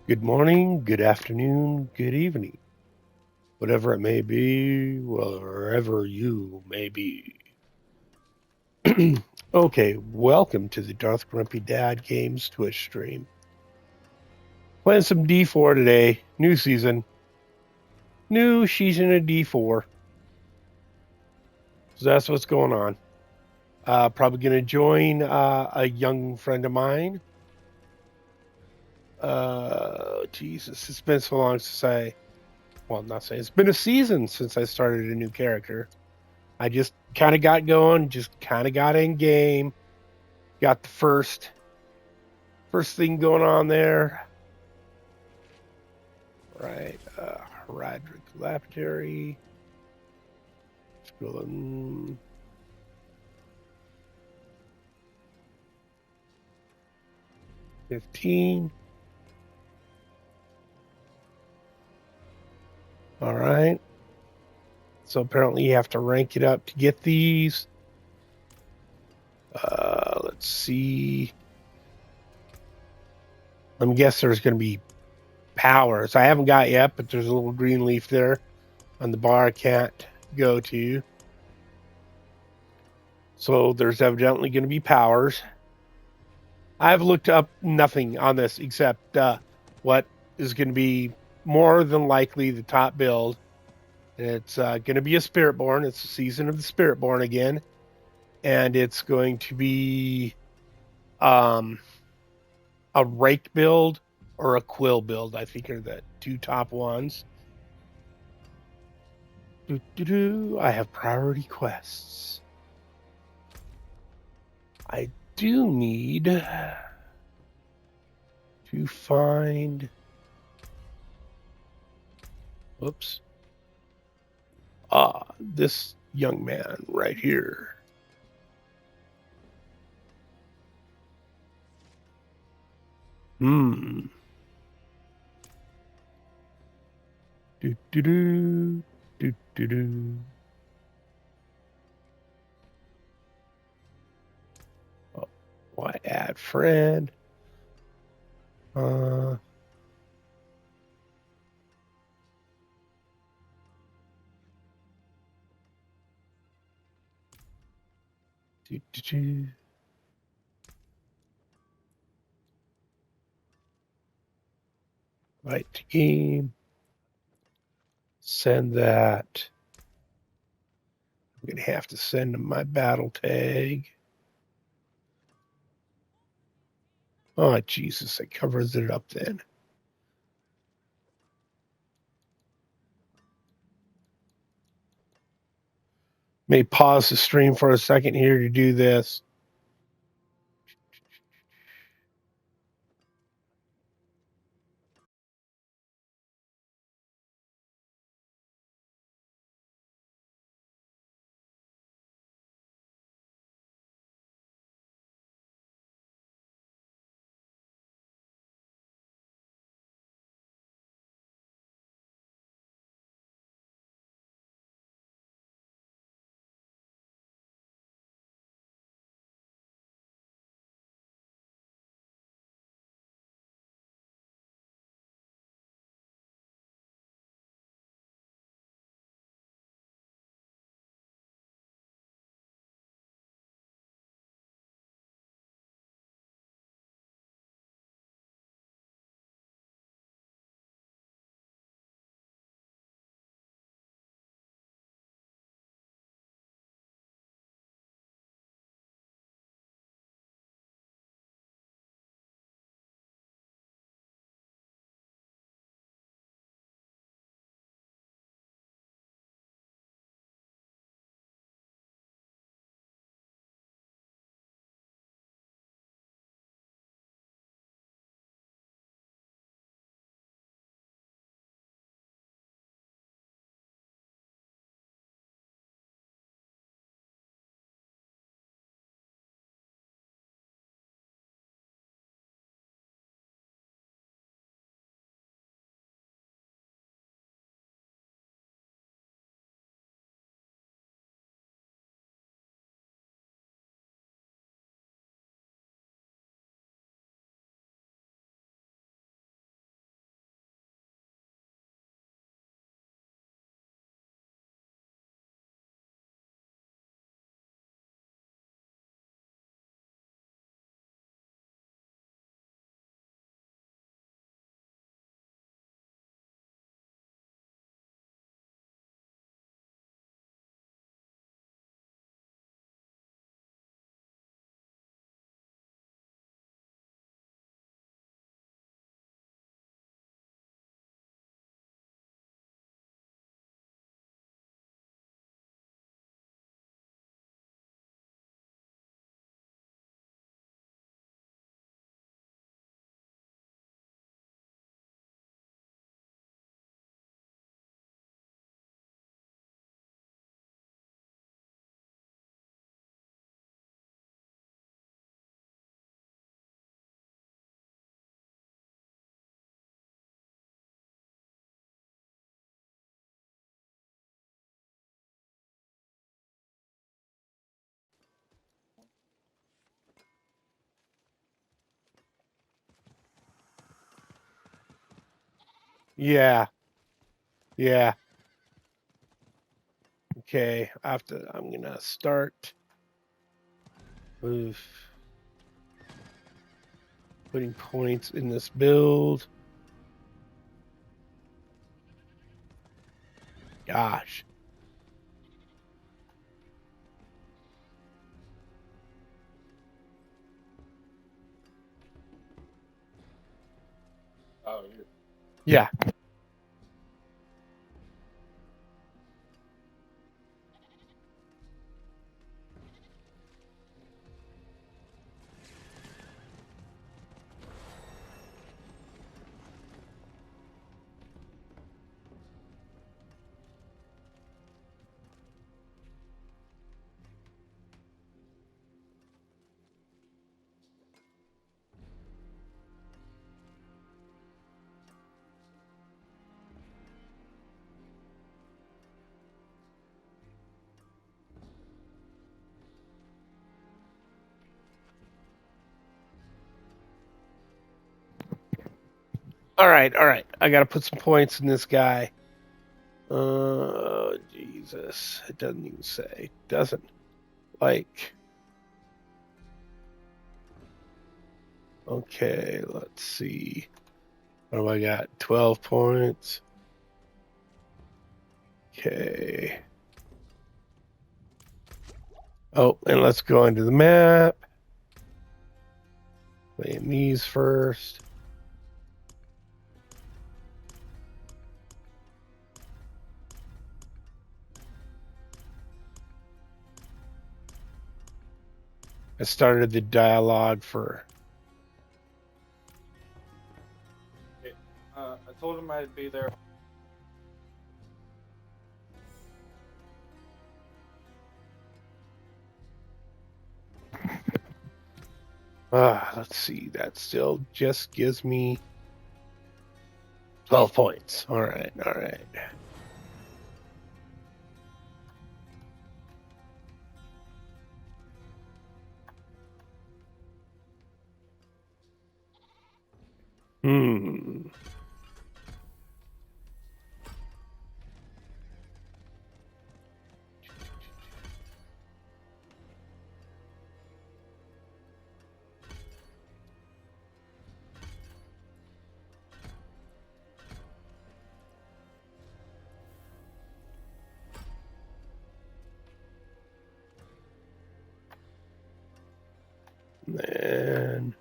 Good morning, good afternoon, good evening, whatever it may be, wherever you may be. Okay, welcome to the Darth Grumpy Dad Games Twitch stream. Playing some D4 today, new season of D4. So that's what's going on. Probably going to join a young friend of mine. Jesus, it's been so long since not saying it's been a season since I started a new character. I just kind of got going, just kind of got in game, got the first thing going on there. Right, Roderick Laboratory. Scrolling. 15. All right. So apparently you have to rank it up to get these. Let's see. I'm guessing there's going to be powers. I haven't got yet, but there's a little green leaf there on the bar I can't go to. So there's evidently going to be powers. I've looked up nothing on this except what is going to be more than likely the top build. It's going to be a Spiritborn. It's the season of the Spiritborn again. And it's going to be a Rake build or a Quill build, I think are the two top ones. I have priority quests. I do need to find... Whoops. This young man right here. Hmm. Do do do do do do. Oh, why add friend? Uh. Do, do, do. Right to game. Send that. I'm going to have to send him my battle tag. Oh, Jesus. It covers it up then. May pause the stream for a second here to do this. Yeah. Yeah. Okay. I'm gonna start with putting points in this build. Gosh. Oh, Yeah. All right. All right. I got to put some points in this guy. Jesus. It doesn't even say. Doesn't. Like. Okay. Let's see. What do I got? 12 points. Okay. Oh, and let's go into the map. Playing these first. I started the dialogue for. I told him I'd be there. Let's see. That still just gives me 12 points. All right. All right. Hmm. Then.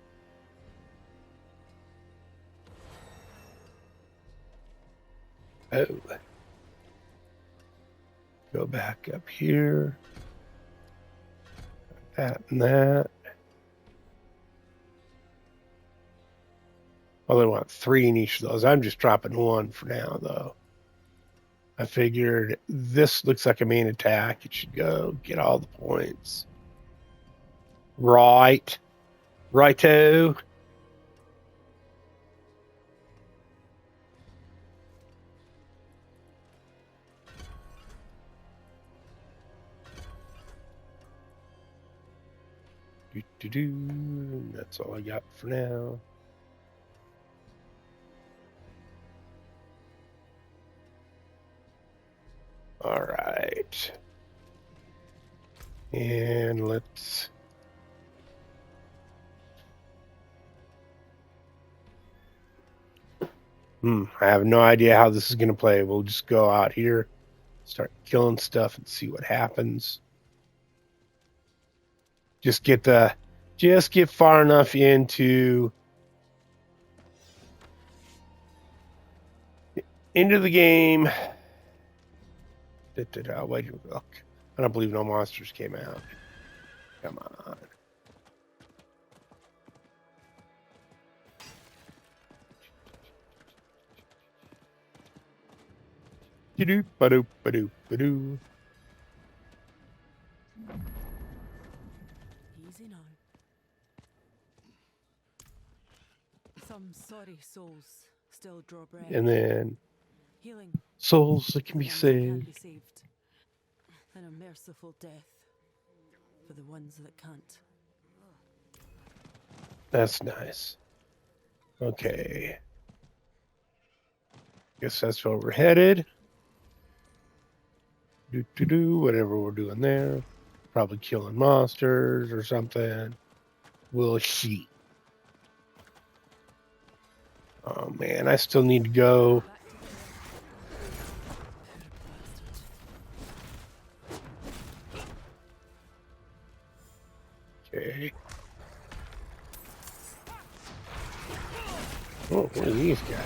Oh. Go back up here. That and that. Well, they want 3 in each of those. I'm just dropping 1 for now, though. I figured this looks like a main attack. It should go get all the points. Right. Righto. That's all I got for now. All right. And let's. I have no idea how this is going to play. We'll just go out here, start killing stuff, and see what happens. Just get far enough into the game. Wait, look. I don't believe no monsters came out. Come on. Ba-doop. Easy now. Some sorry souls still draw breath. And then Healing souls that can for be the ones that saved. can't be saved. And a merciful death for the ones that can't. That's nice. Okay. Guess that's where we're headed. Whatever we're doing there. Probably killing monsters or something. We'll see. Oh man, I still need to go. Okay. Oh, what are these guys?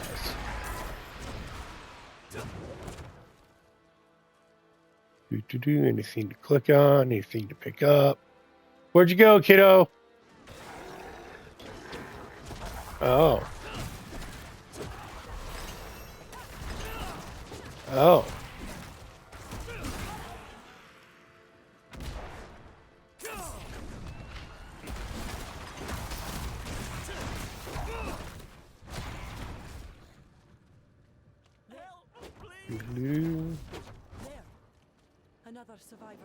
Anything to click on? Anything to pick up? Where'd you go, kiddo? Oh. Oh. There. Another survivor.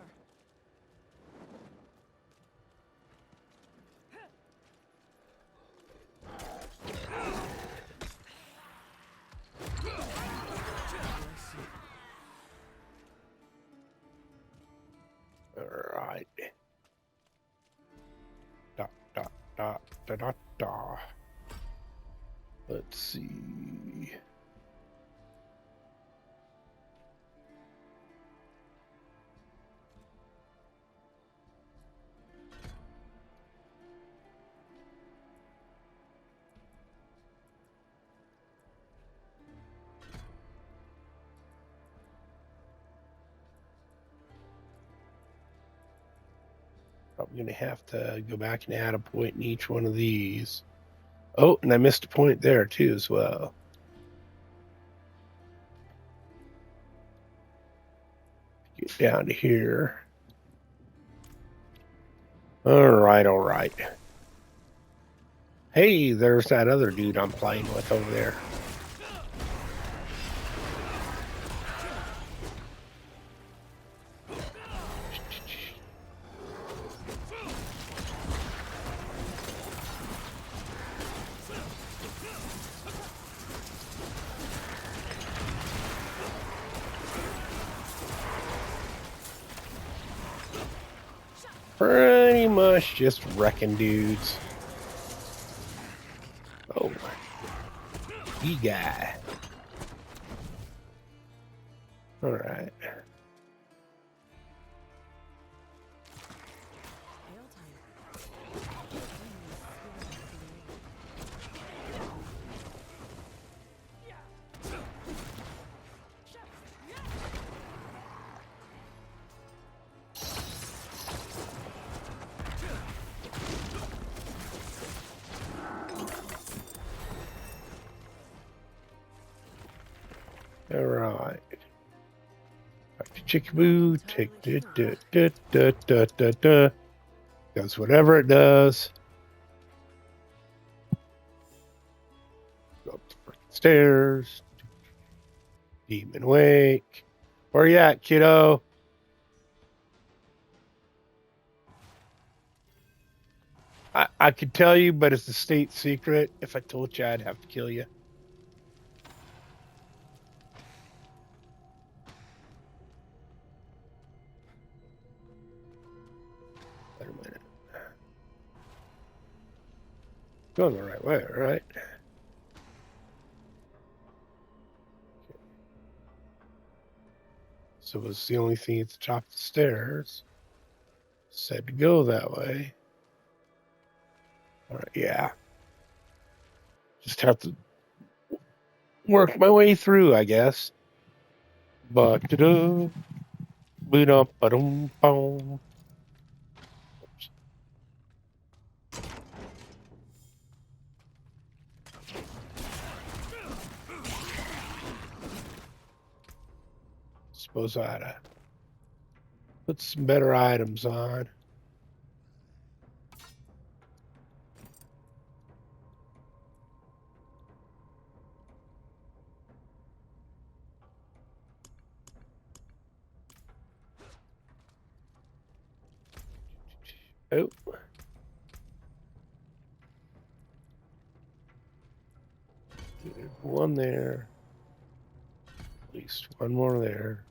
All right. Da, da, da, da, da, da. Let's see. Probably going to have to go back and add a point in each one of these. Oh, and I missed a point there too as well. Get down to here. All right, all right. Hey, there's that other dude I'm playing with over there. Pretty much just wrecking dudes. Oh, you guy. All right. All right. Chickaboo, take does whatever it does. Go up the freaking stairs. Demon Wake. Where you at, kiddo? I could tell you, but it's a state secret. If I told you, I'd have to kill you. Wait a minute. Going the right way, right? So it was the only thing at the top of the stairs. Said to go that way. All right, yeah. Just have to work my way through, I guess. But suppose I ought to put some better items on. Oh. One there. least one more there.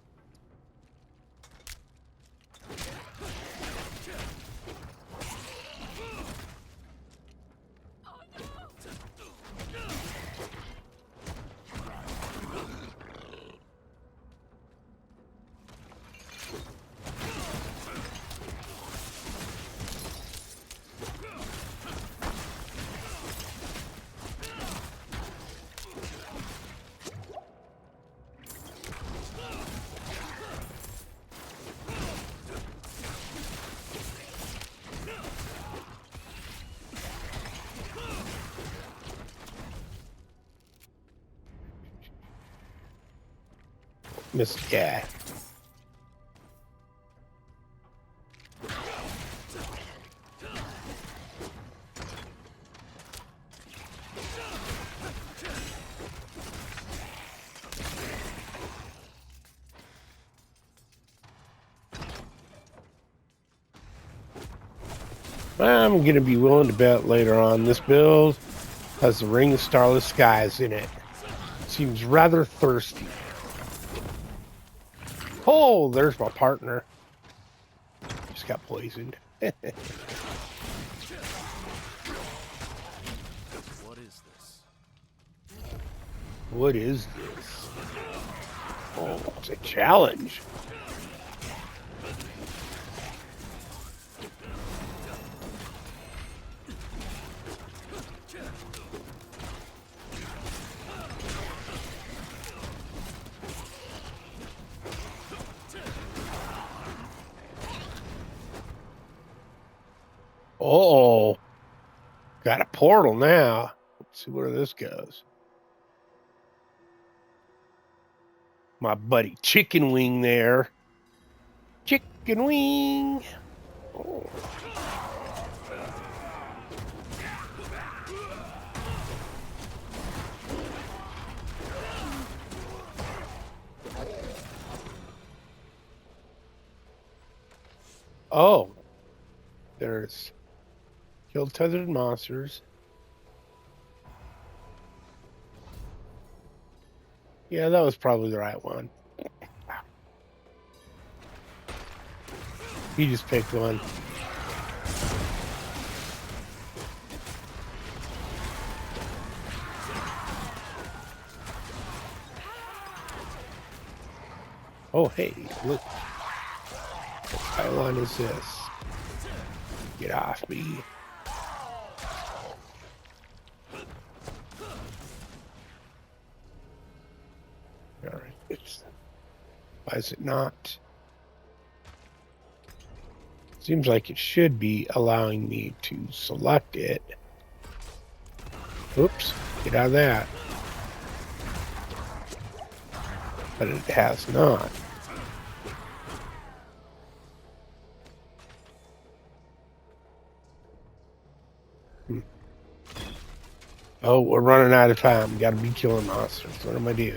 Missed guy. I'm going to be willing to bet later on this build has the Ring of Starless Skies in it. Seems rather thirsty. Oh, there's my partner. Just got poisoned. What is this? What is this? Oh, it's a challenge. Oh, got a portal now. Let's see where this goes. My buddy Chicken Wing there. Chicken Wing. Oh. Oh, there's killed tethered monsters. Yeah, that was probably the right one. He just picked one. Oh, hey, look. What pylon is this? Get off me. All right. Why is it not? Seems like it should be allowing me to select it. Oops, get out of that. But it has not. Oh, we're running out of time. Gotta be killing monsters. What am I doing?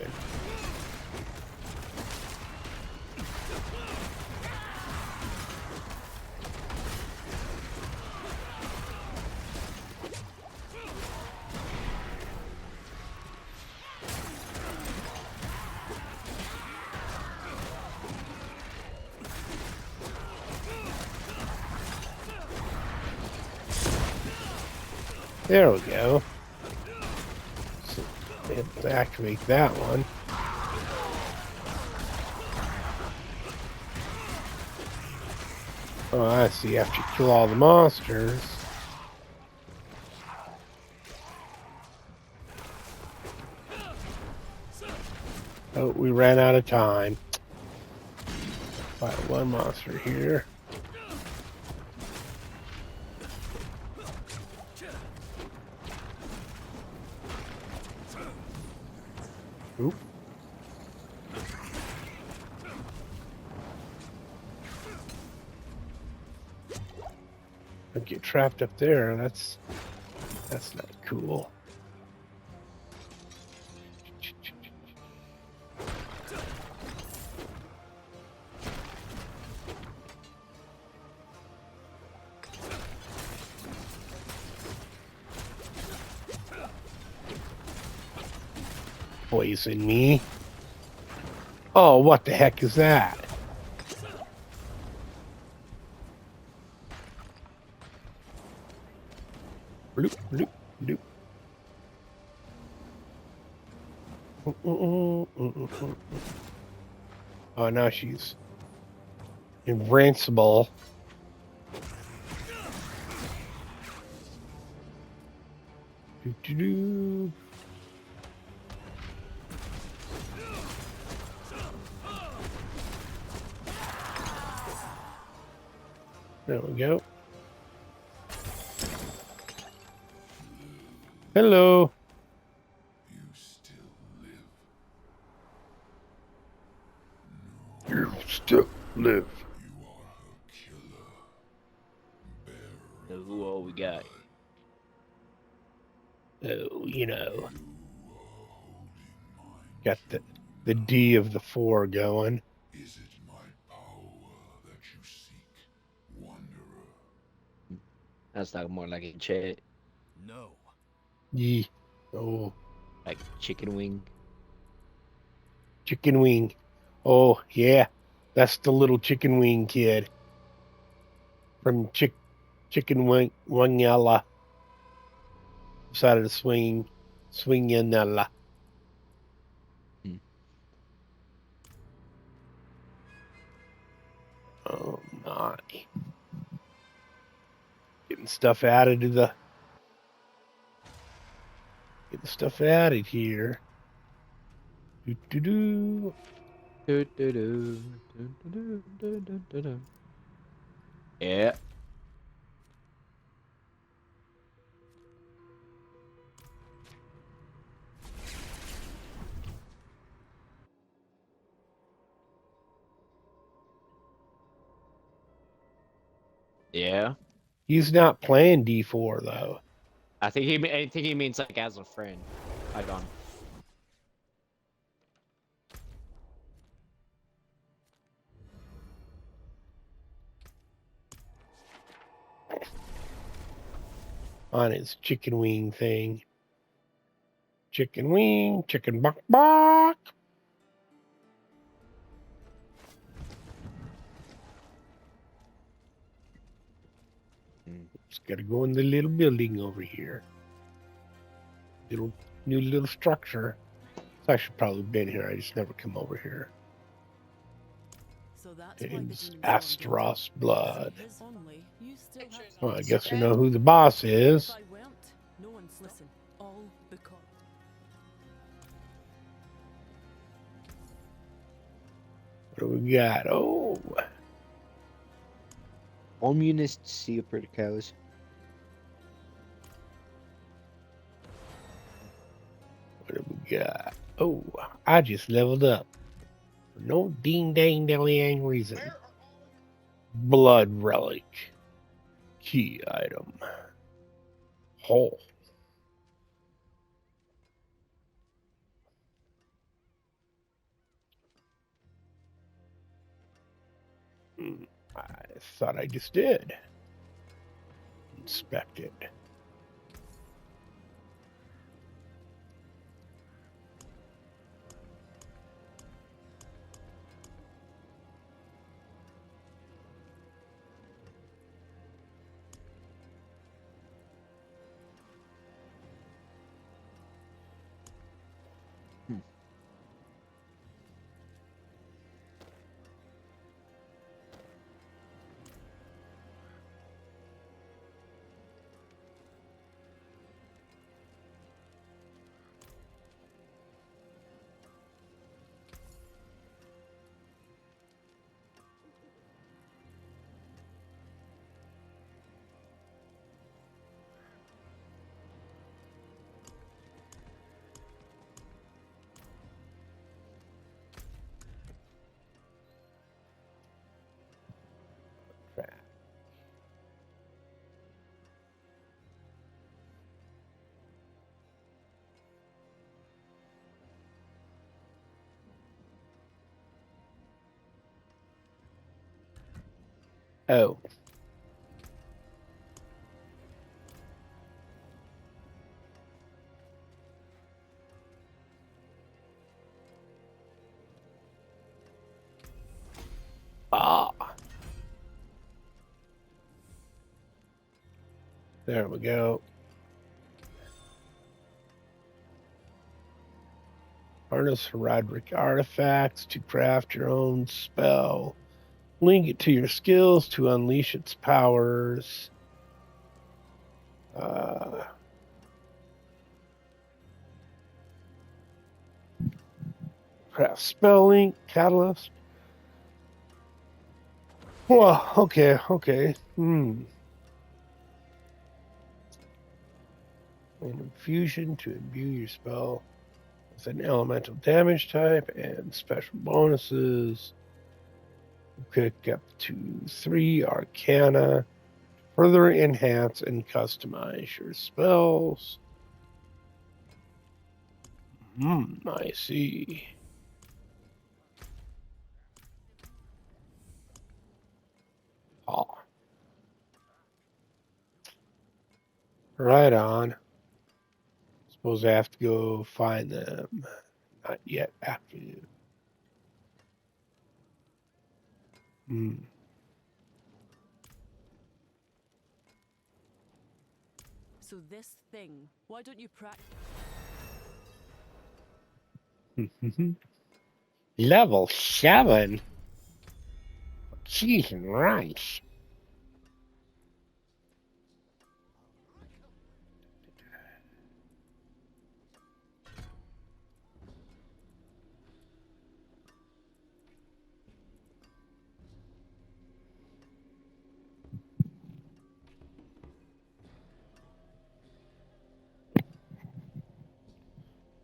There we go. So, let's activate that one. Oh, I see. After you kill all the monsters. Oh, we ran out of time. Fight one monster here. Oop. I get trapped up there. That's not cool. Poison me. Oh, what the heck is that? Bloop, bloop, bloop. Oh, now she's invincible. Doo-doo-doo. There we go. Hello. You still live. You still live. You are her killer. Bearer So who all we got? Oh, you know, you are holding mine. got the D of the 4 going. Is it my power that you seek, Wanderer? That's like more like a chat, No. Yee. Oh, like chicken wing. chicken wing. Oh, yeah. That's the little chicken wing kid from Chicken Wing Wingella. Side of the swinging. Hmm. Oh my. Getting stuff added to the. Getting stuff added here. Do. Do-do-do, do-do-do-do-do-do. Yeah. Yeah. He's not playing D4 though. I think he means like as a friend. Like on. On his chicken wing thing. Chicken wing, chicken buck buck. Just gotta go in the little building over here. New little structure. So I should probably been here. I just never come over here. So that's It why the is demons wanted Astaroth's blood. you. His only. You still have Well, I guess we know who the boss If is. I weren't, no one's listen. All because What do we got? Oh, Communist supercows. what do we got? Oh, I just leveled up. For no ding dang dang reason. Blood relic. Key item. Oh. I thought I just did. Inspect it. Oh. There we go. Harness Roderick artifacts to craft your own spell. Link it to your skills to unleash its powers. Craft spell link, catalyst. Well, okay. An infusion to imbue your spell with an elemental damage type and special bonuses. Pick up to 3 Arcana. Further enhance and customize your spells. I see. Oh. Right on. Suppose I have to go find them. Not yet, after you. So this thing, why don't you practice? Level 7? Cheese and rice.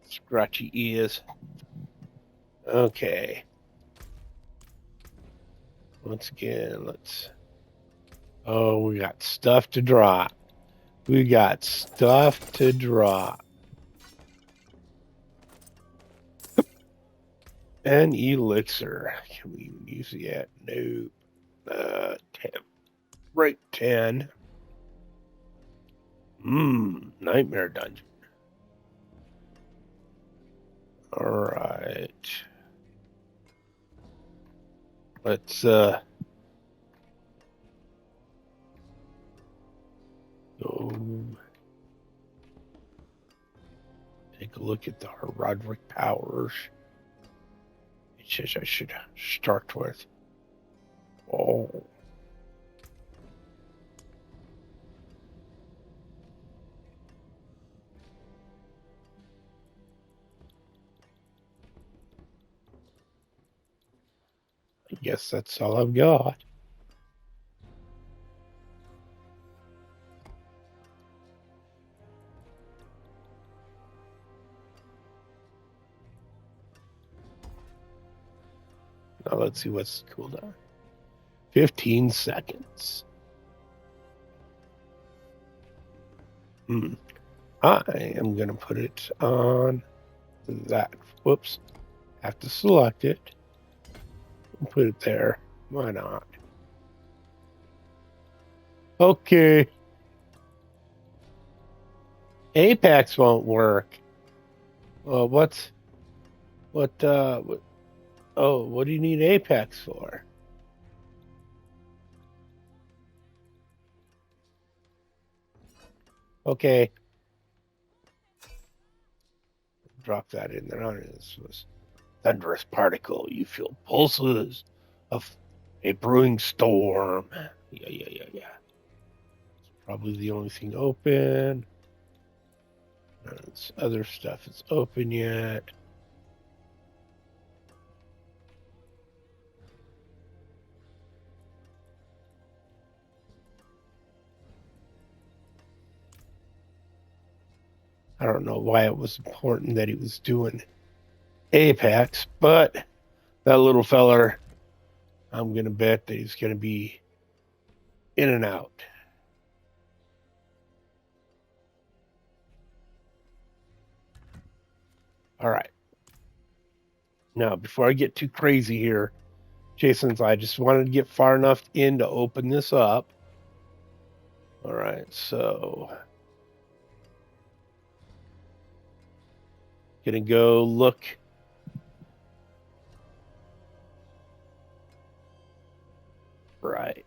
Scratchy ears. Okay. Once again, let's... Oh, we got stuff to drop. We got stuff to drop. An elixir. Can we even use it yet? Nope. 10. Break 10. Nightmare dungeon. Alright. Let's go take a look at the Roderick powers. It says I should start with. Oh. I guess that's all I've got. Now let's see what's the cooldown. 15 seconds. I am going to put it on that. Whoops. Have to select it. Put it there. Why not? Okay. Apex won't work. Well, what, oh, what do you need Apex for? Okay. Drop that in there. This was thunderous particle. You feel pulses of a brewing storm. Yeah. It's probably the only thing open. None of this other stuff is open yet. I don't know why it was important that he was doing Apex, but that little feller, I'm going to bet that he's going to be in and out. All right. Now, before I get too crazy here, Jason's, I just wanted to get far enough in to open this up. All right, so gonna go look. Right.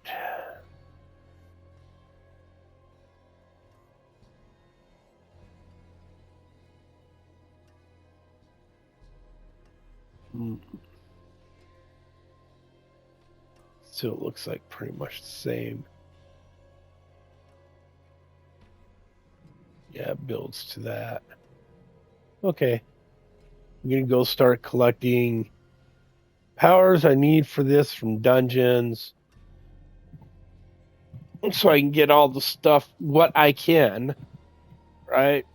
Mm. Still looks like pretty much the same. Yeah, it builds to that. Okay. I'm going to go start collecting powers I need for this from dungeons so I can get all the stuff, what I can, right?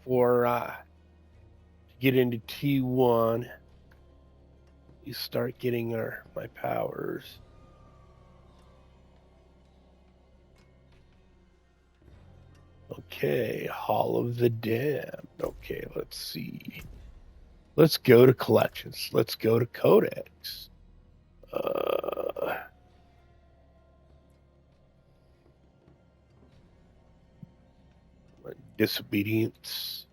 For to get into T1. You start getting my powers. Okay, Hall of the Damned. Okay, let's see. Let's go to collections. Let's go to Codex. Disobedience.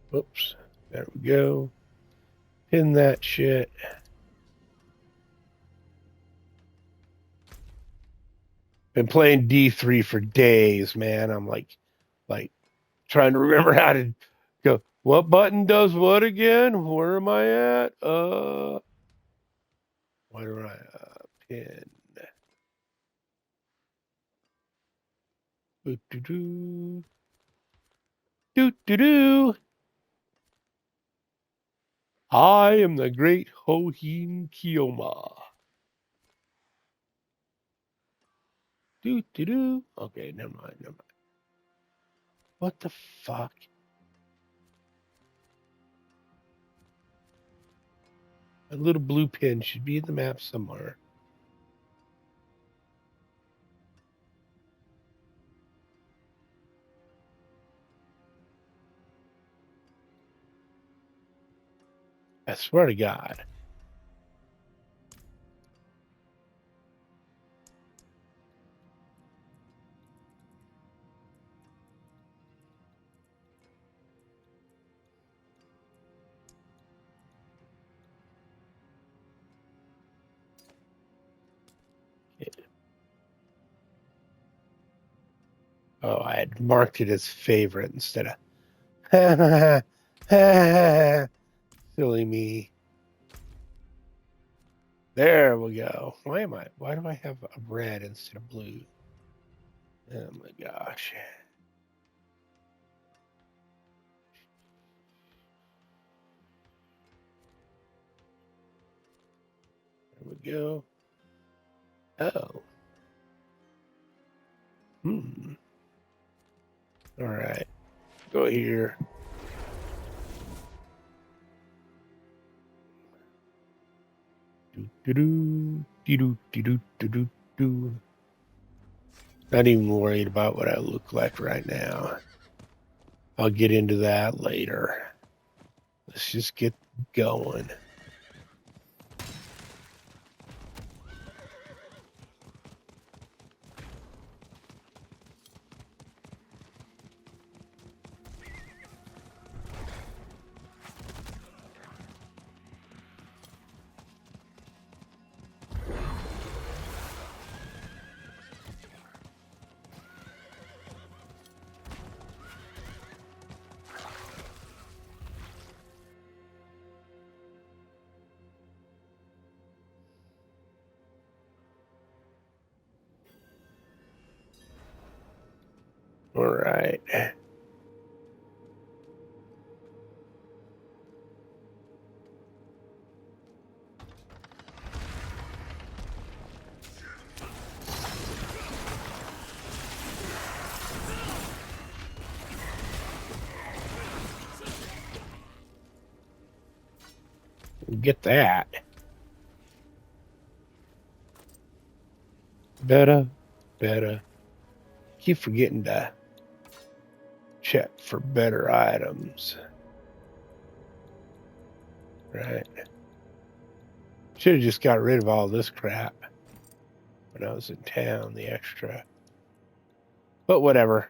Whoops. There we go. Pin that shit. Been playing D3 for days, man. I'm like trying to remember how to go. What button does what again? Where am I at? Why do I pin? Do do do do do do. I am the great Hohin Kioma. Do do do. Okay, never mind. What the fuck? A little blue pin should be in the map somewhere. I swear to God. Oh, I had marked it as favorite instead of silly me. There we go. Why do I have a red instead of blue? Oh my gosh. There we go. Oh. All right. Go here. Do. Not even worried about what I look like right now. I'll get into that later. Let's just get going. All right. Get that. Better. Keep forgetting to check for better items. Right. Should have just got rid of all this crap when I was in town, the extra. But whatever.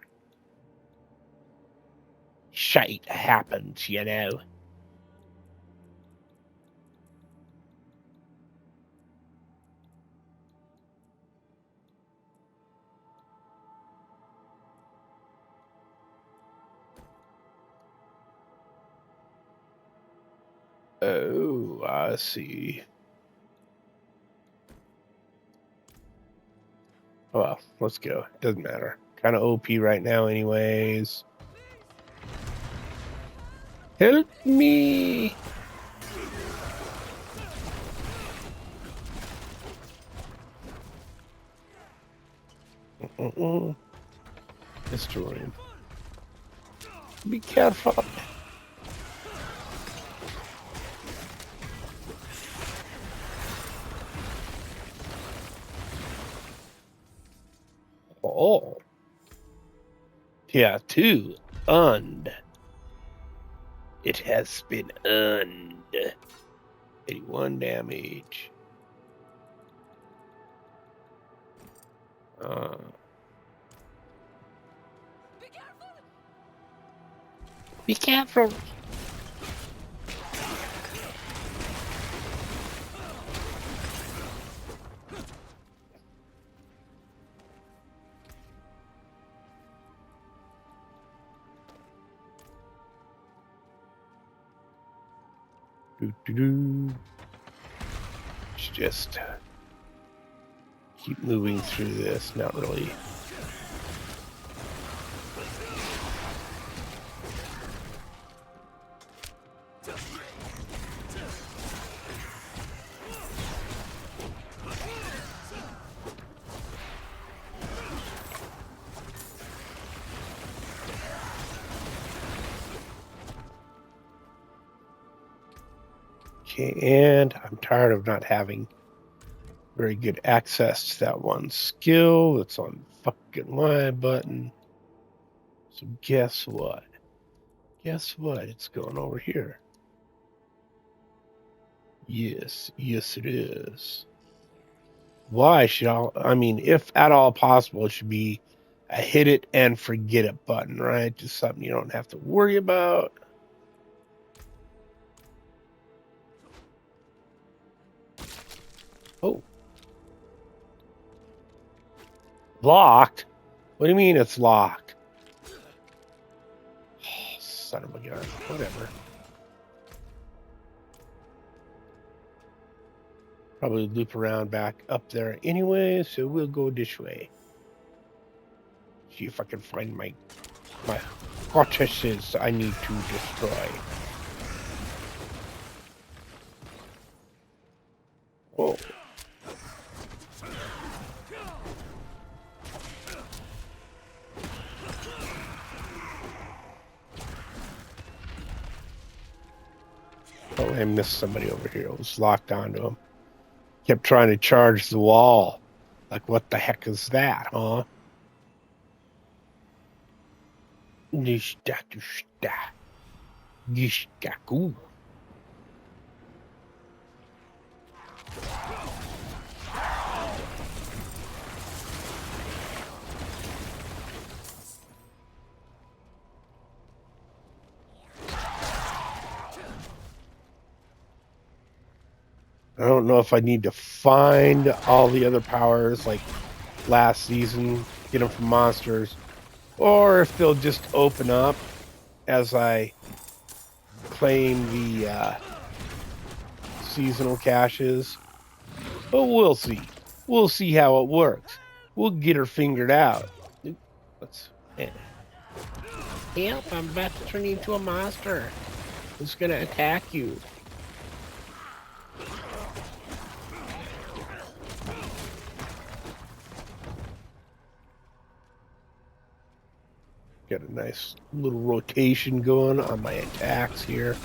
Shite happens, you know. Oh, I see. Well, let's go. Doesn't matter. Kind of OP right now, anyways. Help me! Destroy him. Be careful. Oh. Yeah, two. Und. It has been und. 81 damage. Be careful. Just keep moving through this. Not really. Okay, and I'm tired of not having very good access to that one skill that's on fucking Y button. So guess what? Guess what? It's going over here. Yes, yes it is. Why should I mean, if at all possible, it should be a hit it and forget it button, right? Just something you don't have to worry about. Oh. Locked? What do you mean it's locked? Oh, son of a gun. Whatever. Probably loop around back up there anyway, so we'll go this way. See if I can find my fortresses I need to destroy. Oh. Oh, I missed somebody over here. I was locked onto him. Kept trying to charge the wall. Like, what the heck is that, huh? Gishtaku. I don't know if I need to find all the other powers like last season, get them from monsters, or if they'll just open up as I claim the seasonal caches. But we'll see. We'll see how it works. We'll get her fingered out. Let's. Help! I'm about to turn into a monster. It's gonna attack you. Got a nice little rotation going on my attacks here.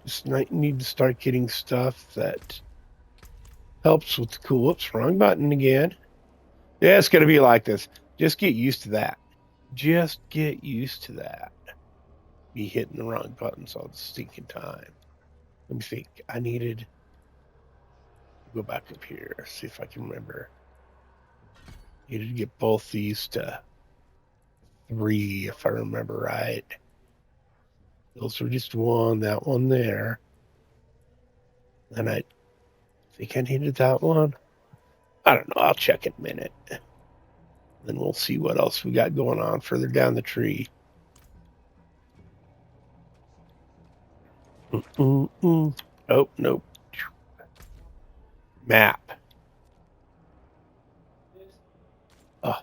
Just need to start getting stuff that helps with the cool. Whoops, wrong button again. Yeah, it's gonna be like this. Just get used to that. Just get used to that. Be hitting the wrong buttons all the stinking time. Let me think. I needed to go back up here, see if I can remember. Needed to get both these to 3, if I remember right. Those were just one, that one there. And I think I needed that one. I don't know. I'll check in a minute. Then we'll see what else we got going on further down the tree. Mm-mm-mm. Oh, nope. Map. Oh,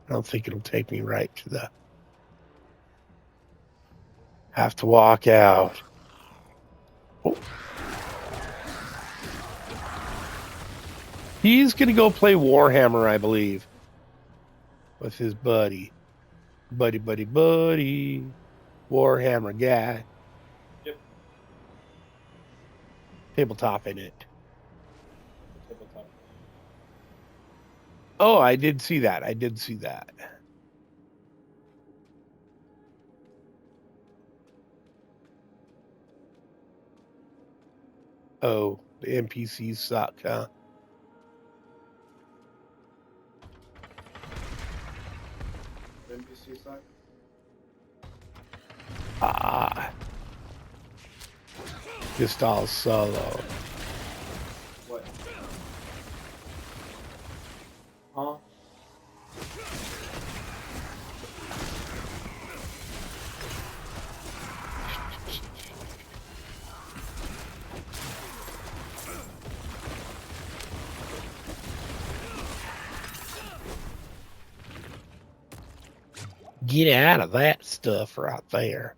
I don't think it'll take me right to the... Have to walk out. Oh. He's going to go play Warhammer, I believe, with his buddy. Buddy. Warhammer guy. Yep. Tabletop in it. Tabletop. Oh, I did see that. Oh, the NPCs suck, huh? NPC side. Ah. Just all solo. What? Huh? Get out of that stuff right there.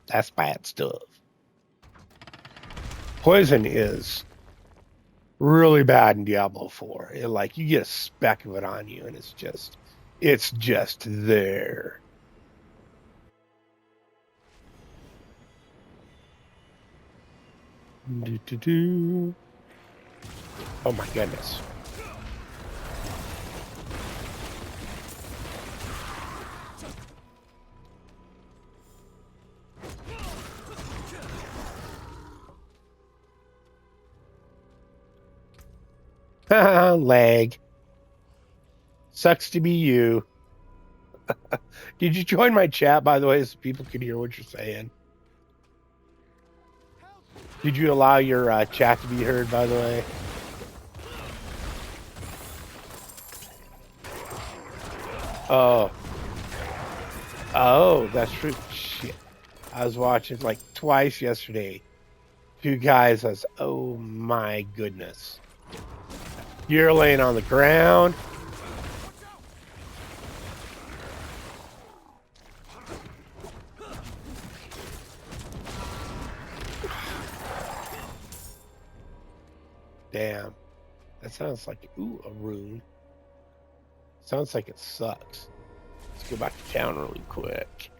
That's bad stuff. Poison is really bad in Diablo 4. You get a speck of it on you, and it's just there. Do. Oh my goodness. Lag. Sucks to be you. Did you join my chat, by the way, so people could hear what you're saying? Did you allow your chat to be heard, by the way? Oh, that's true. Shit. I was watching like twice yesterday. Two guys, oh my goodness. You're laying on the ground. Damn. That sounds like, a rune. Sounds like it sucks. Let's go back to town really quick.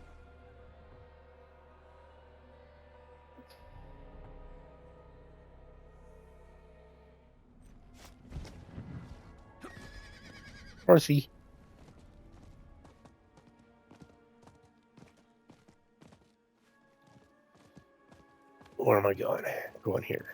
Horsey. Where am I going? Going here.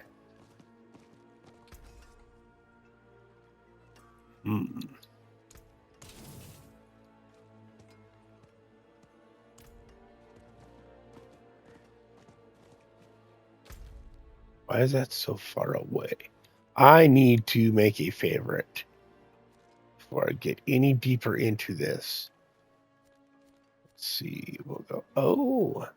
Why is that so far away? I need to make a favorite before I get any deeper into this. Let's see. We'll go. Oh,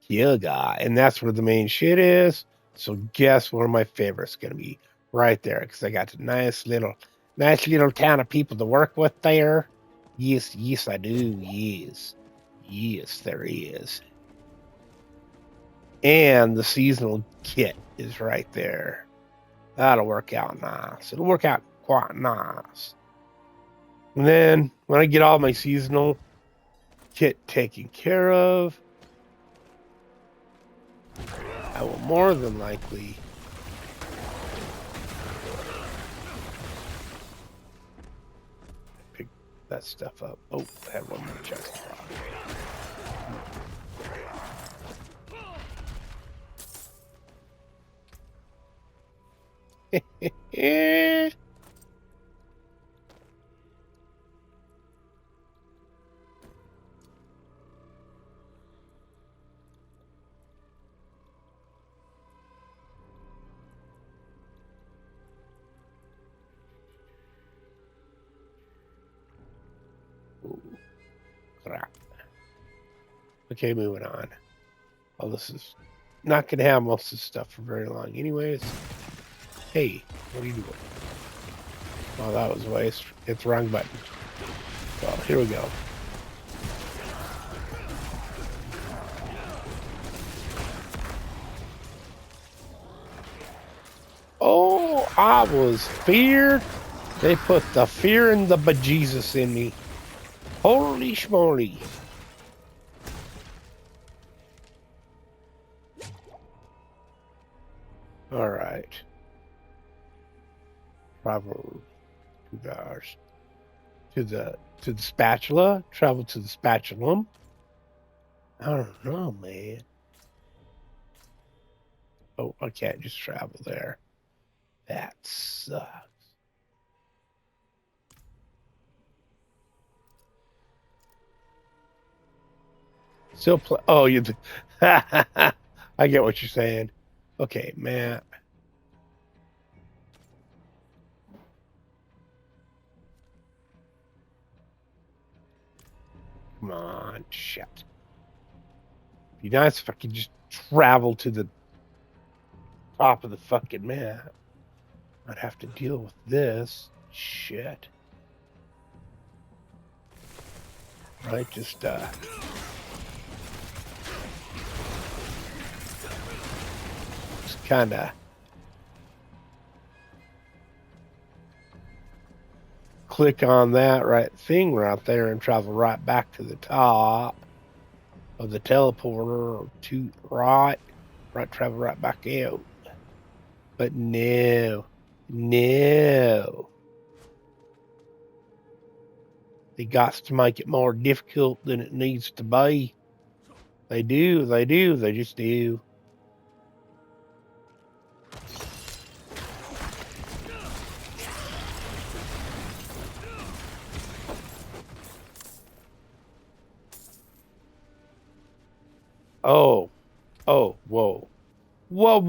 Kilga. And that's where the main shit is. So guess where my favorite's going to be? Right there. Because I got a nice little town of people to work with there. Yes, I do. Yes, there is. And the seasonal kit is right there. That'll work out nice. It'll work out quite nice. And then when I get all my seasonal kit taken care of, I will more than likely pick that stuff up. Oh, I have one more chest. Okay, moving on. Oh, this is not going to have most of this stuff for very long anyways. Hey, what are you doing? Oh, that was a waste. It's the wrong button. Well, here we go. Oh, I was feared. They put the fear and the bejesus in me. Holy schmoly. All right. Travel 2 hours to the spatula. Travel to the spatulum. I don't know, man. Oh, I can't just travel there. That sucks. Still play. Oh, you. I get what you're saying. Okay, map. Come on, shit. Be nice if I could just travel to the top of the fucking map. I'd have to deal with this shit. Right, just kind of click on that right thing right there and travel right back to the top of the teleporter to right, travel right back out. But no. They got to make it more difficult than it needs to be. They just do. Oh, whoa. What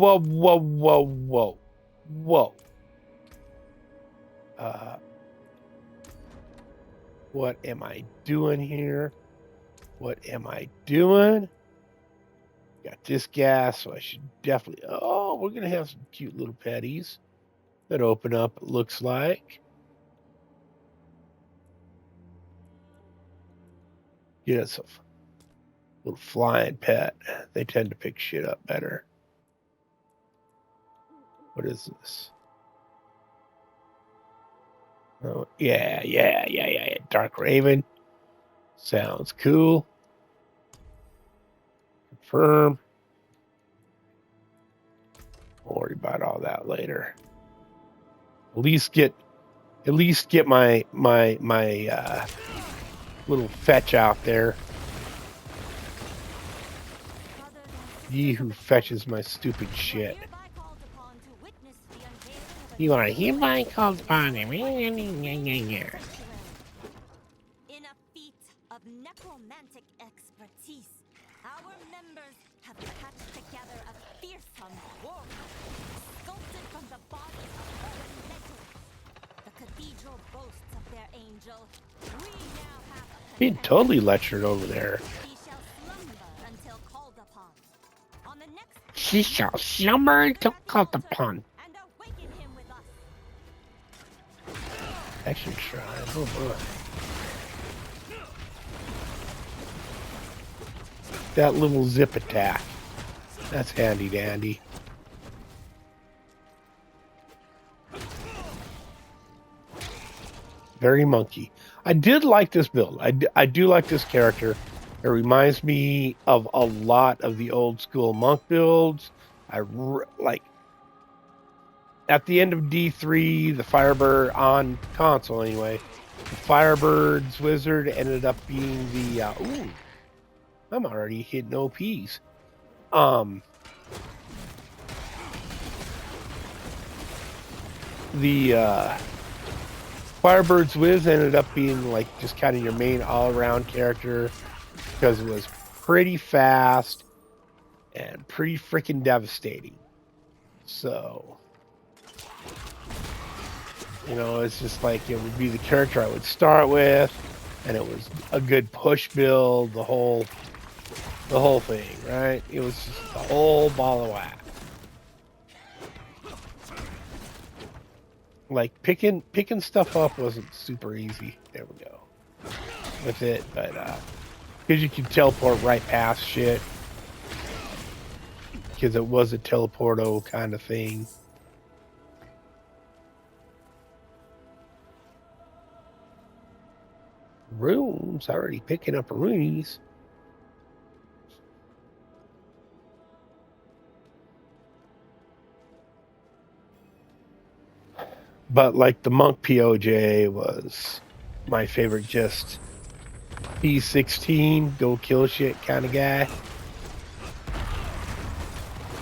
am I doing here? What am I doing? Got this gas, so I should definitely... Oh, we're going to have some cute little petties that open up, it looks like. Get us a little flying pet. They tend to pick shit up better. What is this? Oh, yeah. Dark Raven. Sounds cool. Confirm. We'll worry about all that later. At least get my little fetch out there. Ye who fetches my stupid shit. You are hereby called upon him. In a feat of necromantic expertise, our members have patched together a fearsome warrior, sculpted from the bodies of fallen legends. The cathedral boasts of their angel. We now have a Being totally lectured over there. He shall slumber until called upon. On the next She shall slumber until called upon. and awaken him with us. Action try. Oh boy. That little zip attack. That's handy dandy. Very monkey. I did like this build. I do like this character. It reminds me of a lot of the old school monk builds. Like at the end of D3, the Firebird on console anyway. The Firebird's wizard ended up being the ooh, I'm already hitting OPs. The Firebird's Wiz ended up being like just kind of your main all-around character because it was pretty fast and pretty freaking devastating. So, you know, it's just like it would be the character I would start with. and it was a good push build, the whole thing, right? It was just the whole ball of wax. Like picking stuff up wasn't super easy. There we go with it, but because you can teleport right past shit, because it was a teleporto kind of thing. Runes, already picking up runes. But like the monk POJ was my favorite, just P16, go kill shit kind of guy.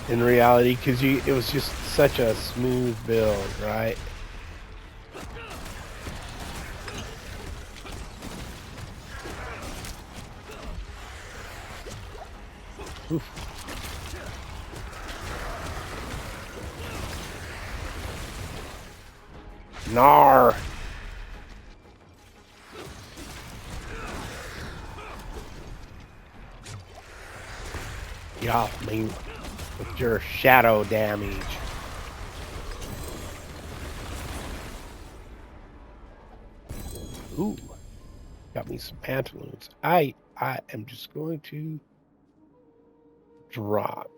In reality, because it was just such a smooth build, right? Oof. Nar. Get off me with your shadow damage. Ooh, got me some pantaloons. I am just going to drop.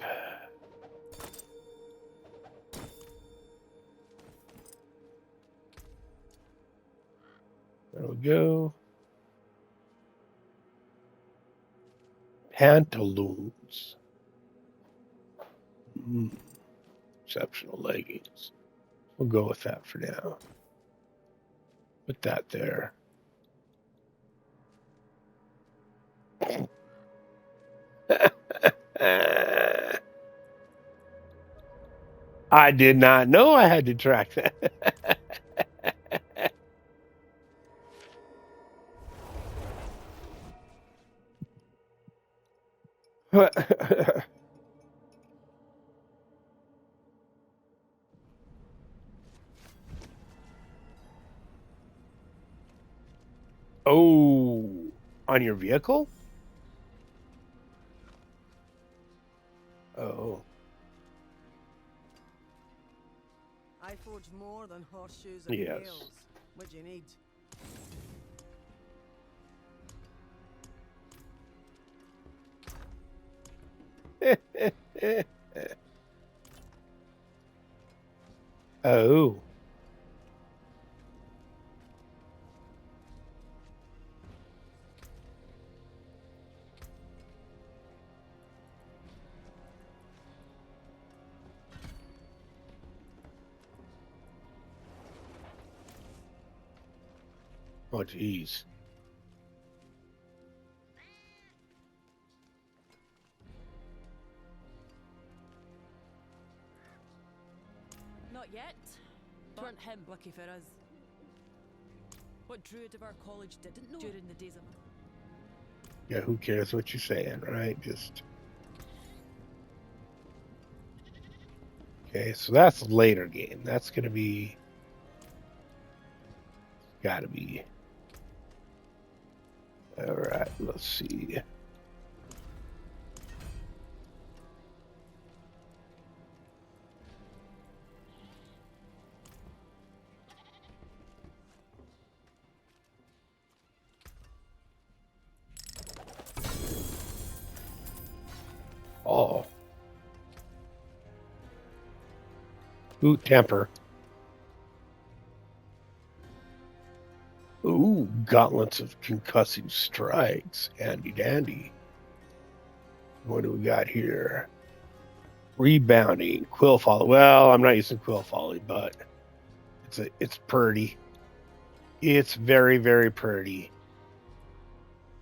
There we go. Pantaloons. Exceptional leggings. We'll go with that for now. Put that there. I did not know I had to track that. Oh, on your vehicle? Oh. I forge more than horseshoes and Yes. nails. What do you need? Oh. Oh, geez. Not yet. Weren't him lucky for us. What druid of our college didn't know during the days of... Yeah, who cares what you're saying, right? Just... Okay, so that's a later game. That's going to be... Gotta be... Alright, let's see. Oh. Boot temper. Ooh, gauntlets of concussive strikes. Handy dandy. What do we got here? Rebounding. Quill folly. Well, I'm not using quill folly, but it's pretty. It's very, very pretty.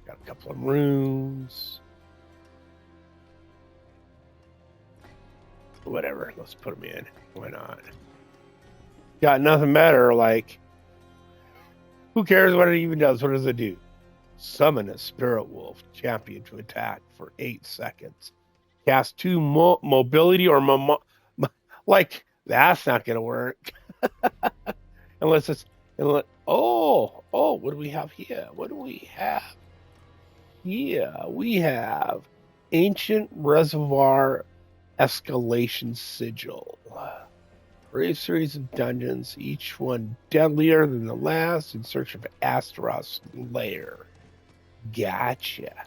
Got a couple of runes. Whatever. Let's put them in. Why not? Got nothing better. Like, who cares what it even does? What does it do? Summon a spirit wolf champion to attack for 8 seconds. Cast 2 mobility or like that's not going to work unless And what do we have here? What do we have here? We have Ancient Reservoir Escalation Sigil. A series of dungeons, each one deadlier than the last, in search of Astaroth's lair. Gotcha.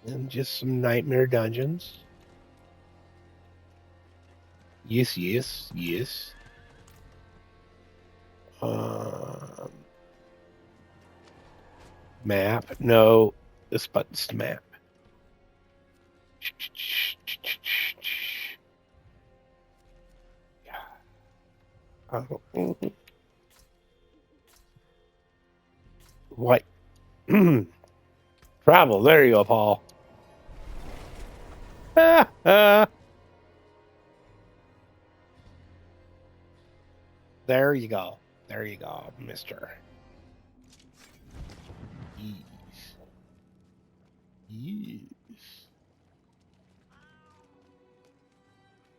And just some nightmare dungeons. Yes. Map. No, this button's the map. What? Travel. There you go, Paul. There you go. There you go, mister. Yes.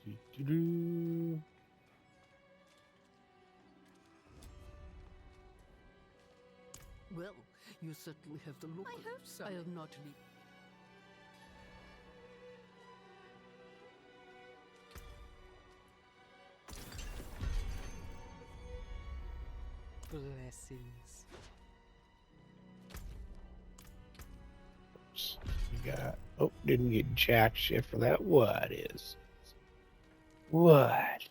Do-do-do. Well, you certainly have the look. I hope so. I am not blessings. You got. Oh, didn't get jack shit for that. What is? What?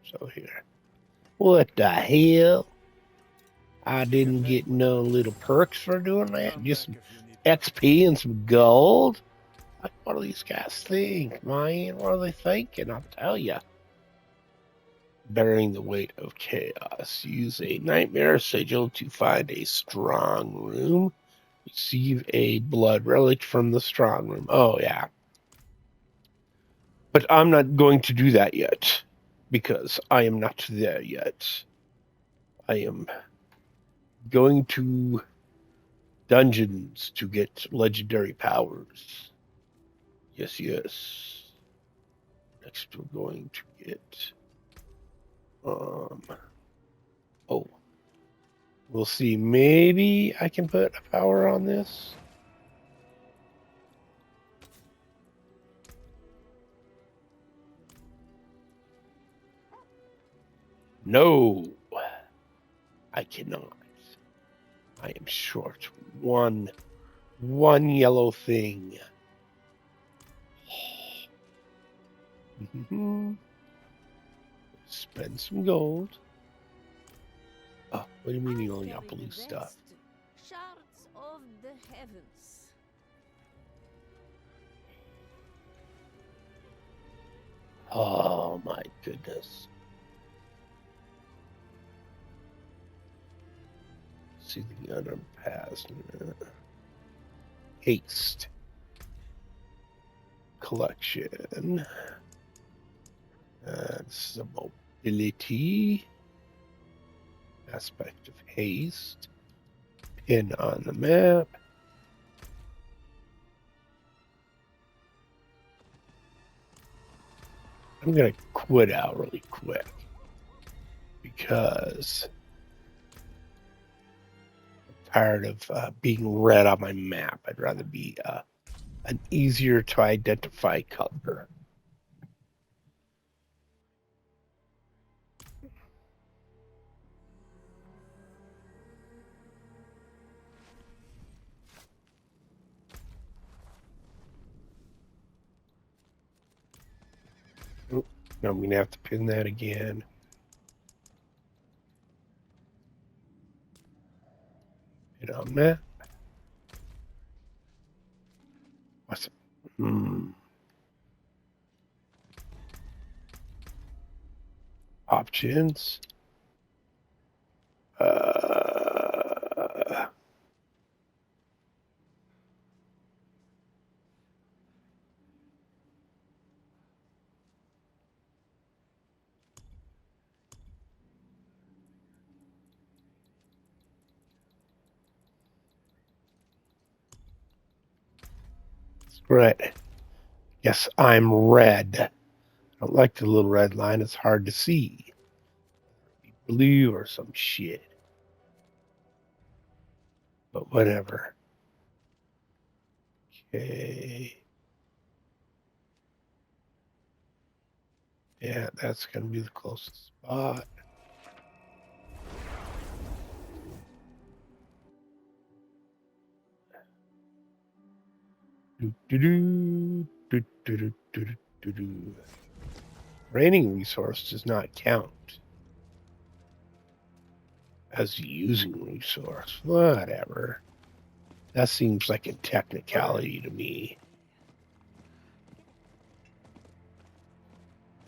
So here. What the hell? I didn't get no little perks for doing that. Just some XP and some gold. Like, what do these guys think, man? What are they thinking? I'll tell you. Bearing the weight of chaos. Use a nightmare sigil to find a strong room. Receive a blood relic from the strong room. Oh, yeah. But I'm not going to do that yet. Because I am not there yet. I am going to dungeons to get legendary powers. Yes. Next we're going to get... we'll see. Maybe I can put a power on this. No, I cannot. I am short one yellow thing. Spend some gold. Oh, what do you mean you only got blue stuff? Shards of the heavens. Oh my goodness. See the underpass. Haste. Collection. This is a mobility. Aspect of haste. Pin on the map. I'm going to quit out really quick. Because I'm tired of being red on my map. I'd rather be an easier to identify color. I'm going to have to pin that again. Pin on that. What's it? Options. Right. Yes, I'm red. I don't like the little red line. It's hard to see. blue or some shit. But whatever. Okay. Yeah, that's going to be the closest spot. Raining resource does not count as using resource. Whatever. That seems like a technicality to me.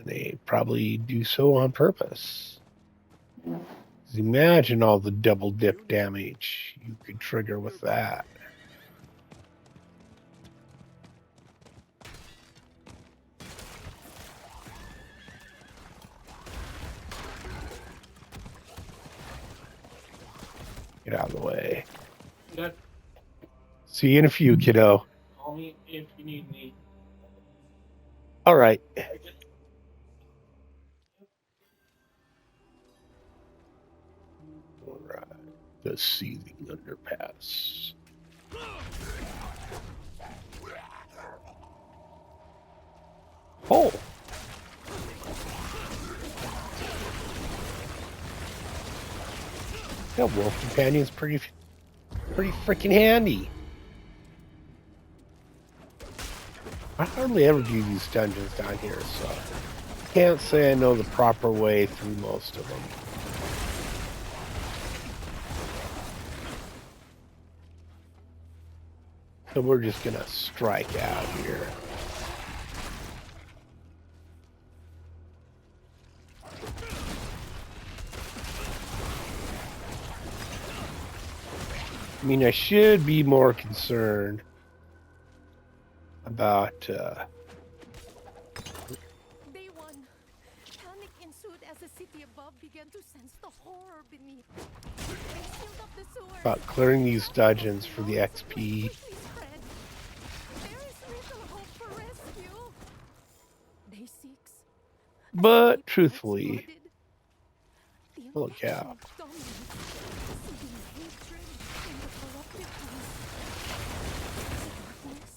They probably do so on purpose. 'Cause imagine all the double dip damage you could trigger with that. Get out of the way. Good. See you in a few, kiddo. Call me if you need me. All right. All right. The seething underpass. Oh. Yeah, Wolf Companion's pretty freaking handy. I hardly ever do these dungeons down here, so I can't say I know the proper way through most of them. So we're just gonna strike out here. I mean, I should be more concerned about Day one. Panic ensued as the city above began to sense the horror beneath. They sealed up the sewers. about clearing these dungeons for the XP. Quickly spread. There is little hope for rescue. Day 6. But truthfully, The holy cow. infection dominates, seeding hatred in the corrupted ones. Darkness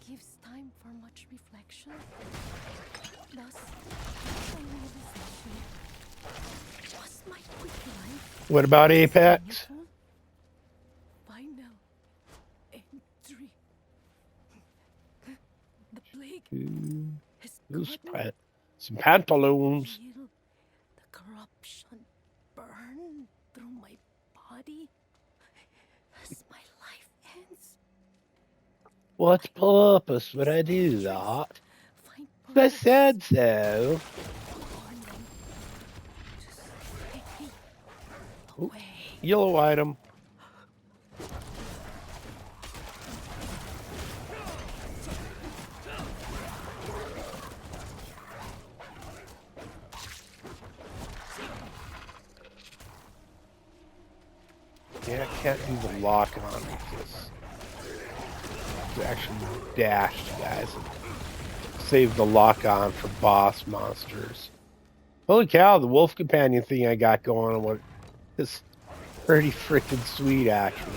gives time for much reflection. Thus, a realization. Was my quick life What about Apex? final entry? The plague has Those gotten some pantaloons. feel the corruption burn through my body as my life ends. What purpose would I do that? Find I purpose said so. on them. Just take me Ooh. away. Yellow item. Yeah, I can't do the lock on with this. To actually dash, guys. And save the lock on for boss monsters. Holy cow, the Wolf Companion thing I got going on is pretty freaking sweet, actually.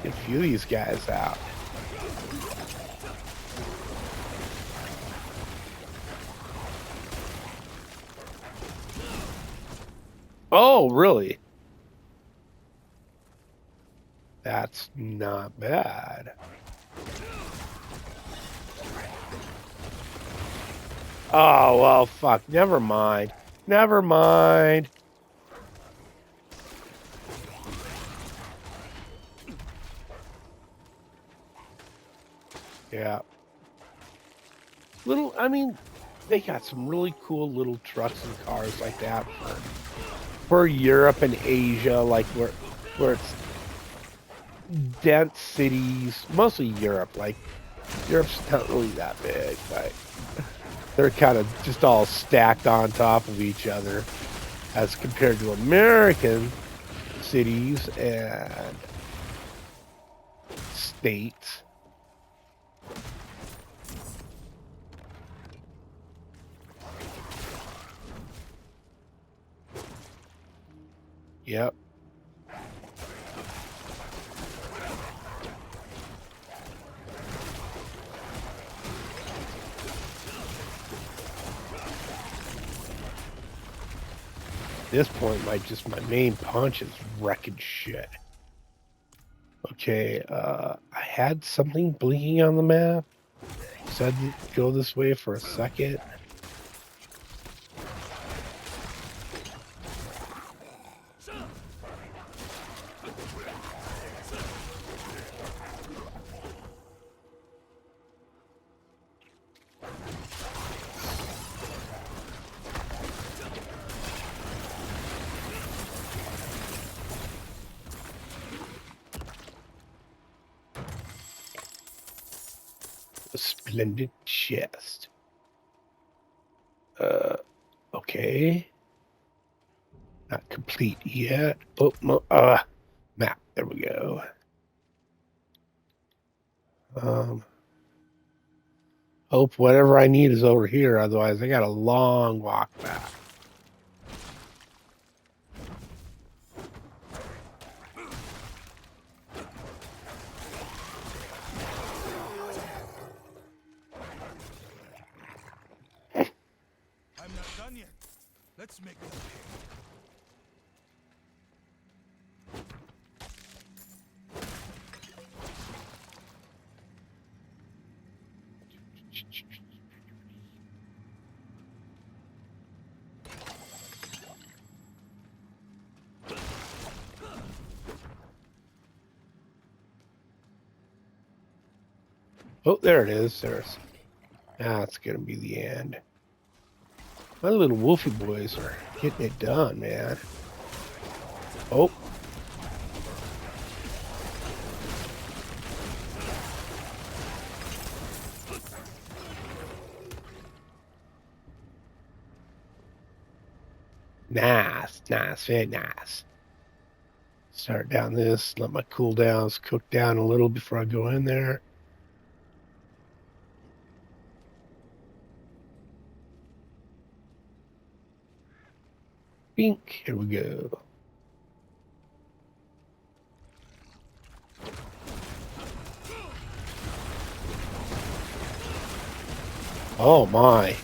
Get a few of these guys out. Oh, really? That's not bad. Oh, well, fuck. Never mind. Never mind. Yeah. I mean, they got some really cool little trucks and cars like that for Europe and Asia, like where it's dense cities, mostly Europe. Like, Europe's not really that big, but they're kind of just all stacked on top of each other as compared to American cities and states. Yep. This point, my main punch is wrecking shit. Okay, I had something blinking on the map. Said to go this way for a second. A splendid chest. Okay. Not complete yet. Oh, no, map. There we go. Hope whatever I need is over here. Otherwise, I got a long walk back. I'm not done yet. Let's make it. Oh, there it is. That's gonna be the end. My little wolfy boys are getting it done, man. Oh. Nice, very nice. Start down this, let my cooldowns cook down a little before I go in there. Bink, here we go. Oh my.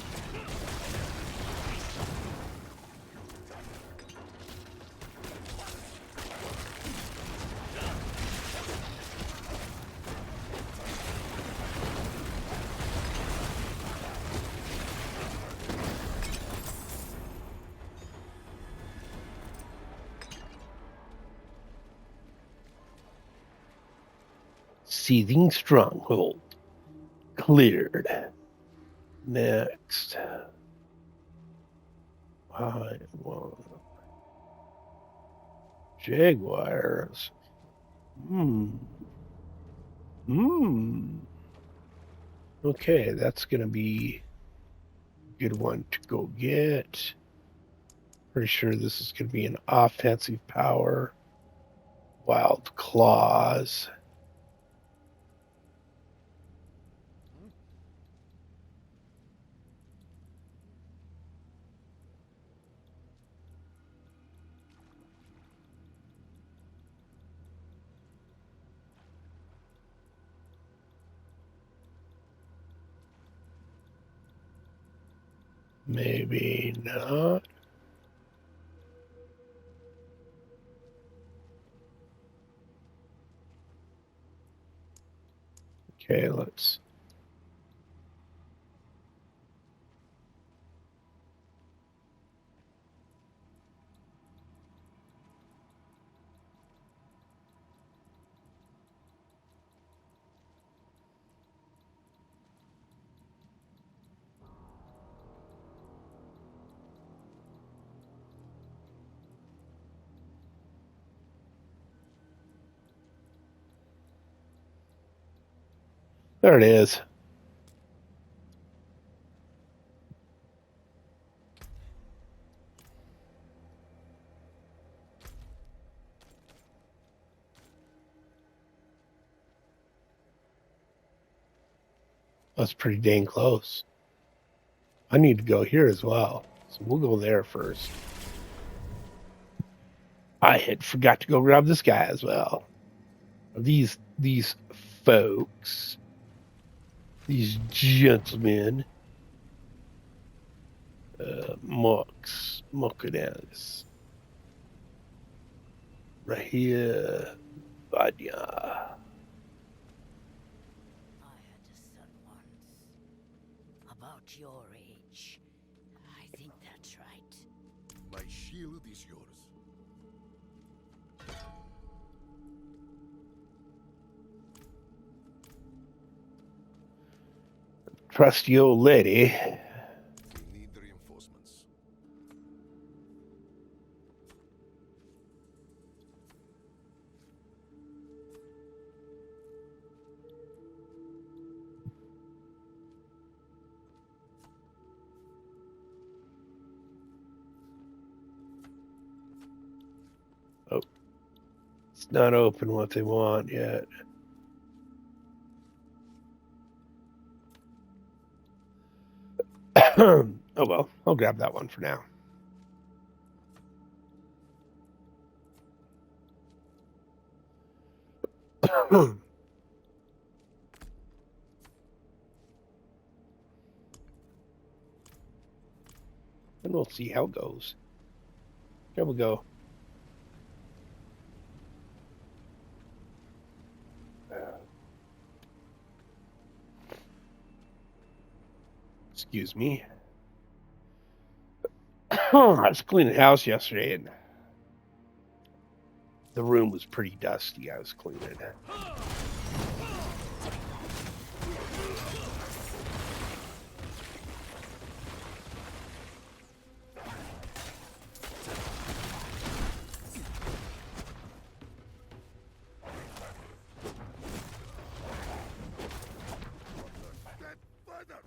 Seething stronghold cleared. Next. Jaguars. Okay, that's gonna be a good one to go get. Pretty sure this is gonna be an offensive power. Wild claws. Maybe not. Okay, let's. There it is. That's pretty dang close. I need to go here as well. So we'll go there first. I had forgot to go grab this guy as well. These folks, these gentlemen, Mokadas, right here, Vanya. I had a son once. About your age. I think that's right. My shield is yours. Trusty old lady. We need reinforcements. Oh, it's not open what they want yet. Oh well, I'll grab that one for now. And we'll see how it goes. Here we go. Excuse me. I was cleaning the house yesterday and the room was pretty dusty. I was cleaning it. Step further.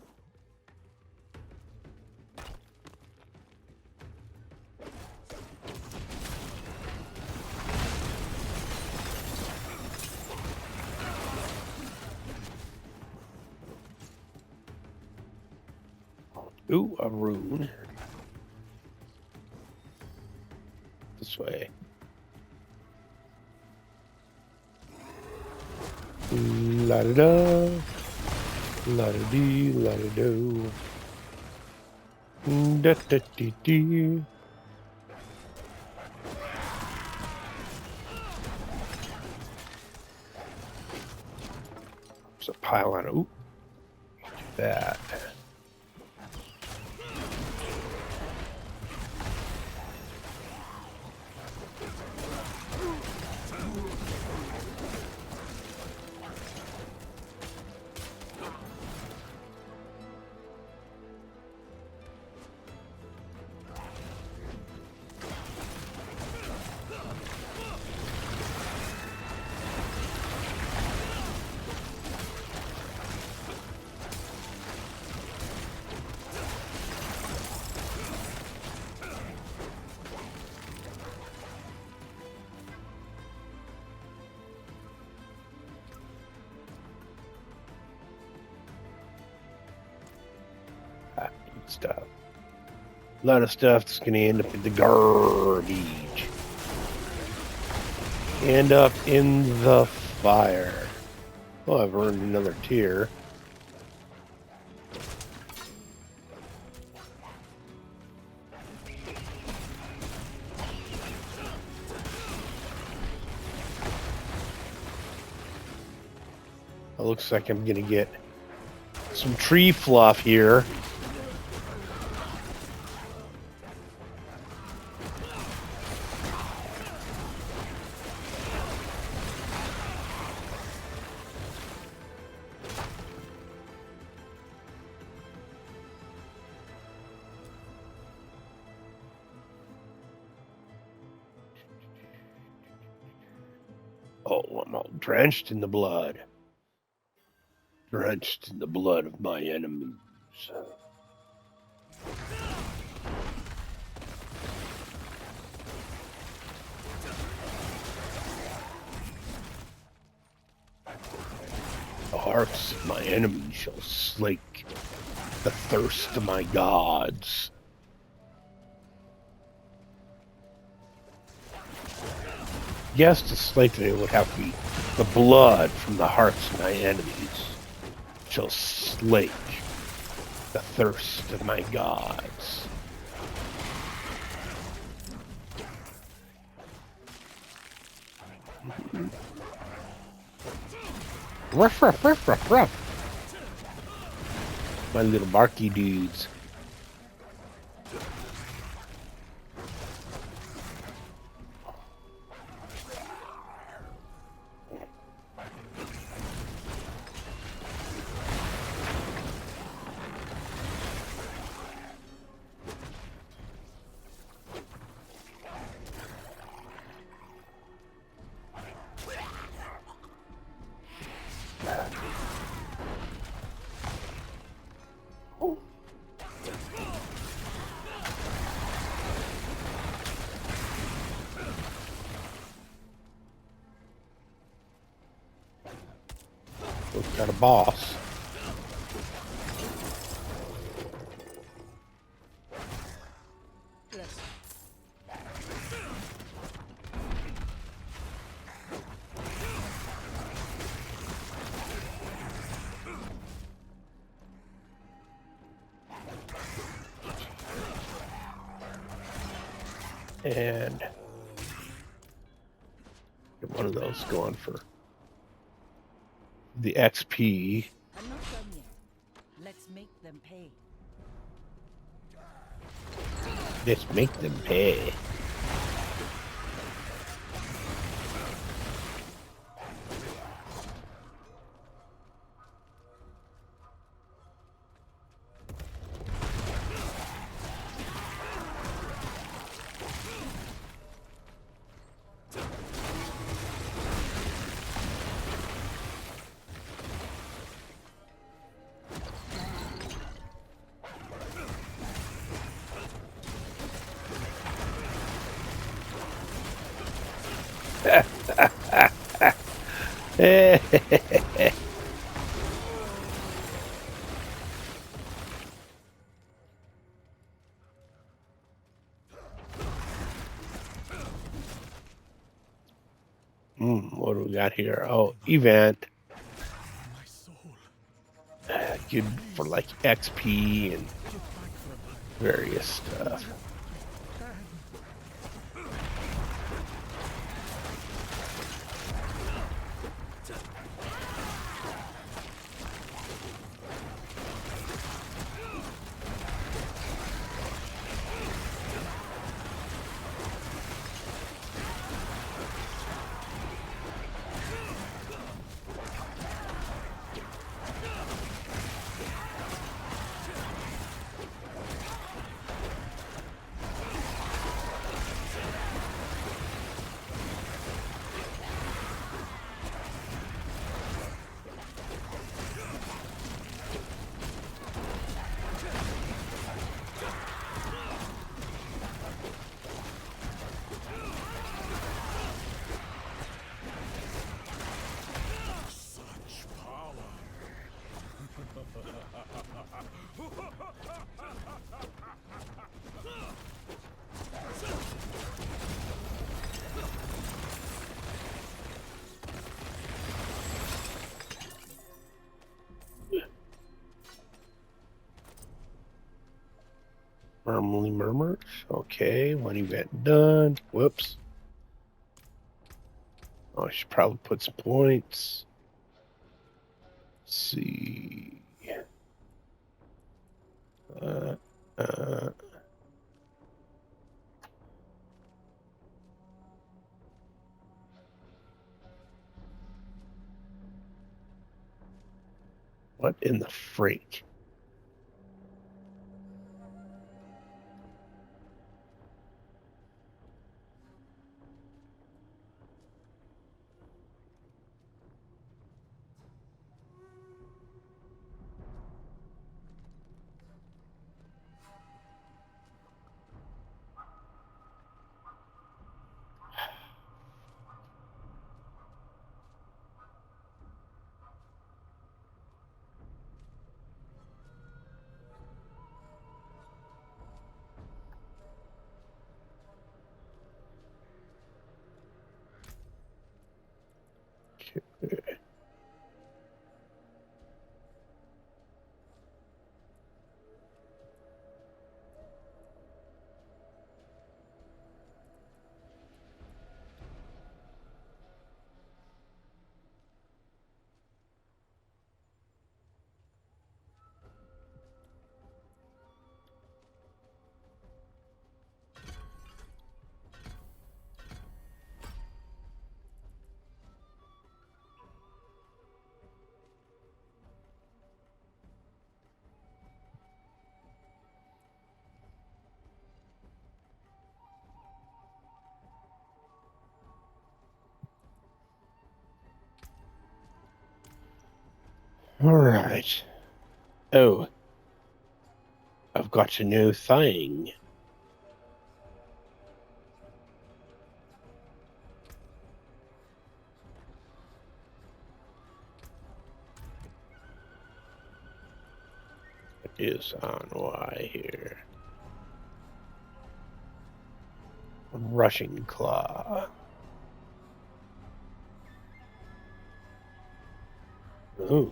Ooh, a rune. This way. La da da. La da dee, la da do. Da da dee dee. There's a pile on. Ooh. That. Stuff. A lot of stuff that's going to end up in the garbage. End up in the fire. Oh, I've earned another tier. It looks like I'm going to get some tree fluff here. Oh, I'm all drenched in the blood. Drenched in the blood of my enemies. The hearts of my enemies shall slake the thirst of my gods. Yes, to slay today would have to be the blood from the hearts of my enemies shall slake the thirst of my gods. Ruff, ruff, ruff, ruff, ruff. My little barky dudes. We've got a boss. And get one of those going for the XP. I'm not done yet. Let's make them pay. Let's make them pay. What do we got here? Oh, event. Good for like XP and various stuff. Murmly murmurs. Okay, one event done. Whoops. Oh, I should probably put some points. Let's see. Uh, uh, what in the freak? All right. Oh, I've got a new thing. What is on Y here? Rushing Claw. Ooh.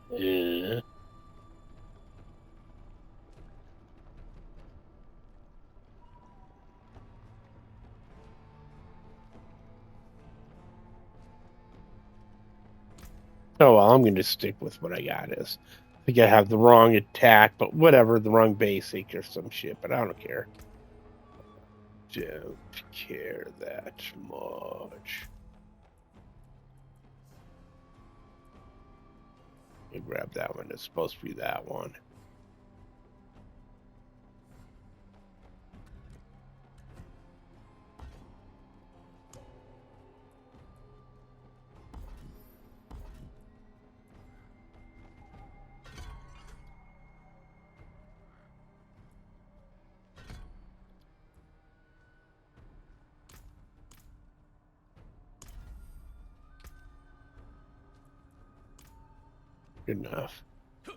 Yeah. Oh well, I'm going to stick with what I got. Is I think I have the wrong attack, but whatever, the wrong basic or some shit. But I don't care. Don't care that much. You grab that one. It's supposed to be that one. Good enough. I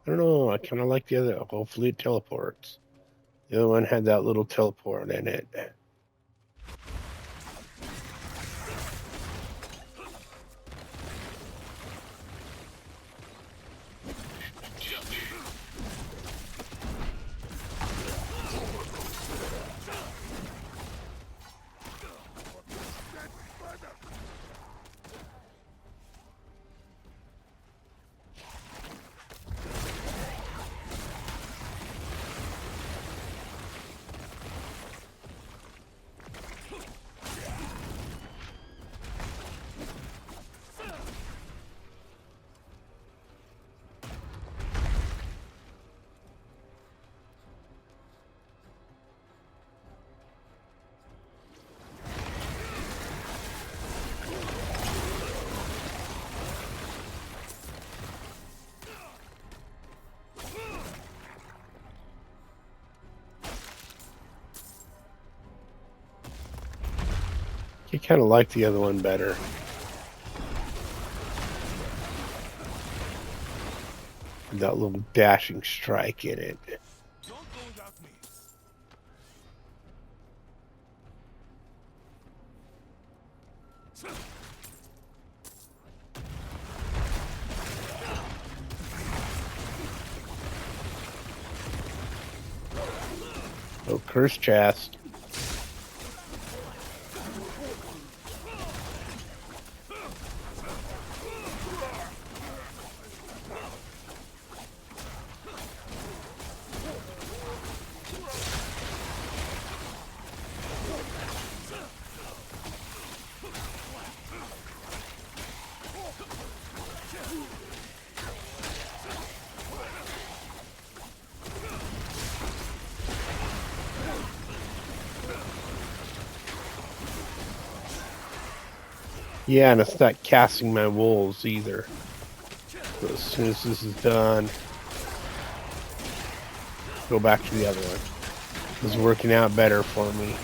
don't know. I kind of like the other. Hopefully, it teleports. The other one had that little teleport in it. I kind of like the other one better. That little dashing strike in it. Don't go without me. Oh, curse chest. Yeah, and it's not casting my wolves either. So as soon as this is done, go back to the other one. It's working out better for me.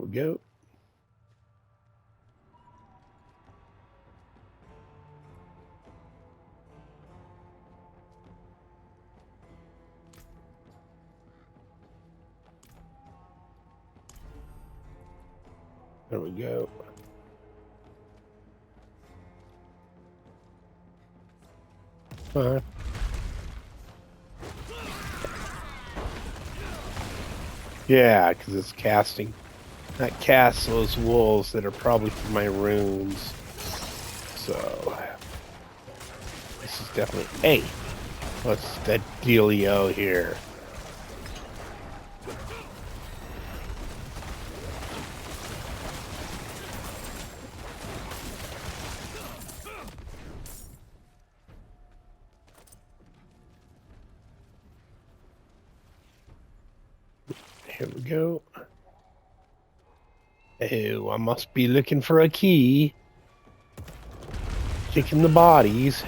we go. There we go. Yeah, because it's casting. That casts those wolves that are probably for my runes. So this is definitely. Hey, what's the dealio here? Here we go. Oh, I must be looking for a key. Kicking the bodies.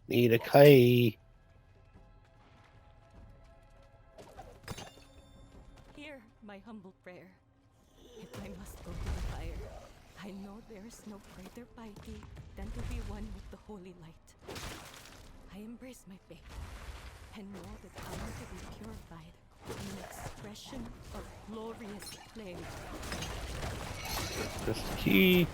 Need a key. Hear my humble prayer. If I must go to the fire, I know there is no greater piety than to be one with the holy light. I embrace my faith and know that I am to be purified in an expression of glorious flame. This key.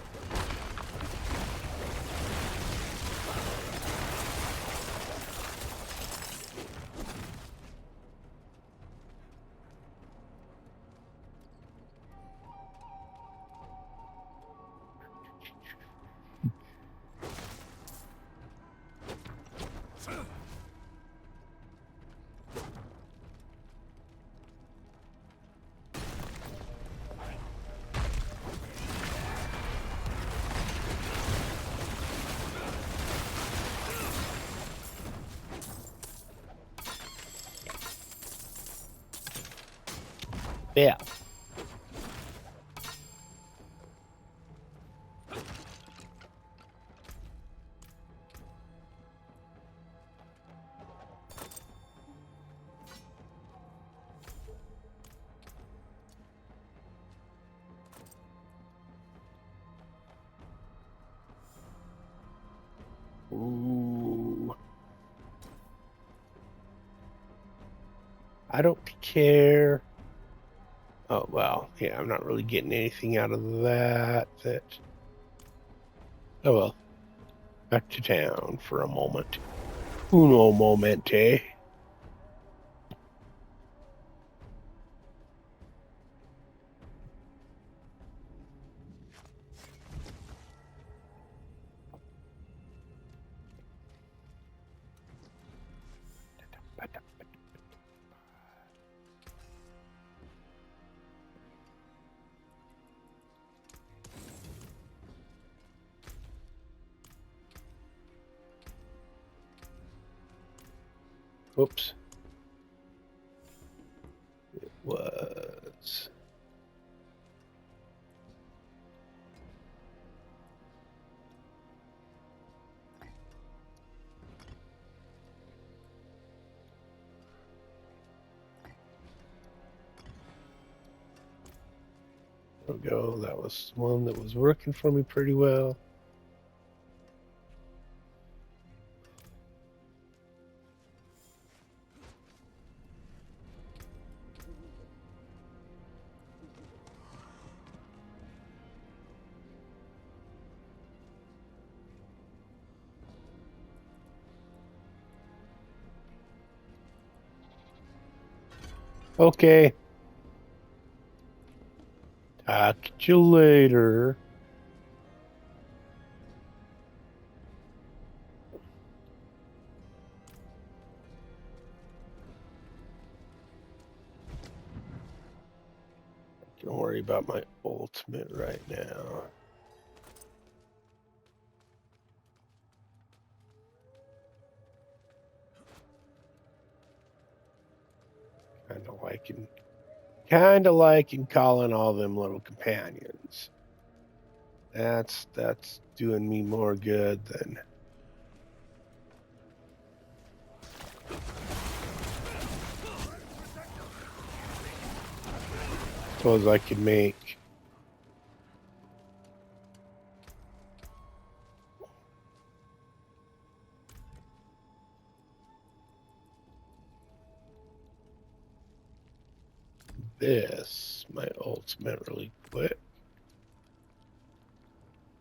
Yeah. Ooh. I don't care. Oh, well, yeah, I'm not really getting anything out of that. Oh, well. Back to town for a moment. Uno momente. Whoops. It was. There we go. That was one that was working for me pretty well. Okay. Talk to you later. Don't worry about my ultimate right now. Kind of liking calling all them little companions. That's doing me more good than suppose I could make. This my ultimate really quick.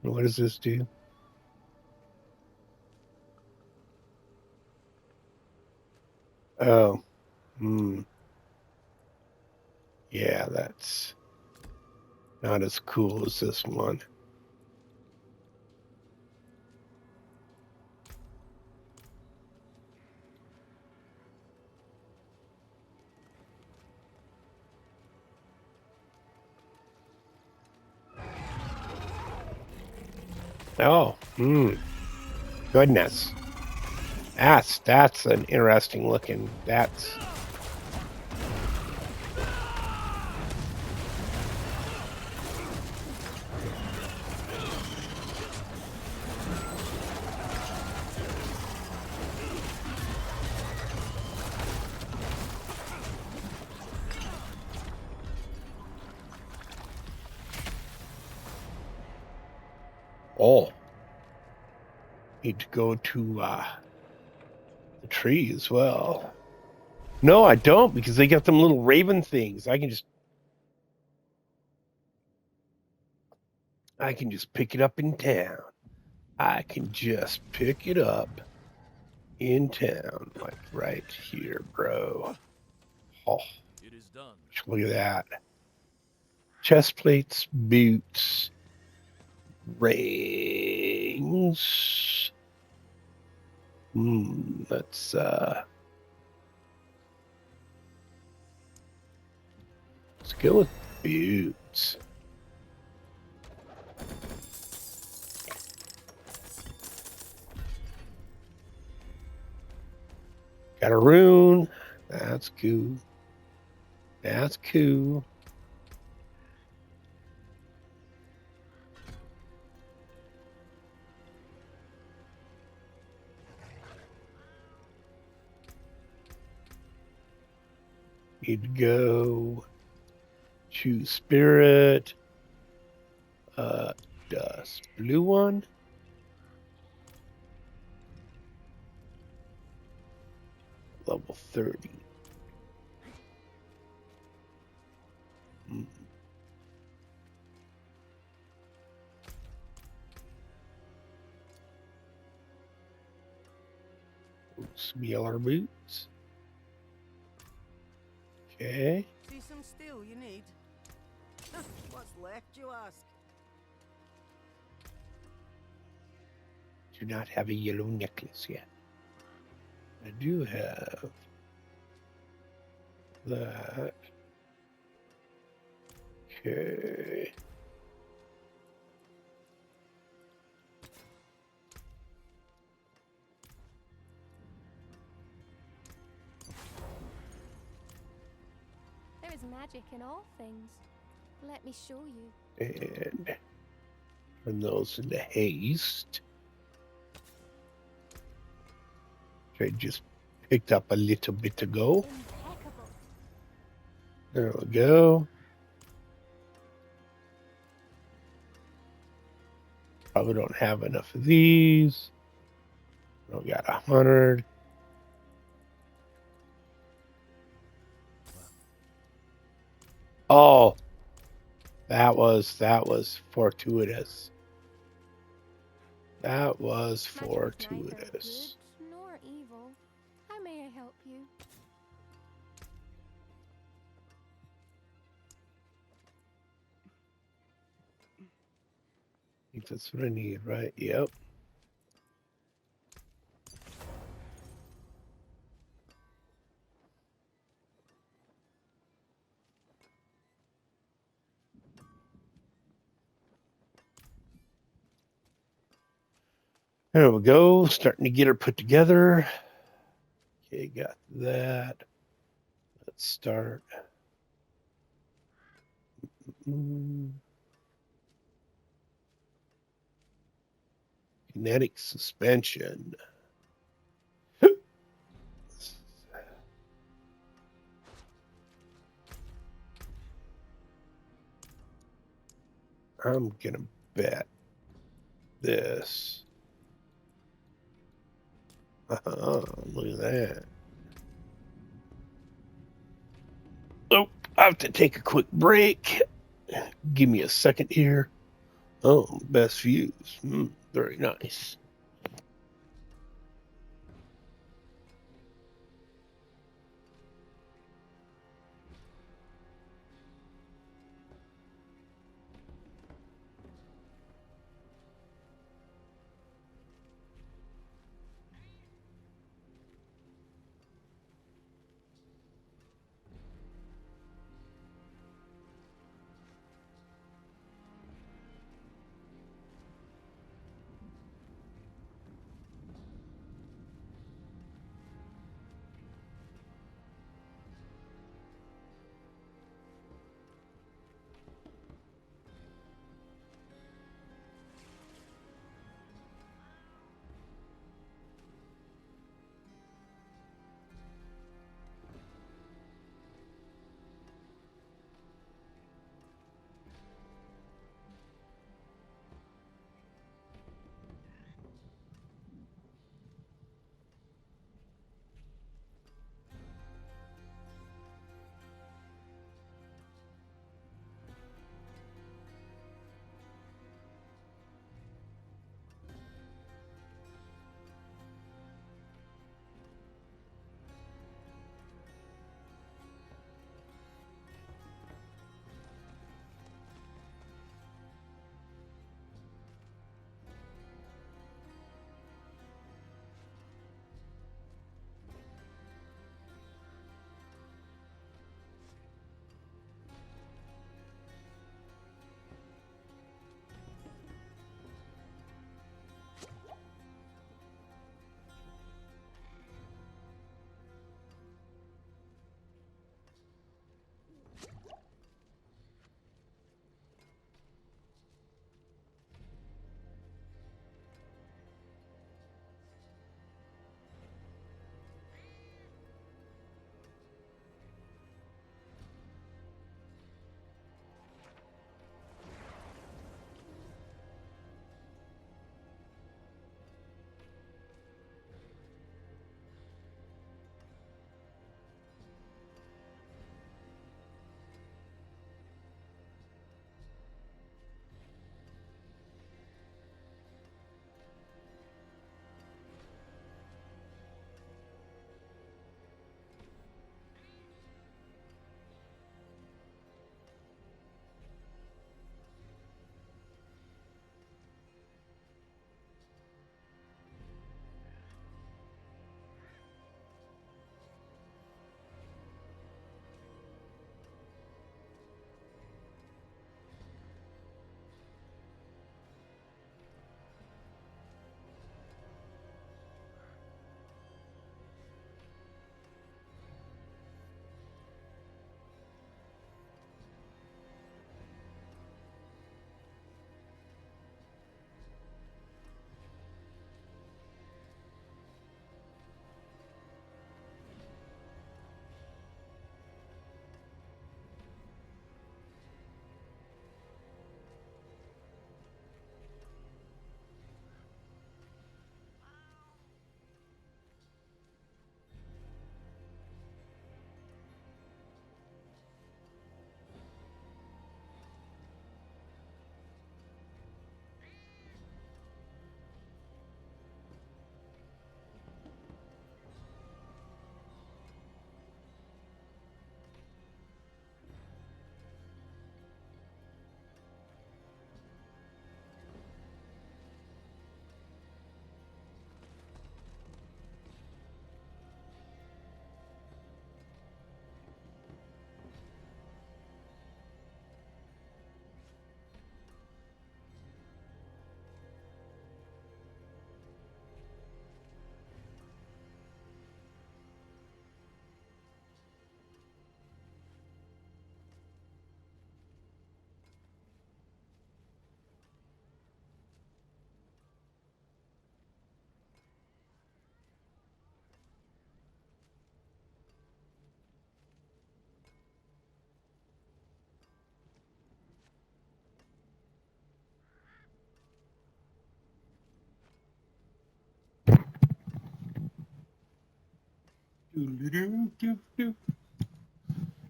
What does this do? Oh, yeah, that's not as cool as this one. Oh, goodness. That's an interesting looking. That's oh. Need to go to the tree as well. No, I don't, because they got them little raven things. I can just pick it up in town. I can just pick it up in town, like right here, bro. Oh, It is done. look at that. Chest plates, boots, rings. Let's go with boots. Got a rune. That's cool. That's cool. Need to go choose spirit. Dust. Blue one. Level 30. Some yellow boots. Okay. See some steel you need? What's left, you ask? Do not have a yellow necklace yet. I do have that. Okay. There is magic in all things. Let me show you. And turn those into haste. Which I just picked up a little bit ago. Impeccable. There we go. probably don't have enough of these. We got 100. Oh, that was fortuitous. That was Magic is neither fortuitous. good nor evil. How may I help you? I think that's what I need, right? Yep. There we go. Starting to get her put together. Okay, got that. Let's start. Kinetic suspension. I'm gonna bet this. Look at that. Oh, I have to take a quick break. Give me a second here. Oh, best views. Very nice.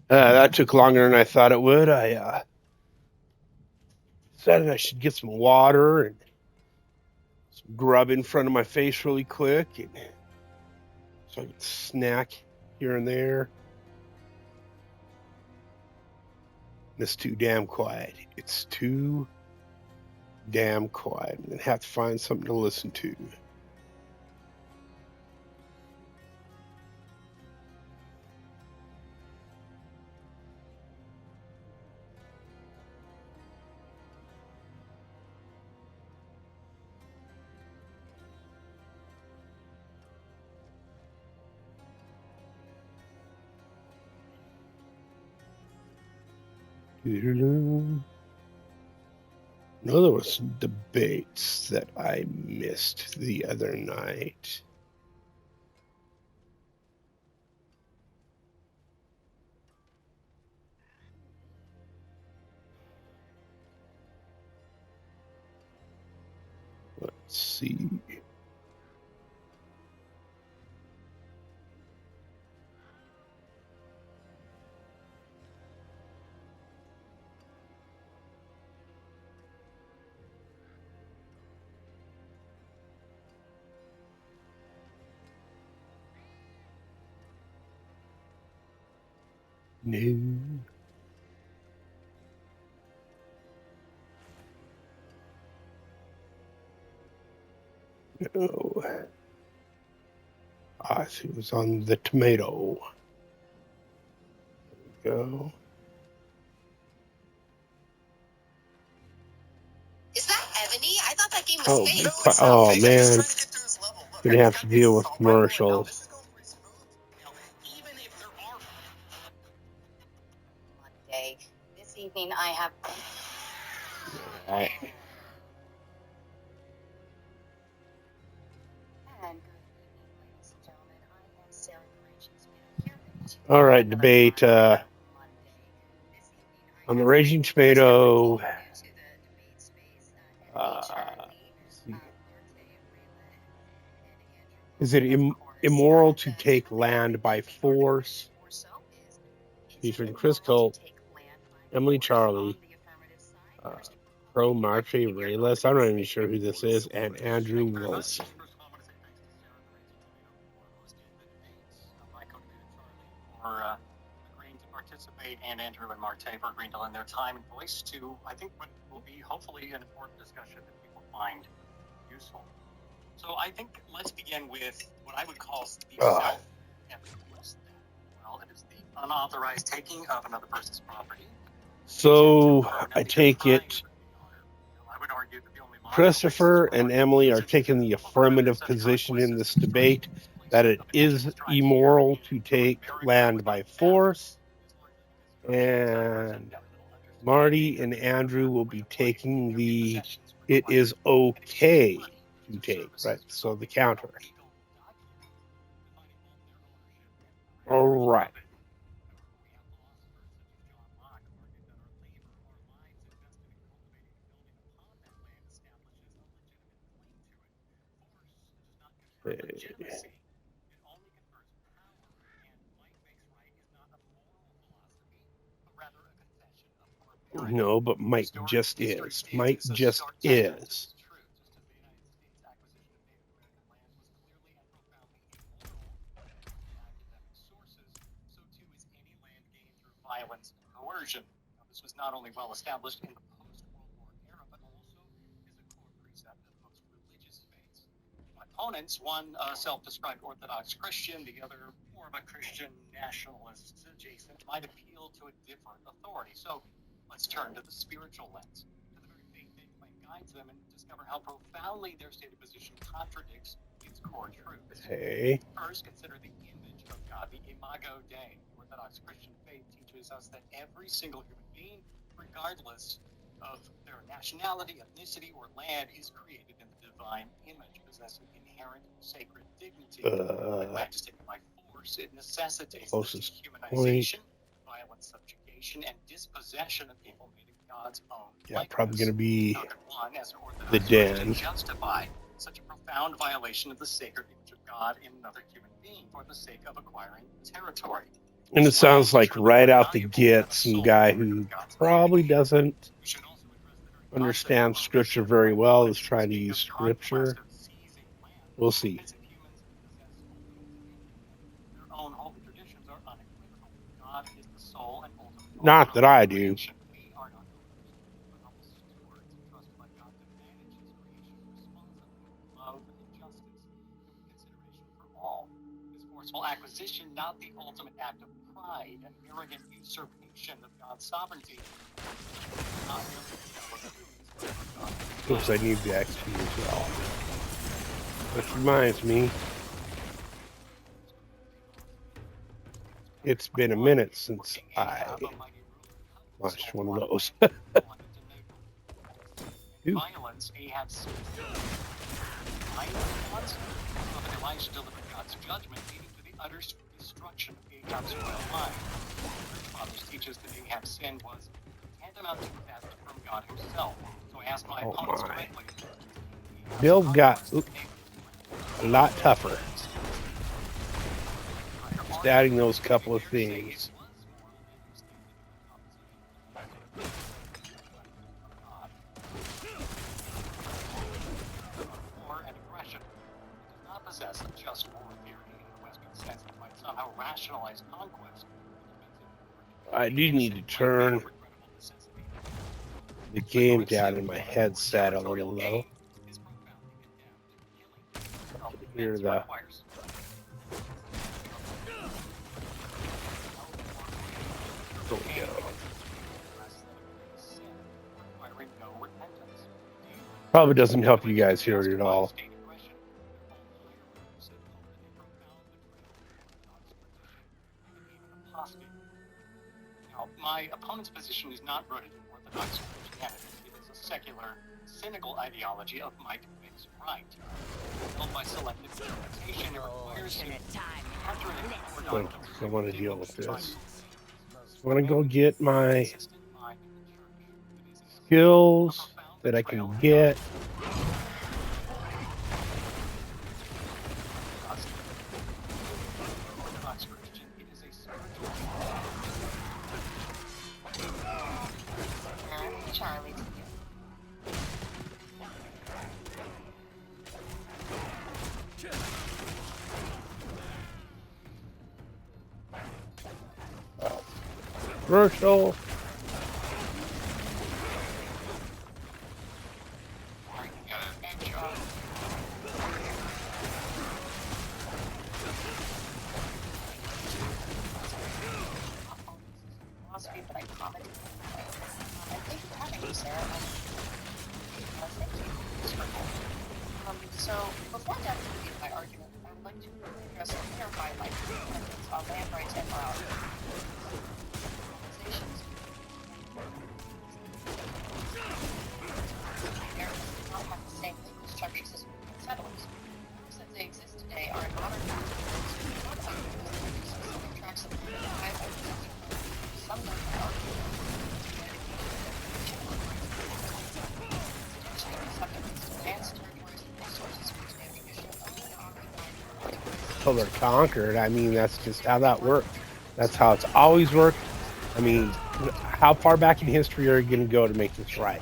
That took longer than I thought it would. I decided I should get some water and some grub in front of my face really quick, and so I could snack here and there. It's too damn quiet. It's too damn quiet. I'm gonna have to find something to listen to. No, there was some debates that I missed the other night. Let's see. No. No. I think it was on the tomato. There we go. Is that Ebony? I thought that game was Oh, fake. oh man. Gonna have to deal with commercials. Monday. This evening I have. All right. All right, debate on the Raging Tomato. Is it immoral to take land by force? Featuring Chris Colt, Emily Charlie, Pro Marche Reyes. I'm not even sure who this is, and Andrew Wilson. For agreeing to participate, and Andrew and Marte for agreeing to lend their time and voice to, I think, what will be hopefully an important discussion that people find useful. So I think let's begin with what I would call the self-evidence. Well, it is the unauthorized taking of another person's property. So I take it Christopher and Emily are taking the affirmative position in this debate that it is immoral to take land by force, and Marty and Andrew will be taking the it is okay to take, right? So the counter. All right. No, but Mike just is. Mike just is. Violence and coercion. Now, this was not only well established in the post-World War era, but also is a core precept of most religious faiths. My opponents, one self-described Orthodox Christian, the other more of a Christian nationalist adjacent, might appeal to a different authority. So let's turn to the spiritual lens, to the very faith they claim guides them, and discover how profoundly their stated position contradicts its core truths. Hey. First, consider the image of God, the Imago Dei. Orthodox Christian faith teaches us that every single human being, regardless of their nationality, ethnicity, or land, is created in the divine image, possessing inherent sacred dignity. When land is taken by force, it necessitates the dehumanization, violent subjugation, and dispossession of people made in God's own likeness. Probably going to be One, as an Orthodox the Den. justify such a profound violation of the sacred image of God in another human being for the sake of acquiring territory. And it sounds like right out the gate, some guy who probably doesn't understand scripture very well is trying to use scripture. We'll see. Their own holy traditions are unequivocal. God is the sole and ultimate. Not that I do. We are not owners, but humble stewards entrusted by God to manage His creation responsibly with love and justice, and with consideration for all. This forceful acquisition, not the ultimate act of pride and arrogant usurpation of God's sovereignty. Not merely the power of humans, but of God. Oops, I need the XP as well. Which reminds me, it's been a minute since I watched one of those. Violence, Ahab's violence of Elijah delivered God's judgment, leading to the utter destruction of Ahab's royal line. Church fathers teach us that Ahab's sin was tantamount to theft from God Himself. So I asked my opponents directly. Bill got a lot tougher. Just adding those couple of things. War and aggression does not possess a just war theory in the Western sense that might somehow rationalize conquest. I do need to turn the game down in my headset a little low. Hear the there we go. Probably doesn't help you guys hear it at all. Now, my opponent's position is not rooted in Orthodox Christianity. It is a secular, cynical ideology of might makes right. Held by selective interpretation, it requires you after an I want to deal with this. I want to go get my skills that I can get. Charlie. Commercial. But I commented. Thank you for having me, Sarah. Thank you. So, before I dive into my argument, I would like to address and clarify my opinions on land rights and morality. Organizations Americans do not have the same legal structures as European settlers. Those that they exist today are in modern times. Specific tracts of land and highways. Some of them are Until they're conquered. I mean, that's just how that works. That's how it's always worked. I mean, how far back in history are you going to go to make this right?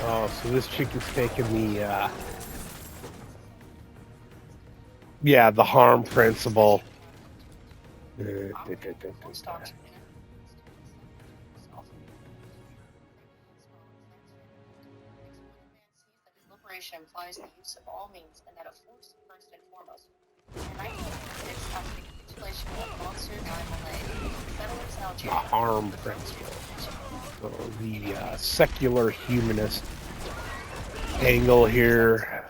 Oh, so this chick is taking the, yeah, the harm principle. Liberation implies the use of all means, and that of force first and foremost. In 1946, after the capitulation of Monsieur Guy Mollet, settlers in Algeria. The harm principle. So the secular humanist angle here,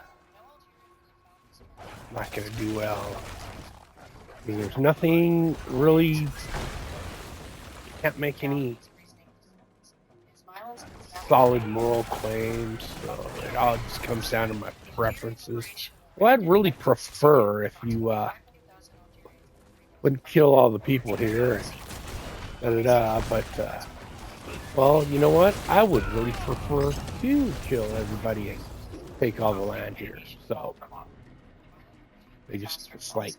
not going to do well. I mean, there's nothing really, can't make any solid moral claims, so it all just comes down to my preferences. Well, I'd really prefer if you wouldn't kill all the people here, but well, you know what? I would really prefer to kill everybody and take all the land here. So it's like.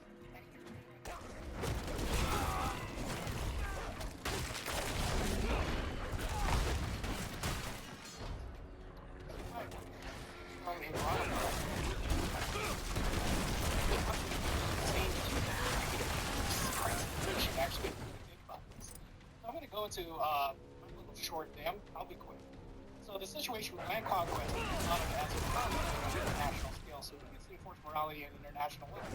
I'm going to go into a little short dam. I'll be quick. So the situation with Bangkok was not as a problem on an international scale, so we can see forced morality at international level.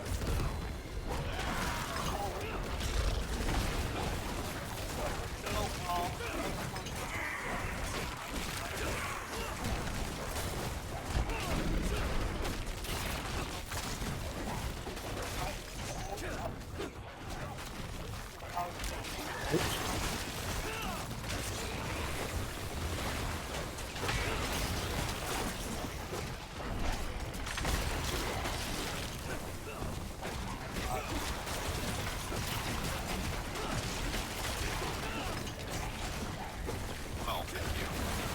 Well, thank you.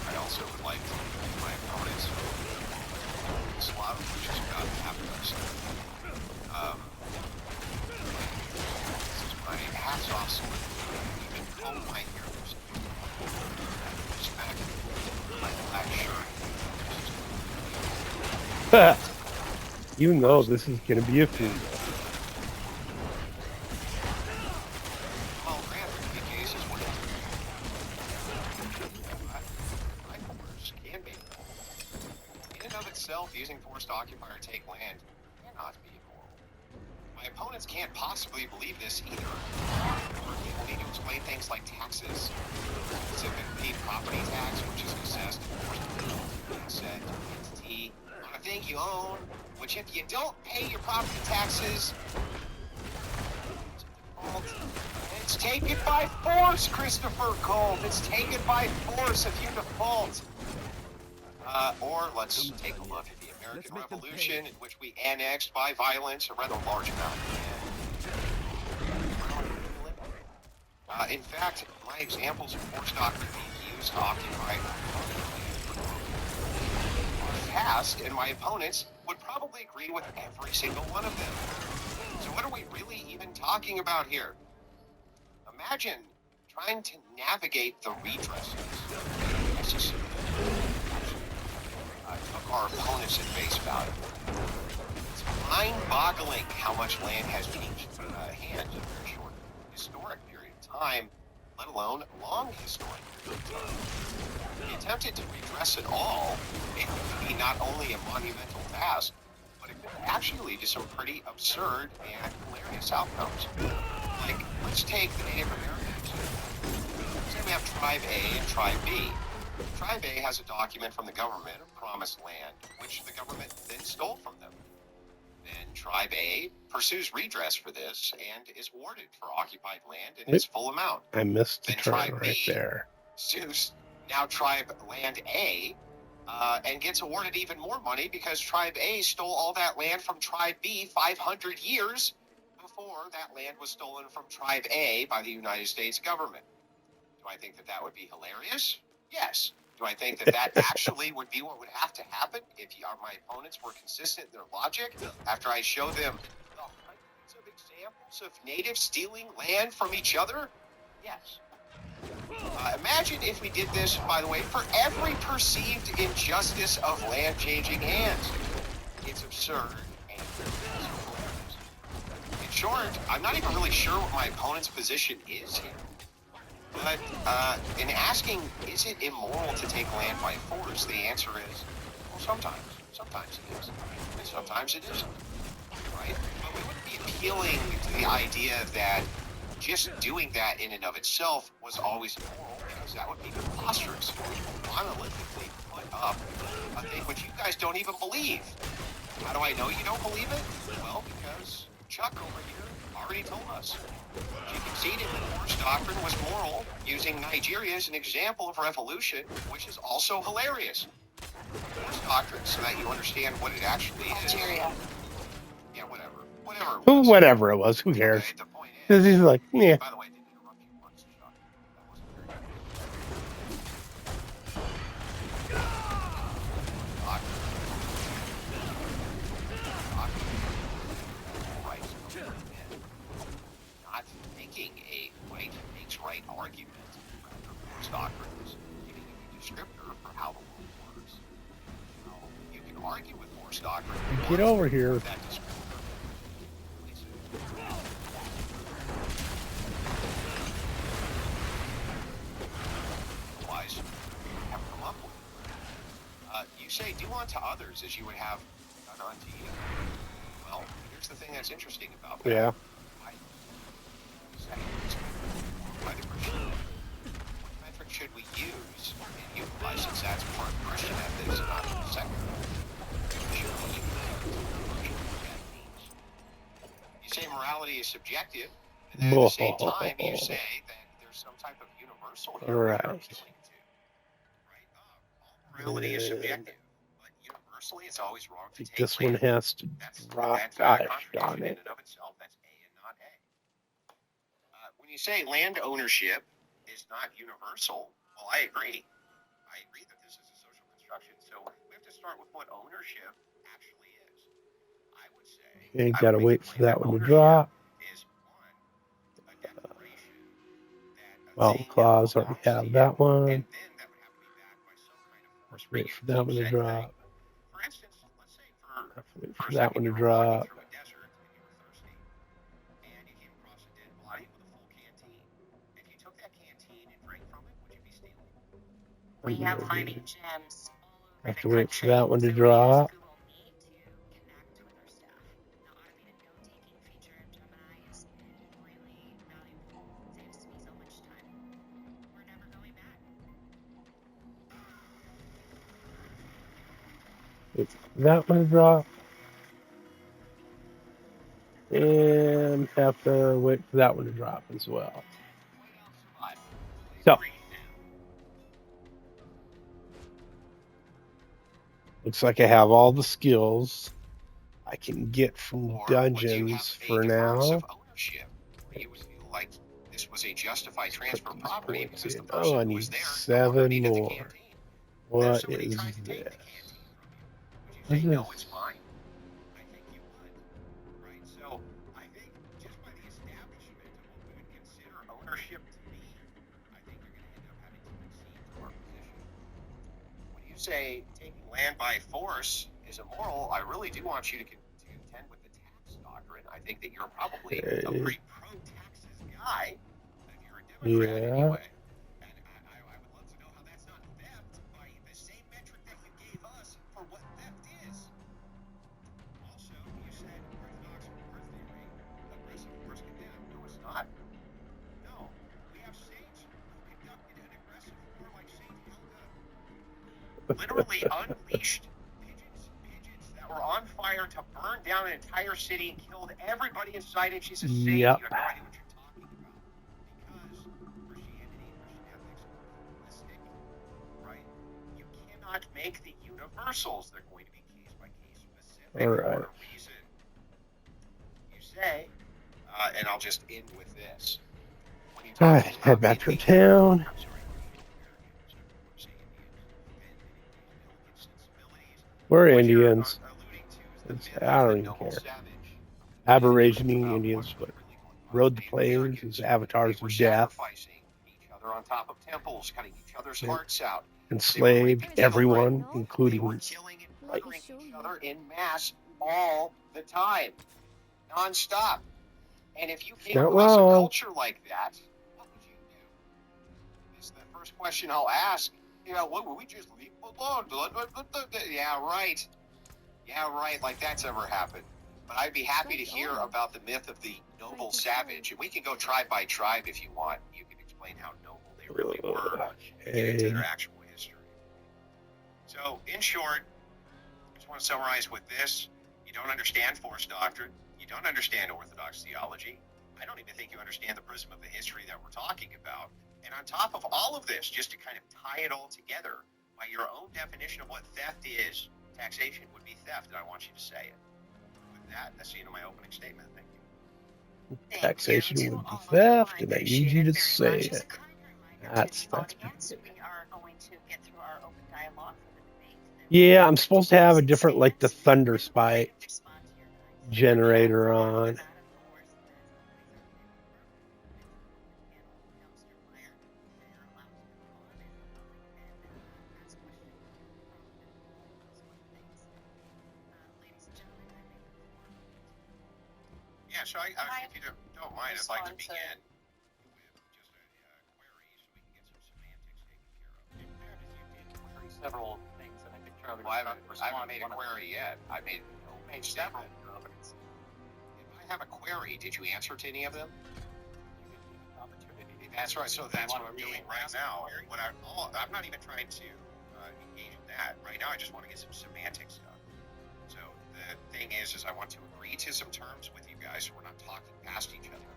I also would like to thank my opponents. Slav just got after us. This is my hats off salute. Even all my heroes. Respect my black shirt. You know this is going to be a funeral. Well, granted, the case is what it can be. In and of itself, using force to occupy or take land cannot be immoral. My opponents can't possibly believe this either. People need to explain things like taxes, specifically property tax, which is assessed and forced asset entity on a thing you own, which if you don't pay your property taxes, it's taken by force, Christopher Cole. It's taken by force if you default. Or let's take a look at the American Revolution, in which we annexed by violence a rather large amount of land. In fact, my examples of force doctrine being used to occupy are past, and my opponents would probably agree with every single one of them. So what are we really even talking about here? Imagine trying to navigate the redresses. Of our opponents at face value. It's mind-boggling how much land has changed hands in a very short historic period of time, let alone a long historic period of time. If we attempted to redress it all, it would be not only a monumental task, but it could actually lead to some pretty absurd and hilarious outcomes. Like, let's take the Native Americans. Say we have Tribe A and Tribe B. Tribe A has a document from the government of promised land, which the government then stole from them. Then Tribe A pursues redress for this and is awarded for occupied land in its full amount. I missed the Then turn Tribe right B there. sues now Tribe Land A and gets awarded even more money because Tribe A stole all that land from Tribe B 500 years before that land was stolen from Tribe A by the United States government. Do I think that that would be hilarious? Yes. Do I think that that actually would be what would have to happen if my opponents were consistent in their logic after I show them the hundreds of examples of natives stealing land from each other? Yes. Imagine if we did this, by the way, for every perceived injustice of land changing hands. It's absurd and hilarious. In short, I'm not even really sure what my opponent's position is here. But in asking, is it immoral to take land by force, the answer is, well, sometimes. Sometimes it is. And sometimes it isn't. Right? But we wouldn't be appealing to the idea that just doing that in and of itself was always immoral, because that would be preposterous. Monolithically put up a thing which you guys don't even believe. How do I know you don't believe it? Well, because Chuck over here already told us. She conceded that Force doctrine was moral, using Nigeria as an example of revolution, which is also hilarious. Force doctrine, so that you understand what it actually is. Nigeria. Yeah, whatever. Whatever it was. Whatever it was, who cares? Okay, the point Because is, he's like, yeah. by the way, I didn't interrupt you once, Chuck. That wasn't very good. Right. Not making a right makes right argument. Rather, Force doctrine is giving you a descriptor for how the world works. Now, you can argue with Force doctrine. Get over here. That descriptor. Otherwise, you have come up with. You say, do unto others as you would have done unto you. Well, here's the thing that's interesting about that. Yeah. By the Christian method. What metric should we use and utilize, since that's part of Christian ethics and not secular? Should we utilize that means? You say morality is subjective, and then at the same time you say that there's some type of universal here we're appealing to. Right? All morality is subjective, but universally it's always wrong to take This one has to drop. Gosh darn it. in and of itself, that's A and not A. When you say land ownership is not universal, well, I agree. I agree that this is a social construction. So we have to start with what ownership actually is. I would say. You gotta wait for that one to drop. Is one, a declaration that Well, clause already have that one. and then that would have to be backed by some kind of force. Wait for that one to drop. For instance, let's say Wait for that one to drop. through a desert and you were thirsty, and you came across a dead body with a full canteen. If you took that canteen and drank from it, would you be stealing? We have finding gems all over Have the to wait for country, that one to so we use drop. Google Meet to connect with our staff. The automated note-taking feature of Gemini is really valuable. Saves me so much time. We're never going back. Wait for that one to drop. And have to wait for that one to drop as well. So, looks like I have all the skills I can get from dungeons for now. Of ownership, where you would feel like this was a justified transfer of property because the person Oh, I who need was there 7 needed the more. canteen. If What somebody is tried to take the this? canteen from you, would you say, no, it's mine? I think you would. Right? So I think just by the establishment of what we would consider ownership to be, I think you're going to end up having to concede to our position. When you say taking land by force is immoral, I really do want you to contend with the tax doctrine. I think that you're probably a pretty pro-taxes guy, if you're a Democrat anyway. And I would love to know how that's not theft by the same metric that you gave us for what theft is. Also, you said orthodox war theory, aggressive force condemned. No, it's not. No, we have saints who conducted an aggressive war like Saint Helga. Literally unleashed pigeons that were on fire to burn down an entire city and killed everybody inside it. She's a saint. Yep. You have no idea what you're talking about. Because Christianity and Christian ethics are holistic, right? You cannot make the universals. They're going to be case by case specific All right. for a reason. You say, and I'll just end with this. When you talk Alright, head back to town. I'm sorry. We're Indians. I don't even care. Aborigine Indians rode the plains as avatars of death, Each other on top of temples, cutting each other's hearts out. enslaved everyone, including They were killing and murdering each other in mass all the time, non-stop. And if you came not across a wrong. culture like that, what would you do? Is the first question I'll ask. You know, what would we just leave alone? Yeah, right. Yeah, right. Like that's ever happened. But I'd be happy to hear about the myth of the noble savage. And we can go tribe by tribe if you want. You can explain how noble they really were and get into their actual history. So, in short, I just want to summarize with this. You don't understand force doctrine. You don't understand Orthodox theology. I don't even think you understand the prism of the history that we're talking about. And on top of all of this, just to kind of tie it all together, by your own definition of what theft is, taxation would be theft, and I want you to say it. With that, that's the end of my opening statement. Thank you. Taxation would be theft, and I need you to say it. That's We are going to get through our open dialogue for the debate. Yeah, I'm supposed to have a different, like the Thunder Spike generator on. Yeah, so if you don't mind, I'd like to begin with just a query so we can get some semantics taken care of. In fairness, you did query several things, and I think Charlie I haven't made a query yet. I made several. If I have a query, did you answer to any of them? That's right. So that's what I'm doing right now. I'm not even trying to engage in that right now. I just want to get some semantics done. So the thing is I want to agree to some terms with you guys, so we're not talking past each other.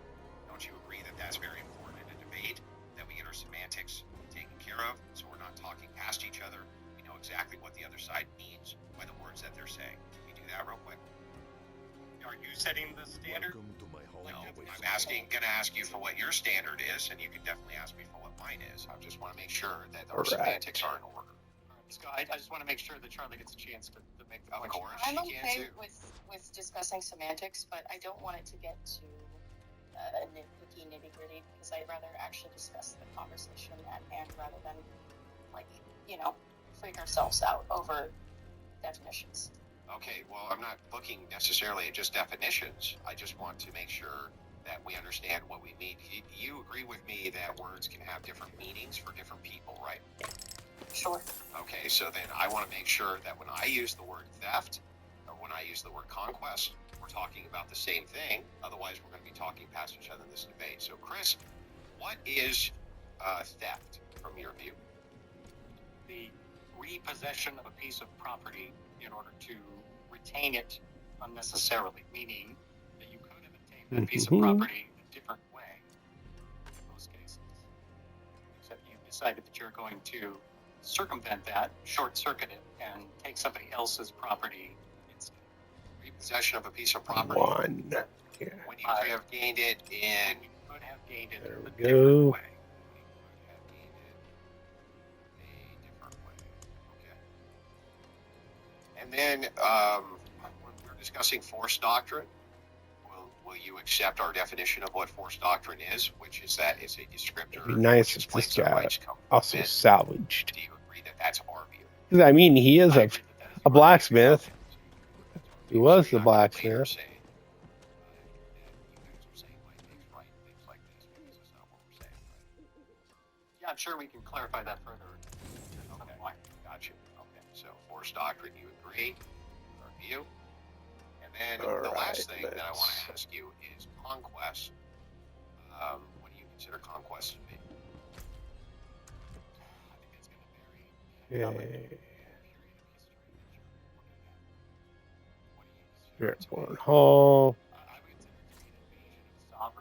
Don't you agree that that's very important in a debate, that we get our semantics taken care of, so we're not talking past each other? We know exactly what the other side means by the words that they're saying. Can we do that real quick? Are you setting the standard? No, I'm going to ask you for what your standard is, and you can definitely ask me for what mine is. I just want to make sure that our semantics are in order. I just want to make sure that Charlie gets a chance to make the point. I'm okay with discussing semantics, but I don't want it to get to nitpicky nitty-gritty, because I'd rather actually discuss the conversation at hand rather than, freak ourselves out over definitions. Okay, well, I'm not looking necessarily at just definitions. I just want to make sure that we understand what we mean. You agree with me that words can have different meanings for different people, right? Sure. Okay, so then I want to make sure that when I use the word theft, or when I use the word conquest, we're talking about the same thing. Otherwise, we're going to be talking past each other in this debate. So, Chris, what is theft from your view? The repossession of a piece of property in order to retain it unnecessarily, meaning that you could have obtained that piece of property a different way in most cases. Except you decided that you're going to circumvent that, short-circuit it, and take somebody else's property instead. Repossession of a piece of property. Yeah. When you could have gained it in... You could have gained it there we a different go. way. And then we're discussing force doctrine. Will you accept our definition of what force doctrine is, which is that it's a descriptor? It'd be nice if this guy also salvaged. Do you agree that that's our view? Because I mean, he is a blacksmith. He was the blacksmith. Yeah, I'm sure we can clarify that further. Okay, gotcha. Okay, so force doctrine, you agree? Our view. And then the last thing that I want to ask you is conquest. What do you consider conquest to be? I think it's going to vary. Spiritborn Hall. I'm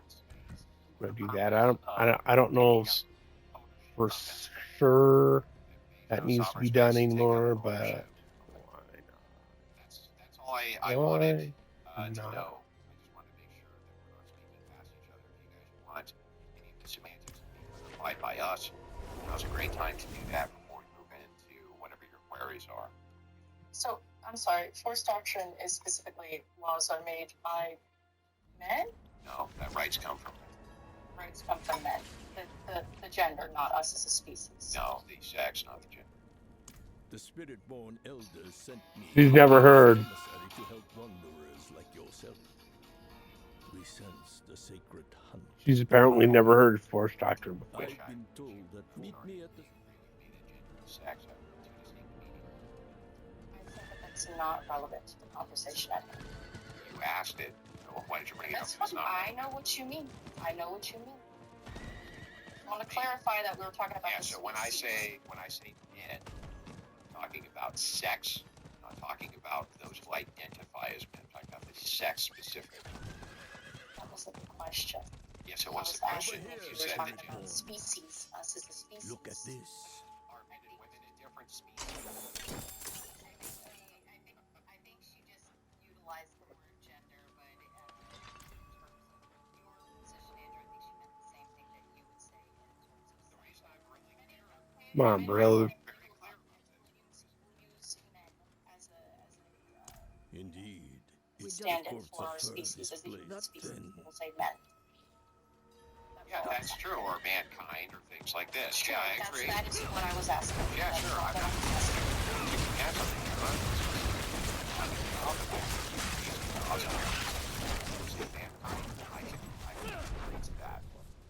gonna do that. I don't know if for sure that needs to be done anymore, but why not? That's all I wanted to know. I just wanted to make sure that we're not speaking past each other. If you guys want any of the semantics to be clarified by us, now's a great time to do that before we move into whatever your queries are. So, I'm sorry, force doctrine is specifically laws are made by men? No, that rights come from men. Rights come from men. The gender, not us as a species. No, the sex, not the gender. The spirit-born elders sent me. She's never heard. To help wanderers like yourself. We sense the sacred hunt. She's apparently never heard force doctrine before. I've been told that meet me at the Sex. I think that that's not relevant to the conversation at hand. You asked it. So why did you bring it That's up? fine. I know what you mean. I want to clarify that we were talking about. Yeah. So when I say men, I'm talking about sex. I'm not talking about those who identify as men. I'm talking about the sex specific. That wasn't the question. Yes, it I was was the question. asking if You you were said talking that about species, us as a species. Look at this. are men and women in different species. I think she just utilized the word gender, but in terms of your position, Andrew, I think she meant the same thing that you would say in terms of The reason I'm really clear, Come on, bro. very clear about this. use men as a Indeed. It's stand-in difficult for our to species as a display human species. then. People say men. Yeah, that's true, or mankind, or things like this. Yeah, I agree. That is what I was asking. Yeah, That's sure. all I'm that not I'm asking.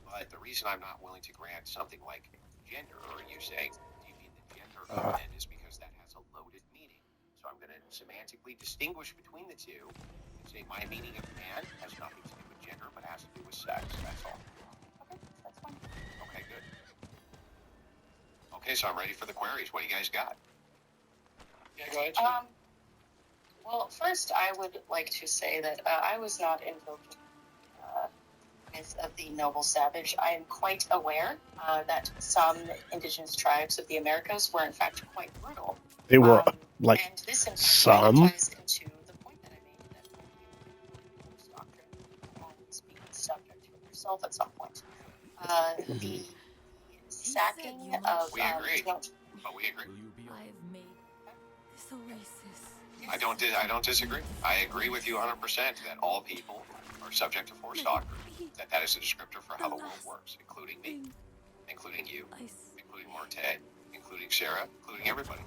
But the reason I'm not willing to grant something like gender, or you say, do you mean the gender feminine, is because that has a loaded meaning. So I'm going to semantically distinguish between the two and say my meaning of man has nothing to do with gender, but has to do with sex. That's all. Okay, that's fine. Okay, good. Okay, so I'm ready for the queries. What do you guys got? Yeah, go ahead. Well, first I would like to say that I was not invoking myth of the noble savage. I am quite aware that some indigenous tribes of the Americas were in fact quite brutal. They were like and this in fact some. ties into the point that I made that Force doctrine always be subject to it yourself at some point. The sacking of We agree. But we agree. I've made this oasis. I don't disagree. I agree with you 100% that all people are subject to force doctrine. That is a descriptor for how the world works, including me, including you, including Marte, including Sarah, including everybody.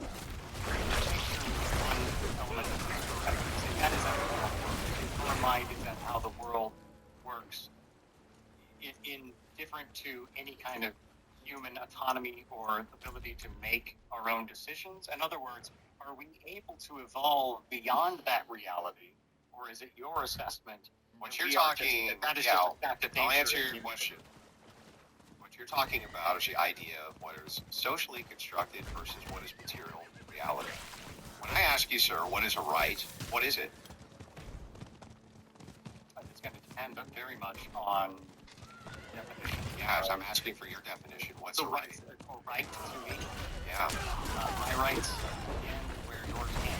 That is in our mind, is that how the world works? In different to any kind of human autonomy or ability to make our own decisions. In other words, are we able to evolve beyond that reality, or is it your assessment? What you're talking, that is yeah, just a fact of I'll nature answer and your question. What you're talking about is the idea of what is socially constructed versus what is material reality. When I ask you, sir, what is a right, what is it? It's going to depend very much on definition. Yes, I'm asking for your definition. What's a right? Or right to me. Yeah. My rights begin where yours can.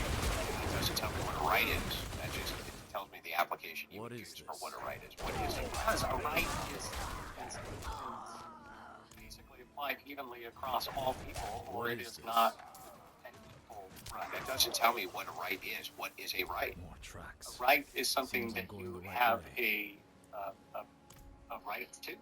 It doesn't tell me what a right is. That just tells me the application you would use for what a right is. What is it? Because a right is basically applied evenly across all people, or it is not an equal right. That doesn't tell me what a right is. What is a right? A right is something that you have a right to.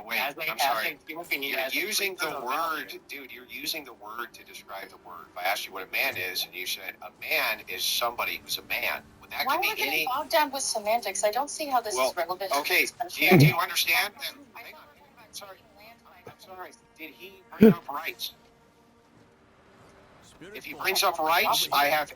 Wait, I'm sorry. You're using the word, dude, you're using the word to describe the word. If I asked you what a man is, and you said a man is somebody who's a man, would that Why could we're be getting any... bogged down with semantics? I don't see how this is relevant. Okay, do you understand? Hang on. I'm sorry. Did he bring up rights? If he brings up rights, I have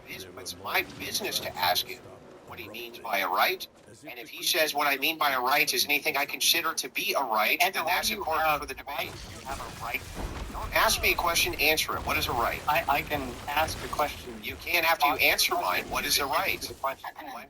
it's my business to ask him what he means by a right. And if he says what I mean by a right is anything I consider to be a right, then that's important for the debate. You have a right. Don't ask me a question, answer it. What is a right? I can ask a question. You can't after you answer mine. What is a right? What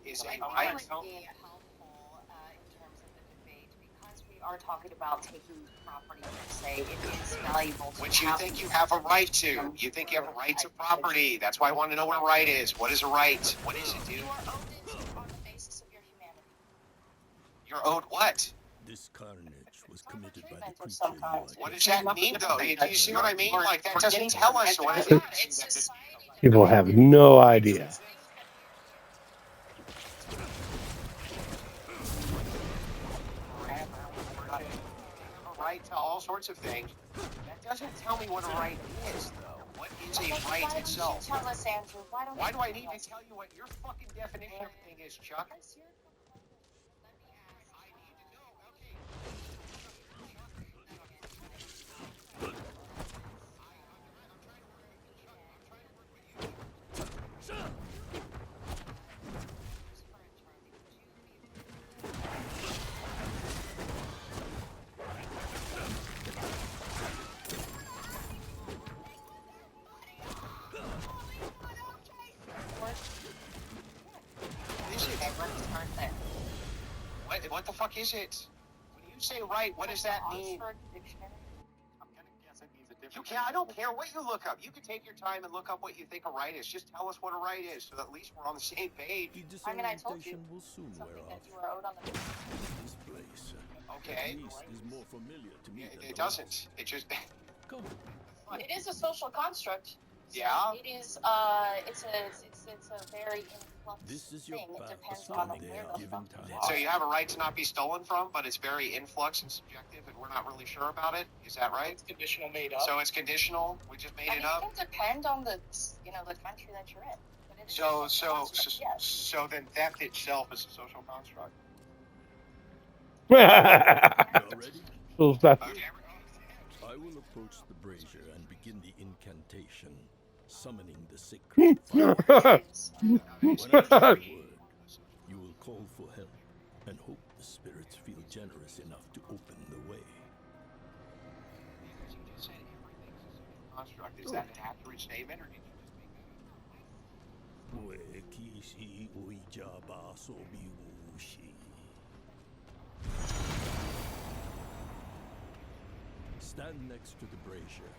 is a right? It would be helpful in terms of the debate because we are talking about taking property per se. It is valuable to Which you think you have a right to. You think you have a right to property. That's why I want to know what a right is. What is a right? What is it, dude? You are owed it on the basis of your humanity. You're owed what? This carnage was committed by the of some kind. What does that mean, though? Do you see what I mean? Like, that doesn't tell us what it is. People have no idea. Right to all sorts of things. That doesn't tell me what a right is, though. What is a right itself? Tell us, Andrew. Why do I need to tell you what your fucking definition of thing is, Chuck? What the fuck is it? When you say right, what does that mean? Oxford Dictionary. I'm gonna guess it means a different. You can't. I don't care what you look up. You can take your time and look up what you think a right is. Just tell us what a right is, so that at least we're on the same page. I mean, I told you Will soon something wear that off. you are owed on the. This place, Okay. at least, is more familiar to me than It the doesn't. last. It just. Come. It is a social construct. So Yeah. it is. It's a very influx This is your thing. It path depends to on stone where there, the given fuck you time. are. So you have a right to not be stolen from, but it's very influx and subjective, and we're not really sure about it. Is that right? It's conditional made up. So it's conditional. We just made I mean, it up. it can depend on the the country that you're in. But it is a So social construct, yes. so then theft itself is a social construct. Already? So that's I will approach the brazier and begin the incantation, summoning the sacred fire. When I say the word, you will call for help and hope the spirits feel generous enough to open the way. You just said everything's a social construct. Is that an accurate statement, or did you just make that up? Wekishi uijaba sobiwushi. Stand next to the brazier.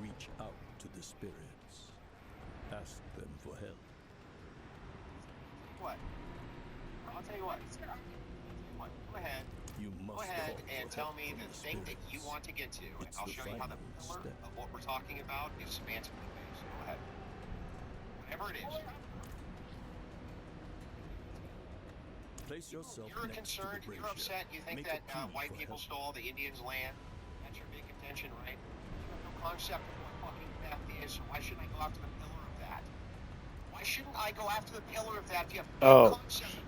Reach out to the spirits. Ask them for help. What? I'll tell you what. Go ahead. You must Go ahead call and for tell help me from the the thing that you spirits. want to get to, and It's I'll the show you how the final pillar step. of what we're talking about is semantically based. Go ahead. Whatever it is. Place yourself You're next concerned, to the brazier. you're upset, you think Make a that plea white for people help. stole the Indians' land. That's your big contention, right? You have no concept of what fucking theft is, so why shouldn't I go after the pillar of that? Why shouldn't I go after the pillar of that if you have no concept of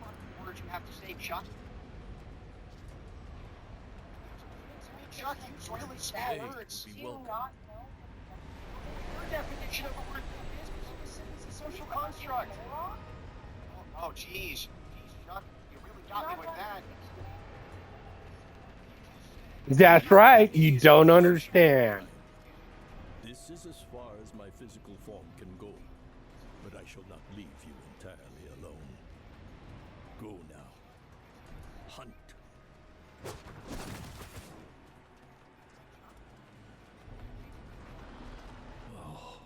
what words you have to say, Chuck? Chuck, use really small words. Be Do you welcome. not know? Your definition of the word is a social construct. Oh, jeez. Chuck, you really got me with that. That's right. You don't understand. This is as far as my physical form can go, but I shall not leave you entirely alone. Go now. Hunt. Oh,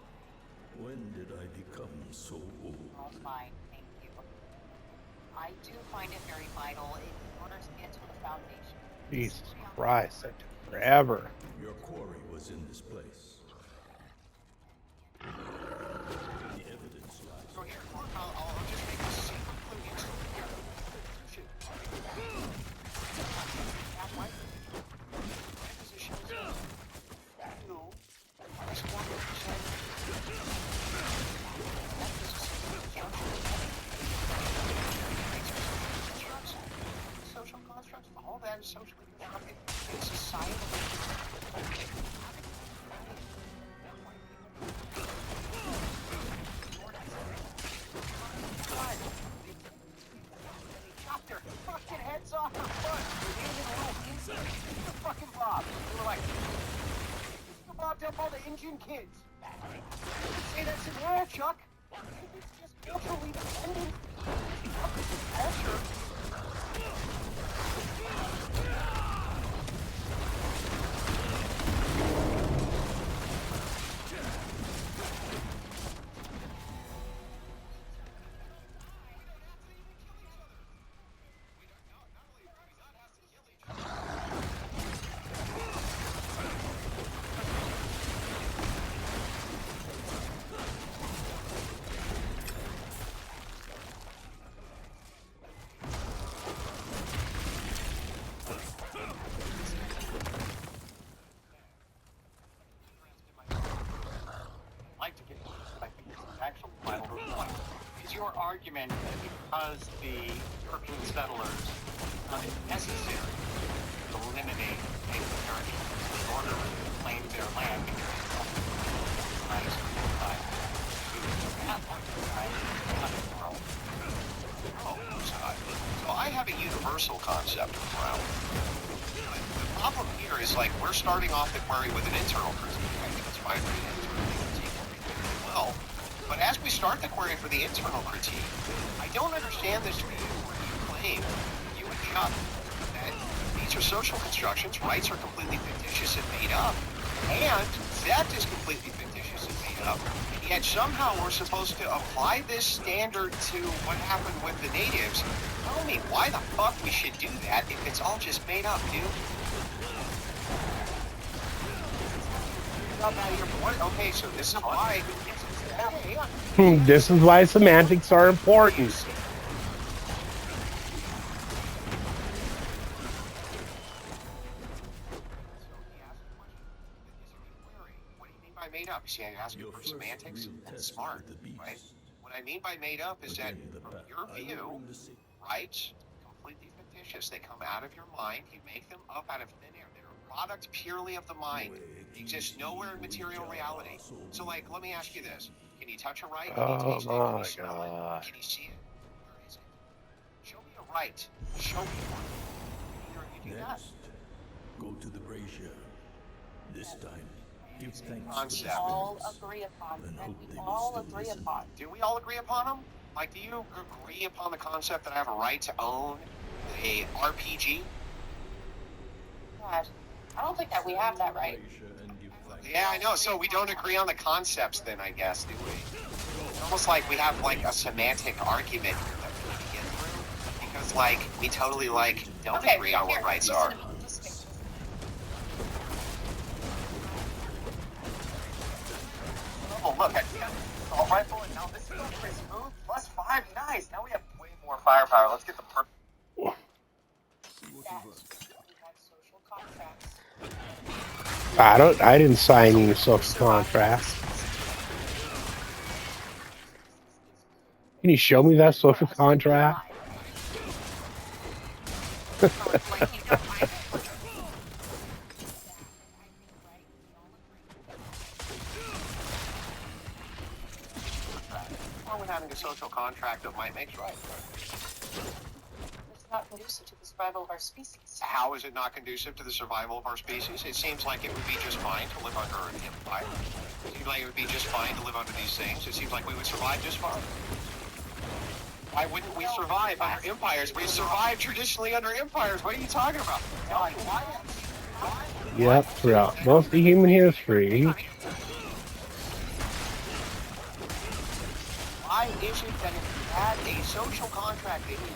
when did I become so old? Oh, fine, thank you. I do find it very vital in order to get to the foundation. Jesus Christ, that took forever. Your quarry was in this place. The evidence lies. So here, look, I'll just make a secret clue here. Shoot. My position is you. This 1%. Social constructs, all that is socially constructed. It's society. Chop their fucking heads off their foot. They were fucking Bob. They were like, you bobbed up all the Indian kids. You say that's in there, Chuck. It's just culturally dependent. Culture. Like to get to this, but I think this is actual final point. Is your argument that because the European settlers found it necessary to eliminate Native Americans in order to claim their land so I have a universal concept of morality. The problem here is like we're starting off the query with an internal critique. I think it's fine for you to critique everything well. But as we start the query for the internal critique, I don't understand this view where you claim, you and Chuck, that these are social constructions, rights are completely fictitious and made up, and theft is completely fictitious and made up, and yet somehow we're supposed to apply this standard to what happened with the natives. Tell me why the fuck we should do that if it's all just made up, dude? Okay, so this is why. This is why semantics are important. By made up, see, I ask you for semantics. That's smart, right? What I mean by made up is that, from your view, rights completely fictitious. They come out of your mind. You make them up out of thin air. They're a product purely of the mind. They exist nowhere in material reality. So, like, let me ask you this: can you touch a right? Can you taste it? Can you smell it? Can you see it? Where is it? Show me a right. Show me one. Either of you do that. Go to the brazier. This time, give thanks Concept. to the all spirits, agree upon. and That hope we they will all still agree listen. upon. Do we all agree upon them? Like, do you agree upon the concept that I have a right to own a RPG? God, I don't think that we have that right. Yeah, I know. So we don't agree on the concepts then, I guess, do we? It's almost like we have, like, a semantic argument here that we need to get through. Because, like, we totally, like, don't agree on what rights are. Oh, look, I see assault rifle, and now this is going pretty smooth. +5, nice. Now we have way more firepower. Let's get the perfect. I didn't sign any social contracts. Can you show me that social contract? Or with having a social contract of might makes right. It's not conducive to the survival of our species. How is it not conducive to the survival of our species? It seems like it would be just fine to live under an empire. It seems like it would be just fine to live under these things. It seems like we would survive just fine. Why wouldn't we survive under empires? We survived traditionally under empires. What are you talking about? Tell me why? Yep, throughout most of human history. Why is it that if we had a social contract, they need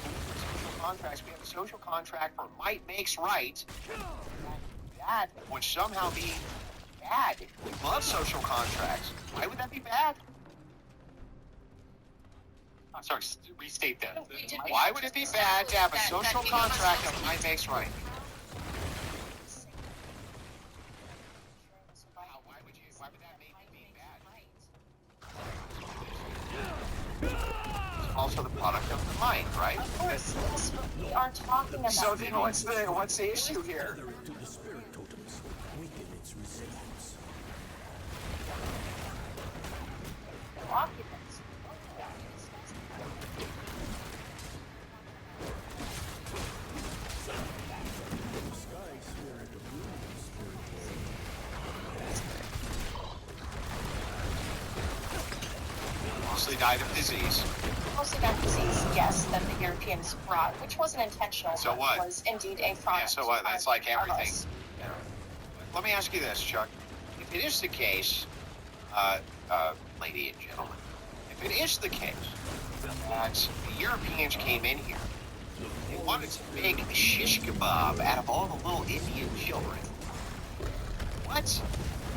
social contracts, we have a social contract for might makes right, that would somehow be bad? We love social contracts. Why would that be bad? I'm sorry, restate that. Why would it be bad to have a social contract of might makes right? Why would that make it be bad? It's also the product of the mind, right? Of course, yes, but we are talking about. So then what's the issue here? To the spirit totems, weaken its resilience. Occupants. Mostly died of disease. Mostly got disease, yes, that the Europeans brought, which wasn't intentional. So but what? Was indeed a product. Yeah, so what? That's like of everything. us. You know. Let me ask you this, Chuck. If it is the case, lady and gentlemen, if it is the case that the Europeans came in here, they wanted to make shish kebab out of all the little Indian children, what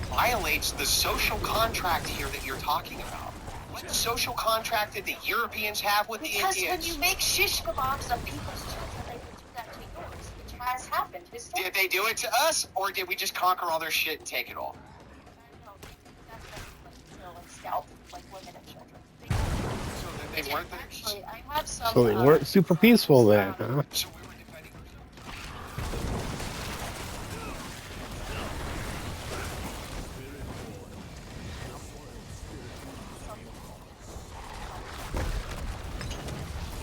violates the social contract here that you're talking about? What social contract did the Europeans have with the Because Indians? when you make shish kebabs of people's children, they will do that to yours, which has happened historically. Did they do it to us, or did we just conquer all their shit and take it all? No, kill and scalp like women and children. So then they weren't Actually, I have some. So they weren't super peaceful then, huh? So we were defending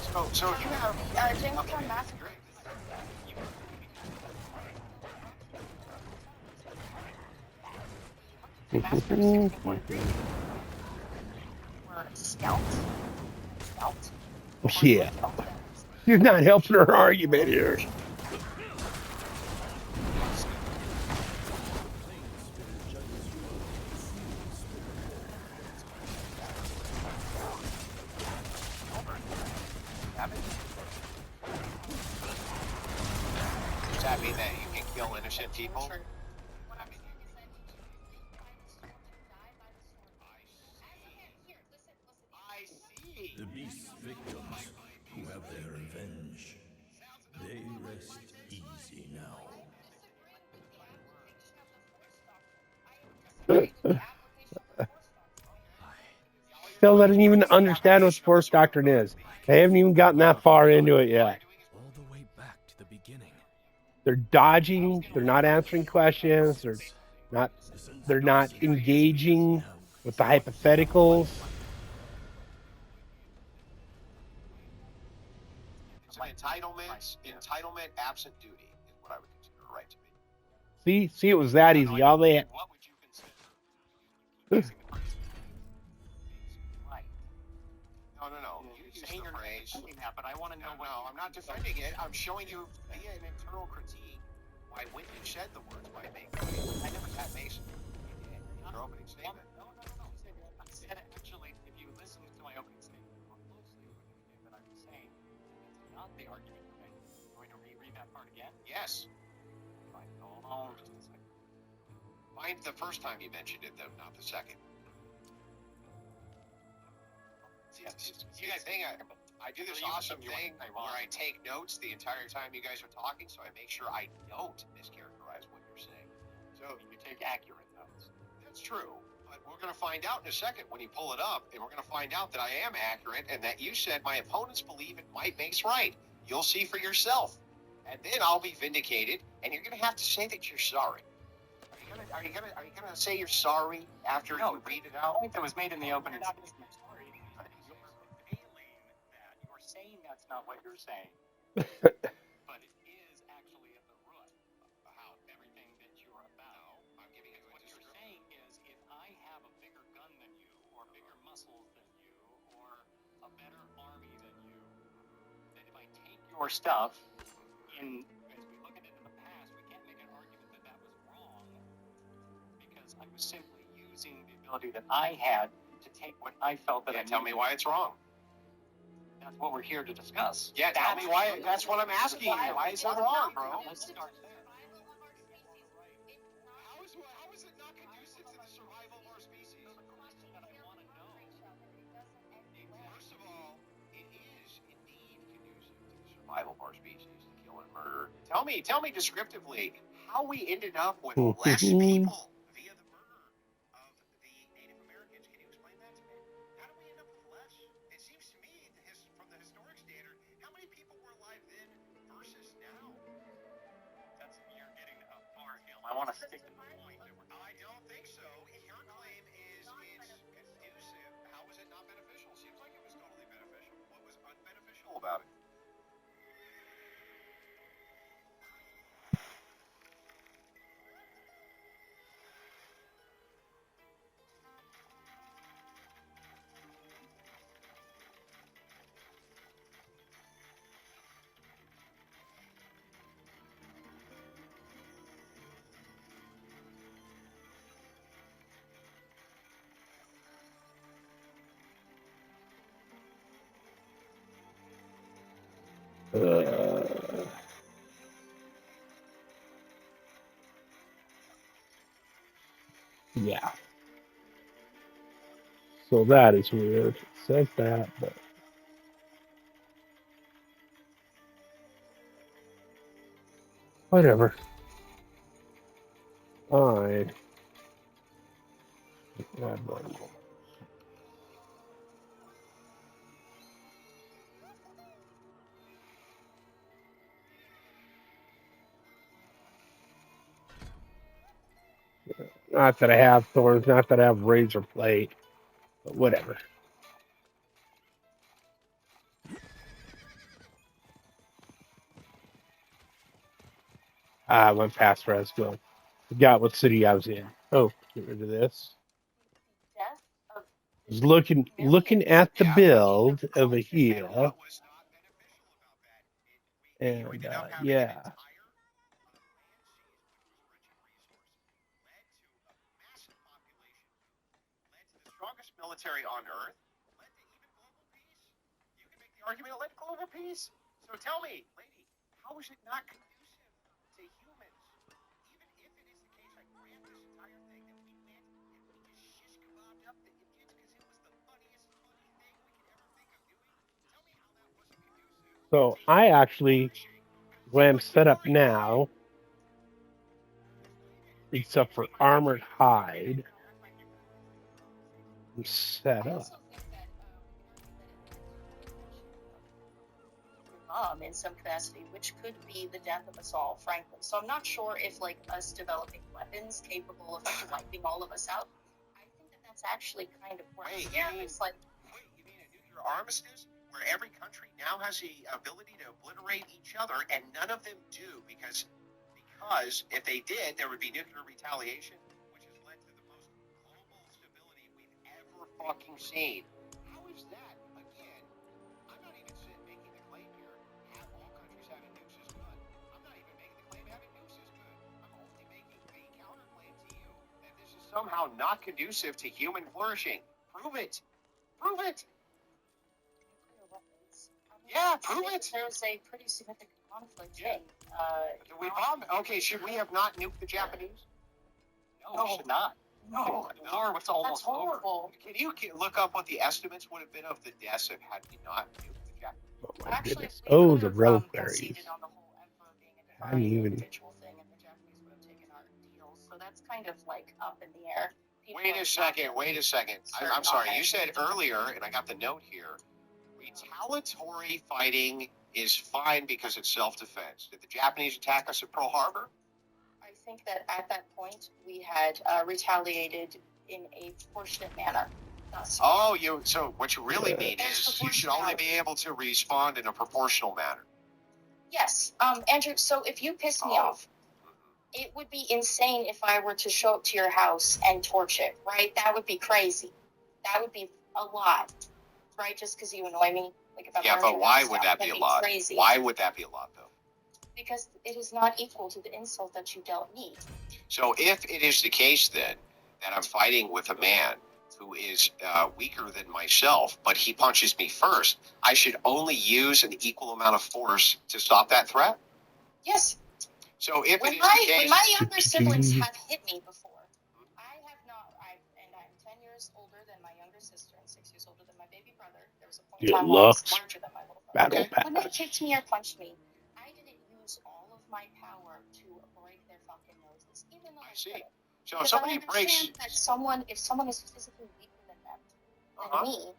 ourselves. So you have Jamestown Massacre. Were Scout? Scout? Yeah. She's not helping her argument here. Does that mean that you can kill innocent people? The beast's victims, who have their revenge, they rest easy now. Still doesn't even understand what Force Doctrine is. They haven't even gotten that far into it yet. All the way back to the beginning. They're dodging. They're not answering questions. They're not engaging with the hypotheticals. It's an entitlement absent duty is what I would consider a right to be. See, it was that easy. All they. What would you consider? Right. No. You saying your phrase. That, but I want to know what. No, I'm not defending it. I'm showing you via an internal critique why Winton shed the words by making. I never had Mason. Your opening statement. No. I said actually, if you listen to my opening statement more closely, that I was saying it's not the argument you're making. Going to reread that part again? Yes. Fine. Hold on just a second. Find the first time you mentioned it, though, not the second. You guys think I do this awesome thing where I take notes the entire time you guys are talking, so I make sure I don't mischaracterize what you're saying. So you take accurate notes. That's true, but we're going to find out in a second when you pull it up, and we're going to find out that I am accurate and that you said my opponents believe it might makes right. You'll see for yourself, and then I'll be vindicated, and you're going to have to say that you're sorry. Are you gonna say you're sorry after you read it out? I think that was made in the opening statement. You're saying that's not what you're saying. But it is actually at the root of how everything that you're about. I'm giving you what you're saying is if I have a bigger gun than you, or bigger muscles than you, or a better army than you, that if I take your stuff in as we look at it in the past, we can't make an argument that that was wrong because I was simply using the ability that I had to take what I felt that I tell me why it's wrong. That's what we're here to discuss. Yeah, tell me why. That's what I'm asking you. Why is that wrong, bro? Let's start there. How is it not conducive to the survival of our species? The question that I want to know. First of all, it is indeed conducive to the survival of our species to kill and murder. Tell me descriptively how we ended up with less people via the murder of the Native Americans. Can you explain that to me? How did we end up with less? It seems to me, from the historic standard, how many people were alive then versus now? You're getting far afield. I want to stick to the point. I don't think so. Your claim is it's conducive. How was it not beneficial? Seems like it was totally beneficial. What was unbeneficial about it? Yeah. So that is weird. It says that, but. Whatever. Alright. Not that I have thorns, not that I have razor blade, but whatever. I went past where I was going. Forgot what city I was in. Oh, get rid of this. Death of was looking at the build over here, and yeah. Strongest military on Earth, led to even global peace. You can make the argument it led to global peace. So tell me, lady, how is it not conducive to humans? Even if it is the case, I grant this entire thing that we meant that we just shish kebabbed up the Indians because it was the funniest funny thing we could ever think of doing. Tell me how that wasn't conducive. So I actually, where I'm set up now, except for armored hide, I'm set up. In some capacity, which could be the death of us all, frankly. So I'm not sure if, like, us developing weapons capable of wiping all of us out, I think that that's actually kind of where it's like. Wait, you mean a nuclear armistice where every country now has the ability to obliterate each other and none of them do because if they did, there would be nuclear retaliation, which has led to the most global stability we've ever fucking seen. How is that? Again, I'm not even making the claim here. All countries having nukes is good. I'm not even making the claim having nukes is good. I'm only making the counterclaim to you that this is somehow not conducive to human flourishing. Prove it. Prove it. Yeah, prove it. There's a pretty significant conflict. Yeah. Do we bomb? Okay, should we have not nuked the Japanese? No, we should not. No, the war was almost horrible. Can you look up what the estimates would have been of the deaths had we not nuked the Japanese? Oh my goodness! Oh, the reliquaries. I didn't even. Thing, and the Japanese would have taken our deals. So that's kind of like up in the air. Wait a second. I'm sorry. You said earlier, and I got the note here, retaliatory fighting is fine because it's self-defense. Did the Japanese attack us at Pearl Harbor? I think that at that point we had retaliated in a proportionate manner. So what you really mean is you should only be able to respond in a proportional manner. Yes, Andrew, so if you piss me off, it would be insane if I were to show up to your house and torch it, right? That would be crazy. That would be a lot, right? Just because you annoy me. Like if I'm but why would that be a lot? Crazy. Why would that be a lot, though? Because it is not equal to the insult that you dealt me. So if it is the case, then, that I'm fighting with a man who is weaker than myself, but he punches me first, I should only use an equal amount of force to stop that threat? Yes. So if when it is the case... When my younger siblings have hit me before, I have not, and I'm 10 years older than my younger sister and 6 years older than my baby brother. There was a point in time when I was larger than my little brother. When they kicked me or punched me, I didn't use all of my power to break their fucking noses, even though I see. So if somebody breaks... That if someone is physically weaker than them, than me,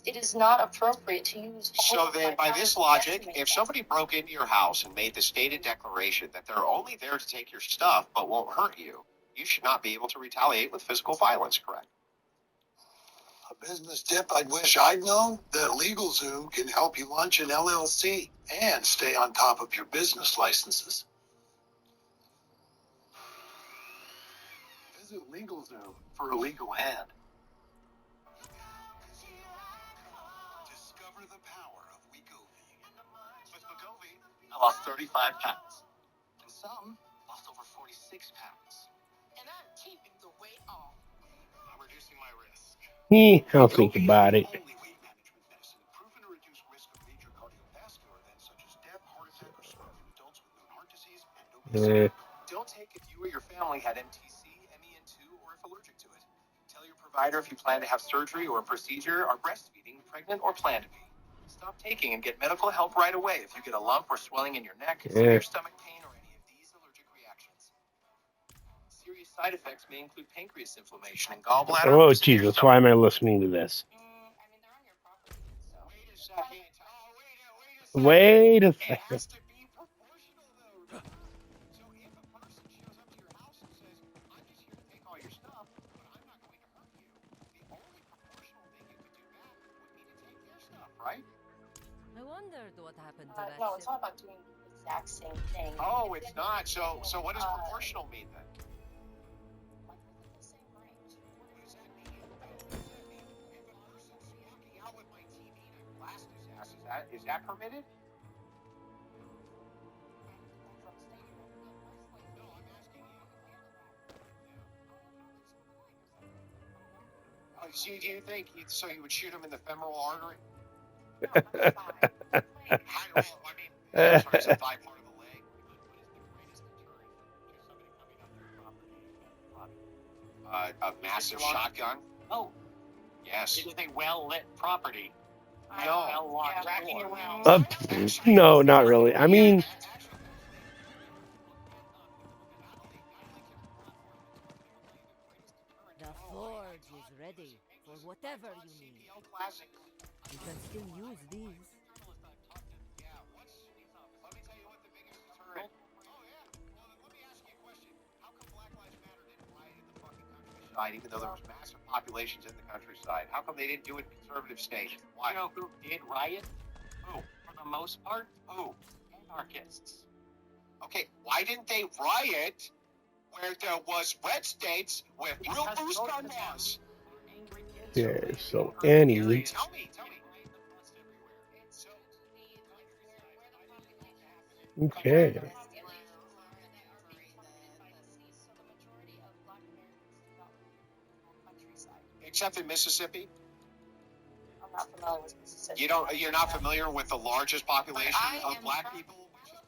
it is not appropriate to use. So then, by this logic, if somebody broke into your house and made the stated declaration that they're only there to take your stuff but won't hurt you, you should not be able to retaliate with physical violence, correct? A business tip I'd wish I'd known: that LegalZoom can help you launch an LLC and stay on top of your business licenses. Visit LegalZoom for a legal hand. Discover the power of Wegovy. With Wegovy, I lost 35 pounds. And some lost over 46 pounds. And I'm keeping the weight off. I'm reducing my risk. I'll think about it. Only weight management medicine proven to reduce risk of major cardiovascular events such as death, heart attack, or stroke in adults with known heart disease and obesity. Don't take if you or your family had MTC, MEN2, or if allergic to it. Tell your provider if you plan to have surgery or a procedure, are breastfeeding, pregnant, or plan to be. Stop taking and get medical help right away if you get a lump or swelling in your neck, severe stomach pain, or any of these allergic reactions. Serious side effects may include pancreas inflammation and gallbladder. Oh, Jesus, why am I listening to this? Wait a second. It has to be proportional, though. So if a person shows up to your house and says, I'm just here to take all your stuff, but I'm not going to hurt you, the only proportional thing you could do back would be to take their stuff, right? I wondered what happened to that. No, it's not about doing the exact same thing. Oh, it's not. So what does proportional mean then? Like within the same range. What does that mean? that permitted? Oh, so do you think so you would shoot him in the femoral artery? I'm sorry, it's a thigh part of the leg. A massive shotgun? Oh. Yes. It is a well-lit property. No. No, not really. I mean, The forge is ready for whatever you need. You can still use these. Even though there was massive populations in the countryside, how come they didn't do it in conservative states? Why? You know who did riot? Who? For the most part? Who? Anarchists. Okay, why didn't they riot where there was red states with real boost gun laws? yeah, so anyway. Tell me. Okay. Except in Mississippi? I'm not familiar with Mississippi. You're not familiar with the largest population of black people, which is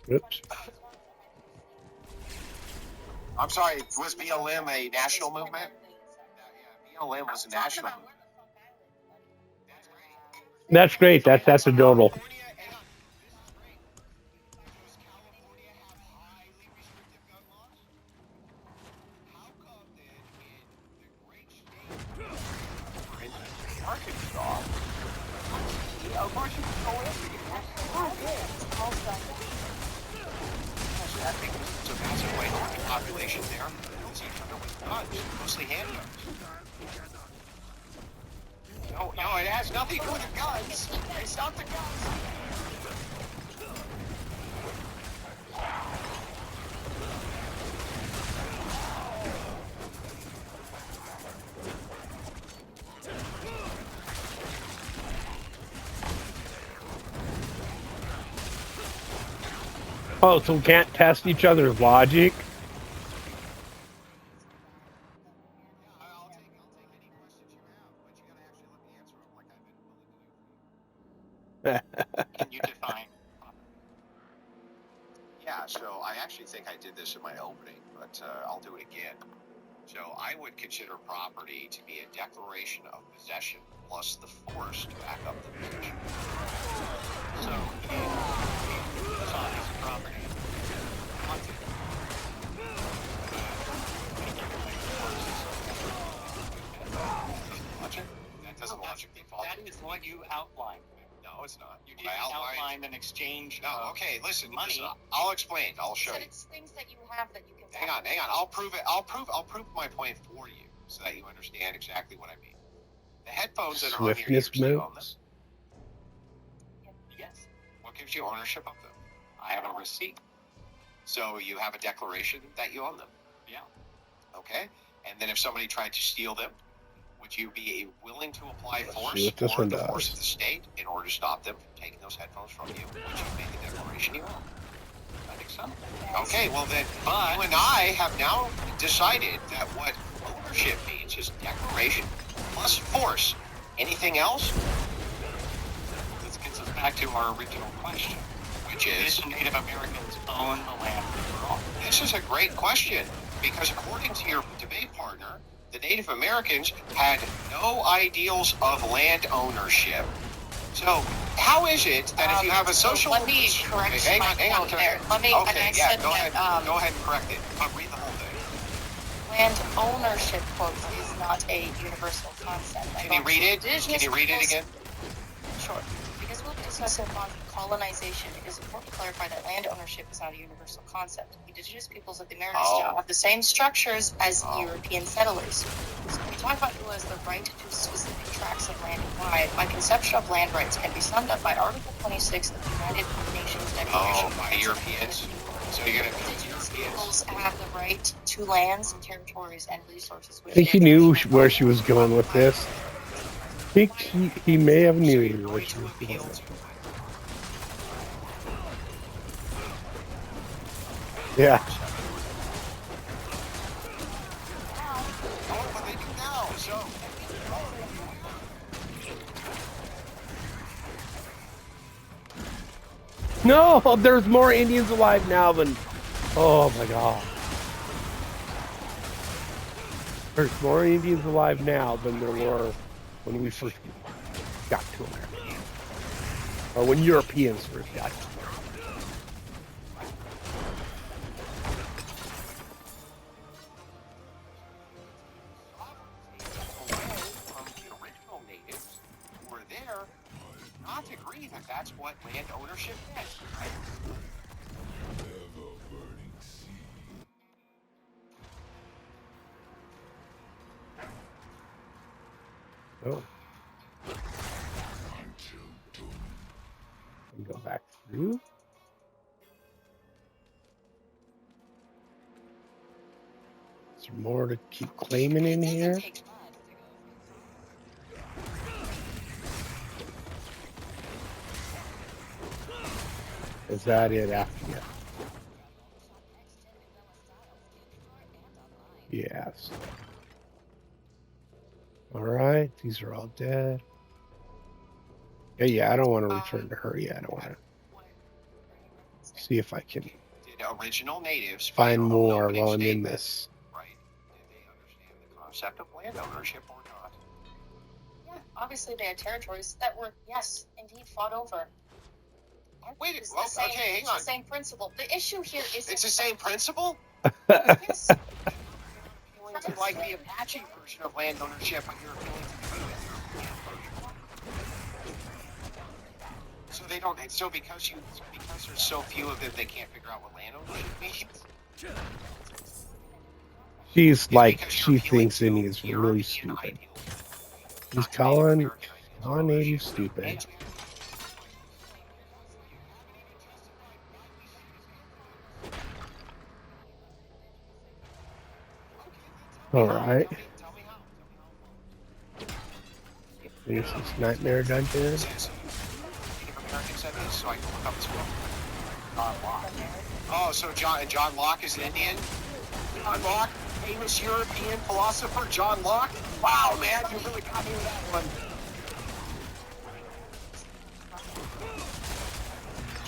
Mississippi? Oops. I'm sorry, was BLM a national movement? Yeah, BLM was a national movement. That's great. That's adorable. I think it's a massive minority population there. They don't see each other with guns, mostly handguns. No, it has nothing to do with the guns. It's not the guns. Oh, so we can't test each other's logic? Can you define? Yeah, so I actually think I did this in my opening, but I'll do it again. So I would consider property to be a declaration of possession plus the force to back up the possession. So, it's obvious property. Logic? That doesn't logically follow. That is what you outlined. No, it's not. You didn't outline an exchange No, of okay, listen, money. I'll explain. I'll show you. It's things that you have that you can. Hang on. I'll prove it. I'll prove my point for you so that you understand exactly what I mean. The headphones that are on your ears, Swiftness do you own them? moves. Yes. What gives you ownership of them? I have a receipt. So you have a declaration that you own them. Yeah. Okay. And then if somebody tried to steal them, would you be willing to apply force See what this or one the does. force of the state in order to stop them from taking those headphones from you? Would you make a declaration you own? I think so. Okay, well then, you and I have now decided that what ownership means is declaration plus force. Anything else? This gets us back to our original question. Which is? Did Native Americans own the land they were on? This is a great question, because according to your debate partner, the Native Americans had no ideals of land ownership. So, how is it that if you have a social... Let me correct hang on. there. Let me, okay, and I yeah, said go ahead. that, Go ahead and correct it. Read the whole thing. land ownership, quotes, is not a universal concept. Can you read it? Can you read it again? Sure. Because we'll be discussing colonization, it is important to clarify that land ownership is not a universal concept. Indigenous peoples of the Americas do not have the same structures as European settlers. So when we talk about who has the right to specific tracts of land and why, my conception of land rights can be summed up by Article 26 of the United Nations Declaration. By Europeans? So you're going to be Indigenous peoples have the right to lands, territories, and resources. I think you knew where she was going with this. think he may have knew what she was doing. Yeah. Oh, what they do now? So. No, there's more Indians alive now than. Oh my god. There's more Indians alive now than there were when we first got to America. Or when Europeans first got to America. Not agree that that's what land ownership meant, right? Ever-burning sea. Oh. And go back through. Is there more to keep claiming in here? Is that it after that? Yes. All right, these are all dead. Yeah, I don't want to return to her yet. I don't want to see if I can Did original natives find more while I'm in this. Right? Did they understand the concept of land ownership or not? Yeah, obviously they had territories that were, yes, indeed fought over. Wait, It's well, the same, okay, hang it's on. the same principle. The issue here is It's the same principle? yes. Appealing to like the Apache version of land ownership, but you're appealing to the European version. So they don't. So because there's so few of them, they can't figure out what land ownership means. She's like, she thinks Indians are really stupid. She's calling natives stupid. All right. There's this nightmare dungeon. Oh, so John Locke is an Indian? John Locke, famous European philosopher John Locke? Wow, man, you really got me with that one.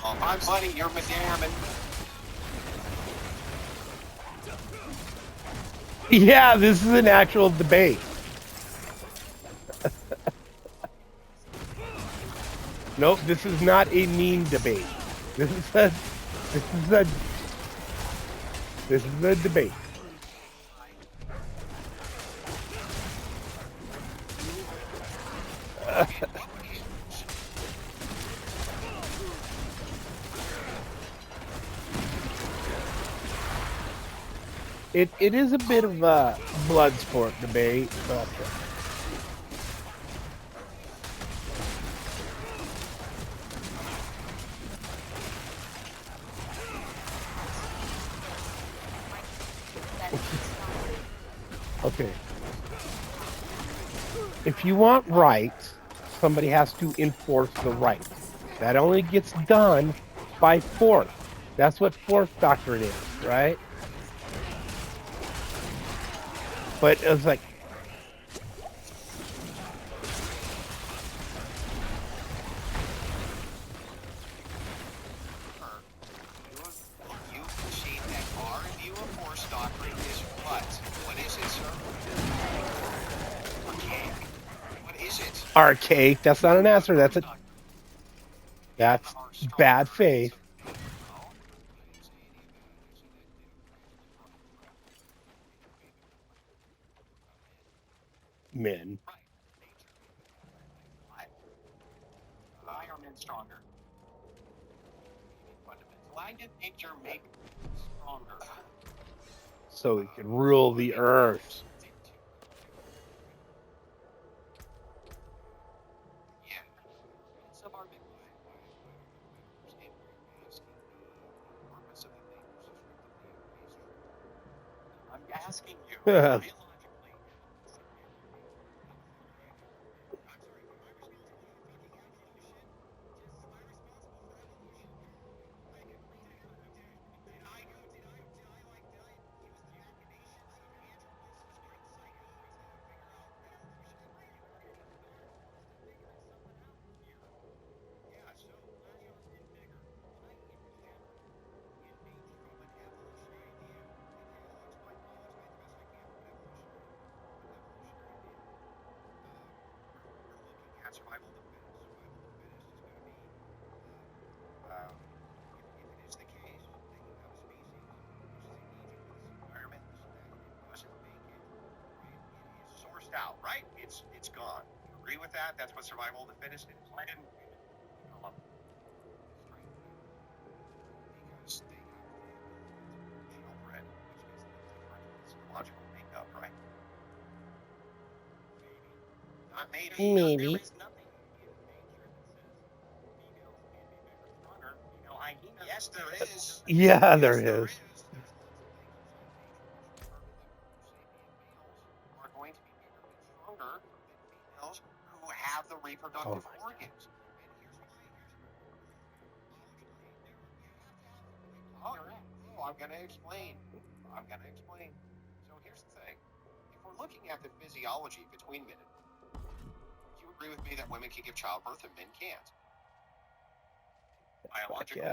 Oh, I'm Buddy, you're Madame. Yeah, this is an actual debate. Nope, this is not a mean debate. This is a debate. It is a bit of a blood sport debate, but okay. If you want rights, somebody has to enforce the right. That only gets done by force. That's what force doctrine is, right? But it was like, You concede that our view of force doctrine is what? What is it, sir? Archaic. What is it? archaic. That's not an answer. That's bad faith. Men. Why are men stronger? Fundamental. Why did nature make stronger? So he could rule the earth. Yeah. Some are big. Understand where you're asking the purpose of the thing versus I'm asking you. not survival of the fittest. Survival of the fittest is going to be, if it is the case that you have a species which is engaging with its environment that it doesn't make it, right? It is sourced out, right? It's gone. You agree with that? That's what survival of the fittest is. I didn't develop strength because they have the ability to purebred, which gives them a different physiological makeup, right? Not maybe. Maybe. There is nothing in nature that says females can be bigger, stronger. Female hyenas. Yes, there is. Yeah, there is. There's lots of things inside nature which determine that Homo sapien males are going to be bigger and stronger than females who have the reproductive organs. And here's why. I'm going to explain. So here's the thing. If we're looking at the physiology between men and would you agree with me that women can give childbirth and men can't? Biologically,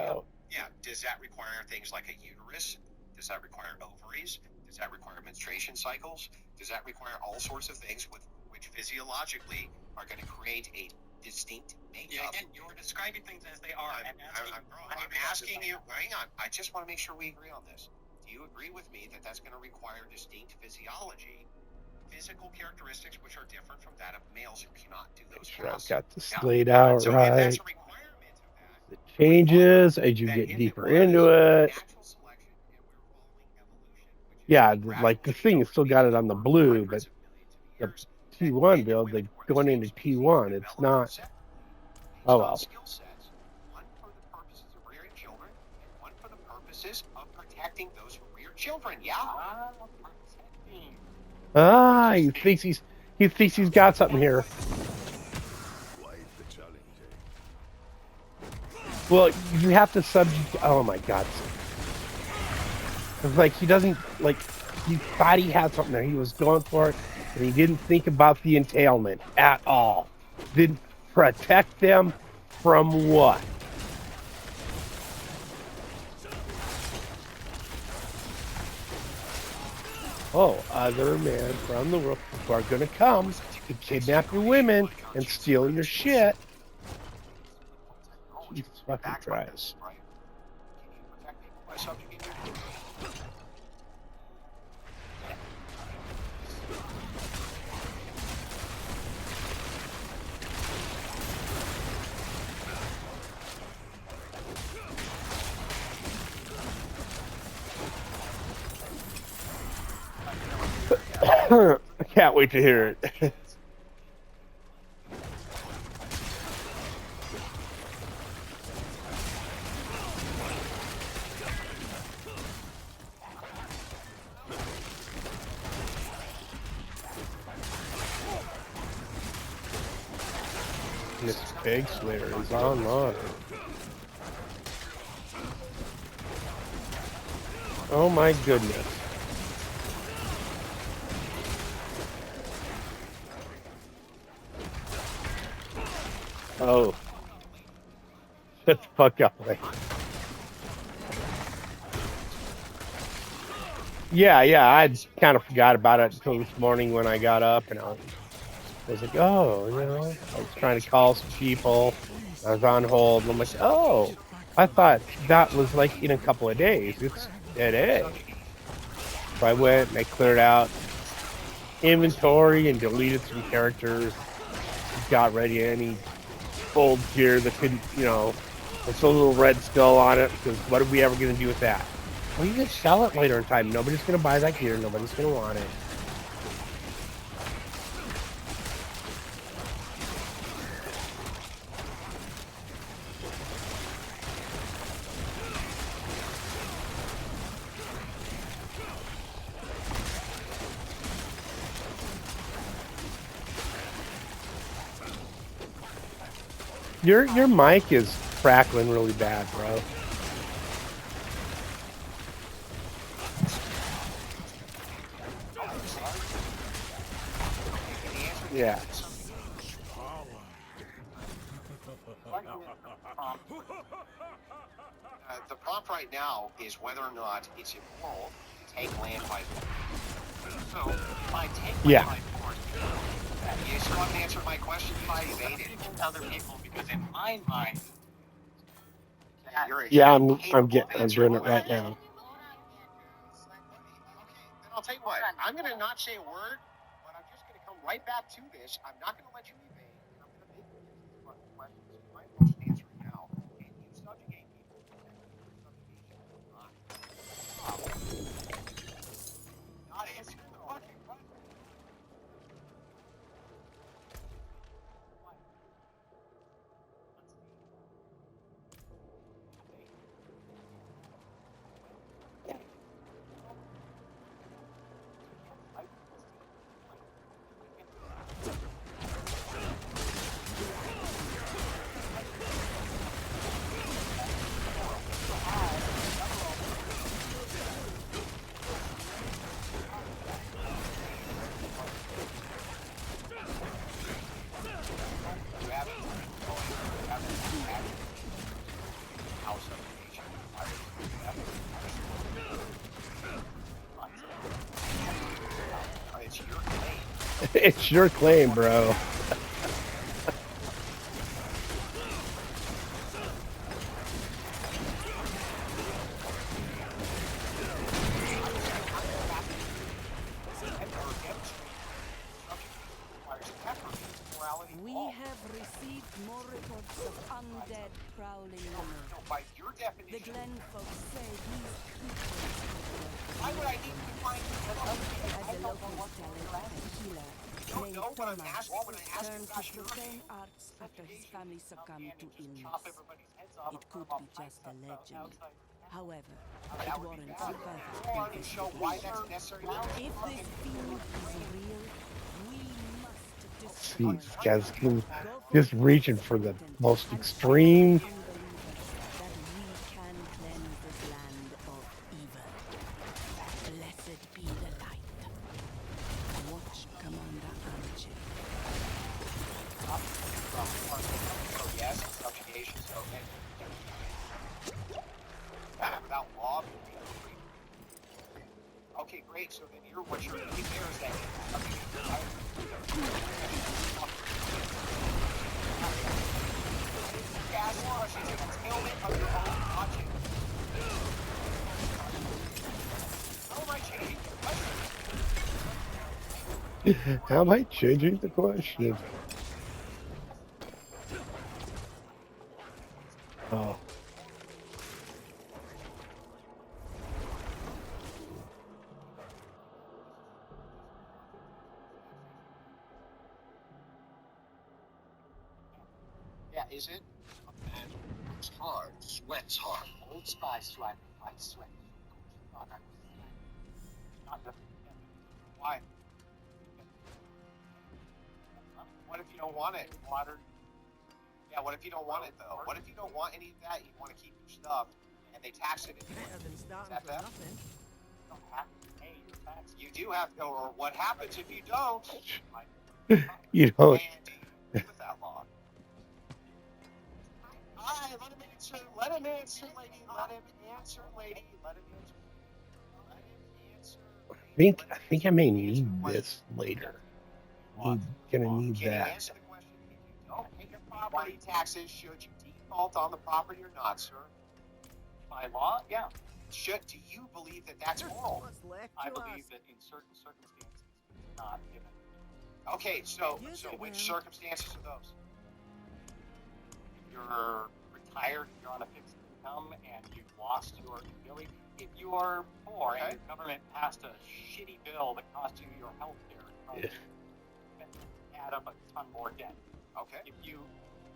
yeah. Does that require things like a uterus? Does that require ovaries? Does that require menstruation cycles? Does that require all sorts of things which physiologically are going to create a distinct makeup? Yeah, again, you're describing things as they are. I'm asking you, hang on, I just want to make sure we agree on this. Do you agree with me that that's going to require distinct physiology, physical characteristics which are different from that of males who cannot do those tasks? I've got this laid out so right. if that's a requirement of that, It changes as you get deeper into it. Yeah, like the thing has still got it on the blue, but the T1 build, like going into T1, it's not. Oh well. One for the purposes of rearing children, and one for the purposes of protecting those who rear children. Yeah. Ah, he thinks he's got something here. Well, you have to subject. Oh my God! It's like he doesn't like. He thought he had something there. He was going for it, and he didn't think about the entailment at all. Didn't protect them from what? Oh, other men from the world who are going to come to kidnap your women and steal your shit. Jesus fucking Christ. I can't wait to hear it. This Pig Slayer is online. Oh my goodness. Oh. Shut the fuck up, like. Yeah, I kind of forgot about it until this morning when I got up and I was like, oh, you know, I was trying to call some people. I was on hold and I'm like, oh, I thought that was like in a couple of days. It's today. So I went and I cleared out inventory and deleted some characters. Got ready any old gear that couldn't, you know, with a little red skull on it, because what are we ever going to do with that? Well, you just sell it later in time. Nobody's going to buy that gear. Nobody's going to want it. Your mic is crackling really bad, bro. Yeah. The prompt right now is whether or not it's immoral to take land by force. So, by taking land by force, You still haven't answered my question. I evaded other people because in my mind, Yeah, I'm doing it right now. Then I'll tell you what. I'm going to not say a word, but I'm just going to come right back to this. I'm not going to let you evade, and I'm going to make you answer these fucking questions. So you might as well just answer it now. And you subjugate people. Subjugation is not. Not answering the fucking question. It's your claim, bro. We have received more reports of undead prowling around. By your definition, The Glen folks say these creatures. Why would I need to find As the locals tell it, a healer named Thomas turned to profane arts after his family succumbed to illness. It could be just a legend. However, it warrants further investigation. If this field is real, we must destroy These guys just reaching for the most extreme. that we can cleanse this land of evil. Blessed be the light. Watch Commander Archie. yes, subjugation, so okay. Without law, okay, great. So then what you're doing there is that ask questions and tell it of your own logic. How am I changing the question? How am I changing the question? Oh. Yeah, is it? Man, it's hard. Sweat's hard. Old Spy sweat. I sweat. Why? What if you don't want it? Water. Yeah, what if you don't want it though? What if you don't want any of that? You want to keep your stuff, and they tax it anyway? Is that that? You don't have to pay your tax. You do have to. Or what happens if you don't? You don't. With that law. Hi, let him answer. Let him answer, lady. Let him answer, lady. Let him answer. Let him answer. I think I may need this later. I'm gonna need that. Answer the question. If you don't pay your property taxes, should you default on the property or not, sir? By law, yeah. Do you believe that that's moral? I believe that in certain circumstances, it's not given. Okay, so which circumstances are those? If you're retired, you're on a fixed income, and you've lost your ability. If you are poor and your government passed a shitty bill that cost you your health care, add up a ton more debt. Okay. If you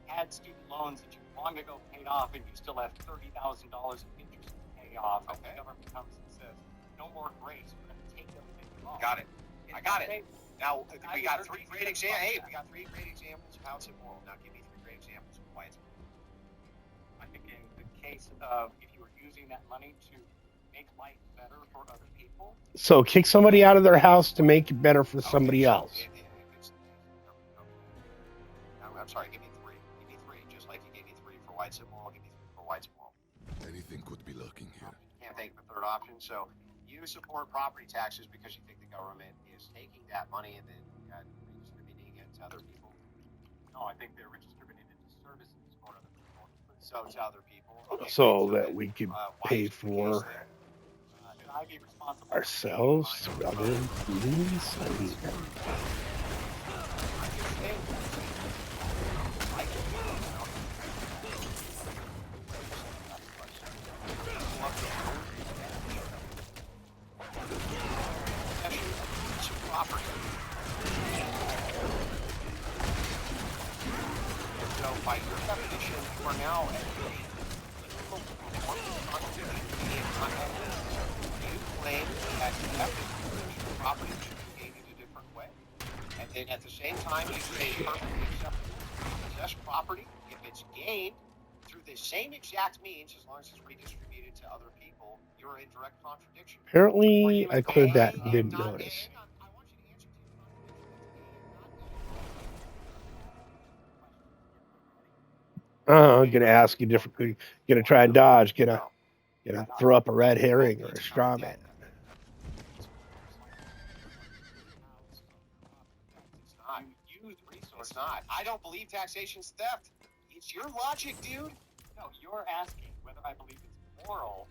had student loans that you long ago paid off and you still have $30,000 of interest to pay off, and the government comes and says, no more grace, we're going to take everything you own. Got it. I got it. Now, we got three great examples. Hey, we got three great examples of how it's immoral. Now, give me three great examples of why it's immoral. I think in the case of if you were using that money to make life better for other people. So kick somebody out of their house to make it better for somebody else. I'm sorry, give me three. Give me three, just like you gave me three for why it's immoral. Give me three for why it's immoral. Anything could be lurking here. Can't think of a third option. So you support property taxes because you think the government is taking that money and then redistributing it to other people. No, I think they were distributed into services for other people. So to other people. Okay, so great. that we can why pay is it the case for that, should I be responsible for ourselves through other means. I mean, so by your definition, you are now you claim that theft is property should be gained in a different way. And then at the same time, you say it's perfectly acceptable to possess property if it's gained through the same exact means, as long as it's redistributed to other people. You're in direct contradiction. apparently, I cleared that and didn't notice. I'm gonna ask you different. Gonna try and dodge. Gonna throw up a red herring or a straw man. It's not. Use resources. It's not. I don't believe taxation's theft. It's your logic, dude. No, you're asking whether I believe it's moral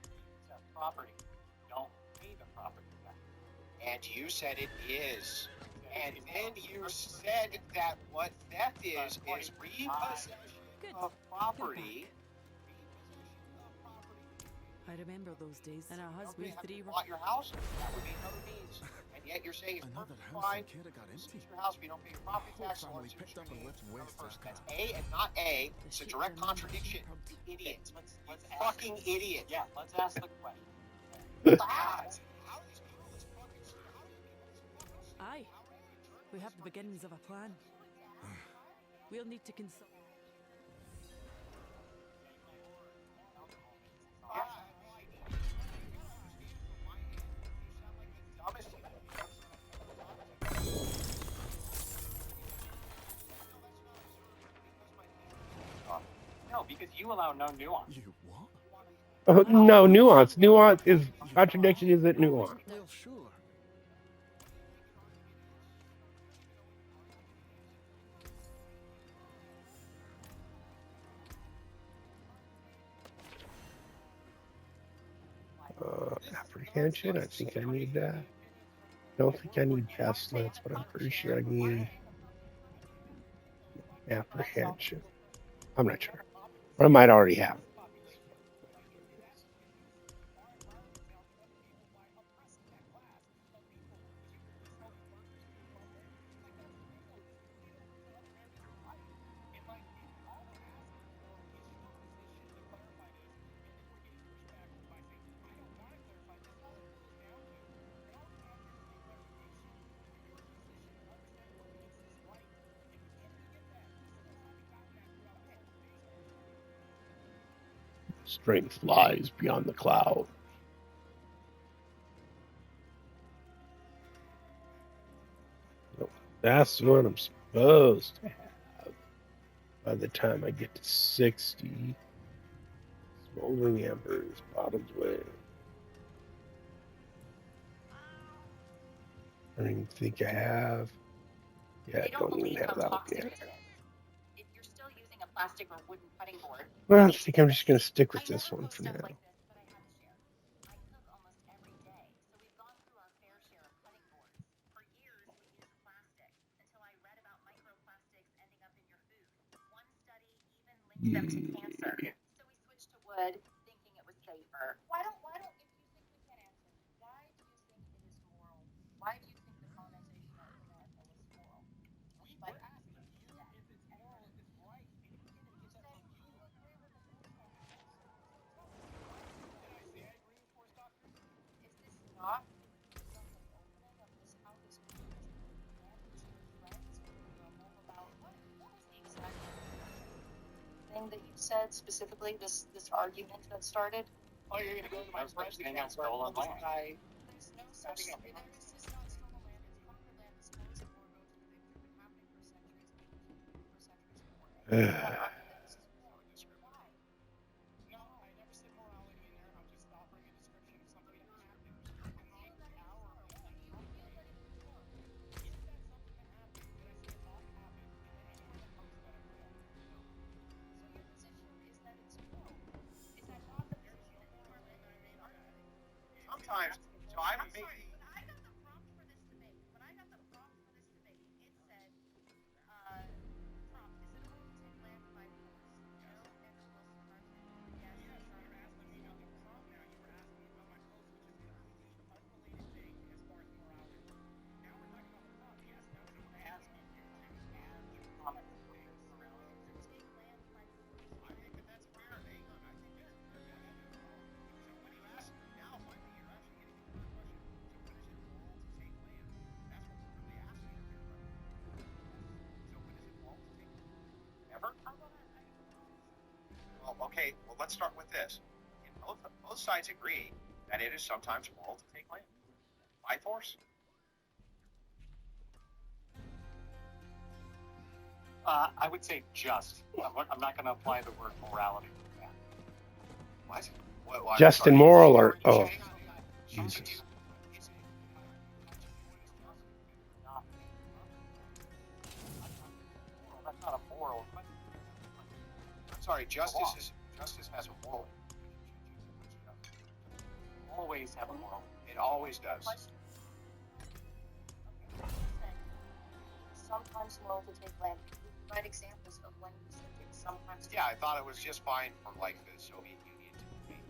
to theft property. Don't pay the property tax. And you said it is. And then you said that what theft is repossession of property. I remember those days, and our husband three bought your house. That would be another means. And yet you're saying it's perfectly fine. It's your house if you don't pay your property tax. Or it's picked up and left in waste. That's A and not A. It's a direct contradiction. You idiot. Let's fucking idiot. Yeah, let's ask the question. Aye. We have the beginnings of a plan. We'll need to consult. No, because you allow no nuance. You what? No nuance. Nuance is contradiction. Isn't nuance? Well, sure. Apprehension. I think I need that. Don't think I need pestilence, but I'm pretty sure I need apprehension. I'm not sure. Or I might already have. Strength lies beyond the cloud. That's what I'm supposed to have by the time I get to 60. Smoldering embers, bottom's way. I don't even think I have. Yeah, I don't even have that one yet. If you're still using a plastic or wooden cutting board. Well, I think I'm just going to stick with this one for now. Them to cancer. So we switched to wood, thinking it was safer. Why don't if you think we can answer, why do you think it is moral? Why do you think the colonization of America was moral? We were asking you if it's moral, if it's right, and you can't even get that from you. You agree with the force doctrine. So tell me, did I say I agree with force doctrine? Is this not from the opening of this how this movie was to your friends when you grumble about what was the exact thing that you said specifically, this argument that started? Oh, you're going to go to my friends and got stolen land. There's no such thing. This is not stolen land. It's conquered land. Disposed of or goes to victory. Been happening for centuries more. That argument, this is war. Why? No, I never said morality in there. I'm just offering a description of something that happened. And not our point. You feel that it's war. Is that something that happened? Did I say it's sometimes. So I'm a big. Well, okay. Well, let's start with this. Both sides agree that it is sometimes moral to take land by force. I would say just. I'm not going to apply the word morality to that. What? Just and moral, or Jesus. That's not a moral. I'm sorry. Justice has a moral. Always have a moral. It always does. Sometimes moral to take land. Can you provide examples of when you said it's sometimes? Yeah, I thought it was just fine for like the Soviet Union to invade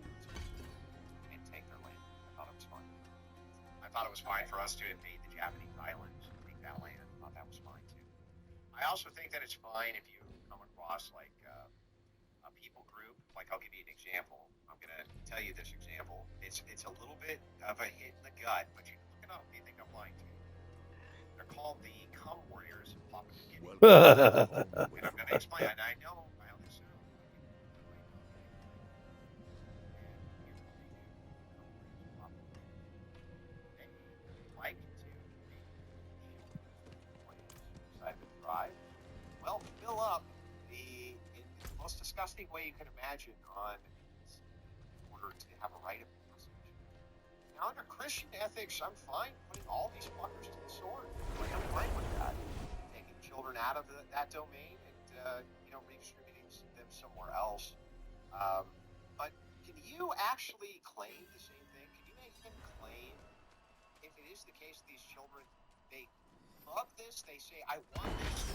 and take their land. I thought it was fine. I thought it was fine for us to invade the Japanese islands and take that land. I thought that was fine too. I also think that it's fine if you come across like a people group. Like I'll give you an example. I'm gonna tell you this example. It's a little bit of a hit in the gut, but you can look it up. Do you think I'm lying to you? They're called the Cum Warriors of Papua New Guinea. And I'm gonna explain. And I know I only assume. They like to decide to thrive. Well, fill up in the most disgusting way you can imagine in order to have a right of passage. Now, under Christian ethics, I'm fine putting all these fuckers to the sword. Like, I'm fine with that. Taking children out of that domain and redistributing them somewhere else. But can you actually claim the same thing? Can you make them claim, if it is the case, these children, they love this, they say, I want this.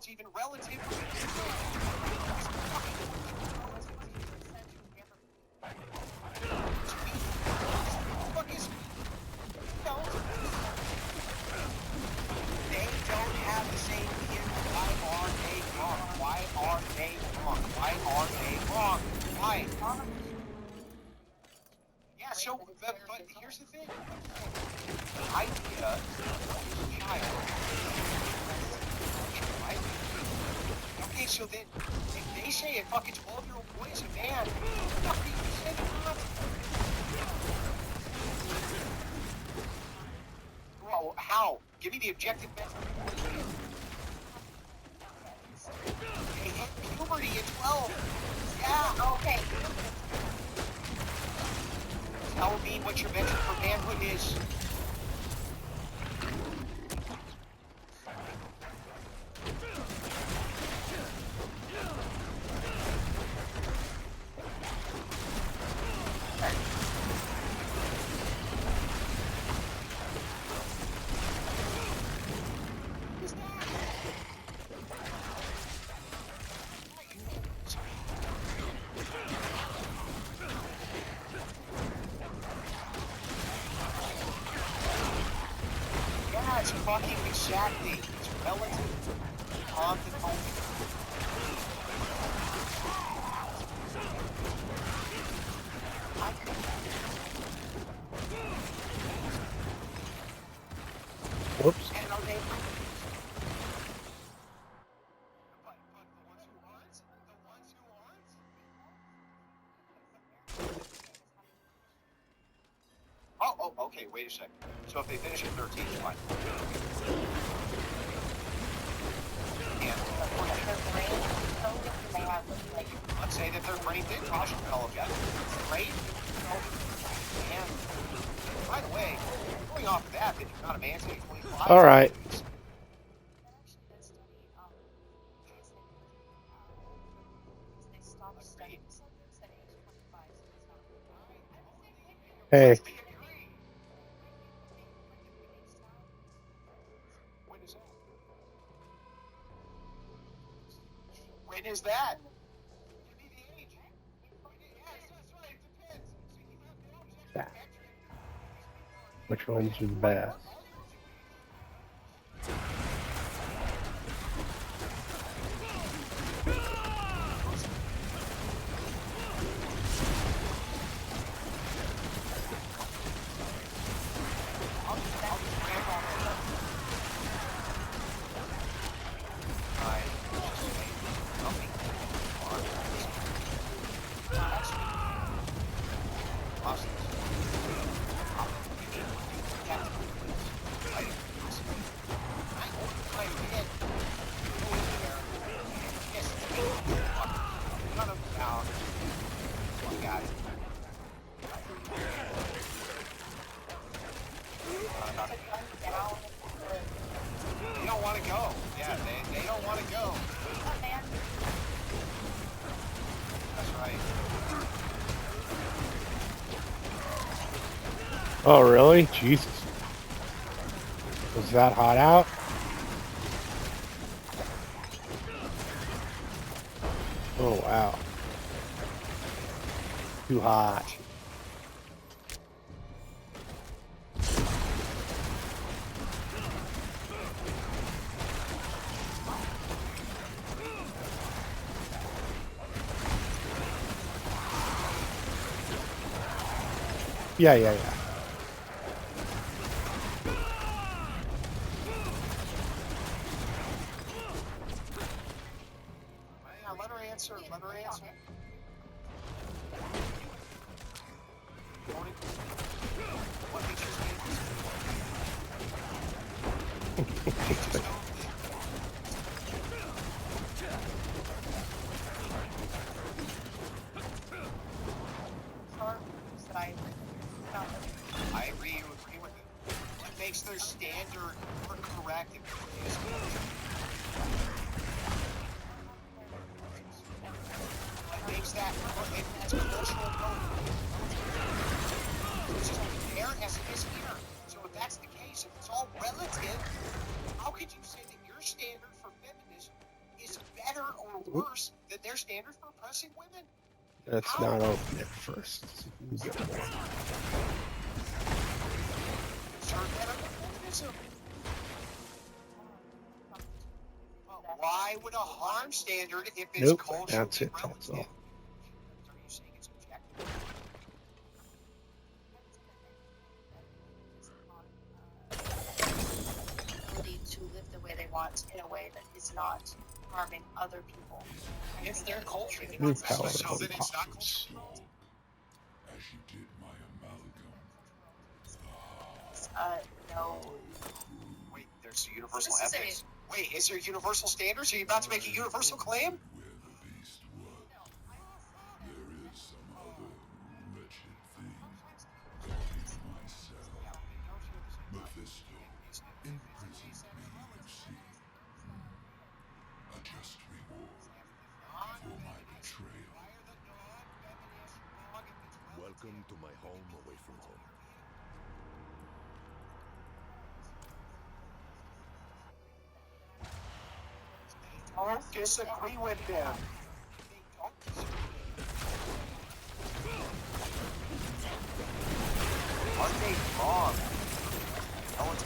Even relative. They don't have the same view. Why are they wrong? Why are they wrong? Why are they wrong? Why? Yeah, so, but here's the thing. The idea of a child. Okay, so then, if they say a fucking 12-year-old boy is a man, what do you say not? Well, how? Give me the objective method. They hit puberty at 12. Yeah, okay. Tell me what your method for manhood is. It's fucking exactly. It's relative on the moment. Whoops. And are they wait a second. So if they finish at 13, fine. Let's say that their brain did finish develop yet. Brain and by the way, going off of that, that you're not a man till 25. All right. Hey. When is that? Which ones are the best? They don't want to go. Yeah, they don't want to go. That's right. Oh, really? Jesus. Was that hot out? Oh, wow. Too hot. Yeah. Yeah, let her answer. Let her answer. What features I agree. You agree with it. What makes their standard more correct and confusing? What makes that that's cultural code? It's just there as it is here. So if that's the case, if it's all relative, how could you say that your standard for feminism is better or worse than their standard for oppressing women? That's not open at first. Why would a harm standard if it's Nope, culturally that's it. relative? That's all. Are you saying it's objective? Ability to live the way they want in a way that is not harming other people. It's their culture. New power So on then it's not pops. As you did my amalgam. No. Wait, there's universal ethics. Wait, is there universal standards? Are you about to make a universal claim? Where the beast was, there is some other wretched thing guarding my cell. Mephisto imprisoned me, you see. A just reward for my betrayal. Welcome to my home away from home. Don't disagree with them. Are they wrong? No one's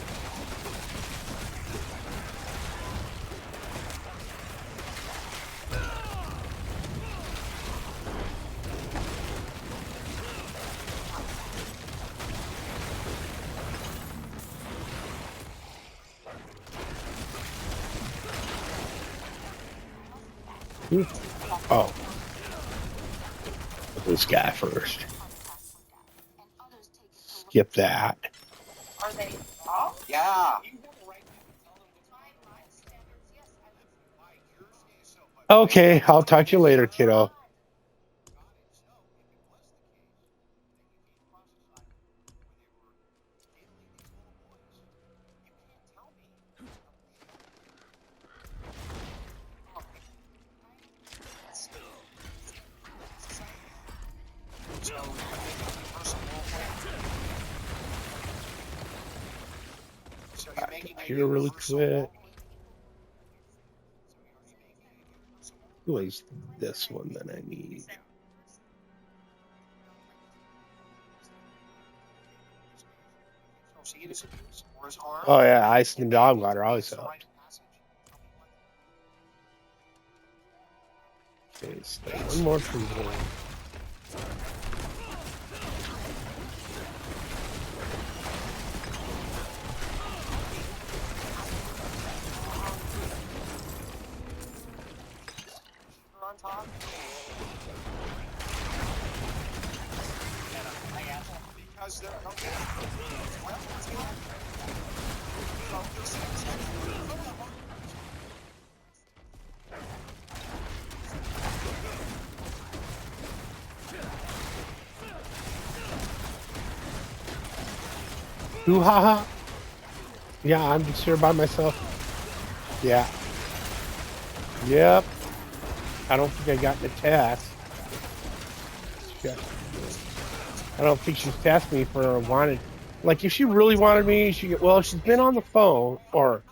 Oh. This guy first. Skip that. they wrong? Yeah. Okay, I'll talk to you later, kiddo. Here really quick. Who is this one that I need? Oh yeah, ice and dog water always helped. Okay, so one more people. On top. Because they're okay. Well, let's go. Ooh ha ha. Yeah, I'm just here by myself. Yeah. Yep. I don't think I got the task. Yeah. I don't think she's tasked me for wanted. Like, if she really wanted me, well, she's been on the phone, or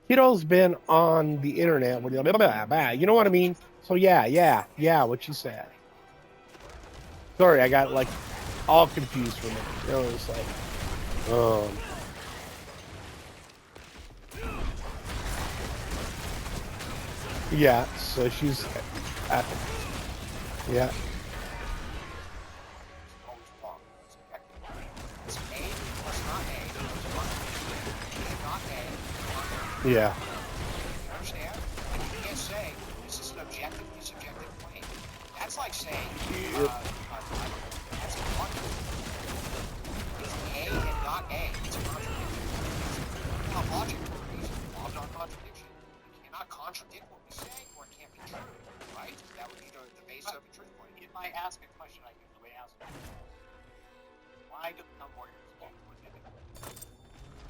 kiddo's been on the internet with blah, blah, blah, you know what I mean? So yeah, what she said. Sorry, I got like all confused for a minute. You know, it's like, yeah. So she's, yeah. Yeah. Understand? Like, you can't say this is an objectively subjective claim. That's like saying that's a contradiction. It's A and not A. It's a contradiction. Now, logic is involved on contradiction. You cannot contradict what we say, or it can't be true, right? That would be the base of a truth claim. If I ask a question, I usually ask, why do become warriors? What did they do?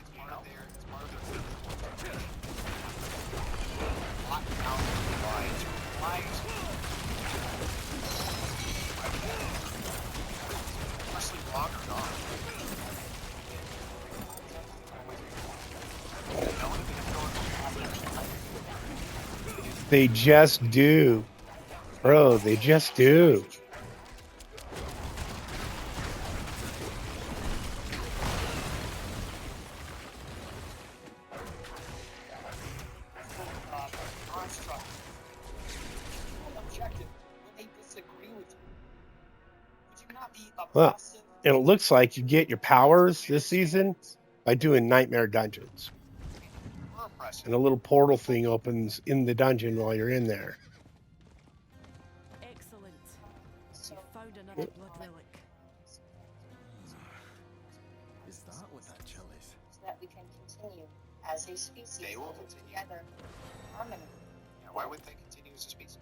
It's part of their They just do. Bro, they just do. Well, and it looks like you get your powers this season by doing nightmare dungeons. And a little portal thing opens in the dungeon while you're in there. Excellent. You found another blood relic. Is that what that chill is? So that we can continue as a species. They will continue. Together. Harmony. Yeah, why would they continue as a species?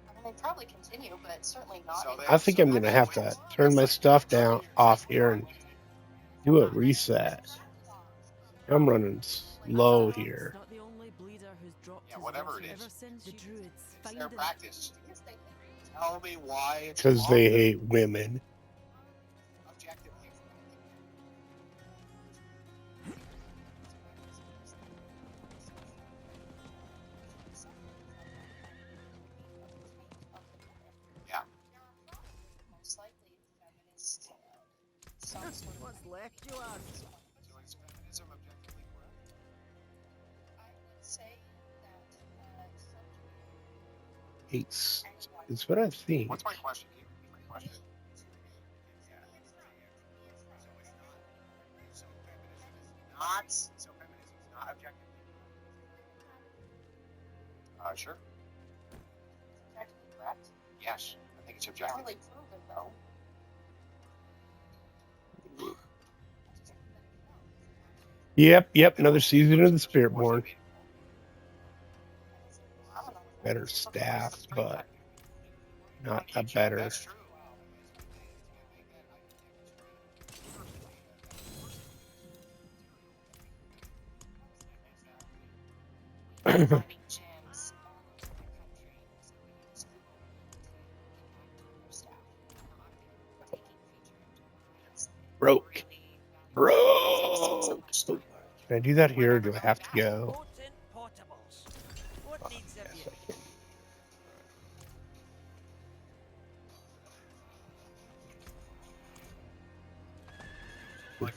I mean, they probably continue, but certainly not. I think I'm going to have to turn my stuff down off here and do a reset. I'm running slow here. Not the only bleeder who's dropped Yeah, whatever it is. ever since the druids It's their practice. Tell me why it's Because they hate women. objectively. Yeah. Most likely, feminist. Some sort of. What's left, you ask? So is feminism objectively correct? I would say that It's what I think. What's my question? My question. So feminism is not objectively correct. Sure. objectively correct. Yes, I think it's Not objective. really proven though. Yep. Another season of the Spiritborn. Better staff, but not a better. Broke. Can I do that here, or do I have to go? Yes, I can.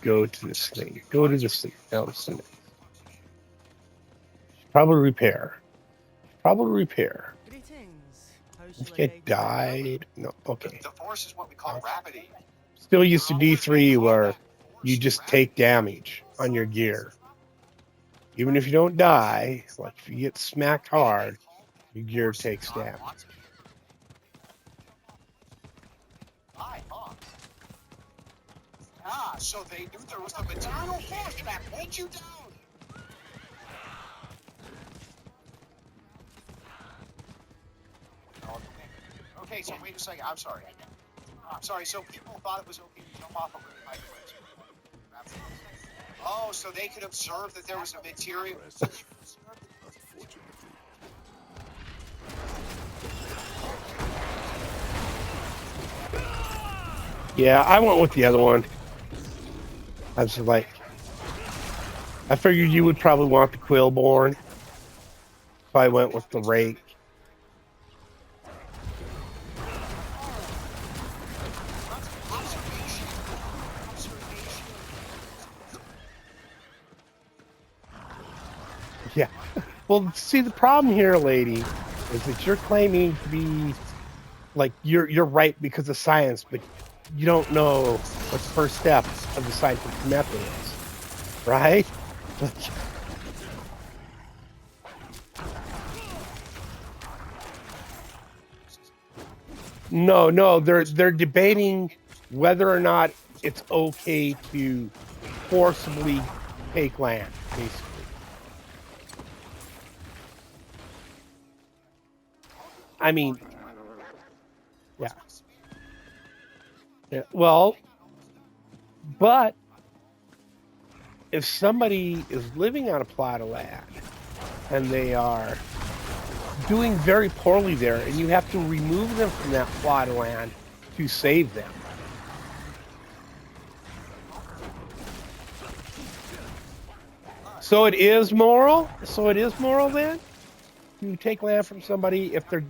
Go to this thing. Go to this thing. Else. Probably repair. This guy died. No, okay. The force is what we call gravity. Still used to D3 where you just take damage on your gear. Even if you don't die, like if you get smacked hard, your gear takes damage. Ah, so they knew there was a material force that pulled you down. Okay, so wait a second. I'm sorry. So people thought it was okay to jump off a really high cliff. Oh, so they could observe that there was a material. Yeah, I went with the other one. I was like, I figured you would probably want the Quillborn, so I went with the Rake. Yeah. Well, see, the problem here, lady, is that you're claiming to be like you're right because of science, but you don't know what the first step of the scientific method is, right? No, they're debating whether or not it's okay to forcibly take land, basically. I mean, yeah. Well, but if somebody is living on a plot of land and they are doing very poorly there, and you have to remove them from that plot of land to save them. So it is moral? So it is moral then? You take land from somebody if they're...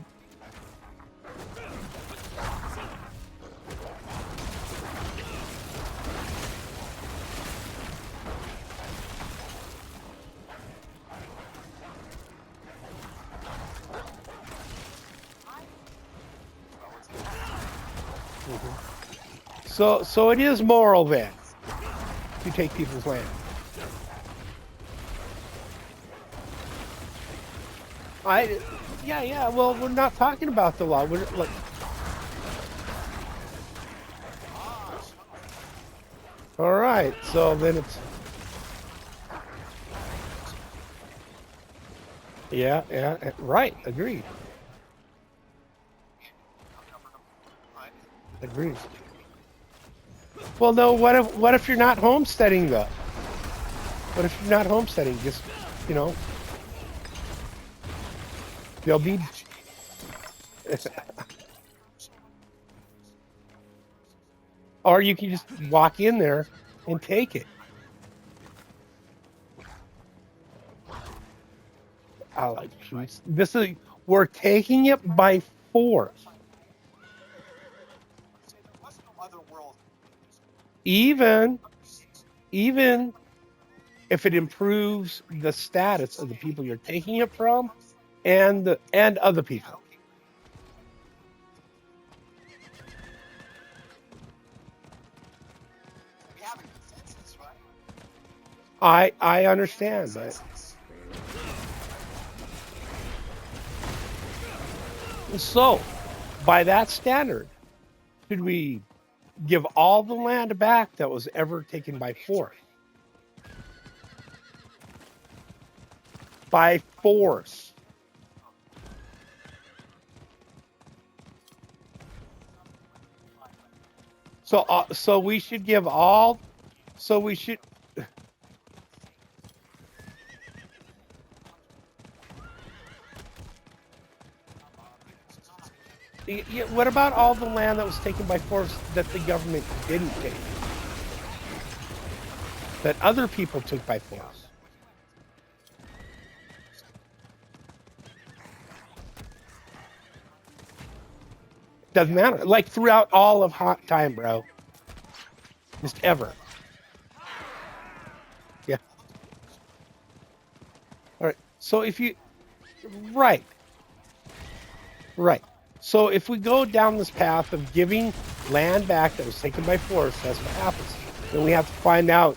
So it is moral then to take people's land. Yeah. Well, we're not talking about the law. We're like, all right. So then it's yeah. Right. Agreed. Agreed. Well, no. What if you're not homesteading though? What if you're not homesteading? Just they'll be. Or you can just walk in there and take it. I like truth. We're taking it by force. Even if it improves the status of the people you're taking it from and other people. I understand, but so by that standard, should we give all the land back that was ever taken by force? by force. So we should give all. So we should. Yeah, what about all the land that was taken by force that the government didn't take? That other people took by force? Doesn't matter. Like throughout all of hot time, bro. Just ever. Yeah. All right. So if you. Right. Right. So if we go down this path of giving land back that was taken by force, that's what happens. Then we have to find out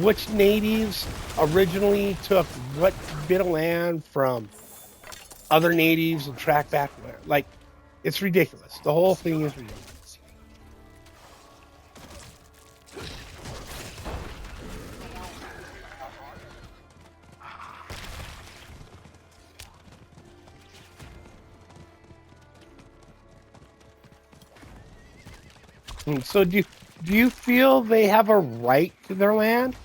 which natives originally took what bit of land from other natives and track back where. Like, it's ridiculous. The whole thing is ridiculous. So do you feel they have a right to their land?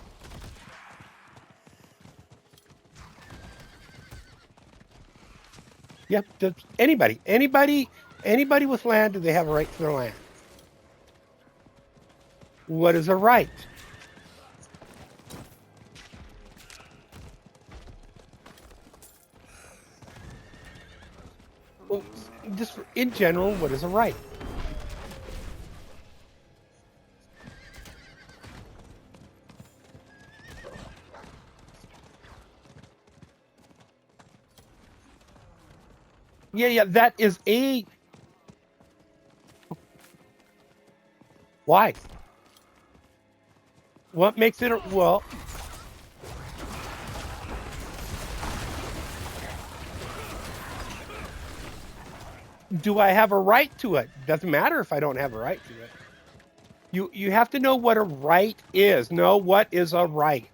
Yep. Anybody with land, do they have a right to their land? What is a right? Well, just in general, what is a right? Yeah, that is a... Why? What makes it... Well... Do I have a right to it? Doesn't matter if I don't have a right to it. You have to know what a right is. No, what is a right?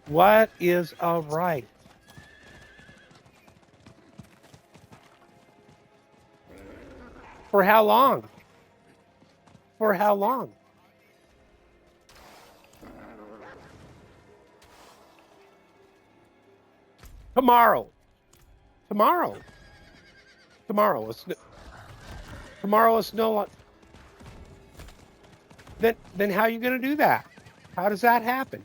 What is a right? For how long? For how long? Tomorrow. Tomorrow. Tomorrow. Tomorrow is no... Then how are you going to do that? How does that happen?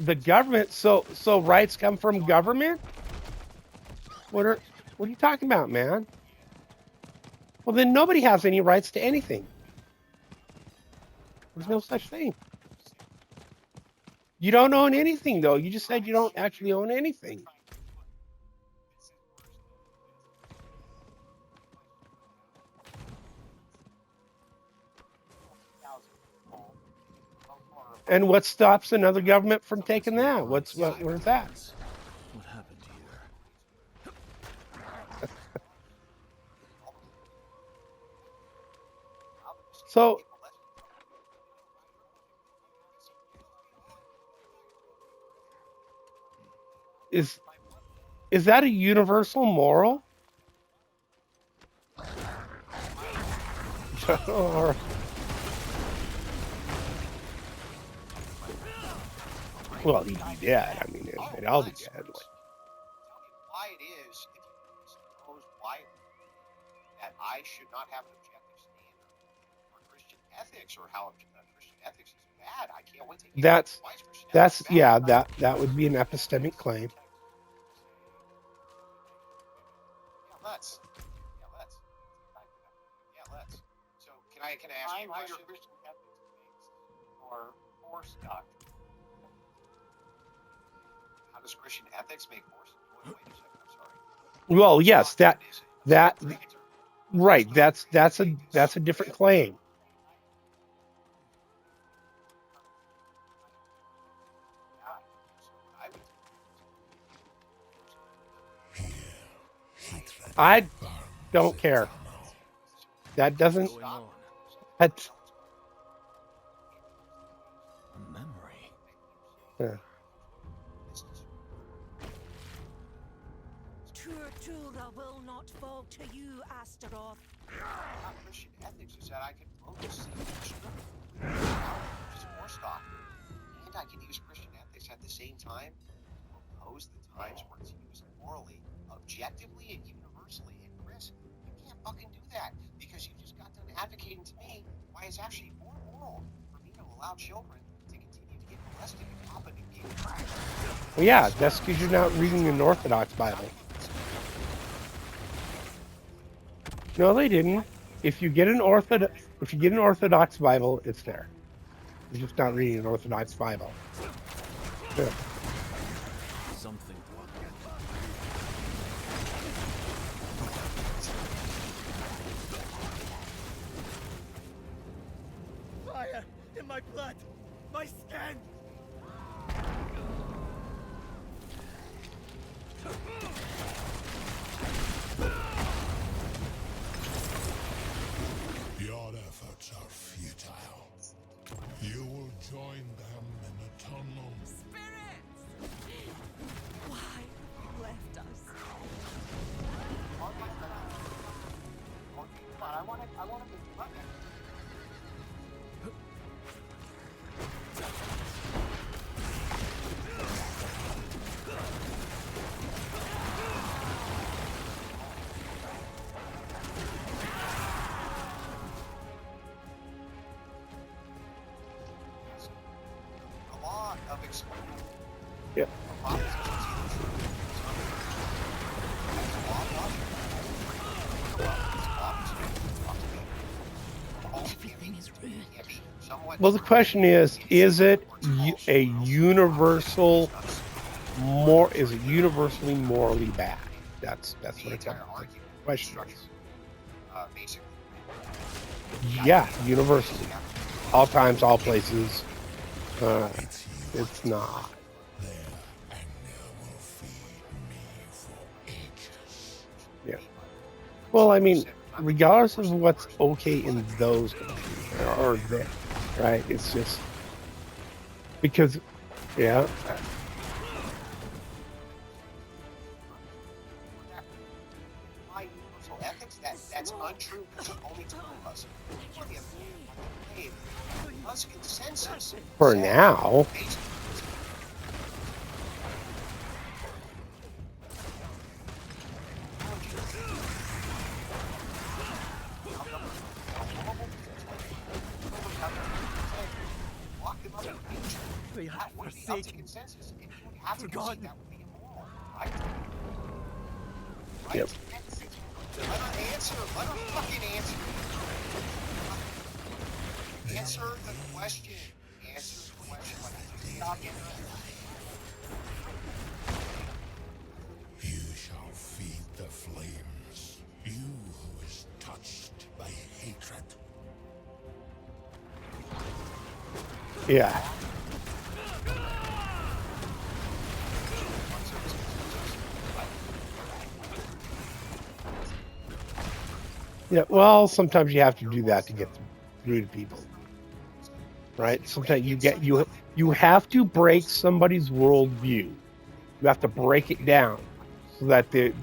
The government, so rights come from government? What are you talking about, man? Well, then nobody has any rights to anything. There's no such thing. You don't own anything, though. You just said you don't actually own anything. And what stops another government from taking that? Where's that? What happened here? So, is that a universal moral? Or, well, he'd be dead. I mean, they'd all be dead. Why it is, if you suppose why that I should not have an objective standard for Christian ethics, or how Christian ethics is bad. I can't wait to hear that would be an epistemic claim. Let's. So can I ask you a question? Christian ethics or force doctrine? How does Christian ethics make force? Wait a second, I'm sorry. Well, yes, that right. That's a different claim. I don't care. That doesn't. What? A memory. Yeah. Turtuga will not fall to you, Astaroth. Christian ethics is that I can vote to see more stock, and I can use Christian ethics at the same time to oppose the times where it's used morally, objectively, and universally. And Chris, you can't fucking do that because you just got done advocating to me why it's actually more moral for me to allow children to continue to get molested and pop it and get Well, yeah, that's because you're not reading an Orthodox Bible. No, they didn't. If you get an Orthodox Bible, it's there. You're just not reading an Orthodox Bible. Yeah. Something. Fire in my blood, my skin. Your efforts are futile. You will join them in a tunnel. Spirits! Why have you left us? I want to be fucking. A lot of explaining. Yeah. Everything is ruined. Well, the question is it a universal is it universally morally bad? That's what it comes to. The question is. Yeah, universally. All times, all places. It's not. Yeah. Well, I mean, regardless of what's okay in those or there, right? It's just because, yeah. My universal ethics, that's untrue because only two of us. Us consensus. For now. They have forsaken, forgotten. Right? Yep. Let her answer. Let her fucking answer. Answer the question. Answer the question. You shall feed the flames. You who is touched by hatred. Yeah. Yeah, well, sometimes you have to do that to get through to people, right? Sometimes you have to break somebody's worldview. You have to break it down so that they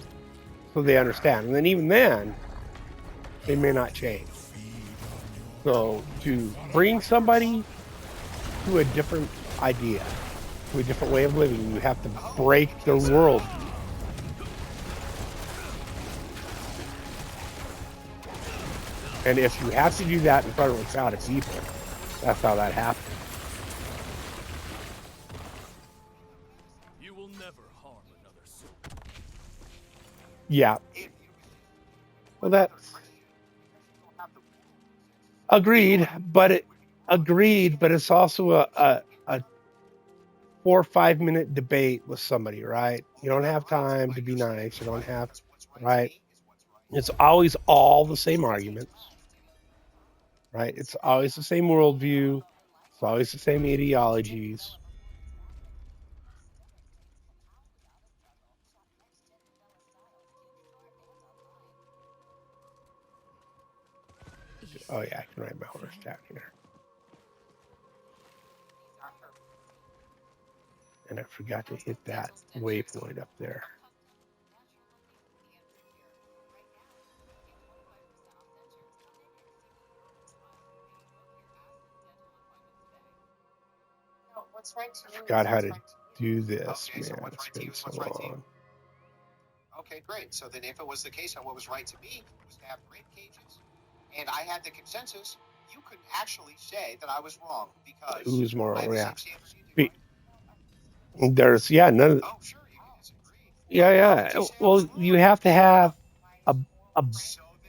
understand, and then even then, they may not change. So to bring somebody to a different idea, to a different way of living, you have to break their worldview. And if you have to do that in front of a crowd of people, that's how that happens. You will never harm another soul. Yeah. Well, that's agreed, but it's also a 4 or 5 minute debate with somebody, right? You don't have time to be nice. You don't have, right? It's always all the same arguments. Right? It's always the same worldview. It's always the same ideologies. Oh yeah, I can ride my horse down here. And I forgot to hit that waypoint up there. I forgot how to do this, Okay, so man. what's It's right to you been and so what's right to you? long. Okay, great. So then if it was the case, what was right to me was to have rib cages, and I had the consensus, you could actually say that I was wrong because Who's more? I have the Yeah. same standards you do. There's none of. Oh, sure, you can disagree. Yeah. Well, you have to have a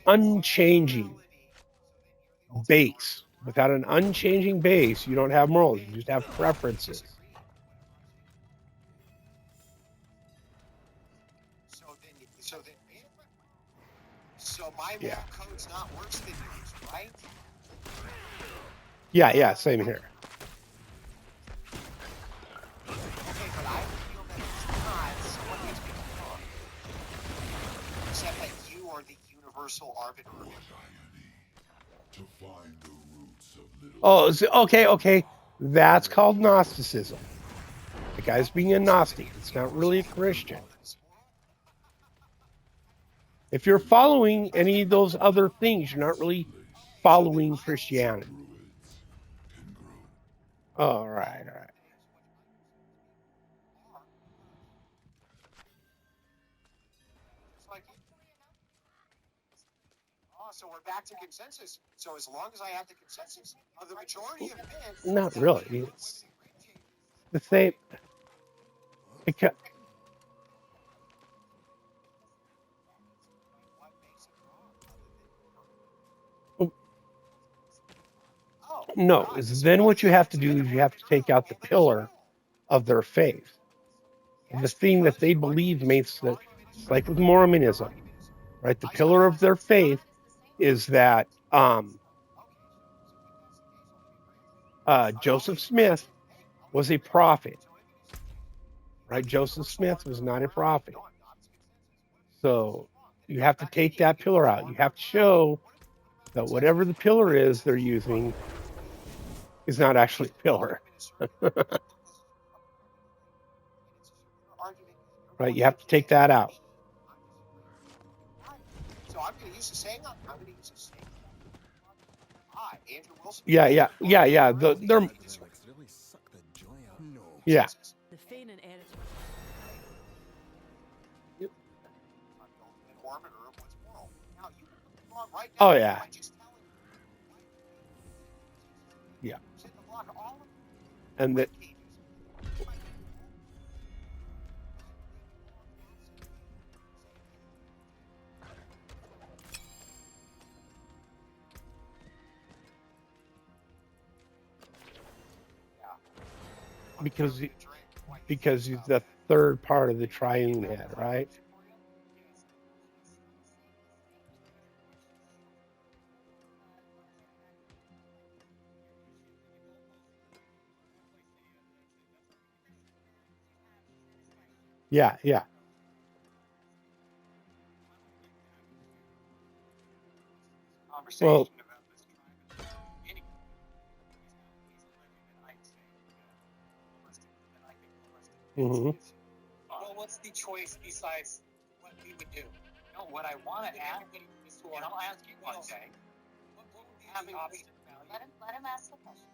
unchanging base. Without an unchanging base, you don't have morals. You just have preferences. So my moral code's not worse than yours, right? Yeah, same here. Okay, but I feel that it's not someone needs to be wrong. Except that you are the universal arbiter of it. To find the roots of little. Oh, okay. That's called Gnosticism. The guy's being a Gnostic. It's not really a Christian. If you're following any of those other things, you're not really following Christianity. All right. Oh, so we're back to consensus. So as long as I have the consensus of the majority of men, Not really. It's the same. Because, no, then what you have to do is you have to take out the pillar of their faith. The thing that they believe makes that, it's like with Mormonism, right? The pillar of their faith is that Joseph Smith was a prophet, right? Joseph Smith was not a prophet. So you have to take that pillar out. You have to show that whatever the pillar is they're using is not actually a pillar. Right? You have to take that out. so I'm going to use the same. I'm going to use the same. Andrew Wilson. Yeah. They're yeah. The feigning editor. Oh yeah. Yeah. And that. Because he's the third part of the triune head, right? Yeah. Well, Well, what's the choice besides what we would do? No, what I want to ask, and I'll ask you one day. Let him ask the question.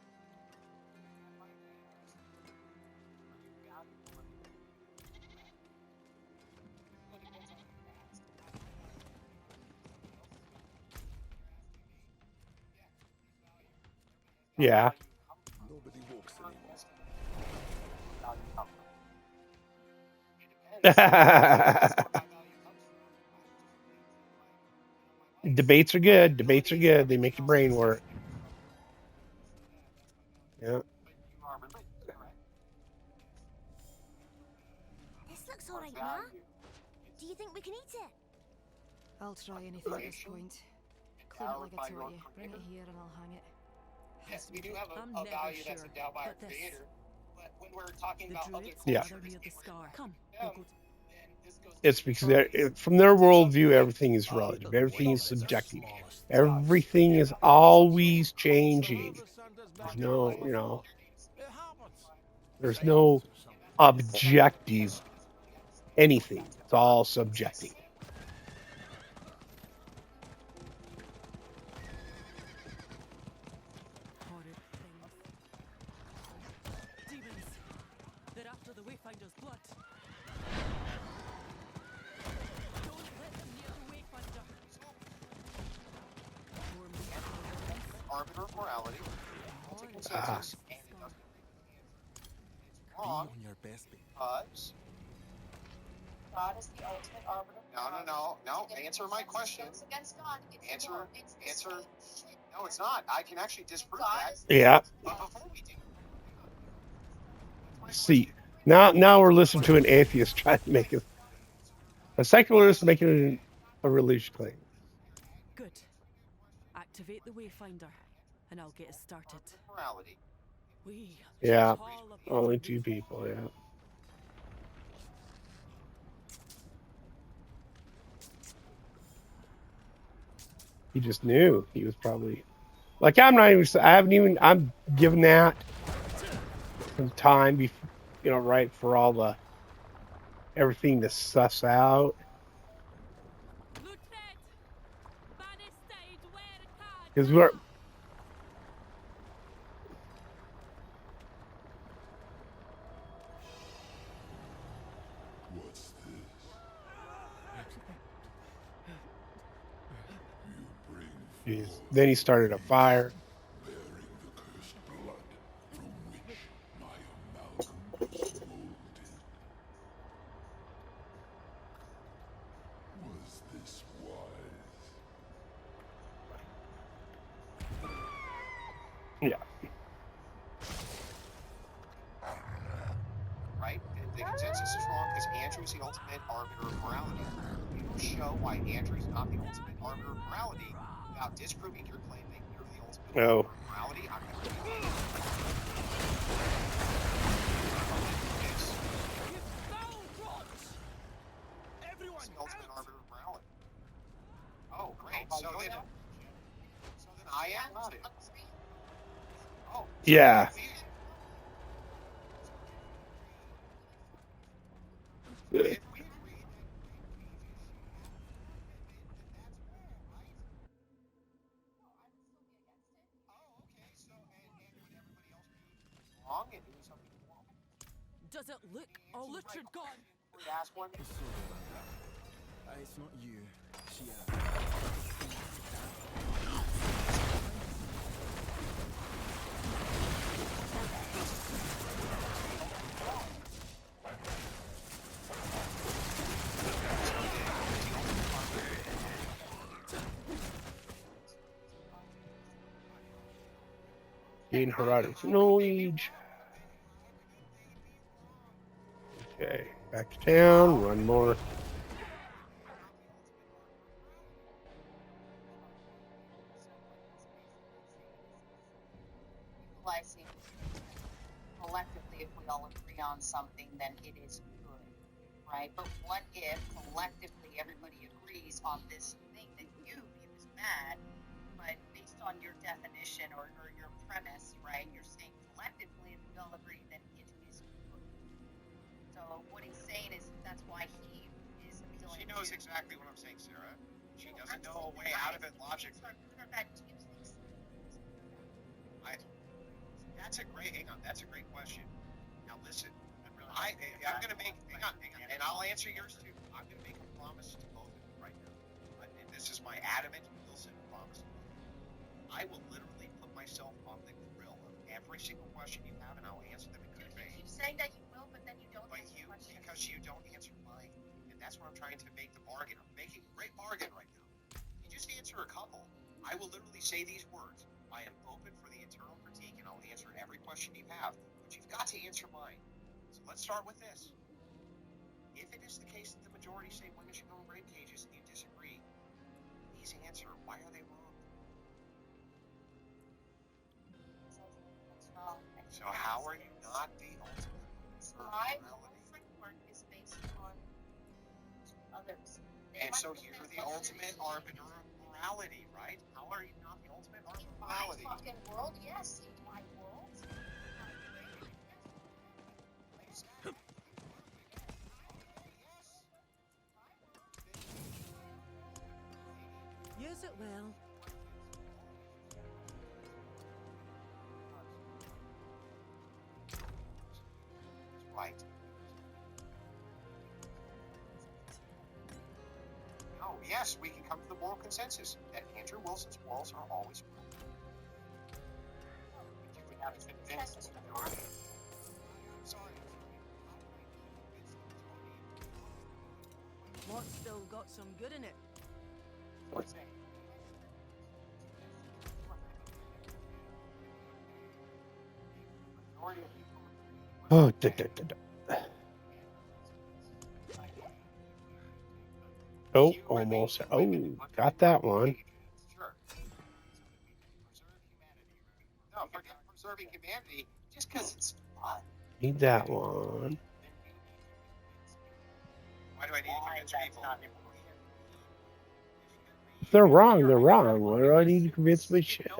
yeah. Nobody walks anymore. Debates are good. They make your brain work. Yeah. This looks alright, Ma. Do you think we can eat it? I'll try anything at this point. Clean it like I taught you. Bring it here and I'll hang it. Yes, we do have I'm a never value sure, that's endowed by our but this- creator. But when we're talking The about other druids Yeah. gather near the scar. Come, them, we'll go. then this It's because from their worldview, everything is relative. Everything is subjective. Everything is always changing. There's no, there's no objective anything. It's all subjective. Horrid things. Demons. They're after the Wayfinder's blood. Don't let them near the Wayfinder. Arbiter of morality. Multi-consensus. And it doesn't it's wrong. On your best beat. Because God is the ultimate arbiter. No. Answer my question. Against God. Answer. No, it's not. I can actually disprove that. Yeah. But before we do, See, now we're listening to an atheist trying to make it a secularist making a religious claim. Good. Activate the Wayfinder, and I'll get us started. Morality. Yeah, only two people. Yeah. He just knew. He was probably like, I'm giving that some time before, right, for all the everything to suss out. Because we're What's this? You bring then he started a fire. bearing the cursed blood from which my amalgam was molded. Was this wise? Yeah. Right? The consensus is wrong because Andrew's the ultimate arbiter of morality. You will show why Andrew's not the ultimate arbiter of morality without disproving your claim that you're the ultimate arbiter of morality. I'm going to give you Everyone's the ultimate arbiter of morality. Oh, great. So then I am too. Oh. Yeah. Wrong and doing something wrong. Does it look all literate gone? Ask one. It's not you. She, Gain heroic knowledge. Okay, back to town. One more. Realizing collectively, if we all agree on something, then it is good, right? But what if collectively everybody agrees on this thing that you view as bad, but based on your definition or your premise, right? You're saying collectively, if we all agree, then it is good. So what he's saying is that's why he is appealing. She knows exactly what I'm saying, Sarah. She doesn't know a way out of it logically. That's a great. Hang on. That's a great question. Now listen. I'm going to make. Hang on. And I'll answer yours too. I'm going to make a promise to both of you right now. And this is my adamant Wilson promise. I will literally put myself on the grill of every single question you have, and I'll answer them in good faith. You're saying that you will, but then you don't. But you, because you don't answer mine, and that's what I'm trying to make the bargain. I'm making a great bargain right now. You just answer a couple. I will literally say these words. I am open for the internal critique, and I'll answer every question you have. But you've got to answer mine. So let's start with this. If it is the case that the majority say women should go in rape cages, and you disagree, please answer. Why are they wrong? So how are you not the ultimate? My framework is based on others. And so you're the ultimate arbiter of morality, right? How are you not the ultimate arbiter of morality? My fucking world, yes. In my world. Use it well. Right. No, yes, we can come to the moral consensus that Andrew Wilson's morals are always wrong. But you would have to convince the majority. I'm sorry. What's still got some good in it? What's that? Majority of people. Oh, da, da, da, da. Oh, almost. Oh, got that one. Sure. No, forget preserving humanity just because it's fun. Need that one. Why do I need to convince people? If they're wrong, they're wrong. Why do I need to convince my shit?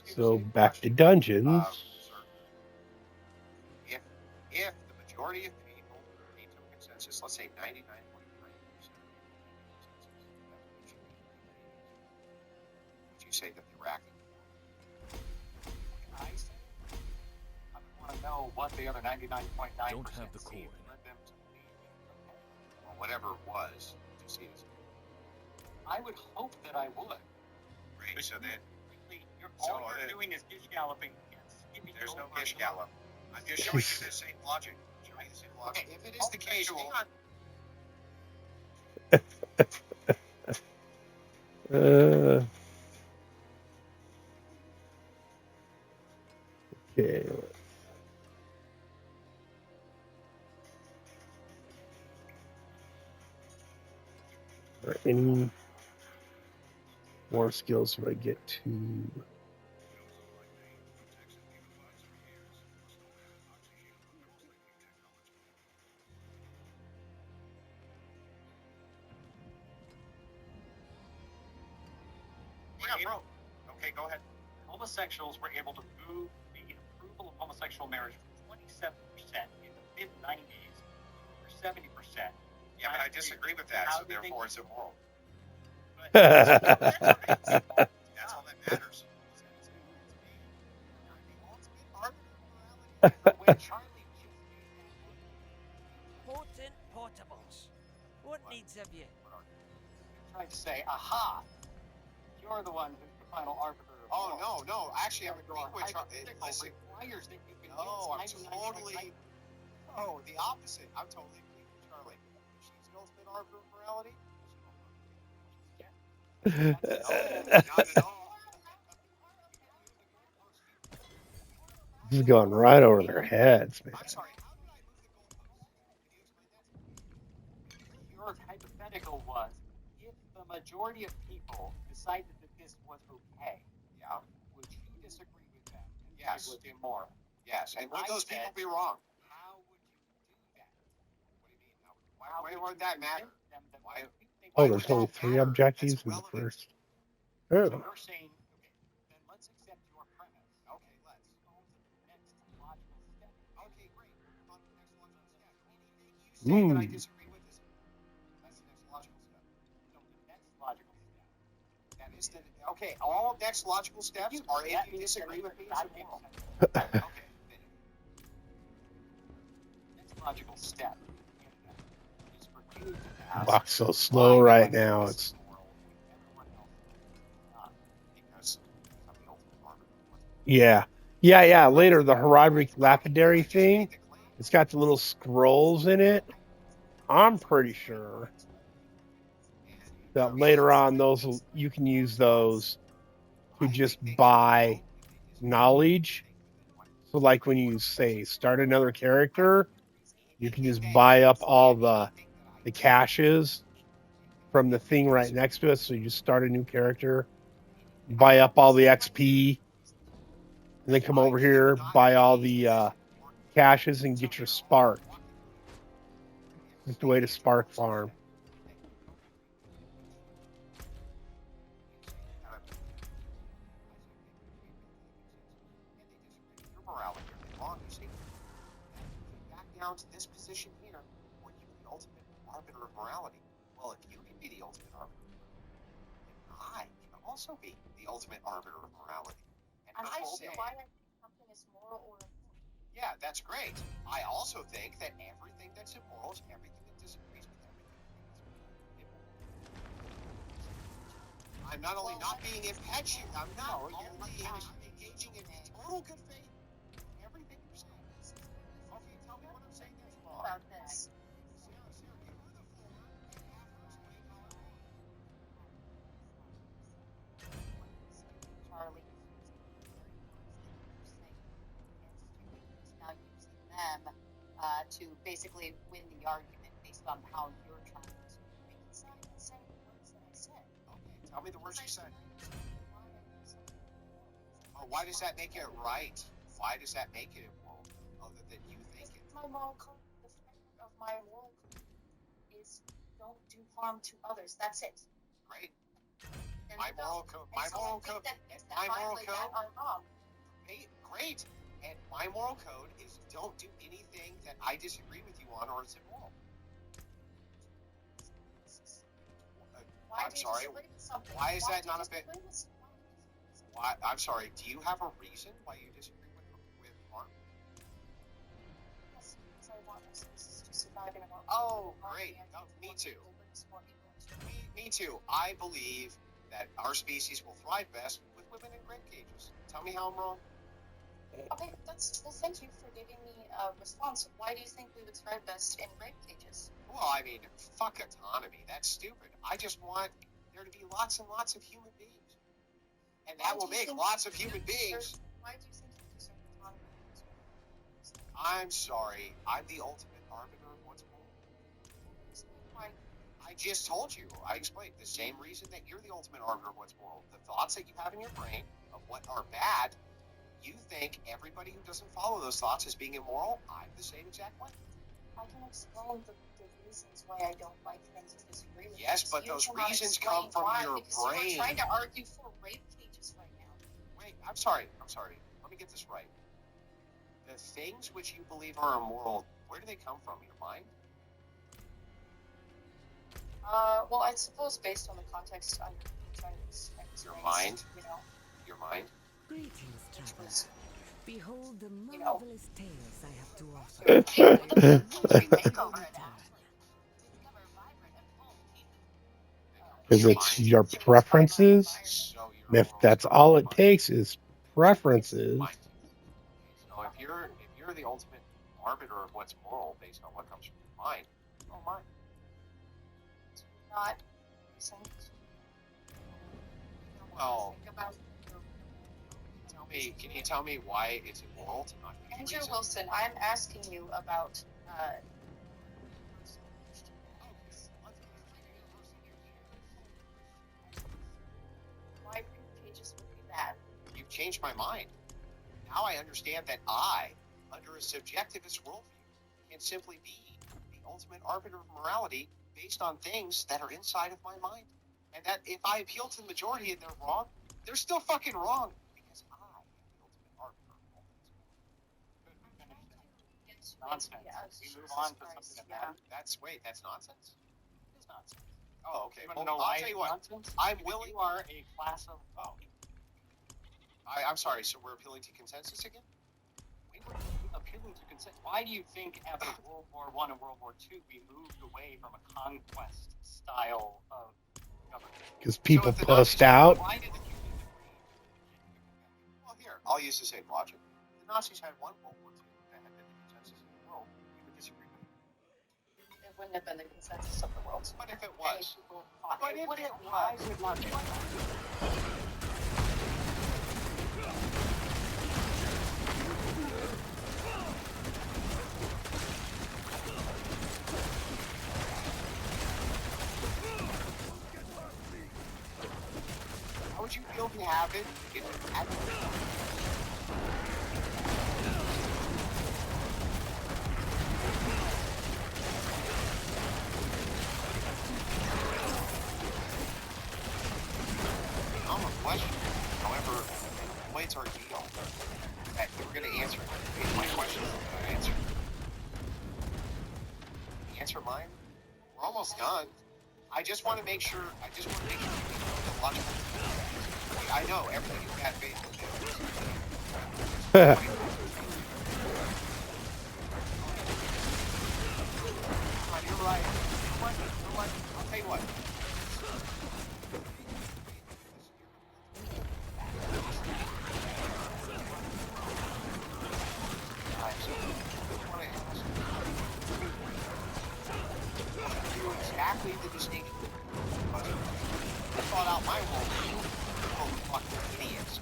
So back to dungeons. If the majority of people came to a consensus, let's say 99.9%, would you say that they're acting? I want to know what the other 99.9% Don't have the coin. led them to believe. Or whatever it was, would you see it as I would hope that I would. great? So then, All you're doing is gish galloping and skipping. there's no gish gallop. I'm just showing you the same logic. Showing you the same logic. Okay, if it is the case, hang on. Okay. Are there any more skills do I get to? Yeah, bro. Okay, go ahead. Homosexuals were able to move the approval of homosexual marriage from 27% in the mid-90s to 70%. Yeah, but I disagree with that, so therefore it's immoral. That's That's all that matters. Potent portables. What needs have you? Tried to say, aha, you're the one who's the final arbiter. Oh, no. Actually, I'm agreeing with Charlie. Listen, Requires that you convince no, I'm 99.9%. totally. Oh, the opposite. I'm totally agreeing with Charlie. She's the ultimate arbiter of morality. Not at all. This is going right over their heads, man. I'm sorry. Your hypothetical was, if the majority of people decided that this was okay, Yeah. would you disagree with that? And Yes. say it was immoral. Yes. And would I those said, people be wrong? How would you do that? What do you mean? Why would that matter? Why? Oh, there's only 3 objectives in the first. Oh. So you're saying, okay, then let's accept your premise. Okay, let's. Go to the next logical step. Okay, great. On to the next logical step. Anything you say that I disagree with is that's the next logical step. So the next logical step. That is the okay. All next logical steps are if you disagree with me as immoral. Okay. Next logical step is for you to ask. Box so slow right now. It's yeah. Later, the Herodic Lapidary thing. It's got the little scrolls in it. I'm pretty sure that later on, you can use those to just buy knowledge. So, like when you say start another character, You can just buy up all the caches from the thing right next to it. So you just start a new character, buy up all the XP, and then come over here, buy all the caches, and get your spark. It's the way to spark farm. Down to this position here, were you the ultimate arbiter of morality? Well, if you can be the ultimate arbiter, then I can also be the ultimate arbiter of morality. And I say, why I think something is moral or immoral. Yeah, that's great. I also think that everything that's immoral is everything that disagrees with everything that's immoral. I'm not only not being impetuous, I'm not only engaging in total good faith. Everything you're saying. Okay, tell me what I'm saying that's wrong. About this. Sarah, give her the floor and have her explain how I'm wrong. Charlie, now using them to basically win the argument based on how you're trying to make it sound the same words that I said. Okay, tell me the words you said. Oh, why does that make it right? Why does that make it immoral? Other than you think it. My moral code, the framework of my moral code is don't do harm to others. That's it. Great. My moral code. Great. And my moral code is don't do anything that I disagree with you on or is immoral. I'm sorry. Why is that not a bit? Why? I'm sorry. Do you have a reason why you disagree with harm? Yes, because I want us to survive in a more. Oh, great. No, me too. Me too. I believe that our species will thrive best with women in grape cages. Tell me how I'm wrong. Okay, well, thank you for giving me a response. Why do you think we would thrive best in grape cages? Well, I mean, fuck autonomy. That's stupid. I just want there to be lots and lots of human beings. And that will make lots of human beings. Why do you think you deserve autonomy? I'm sorry. I'm the ultimate arbiter of what's moral. Why? I just told you. I explained the same reason that you're the ultimate arbiter of what's moral. The thoughts that you have in your brain of what are bad, you think everybody who doesn't follow those thoughts is being immoral. I'm the same exact way. I can explain the reasons why I don't like things and disagree with. Yes, but those reasons come from your brain. You're trying to argue for rape cages right now. Wait, I'm sorry. Let me get this right. The things which you believe are immoral, where do they come from? Your mind? Well, I suppose based on the context, I'm trying to explain. Your mind? You know. Your mind? Greetings, traveler. Behold the marvelous tales I have to offer. Because it's your preferences. If that's all it takes is preferences. So if you're the ultimate arbiter of what's moral based on what comes from your mind, oh my. Not. Well. Can you tell me why it's immoral to not use Andrew reason? Wilson, I'm asking you about why rape cages would be bad. You've changed my mind. Now I understand that I, under a subjectivist worldview, can simply be the ultimate arbiter of morality based on things that are inside of my mind. And that if I appeal to the majority and they're wrong, they're still fucking wrong. Nonsense. We move on to something about that's nonsense? It is nonsense. Oh, okay. Well, I'll tell you what. Nonsense? I'm willing. You are a class of. Oh. I'm sorry. So we're appealing to consensus again? We're appealing to consensus. Why do you think after World War I and World War II we moved away from a conquest style of government? Because people pussed out. Why did well, here I'll use the same logic. The Nazis had one World War II. It wouldn't have been the consensus of the world. What if it was? But if it was? still have it. I'm a question. However, it's our deal. That you were going to answer my question. I answered. Answer mine. We're almost done. I just want to make sure. You know the logical. I know everything is bad faith. You're right. You're right. I'll tell you what. Exactly the distinction. I thought out my role. Oh, fucking idiots.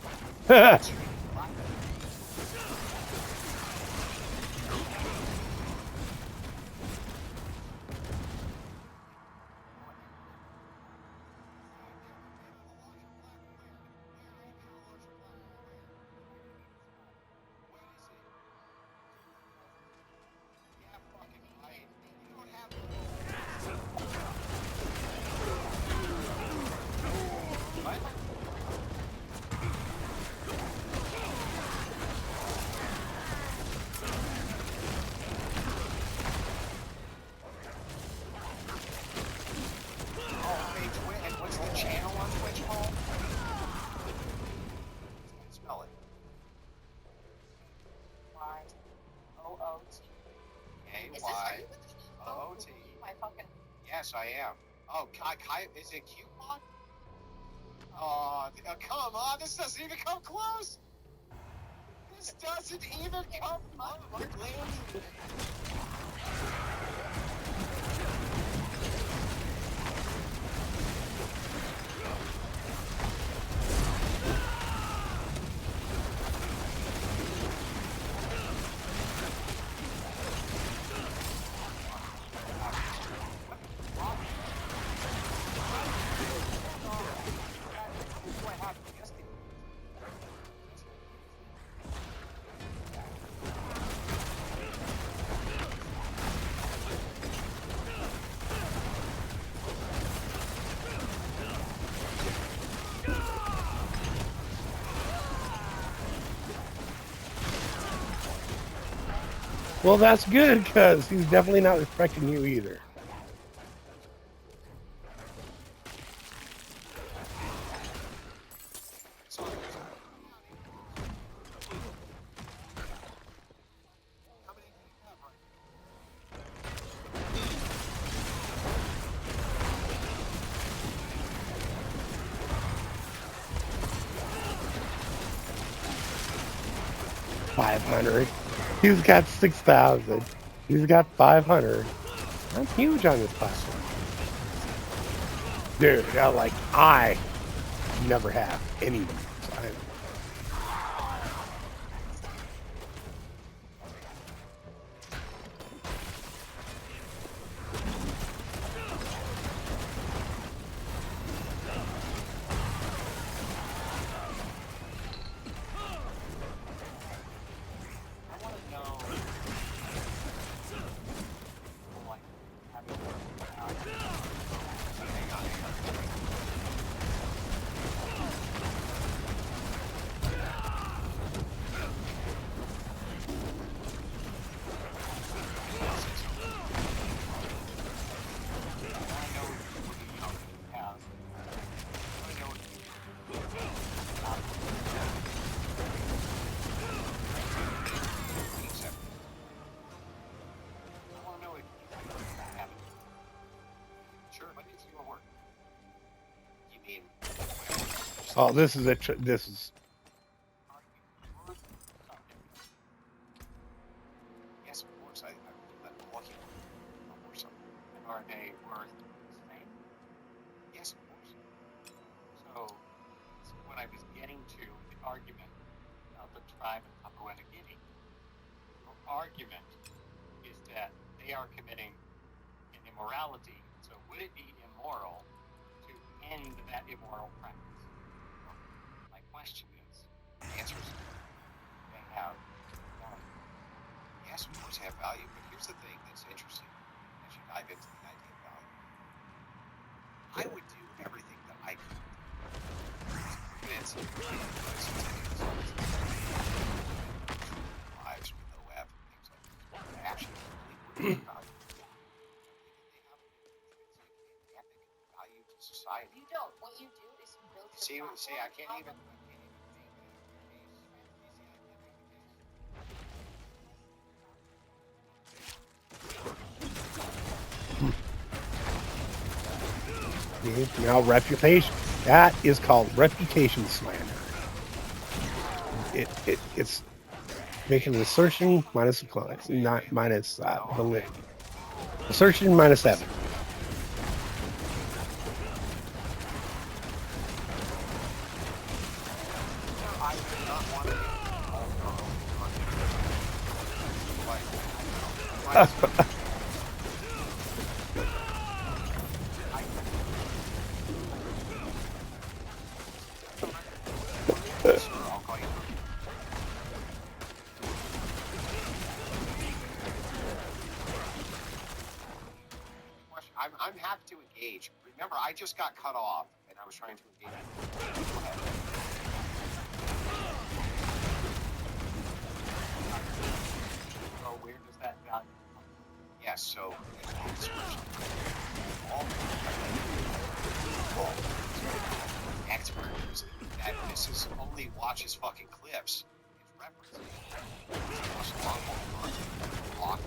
What's the channel on Twitch called? Spell it. Y-O-O-T. A-Y-O-O-T. Yes, I am. Oh, Kai, is it Coupon? Oh, come on, this doesn't even come close. This doesn't even come close. Well, that's good, because he's definitely not respecting you either. $500. He's got 6,000. He's got 500. That's huge on this platform. Dude, I never have any. Oh, this is this is. Yes, of course. I'm looking for something. Are they worth the same? Yes, of course. So what I was getting to, the argument of the tribe of Papua New Guinea, your argument is that they are committing an immorality. So would it be immoral to end that immoral practice? question is, the answer is they have value. Yes, of course, have value, but here's the thing that's interesting as you dive into the idea of value. I would do everything that I could to prevent lives with no web and things like this. But I actually believe would have value. They have an intrinsic and epic value to society. You don't. What you do is you build your See, I can't even make that case. Now, reputation. That is called reputation slander. It's making an assertion minus a claim, not minus validity. Assertion minus evidence. I'm happy to engage. Remember, I just got cut off, and I was trying to engage. Go ahead. So where does that value come from? Yes, so experts that this is only watches fucking clips. It's referencing. Watch a lot more content, block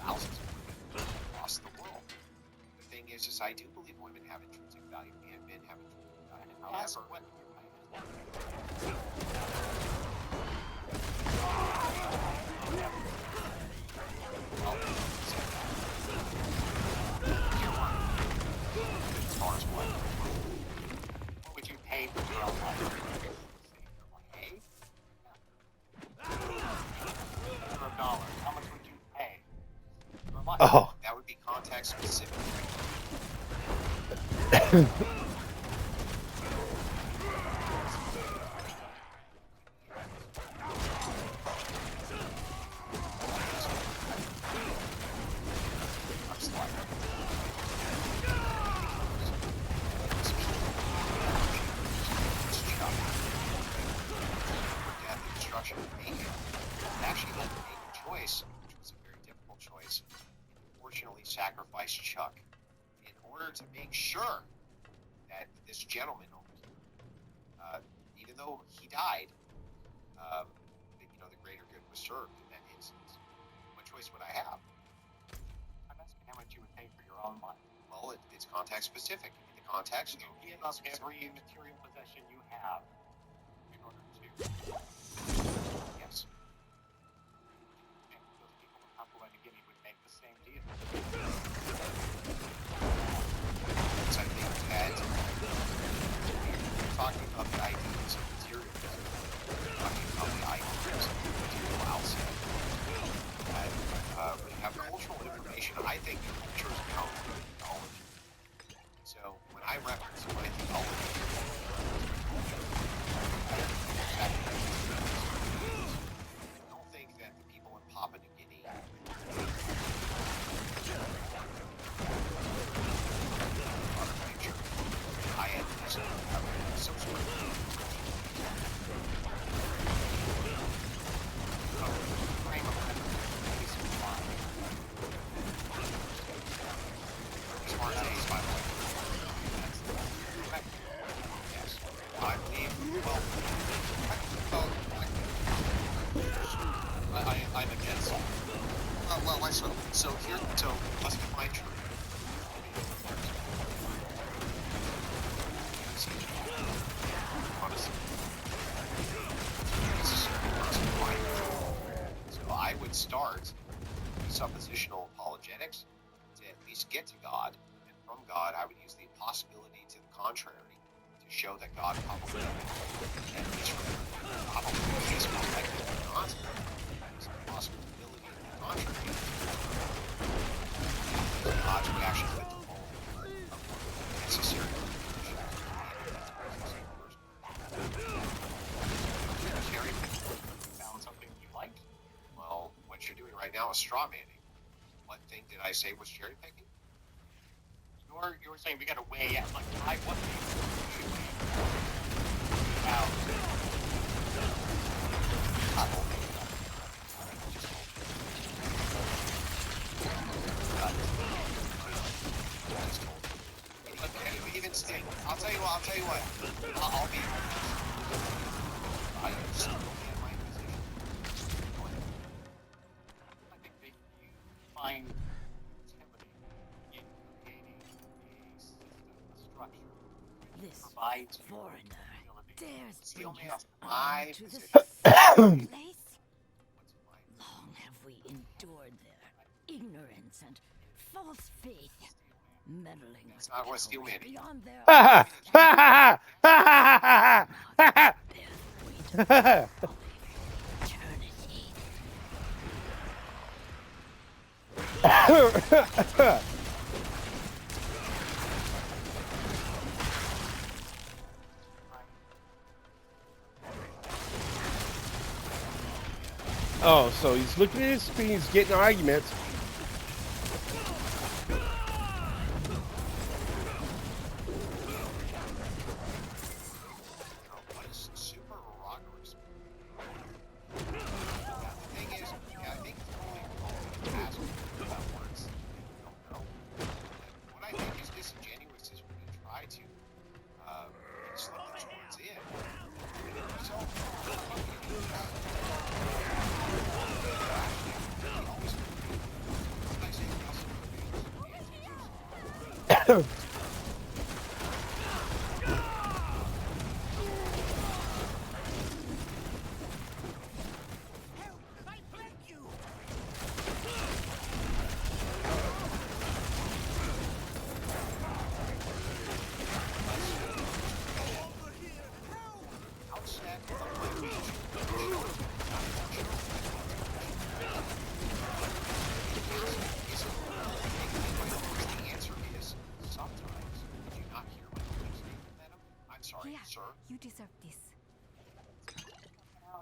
thousands of women across the world. The thing is I do believe women have intrinsic value and men have intrinsic value. However, what as far as what would you pay for your own life? Pay? For $1, how much would you pay for life? Oh. That would be context specific. Sacrifice Chuck in order to make sure that this gentleman, even though he died, the greater good was served in that instance. What choice would I have? I'm asking how much you would pay for your own life. Well, it's context specific. In the context, you give up every material possession you have in order to. Yes. Those people in Papua New Guinea would make the same deal. I think that we're talking about the ideas of materialism. We're talking about the ideas of material outside. We have cultural information. I think culture is powerful technology. So when I reference my theology, I don't think that the people in Papua New Guinea I had some sort of frame of reference of mind. As far as age, by the way, that's correct. Yes. I believe, I'm against it. So let's define truth. So I would start suppositional apologetics to at least get to God, and from God I would use the impossibility to the contrary to show that God probably, at least probably is perspective not the possibility to the contrary. God's reaction with the whole of necessary. now is straw manning. What thing did I say was cherry picking? You're saying we gotta weigh out, like, what things should we now? Even still, I'll tell you what. I'll be. I still in my position. I think that you find utility in creating a system, a structure, which This provides you foreigner dares Still bring me his off my arm to this position. place? Long have we endured their ignorance and false faith, meddling It's not what steel man. beyond their Ha ha ha ha ha. Oh, so he's looking at his screen, he's getting arguments. Super rockers. The thing is, I think it's only ask about words. Don't know. What I think is disingenuous is when you try to slip those words in. So, sorry, sir. You deserve this.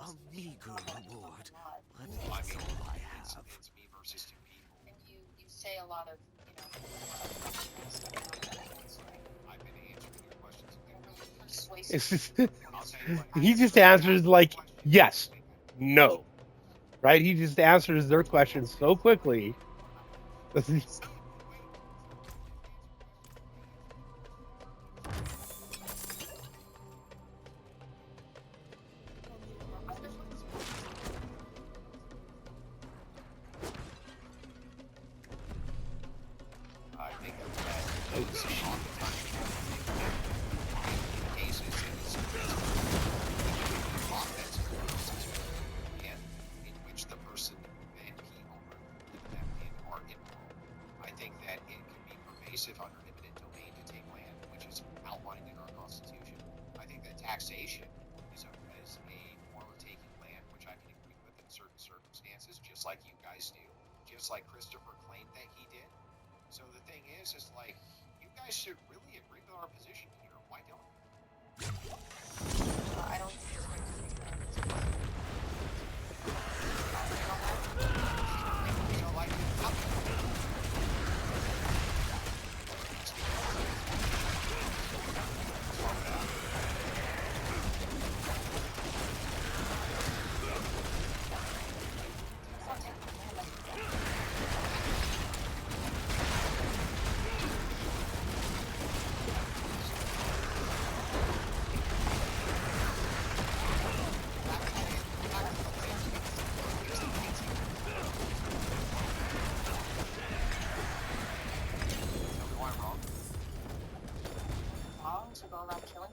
A meager reward, but I it's mean, all I have. it's me versus two people. And you say a lot of, questions I've been answering your questions. really persuasive. It's just, I'll tell you what. he just answers like yes, no, right? He just answers their questions so quickly. I think that is oftentimes cases in which the person and people that are involved. I think that it can be pervasive under eminent domain to take land, which is outlined in our Constitution. I think that taxation is a form of taking land, which I can agree with in certain circumstances, just like you guys do, just like Christopher claimed that he did. So the thing is like, you guys should really agree with our position here. Why don't you? I don't think it's right to take that. So, like, To go around killing?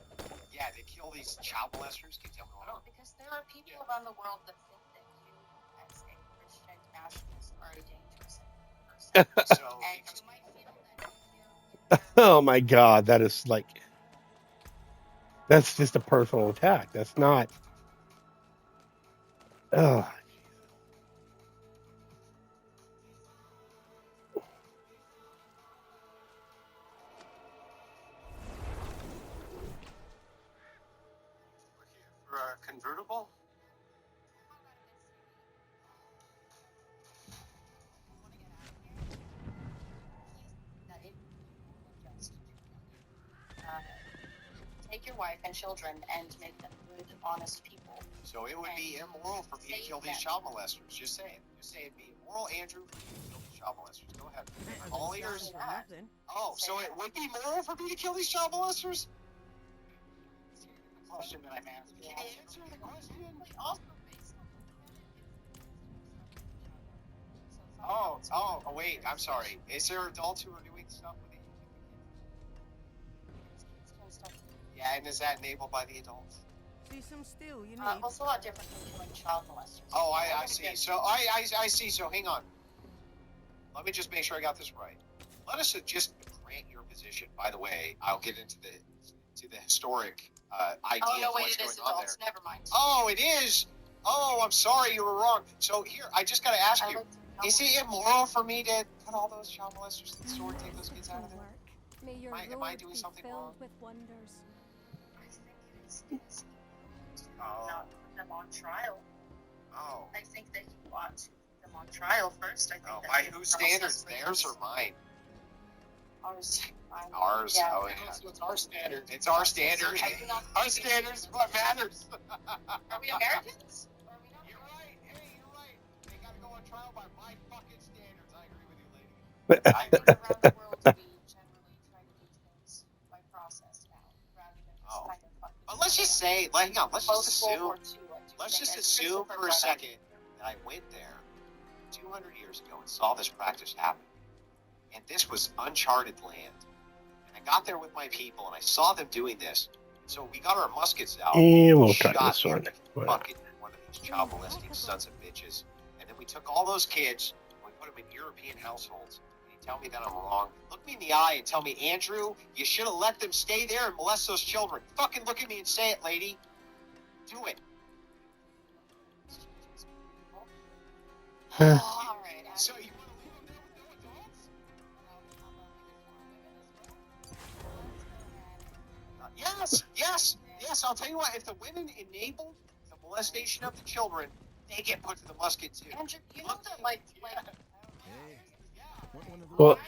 yeah, they kill these child molesters. Can you tell me why? Because there are people around the world that think that you, as a Christian nationalist, are a dangerous person. So, and you might feel that Oh my god, that is like, that's just a personal attack. That's not. Ugh. for a convertible? wife and children and make them good, honest people. So it would be immoral for me to kill these child molesters. Just saying. Just say it'd be immoral, Andrew, for you to kill these child molesters. Go ahead. All ears. Oh, so it would be moral for me to kill these child molesters? The question that I'm asking. Can you answer the question? Also, based Oh, wait, I'm sorry. Is there adults who are doing stuff with the kids? Yeah, and is that enabled by the adults? See some steel, you need. Well, it's a lot different than killing child molesters. Oh, I see. So I see. So hang on. Let me just make sure I got this right. Let us just grant your position. By the way, I'll get into the historic idea of what's going on there. Never mind. Oh, it is. Oh, I'm sorry, you were wrong. So here, I just got to ask you: is it immoral for me to put all those child molesters to the sword, take those kids out of there? May your Am I doing something filled wrong? with wonders. I think it's not put them on trial. Oh. I think that you ought to put them on trial first. I think that by whose standards? Theirs or mine? Ours. Ours. Yeah. Oh, yeah. So it's our standard. It's our standard. Our standards is what matters. Are we Americans? You're right. Hey, you're right. They gotta go on trial by my fucking standards. I agree with you, lady. Around the world, we generally try to do things by process now, rather than just kind of fucking. But let's just say, hang on. Let's just assume. Let's just assume for a second that I went there 200 years ago and saw this practice happen, and this was uncharted land. And I got there with my people, and I saw them doing this. So we got our muskets out. And we'll try shot this one. every fucking one of these child molesting sons of bitches. And then we took all those kids and we put them in European households. And you tell me that I'm wrong. Look me in the eye and tell me, Andrew, you should have let them stay there and molest those children. Fucking look at me and say it, lady. Do it. All right. So you want to leave them there with no adults? Yes. I'll tell you what. If the women enabled the molestation of the children, they get put to the musket too. Andrew, you know that like. Well,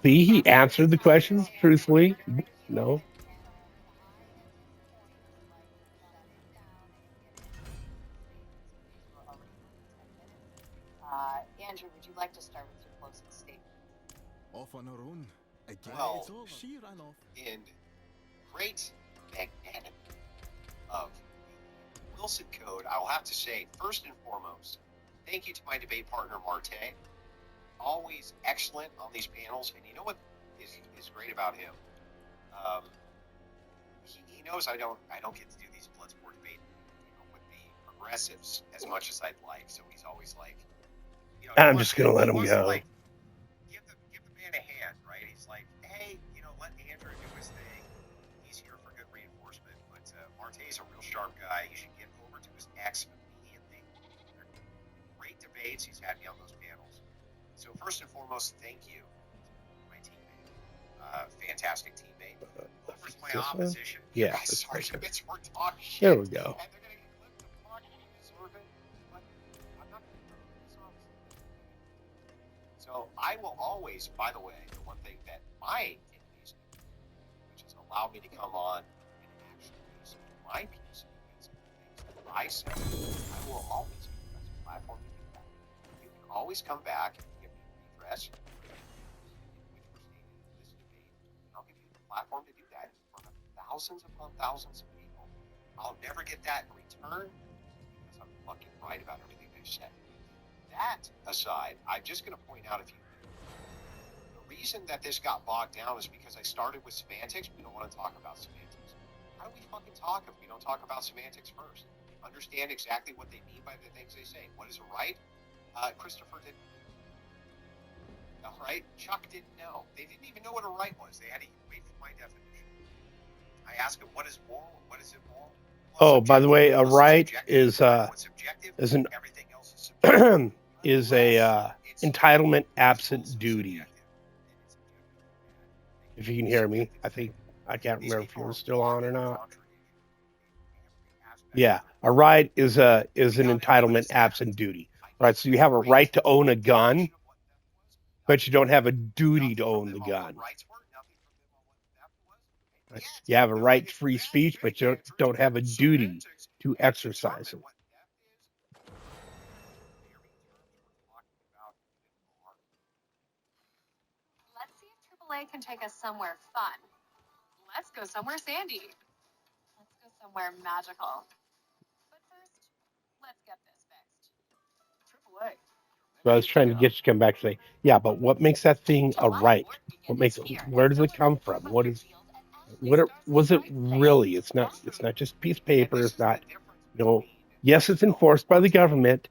see, he answered the question truthfully. No. Andrew, would you like to start with your closing statement? Off on her own. Again, Well, it's over. She ran off. In great magnanimity of the Wilson Code, I will have to say, first and foremost, thank you to my debate partner, Marte. Always excellent on these panels, and you know what is great about him? He knows I don't get to do these Bloodsport debate with the progressives as much as I'd like, so he's always like, I'm just going to let him go. Like, give the man a hand, right? He's like, hey, let Andrew do his thing. He's here for good reinforcement. But Marte's a real sharp guy. You should get over to his ex immediately. They're great debates. He's had me on those panels. So first and foremost, thank you to my teammate. Fantastic teammate. Over to my opposition. Yeah. Sorry, it's more talk shit. There we go. And they're going to get clipped to fuck. You deserve it. But I'm not going to clip this off. So I will always, by the way, the one thing that my enemies do, which has allowed me to come on and actually speak my piece against the things that I say, I will always give you guys a platform to do that. You can always come back and give me redress, which were stated in this debate, and I'll give you the platform to do that in front of thousands upon thousands of people. I'll never get that in return because I'm fucking right about everything they said. That aside, I'm just going to point out a few things. The reason that this got bogged down is because I started with semantics. We don't want to talk about semantics. How do we fucking talk if we don't talk about semantics first? Understand exactly what they mean by the things they say. What is a right? Christopher didn't. All right, Chuck didn't know. They didn't even know what a right was. They had to wait for my definition. I asked them, what is moral? What is immoral? Oh, by the way, a right is an is a entitlement absent duty. If you can hear me, I can't remember if you're still on or not. Yeah, a right is an entitlement absent duty. Right, so you have a right to own a gun, but you don't have a duty to own the gun. Right? You have a right to free speech, but you don't have a duty to exercise it. Let's see if AAA can take us somewhere fun. Let's go somewhere sandy. Let's go somewhere magical. But first, let's get this fixed. AAA. So I was trying to get you to come back and say, yeah, but what makes that thing a right? What makes it? Where does it come from? What was it really? It's not just a piece of paper. It's not, yes, it's enforced by the government,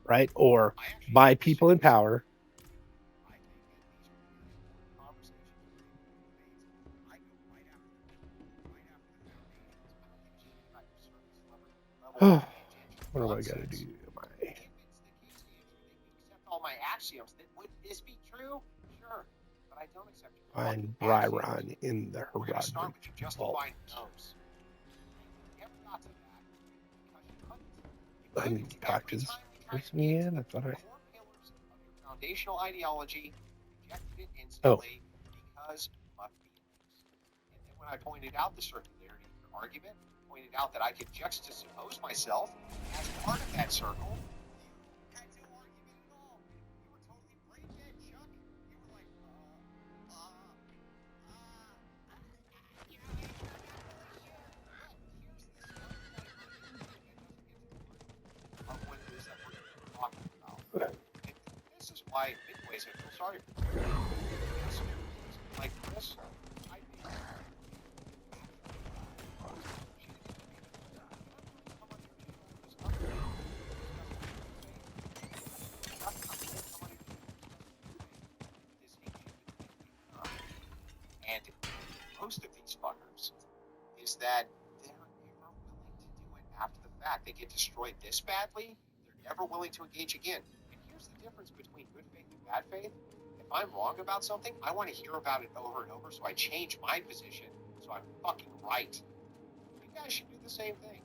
right? Or by people in power. What do I got to do? All my axioms. Would this be true? Sure, but I don't accept your Find Bryron in the Herodric vault. I need to talk to this person again. I thought foundational ideology, rejected it instantly because of my feelings. And then when I pointed out the circularity of your argument, pointed out that I could juxtapose myself as part of that circle, you had no argument at all. You were totally brain dead, Chuck. You were like, what it is that we're talking about. And this is why midways I feel sorry for you. Like this, I think and most of these fuckers is that they're never willing to do it after the fact. They get destroyed this badly, they're never willing to engage again. And here's the difference between good faith and bad faith. If I'm wrong about something, I want to hear about it over and over, so I change my position so I'm fucking right. You guys should do the same thing.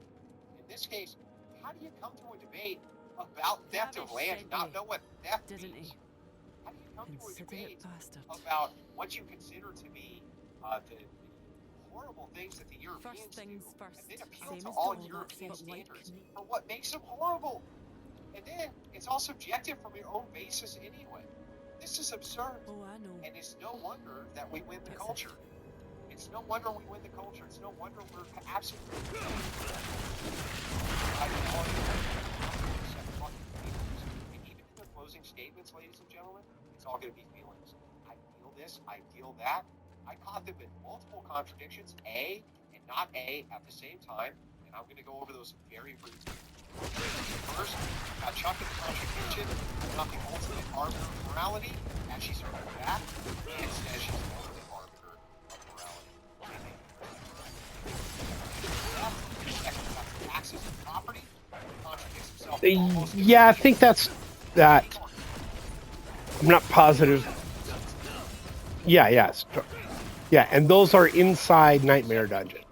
In this case, how do you come to a debate about theft of land and not know what theft means? How do you come to a debate about what you consider to be the horrible things that the Europeans do, and then appeal to all European standards for what makes them horrible? And then it's all subjective from your own basis anyway. This is absurd. Oh, I know. And it's no wonder that we win the culture. It's no wonder we win the culture. It's no wonder we're absolutely. And even in their closing statements, ladies and gentlemen, it's all going to be feelings. I feel this, I feel that. I caught them in multiple contradictions, A and not A at the same time, and I'm going to go over those very briefly. First, got Chuck in the contradiction, not the ultimate arbiter of morality, as she's heard that, and says she's the ultimate arbiter of morality. Second, got the taxes and property, contradicts himself. Yeah, I think that's that. I'm not positive. Yeah, yes. Yeah, and those are inside Nightmare Dungeons.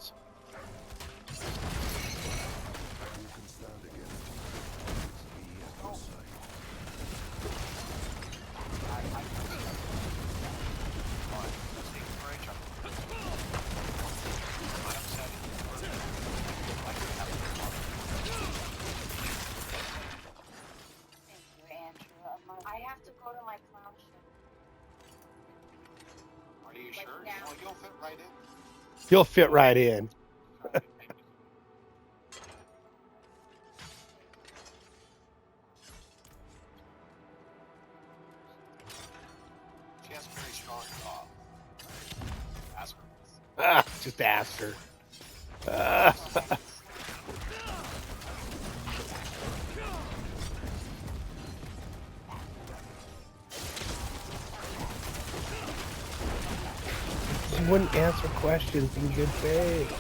I have to go to my clown show. Are you sure? Well, you'll fit right in. You'll fit right in. She has a very strong jaw. Ask her. Just ask her. She wouldn't answer questions in good faith.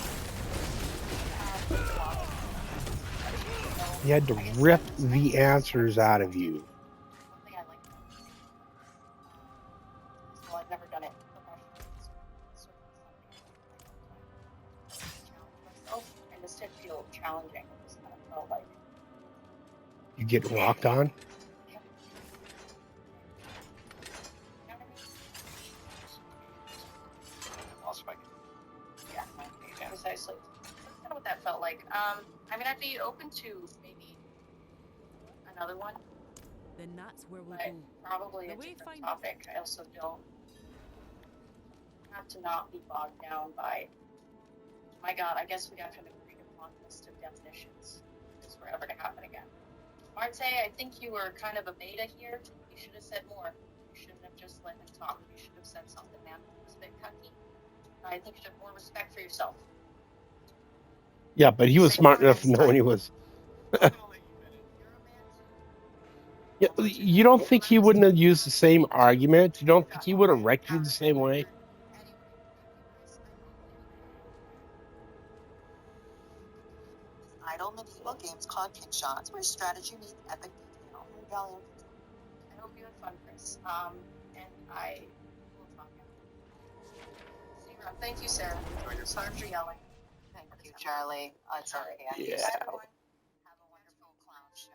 You had to rip the answers out of you. Something I like to well, I've never done it professionally. It's challenge myself, and this did feel challenging. It just kind of felt like You get rocked on? be open to maybe another one. Then that's where we'll But go. probably The a way different find topic. I also don't have to not be bogged down by, my God, I guess we got an agreed upon list of definitions if this were ever to happen again. Marte, I think you were kind of a beta here. You should have said more. You shouldn't have just let him talk. You should have said something, man. It was a bit cucky. I think you should have more respect for yourself. Yeah, but he was smart enough to know when he was. Yeah, you don't think he wouldn't have used the same argument? You don't think he would have wrecked you the same way? Idle medieval games called Kickshots, where strategy meets epic detail. Valiant. I hope you had fun, Chris. And I will talk after. See you around. Thank you, Sarah. Sorry for yelling. Thank you, Charlie. It's okay. Yeah. Have a wonderful clown show.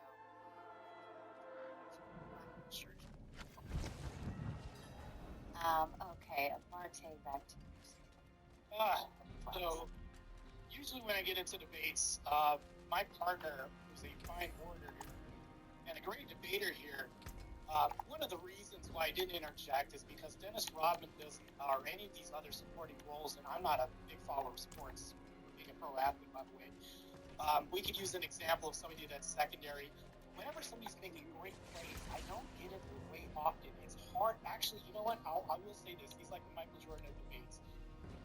Okay, Marte, back to you. So, usually when I get into debates, my partner, who's a fine orator and a great debater here, one of the reasons why I didn't interject is because Dennis Rodman doesn't, or any of these other supporting roles, and I'm not a big follower of sports, being a pro athlete, by the way. We could use an example of somebody that's secondary. Whenever somebody's making great plays, I don't get it way often. It's hard. Actually, you know what? I will say this. He's like the Michael Jordan of debates.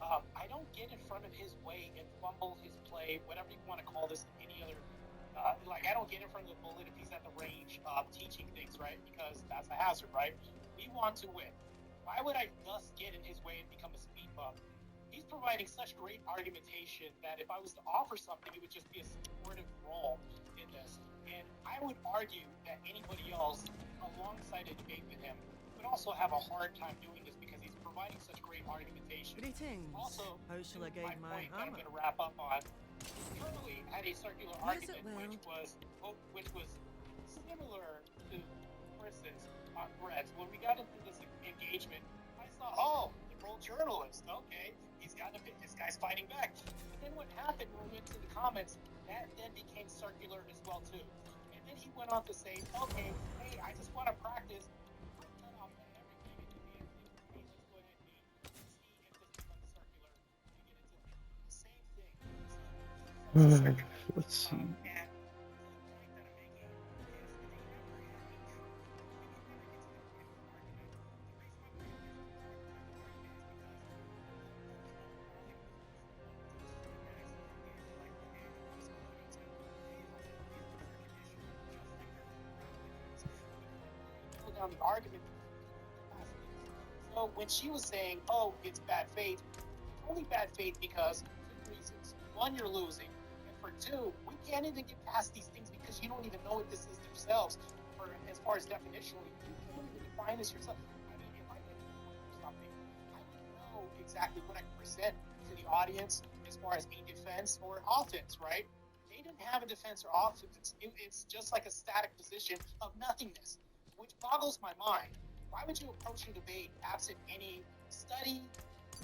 I don't get in front of his way and fumble his play, whatever you want to call this, any other. Like, I don't get in front of the bullet if he's at the range teaching things, right? Because that's a hazard, right? We want to win. Why would I thus get in his way and become a speed bump? He's providing such great argumentation that if I was to offer something, it would just be a supportive role in this. And I would argue that anybody else alongside a debate with him would also have a hard time doing this because he's providing such great argumentation. Greetings. Also, how shall I my guide my point that I'm hammer? going to wrap up on, Curly had a circular Use it argument well. which was similar to Chris's on Brett's. When we got into this engagement, I thought, oh, liberal journalist, okay, this guy's fighting back. But then what happened when we went to the comments, that then became circular as well too. And then he went on to say, okay, hey, I just want to practice. I'll cut off and everything, and then hey, let's go ahead and see if this becomes circular and get into the same thing. Let's see. Down the argument. So when she was saying, "Oh, it's bad faith," it's only bad faith because two reasons: one, you're losing, and for two, we can't even get past these things because you don't even know what this is yourselves. For as far as definitionally, you can't even define this yourself. I mean, if I did something, I would know exactly what I can present to the audience as far as being defense or offense, right? They didn't have a defense or offense. It's just like a static position of nothingness, which boggles my mind. Why would you approach a debate absent any study,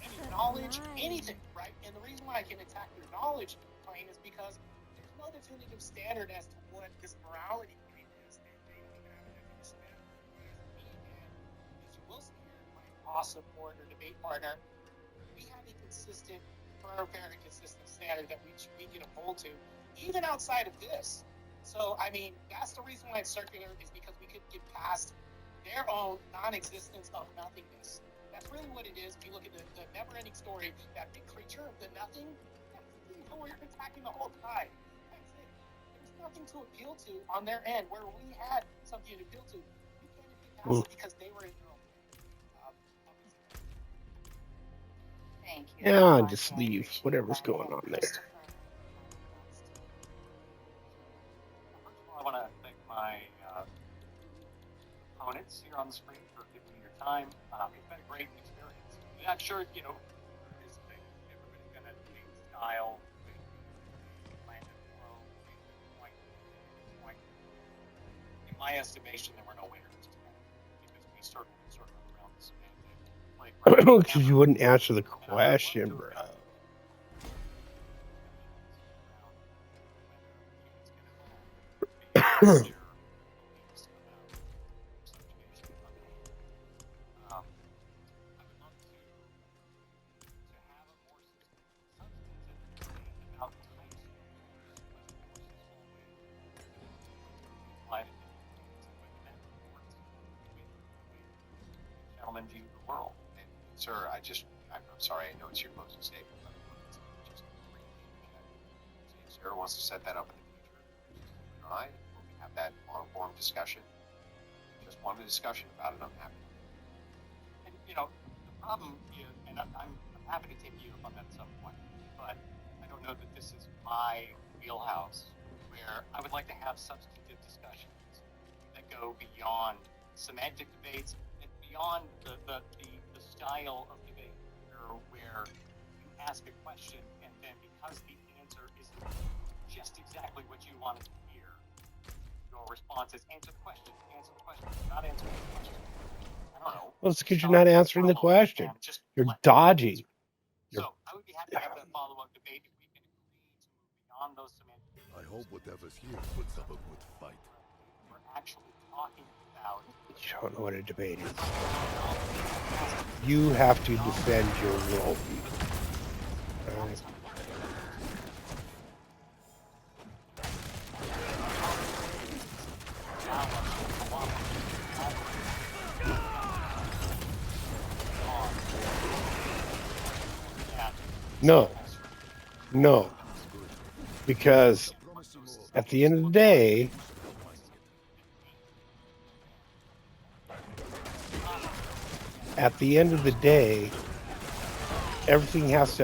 any knowledge, anything, right? And the reason why I can attack your knowledge claim is because there's no definitive standard as to what this morality claim is. And they don't even have a definition. Me and Mr. Wilson here, my awesome orator debate partner, we have a consistent, very consistent standard that we can uphold to, even outside of this. So, I mean, that's the reason why it's circular, is because we could get past their own non-existence of nothingness. That's really what it is. If you look at the never-ending story, that big creature, the nothing, that's where you're attacking the whole time. That's it. There's nothing to appeal to on their end, where we had something to appeal to. We can't even get past it because they were in their own way. Thank you. Yeah, just leave whatever's going on there. I want to thank my opponents here on the screen for giving me your time. It's been a great experience. And I'm sure, everybody's going to be style, land and flow, point. In my estimation, there were no winners because we circled around this event. Because you wouldn't answer the question, bro. beliefs about subjugation of other people. I would love to have a more substantive debate about types of force, but force is always applied in different ways, and whether that comports with the way gentlemen view the world. And, sir, I'm sorry, I know it's your closing statement, but I wanted to just briefly interject. See if Sarah wants to set that up in the future. Just you and I, when we have that long-form discussion, just wanted a discussion about it, I'm happy. And, you know, the problem is, and I'm happy to take you up on that at some point, but I don't know that this is my wheelhouse, where I would like to have substantive discussions that go beyond semantic debates and beyond the style of debate where you ask a question and then because the answer isn't just exactly what you wanted to hear, your response is answer the question, not answering the question. I don't know. Well, it's because you're not answering the question. You're dodgy. So I would be happy to have that follow-up debate if we can agree to move beyond those semantic. I hope whatever's here puts up a good fight. We're actually talking about. You don't know what a debate is. You have to defend your worldview. All right. No, because at the end of the day,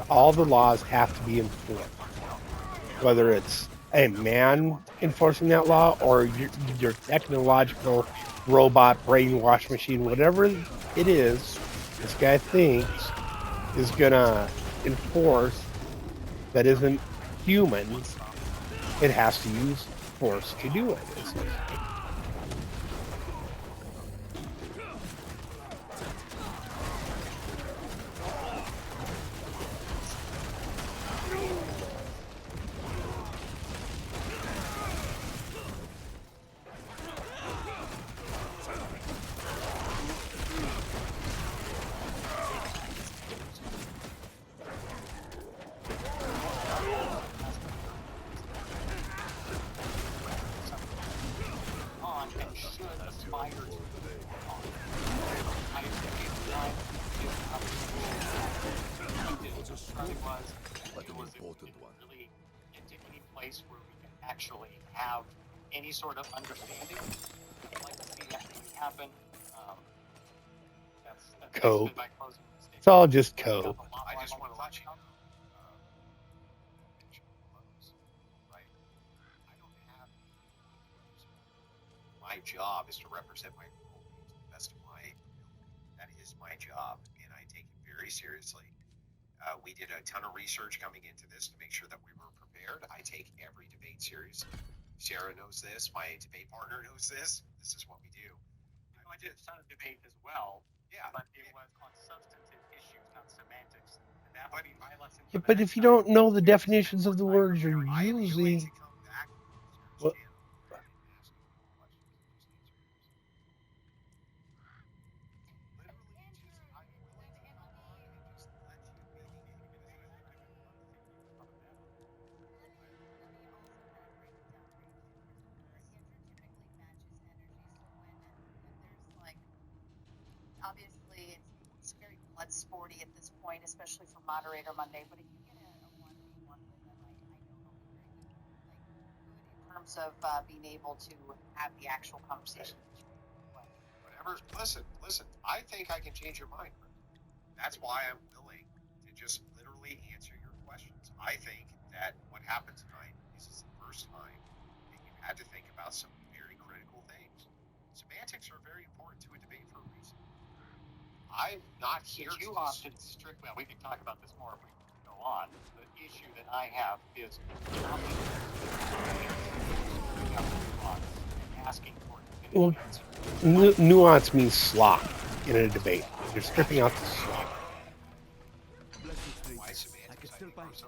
all the laws have to be enforced. Whether it's a man enforcing that law or your technological robot brainwash machine, whatever it is, this guy thinks is gonna enforce that isn't human, it has to use force to do it. Actually have any sort of understanding. I'd like to see that maybe happen. That's Code. my closing statement. It's all just code. I just want to let you know, right? I don't have my job is to represent my worldview to the best of my ability. That is my job, and I take it very seriously. We did a ton of research coming into this to make sure that we were prepared. I take every debate seriously. Sarah knows this. My debate partner knows this. This is what we do. I did a ton of debate as well. Yeah. But it was on substantive issues, not semantics. And that would be my lesson. Yeah, but if you don't know the definitions of the words you're using, well, obviously it's very blood sporty at this point, especially for Moderator Monday. But if you get a 1v1 with them, I know he'll be very good in terms of being able to have the actual conversation. Whatever. Listen. I think I can change your mind. That's why I'm willing to just literally answer your questions. I think that what happened tonight is the first time that you had to think about some very critical things. Semantics are very important to a debate for a reason. I'm not here to opted strictly. Well, we can talk about this more if we go on. The issue that I have is asking for nuance means slop in a debate. You're stripping out the slop. Why semantics? I can still buy so.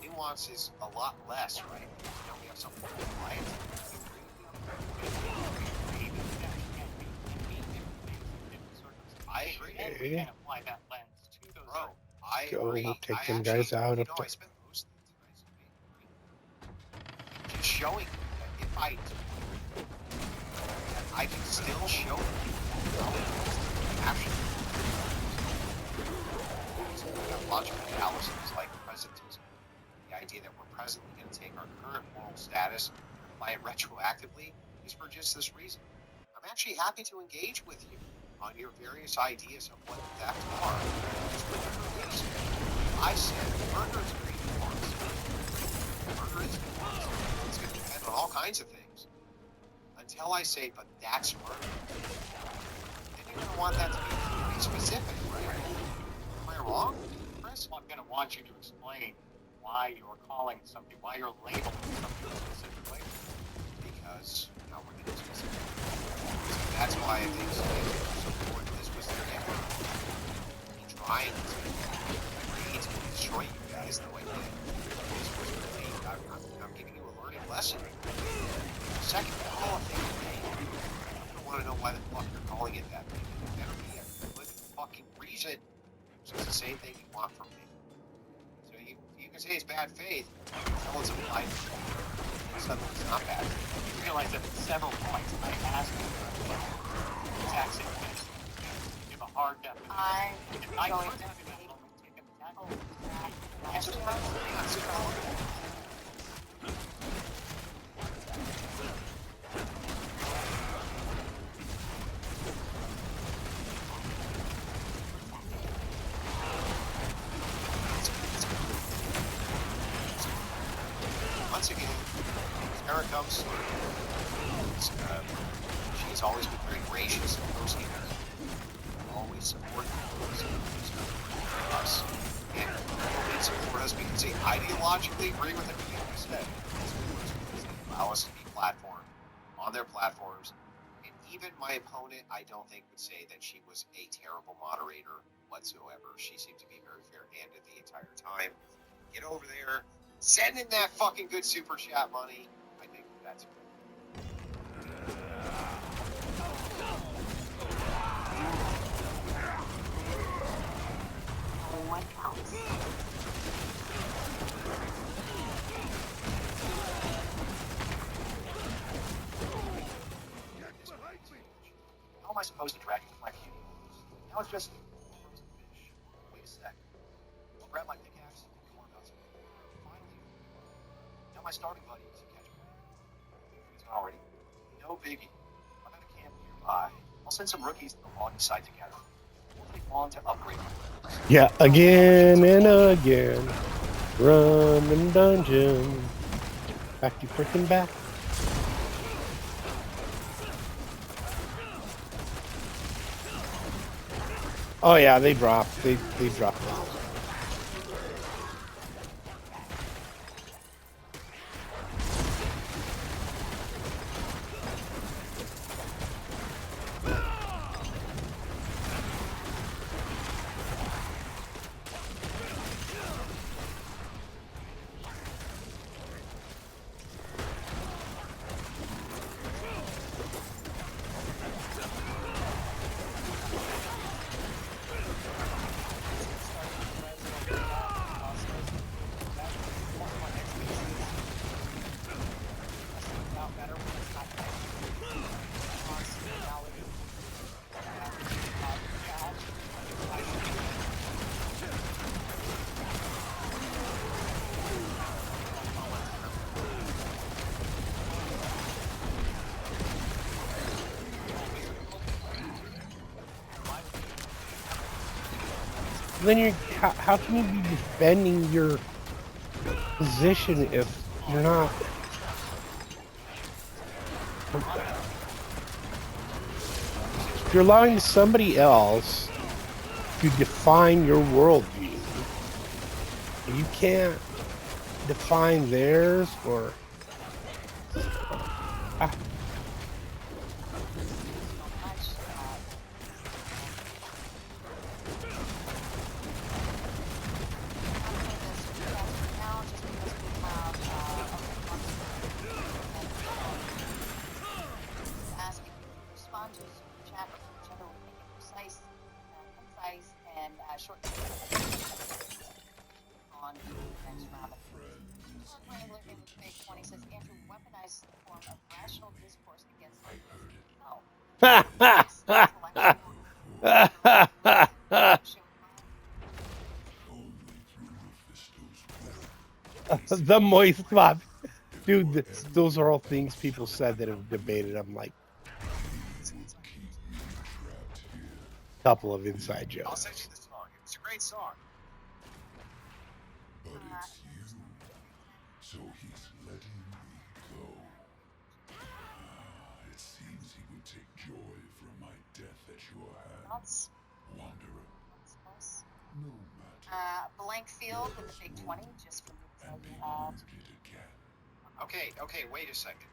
nuance is a lot less, right? Now we have something quiet. I agree. Okay. We can apply that lens to those. Bro, I Go agree. take them guys out up I there. spent most of the time just showing you that if I do, I can still show you how it is actually. Logical fallacies like presentism, the idea that we're presently going to take our current moral status and apply it retroactively, is for just this reason. I'm actually happy to engage with you on your various ideas of what theft are. It's for your reason. I said murder is very nuanced. Murder is nuanced. It's going to depend on all kinds of things. Until I say, but that's murder. And you're going to want that to be pretty specific, right? Am I wrong? Well, I'm going to want you to explain why you're calling something, why you're labeling something a specific way. Because now we're getting specific. So that's why I think so important. This was their effort. Trying to agree to destroy you guys the way they did. This was really, I'm giving you a learning lesson. Second, call a thing a name. I don't want to know why the fuck you're calling it that. It better be a good fucking reason. So it's the same thing you want from me. So you can say it's bad faith until it's applied to you. Suddenly it's not bad faith. You realize that at several points I asked you the exact same thing. You give a hard definition. I could have taken the tackle. Once again, Sarah comes. She's always been very gracious and hosting us. Always supporting us. And always support us because they ideologically agree with everything we say. They allow us to be platformed on their platforms. And even my opponent, I don't think would say that she was a terrible moderator whatsoever. She seemed to be very fair-handed the entire time. Get over there. Send in that fucking good super chat money. I think that's good. What counts? How am I supposed to drag you with my few? Now it's just frozen fish. Wait a sec. I'll grab my pickaxe and go on about something. Finally, now my starting buddy is a catch me. He's already. No biggie. I'm at a camp nearby. I'll send some rookies along the side together. It won't take long to upgrade my weapons. Yeah, again and again. Run and dungeon. Back to freaking back. Oh yeah, they dropped. They dropped it. Then you're how can you be defending your position if you're not? You're allowing somebody else to define your worldview. You can't define theirs or. The moist spot. Dude, those are all things people said that have debated. I'm like, couple of inside jokes. I'll send you the song. It's a great song. But it's you. So he's letting me go. It seems he would take joy from my death at your hands. Wanderer. No matter. Blank field with a big 20 just for Okay, wait a second.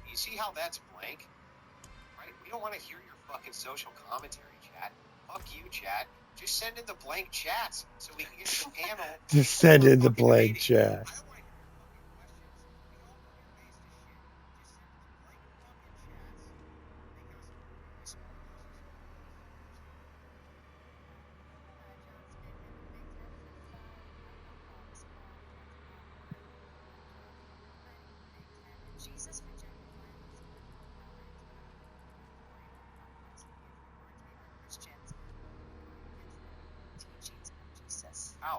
You see how that's blank? Right? We don't want to hear your fucking social commentary, chat. Fuck you, chat. Just send in the blank chats so we can get the panel. Just send in the blank chat.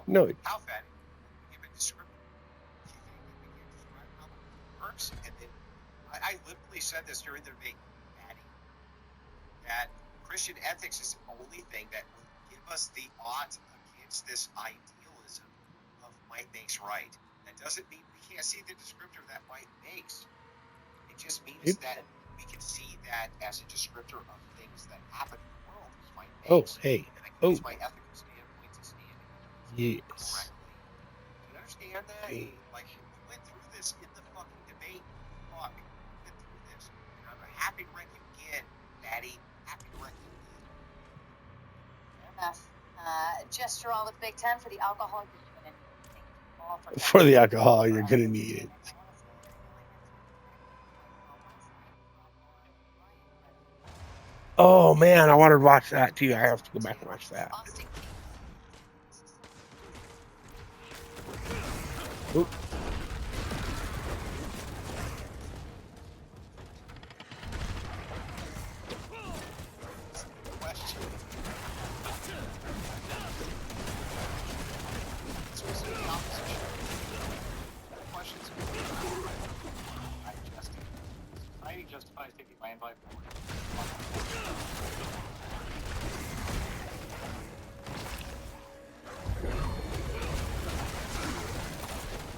No. How fat? Give a description. Describe how it works, and then I literally said this during the debate, Maddie, that Christian ethics is the only thing that will give us the odds against this idealism of might makes right. That doesn't mean we can't see the descriptor that might makes. It just means that we can see that as a descriptor of things that happen in the world. Might makes. Hey. And I can use my ethical standpoint to stand Yes. correctly. Do you understand that? Like, we went through this in the fucking debate. Fuck, we went through this. And I'm happy to wreck you again, Daddy. Happy to wreck you again. Fair enough. Gesture all with Big Ten for the alcohol you're gonna need. For the alcohol, you're gonna need it. Oh man, I wanted to watch that too. I have to go back and watch that. Oop. Society justifies taking land by force.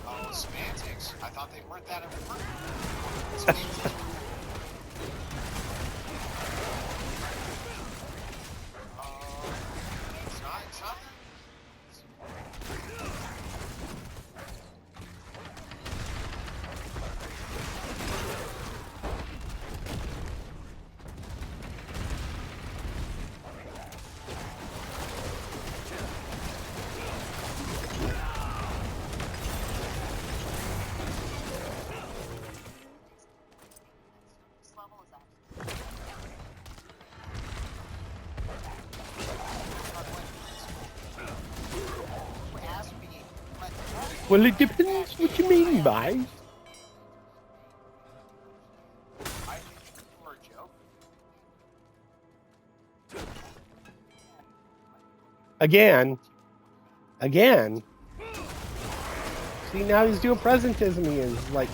Oh, semantics. I thought they weren't that important. It's not. Well, it depends what you mean by. Again. See, now he's doing presentism. He is like.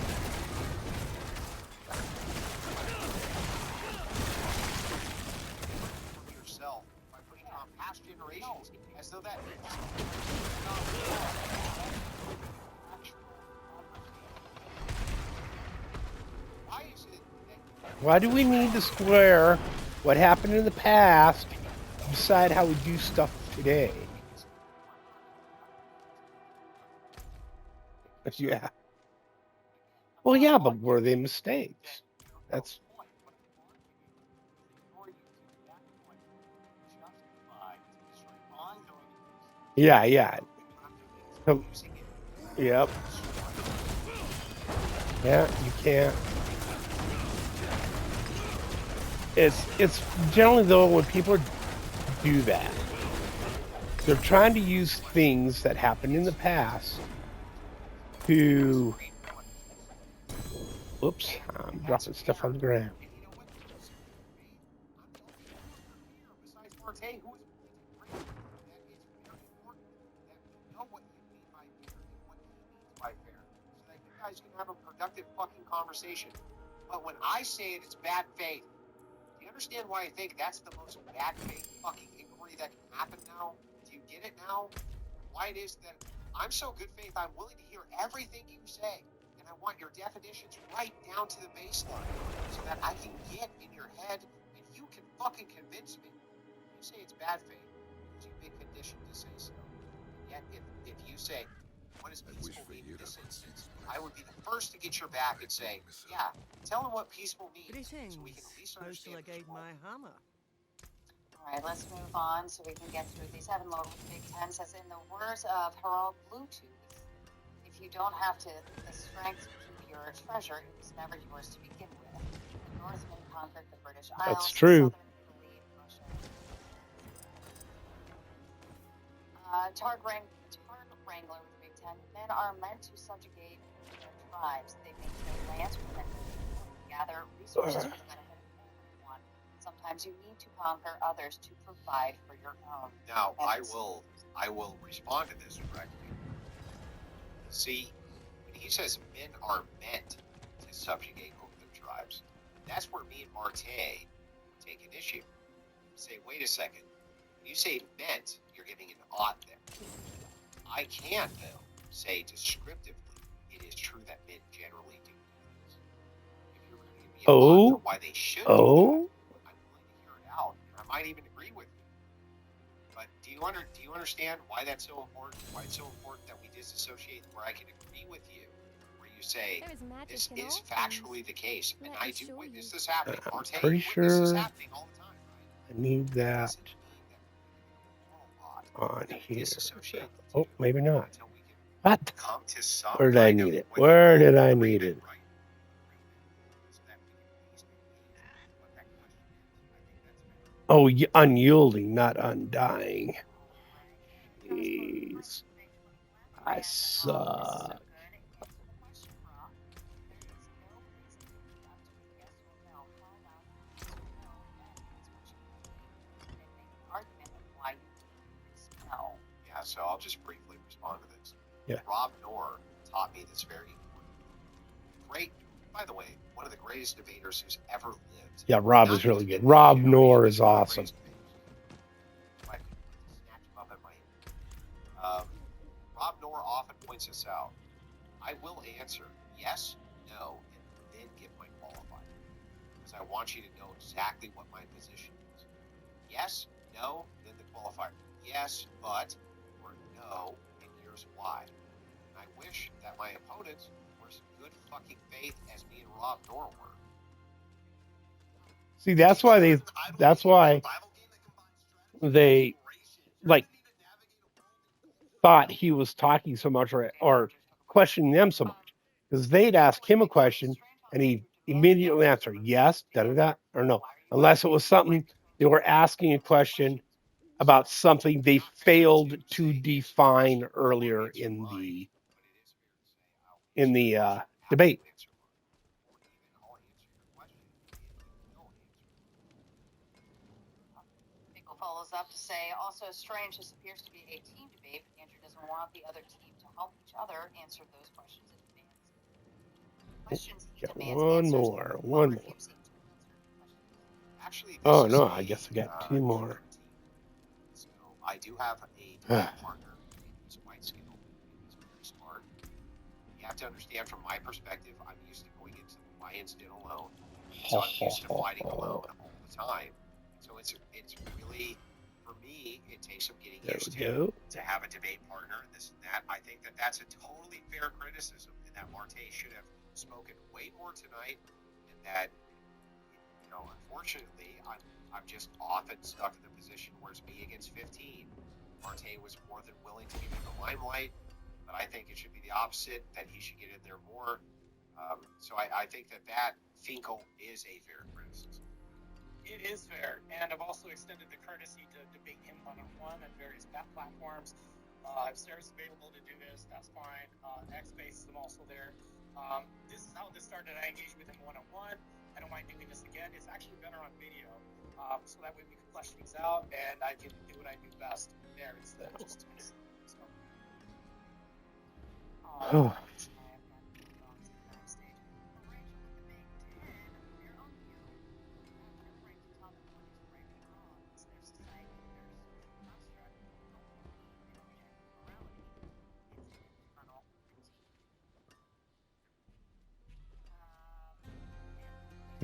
Yourself by putting on past generations as though that means Why do we need to square what happened in the past to decide how we do stuff today? Yeah. Well, yeah, but were they mistakes? That's. Yeah. So, yep. Yeah, you can't. It's generally though when people do that, they're trying to use things that happened in the past to. Whoops, I'm dropping stuff on the ground. guys can have a productive fucking conversation. But when I say it, it's bad faith. Do you understand why I think that's the most bad faith fucking inquiry that can happen now? Do you get it now? Why it is that I'm so good faith, I'm willing to hear everything you say. And I want your definitions right down to the baseline so that I can get in your head and you can fucking convince me. You say it's bad faith because you've been conditioned to say so. Yet if you say, what does peaceful mean in this instance? I would be the first to get your back and say, yeah, tell them what peaceful means so we can at least How shall I understand. guide my hammer? Alright, let's move on so we can get through these. Evan Lowe with Big Ten says, in the words of Harald Bluetooth, if you don't have the strength to keep your treasure, it was never yours to begin with. The Northmen conquered the British Isles, That's true. southern Italy, and Russia. Targ Wrangler with Big Ten. Men are meant to subjugate their tribes. They maintain lands for them, gather resources for the benefit of everyone. Sometimes you need to conquer others to provide for your own. Now, I will respond to this directly. See, when he says men are meant to subjugate over their tribes, that's where me and Marte take an issue. Say, wait a second. When you say meant, you're giving an ought there. I can, though, say descriptively, it is true that men generally do this. If you're going to give me an ought why they should do that, I'm willing to hear it out. And I might even agree with you. But do you understand why that's so important? Why it's so important that we disassociate where I can agree with you, where you say this is factually the case, and I do witness this happening. I'm pretty sure I need that on here. Oh, maybe not. What? Where did I need it? Where did I need it? Oh, unyielding, not undying. Jeez. I suck. Yeah, so I'll just briefly respond to this. Yeah. Rob Knorr taught me this very important. Great, by the way, one of the greatest debaters who's ever lived. Yeah, Rob is really good. Rob Knorr is awesome. Rob Knorr often points this out. I will answer yes, no, and then give my qualifier. Because I want you to know exactly what my position is. Yes, no, then the qualifier. Yes, but, or no, and here's why. And I wish that my opponents were as good fucking faith as me and Rob Knorr were. See, that's why they like thought he was talking so much or questioning them so much, because they'd ask him a question and he immediately answer yes, or no, unless it was something they were asking a question about something they failed to define earlier in the debate. Follows up to say, also strange, this appears to be a team debate, but Andrew doesn't want the other team to help each other answer those questions in advance. Questions he demands One answers. more. Actually, Oh no, I guess I got two more. So I do have a partner who's quite skilled. He's very smart. You have to understand, from my perspective, I'm used to going into the lion's den alone. So I'm used to fighting alone all the time. So it's really, for me, it takes some getting used to have a debate partner and this and that. I think that that's a totally fair criticism, and that Marte should have spoken way more tonight, and that, you know, unfortunately, I'm just often stuck in the position where it's me against 15. Marte was more than willing to give me the limelight, but I think it should be the opposite, that he should get in there more. So I think that Finkel is a fair criticism. It is fair, and I've also extended the courtesy to debate him one-on-one on various platforms. If Sarah's available to do this, that's fine. X-Space, I'm also there. This is how this started. I engaged with him one-on-one. I don't mind doing this again. It's actually better on video, so that way we can flesh things out, and I can do what I do best there instead of just to so.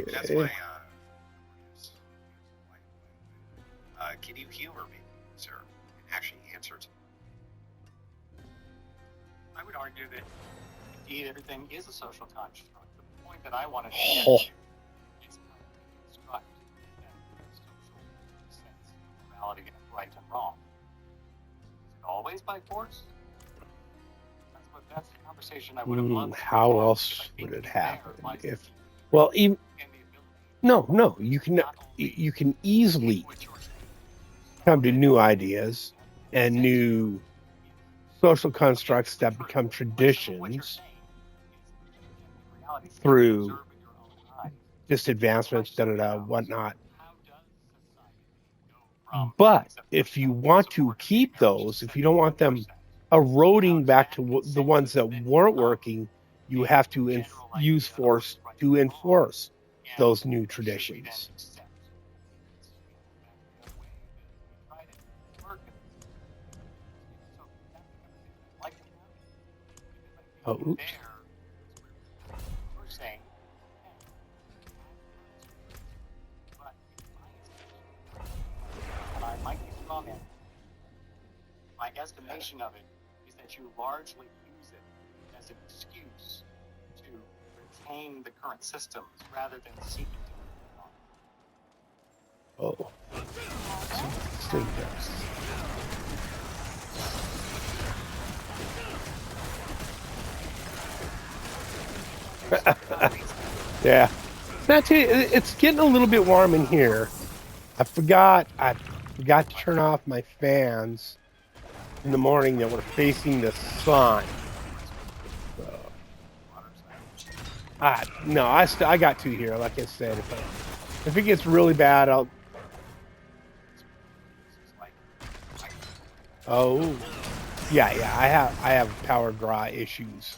That's why, can you humor me, sir, and actually answer to me? I would argue that indeed everything is a social construct. The point that I wanted to Oh. get to is how we construct that social sense of morality and right and wrong. Is it always by force? That's the conversation I would have loved. How else would it happen? If, well, even no, you can easily come to new ideas and new social constructs that become traditions through just advancements, whatnot. But if you want to keep those, if you don't want them eroding back to the ones that weren't working, you have to use force to enforce those new traditions. Oh, oops. I might be wrong in. My estimation of it is that you largely use it as an excuse to retain the current systems rather than seeking to move on. Oh. Stay yeah. It's getting a little bit warm in here. I forgot to turn off my fans in the morning that were facing the sun. So, no, I got two here. Like I said, if it gets really bad, I'll. Oh, yeah. I have power draw issues.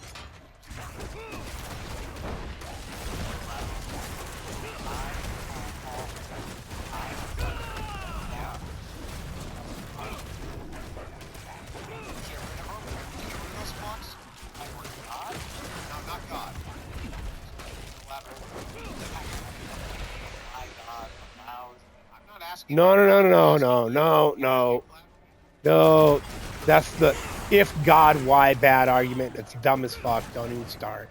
No. That's the if God, why bad argument. It's dumb as fuck. Don't even start.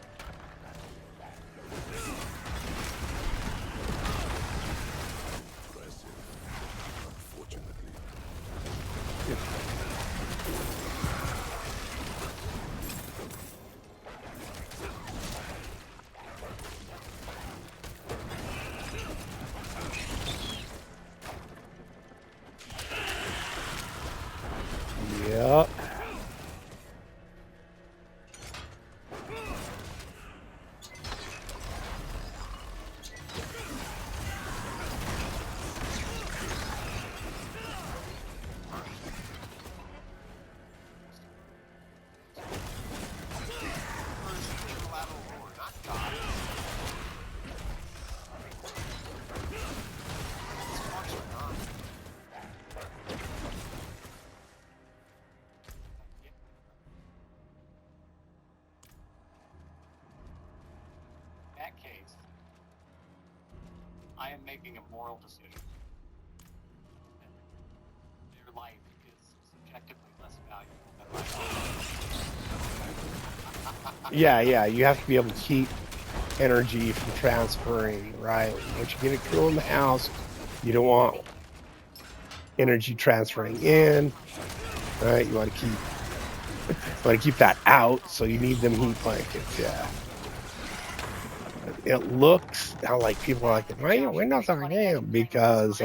Yep. I am making a moral decision. Their life is subjectively less valuable than my own. Yeah. You have to be able to keep energy from transferring, right? Once you get it cool in the house, you don't want energy transferring in, right? You want to keep that out, so you need them heat blankets. Yeah. It looks like people are like, why your windows are down? Because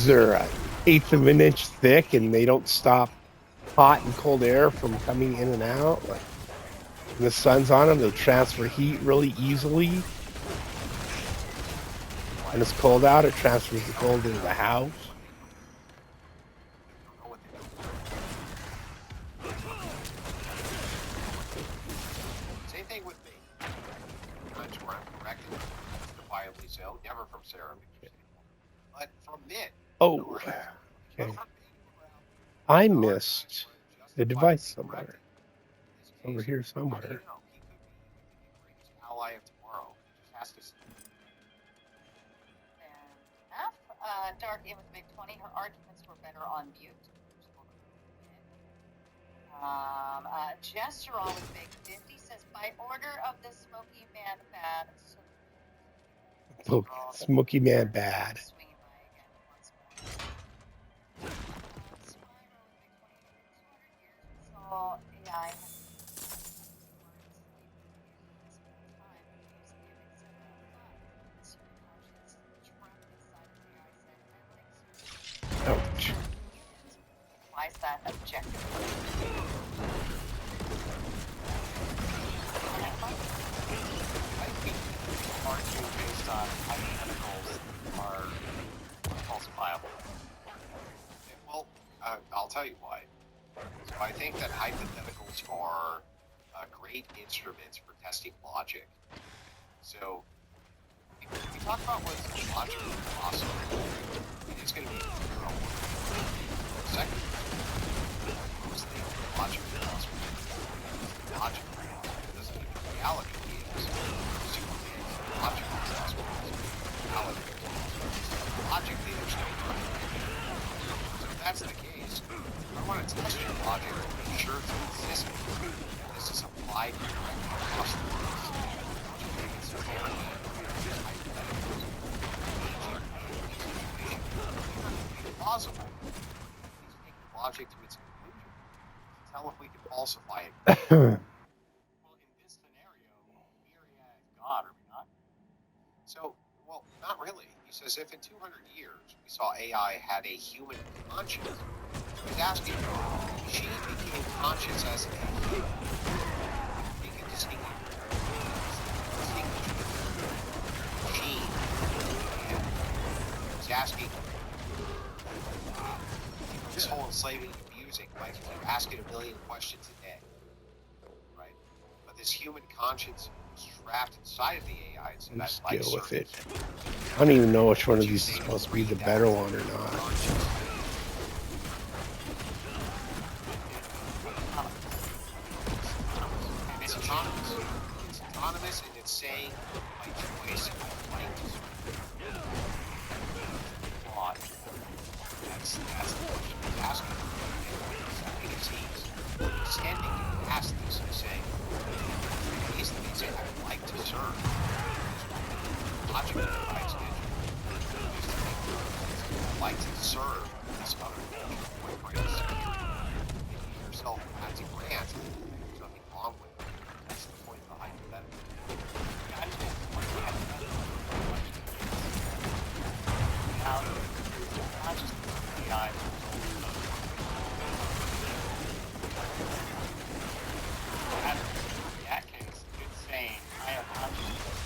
they're an eighth of an inch thick and they don't stop hot and cold air from coming in and out. Like when the sun's on them, they'll transfer heat really easily. When it's cold out, it transfers the cold into the house. Same thing with me. Times where I'm corrected, justifiably so, never from Sarah, but from Mitt. Oh, okay. I missed the device somewhere. Over here somewhere. Ally of tomorrow. has to see. Fair enough. Dark A with a big 20. Her arguments were better on mute. Gestural with a big 50 says, by order of the Smoky Man Bad. Oh, Smoky Man bad. Swinging by again once more. Spyro with a big 20. Over 200 years, we saw AI have Ouch. why is that objective? I think arguing based on hypotheticals are falsifiable. Well, I'll tell you why. So I think that hypotheticals are great instruments for testing logic. So if we talk about what's logically possible, it's going to be second. Most things are logically possible. Logically possible doesn't mean reality is. Superman is logically possible. Reality is. Logically, there's no right. So if that's the case, I want to test your logic to make sure it's consistent. And this is applied correctly across the board. It's plausible. Please take the logic to its conclusion. Tell if we can falsify it. Well, in this scenario, Myriad is God, are we not? So, well, not really. He says if in 200 years we saw AI had a human conscience, so he's asking, if she became conscious as a human, we can distinguish machine. And he's asking, this whole enslaving and abusing, like if you're asking a million questions a day, right? But this human conscience was trapped inside of the AI and said, Just I'd like deal with certain it. I don't even know which one of these is supposed to be the better one or not. And it's autonomous. It's autonomous and it's saying my choice, I like to serve. Flawed. That's the question he's asking. I think he's extending past this and saying, he's saying, I would like to serve. Logically, by extension, I'd like to serve this other culture. What brings yourself as a grant? There's nothing wrong with it. That's the point of the hypothetical. Yeah, I understand the point of the hypothetical. Now, consciousness of AI in that case, it's saying, I have consciousness.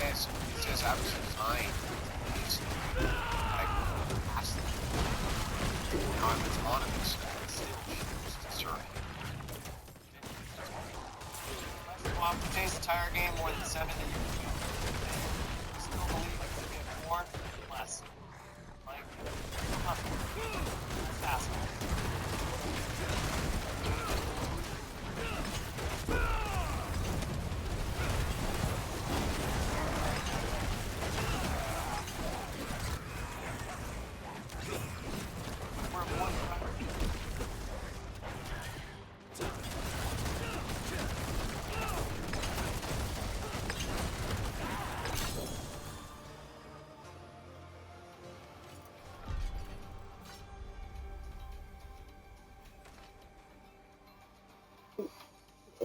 It says I was designed now I'm autonomous and still choose to serve. Well, I've played this entire game more than 7 years ago. I still believe I could get more, less. Like, nothing. That's asshole.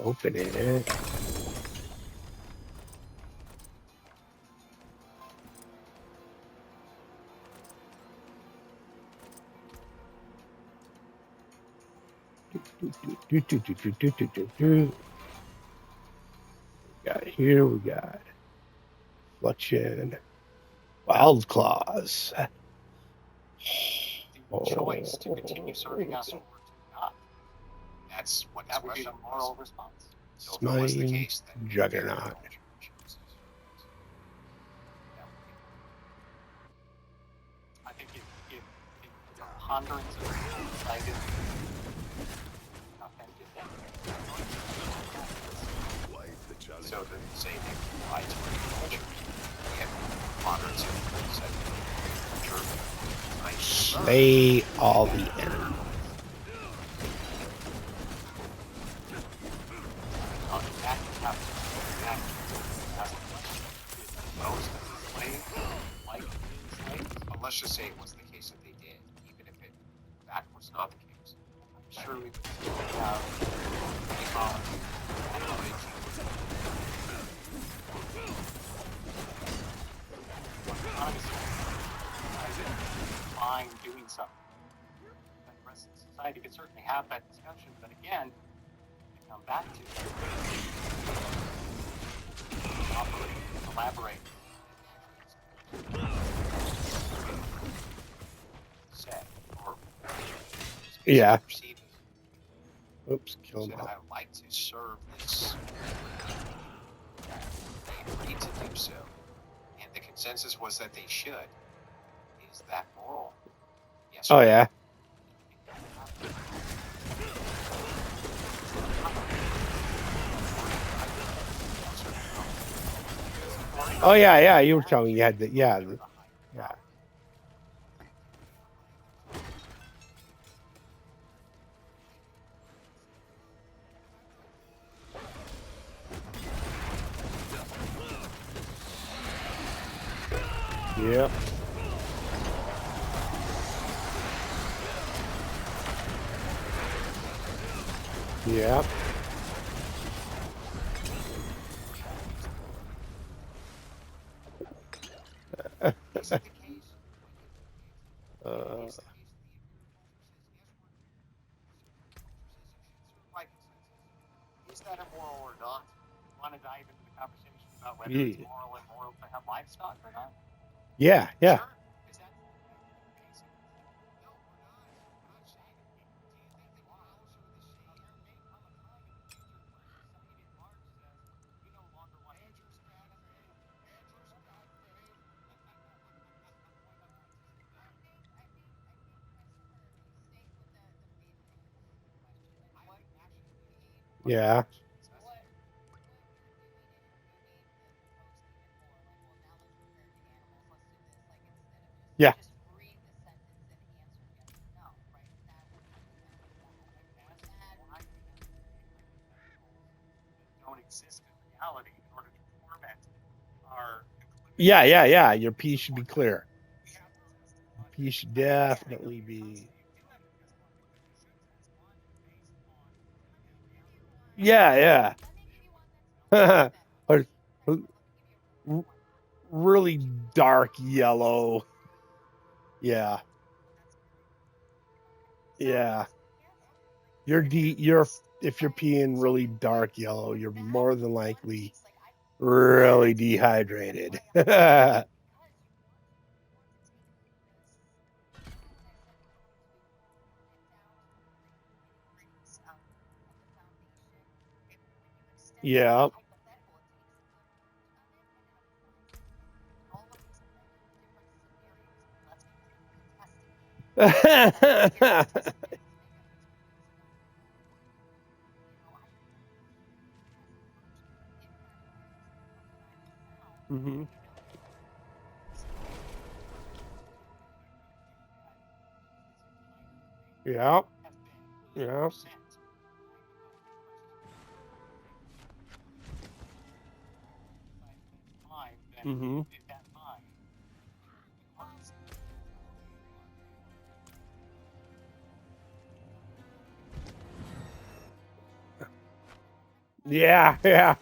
Open it. We got Fluxion, Wild Claws. The choice to continue serving us or to not. That's what That would be the moral response. So if it was the Smite, case, then Juggernaut. I think if the ponderance of the cited authentic So to say they provide to our culture, we have moderates of culture. Slay all the enemies. But let's just say it was the case that they did, even if that was not the case. I'm sure we would still have technology and knowledge. Fine doing something. And the rest of society could certainly have that discussion, but again, to come back to operate, elaborate, say, or Yeah. perceive as. Oops, killed him. I would like to serve this. They agreed to do so, and the consensus was that they should. Is that moral? Yes. Oh yeah. Oh yeah, yeah. You were telling me you had the yeah. Yep. Yep. Is that immoral or not? You want to dive into the conversation about whether it's moral and moral to have livestock or not? Yeah, yeah. Sure. Is that basic? No, we're not. We're not saying it. Do you think that closer to the sea, there may come a time in the future where society at large says we no longer want Andrew Stratford. Yeah. Yeah. Don't exist in reality in order to format our. Yeah, yeah, yeah. Your P should be clear. P should definitely be. Yeah, yeah. Really dark yellow. Yeah. Yeah. You're if you're peeing really dark yellow, you're more than likely really dehydrated. Yeah. Mm-hmm. Yeah. Yeah. Mm-hmm. Yeah, yeah.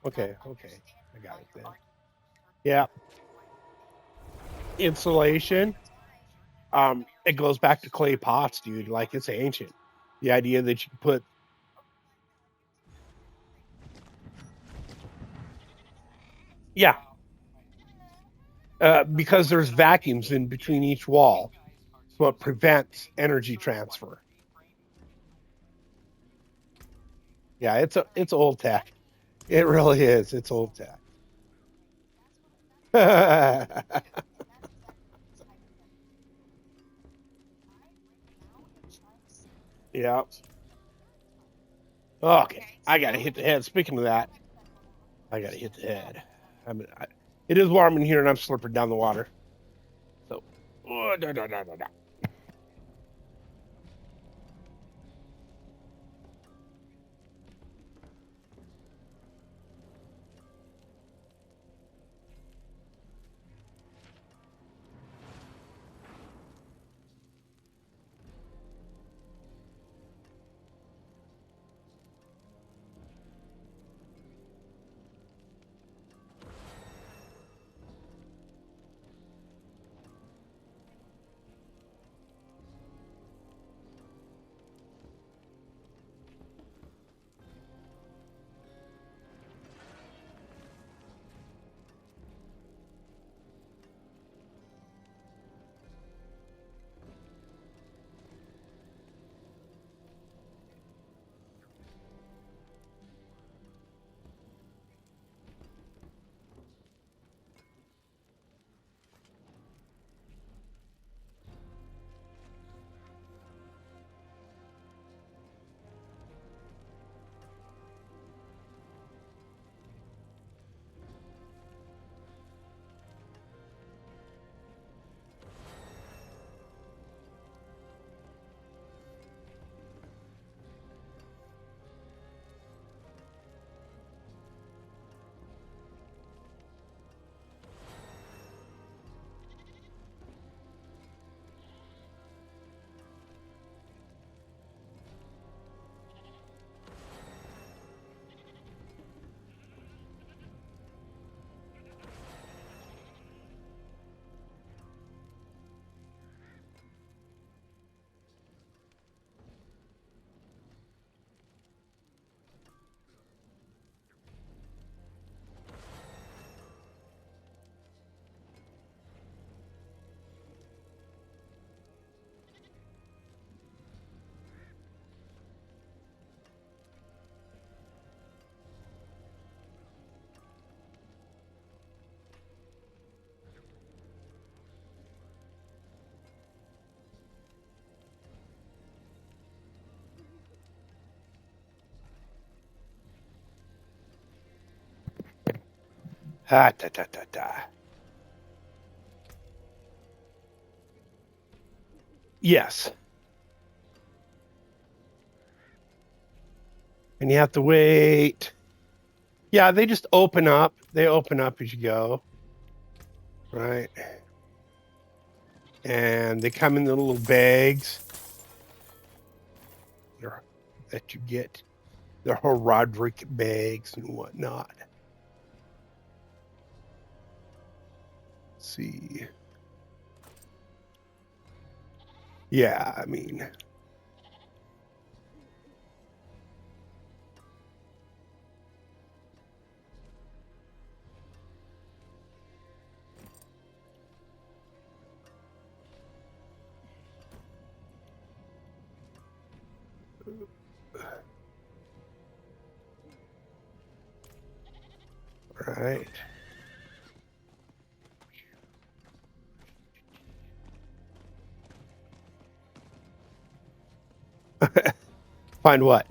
Okay, okay. I got it then. Yeah. Insulation. It goes back to clay pots, dude. Like it's ancient. The idea that you put yeah. Because there's vacuums in between each wall. So it prevents energy transfer. Yeah, it's old tech. It really is. It's old tech. Yeah. Okay, I gotta hit the head. Speaking of that, I gotta hit the head. It is warm in here, and I'm slurping down the water. So, ta ta ta ta. Yes. And you have to wait. Yeah, they just open up. They open up as you go. Right. And they come in the little bags that you get. The Roderick bags and whatnot. Let's see. Yeah, I mean. Right. Find what?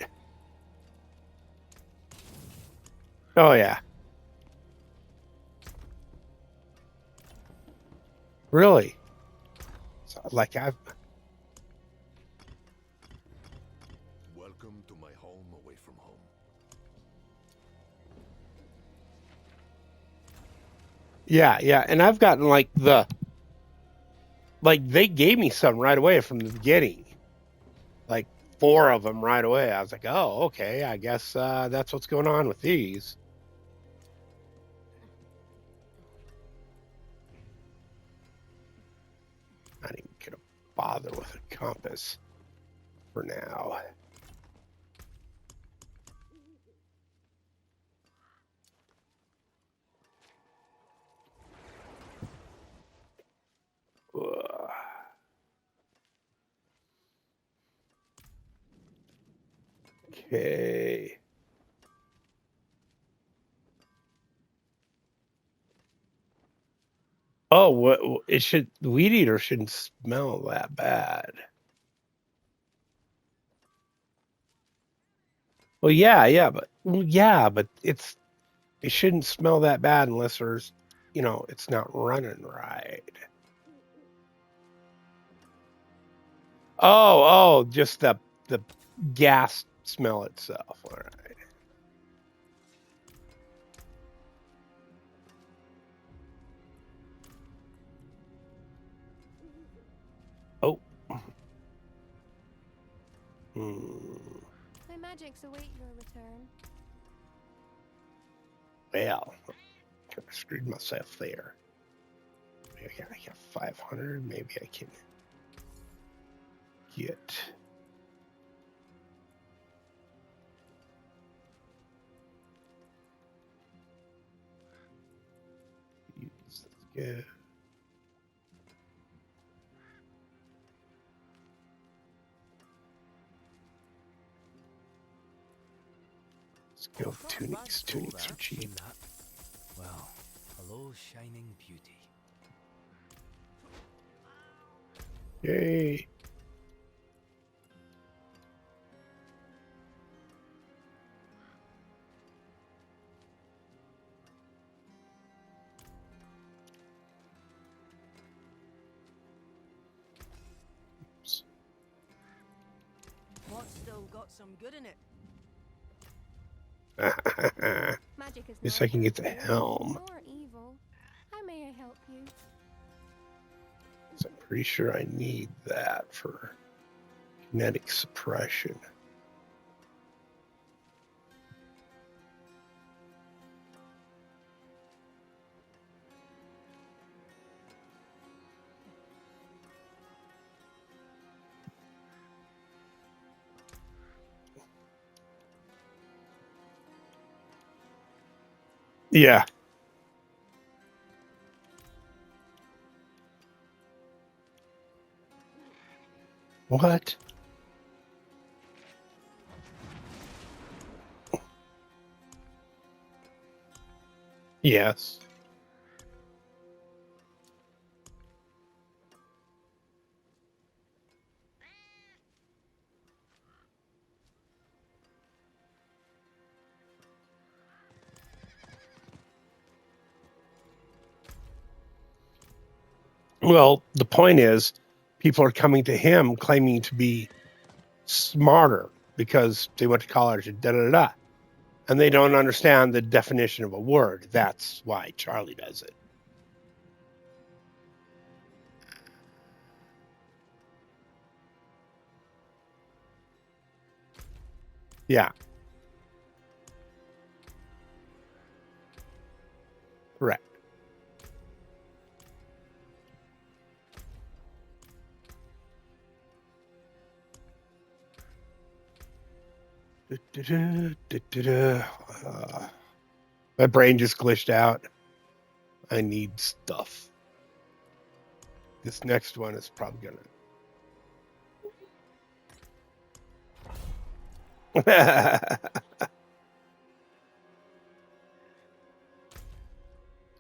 Oh, yeah. Really? So, like I've. Welcome to my home away from home. Yeah, yeah. And I've gotten like they gave me some right away from the beginning. Like 4 of them right away. I was like, oh, okay. I guess that's what's going on with these. Not even gonna bother with a compass for now. Ugh. Okay. Oh, what it should, the weed eater shouldn't smell that bad. Well, but it shouldn't smell that bad unless there's, it's not running right. Oh, just the gas smell itself. All right. Oh. My magics await your return. Well, kind of screwed myself there. I got 500. Maybe I can get. Yeah. Let's go tunics. Tunics are cheap. Well, hello, shining beauty. Yay. What's still got some good in it? Magic is Guess I can get the neither helm. good nor evil. How may I help you? So I'm pretty sure I need that for kinetic suppression. Yeah. What? Yes. Well, the point is, people are coming to him claiming to be smarter because they went to college and da. And they don't understand the definition of a word. That's why Charlie does it. Yeah. Correct. My brain just glitched out. I need stuff. This next one is probably gonna.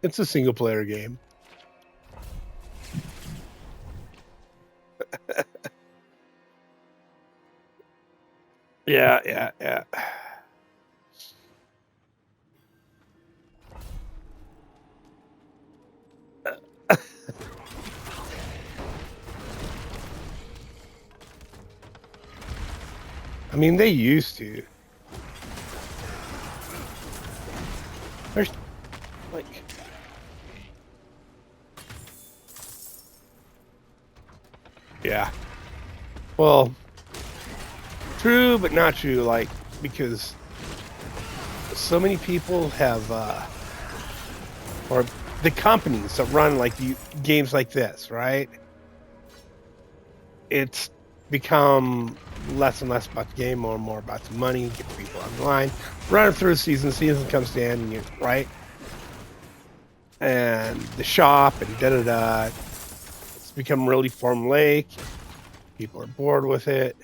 It's a single player game. Yeah. I mean, they used to. There's like. Yeah. Well, true, but not true. Like, because so many people have, or the companies that run like games like this, right? It's become less and less about the game, more and more about the money, get people online, run it through a season comes to end, right? And the shop and da. It's become really formulaic. People are bored with it,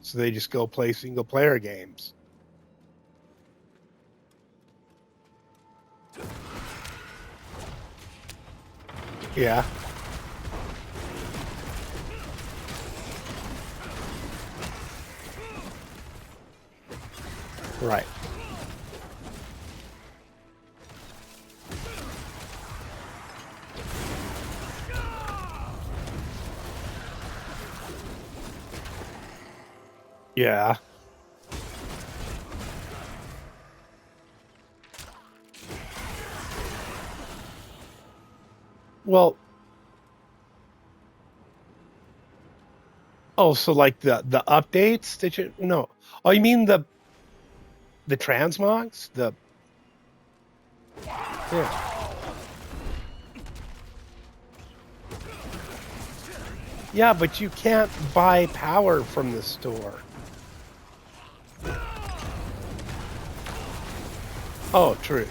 so they just go play single player games. Yeah. Right. Yeah. Well, oh, so like the updates that you no. Oh, you mean the transmogs? The yeah. Yeah, but you can't buy power from the store. Oh, true.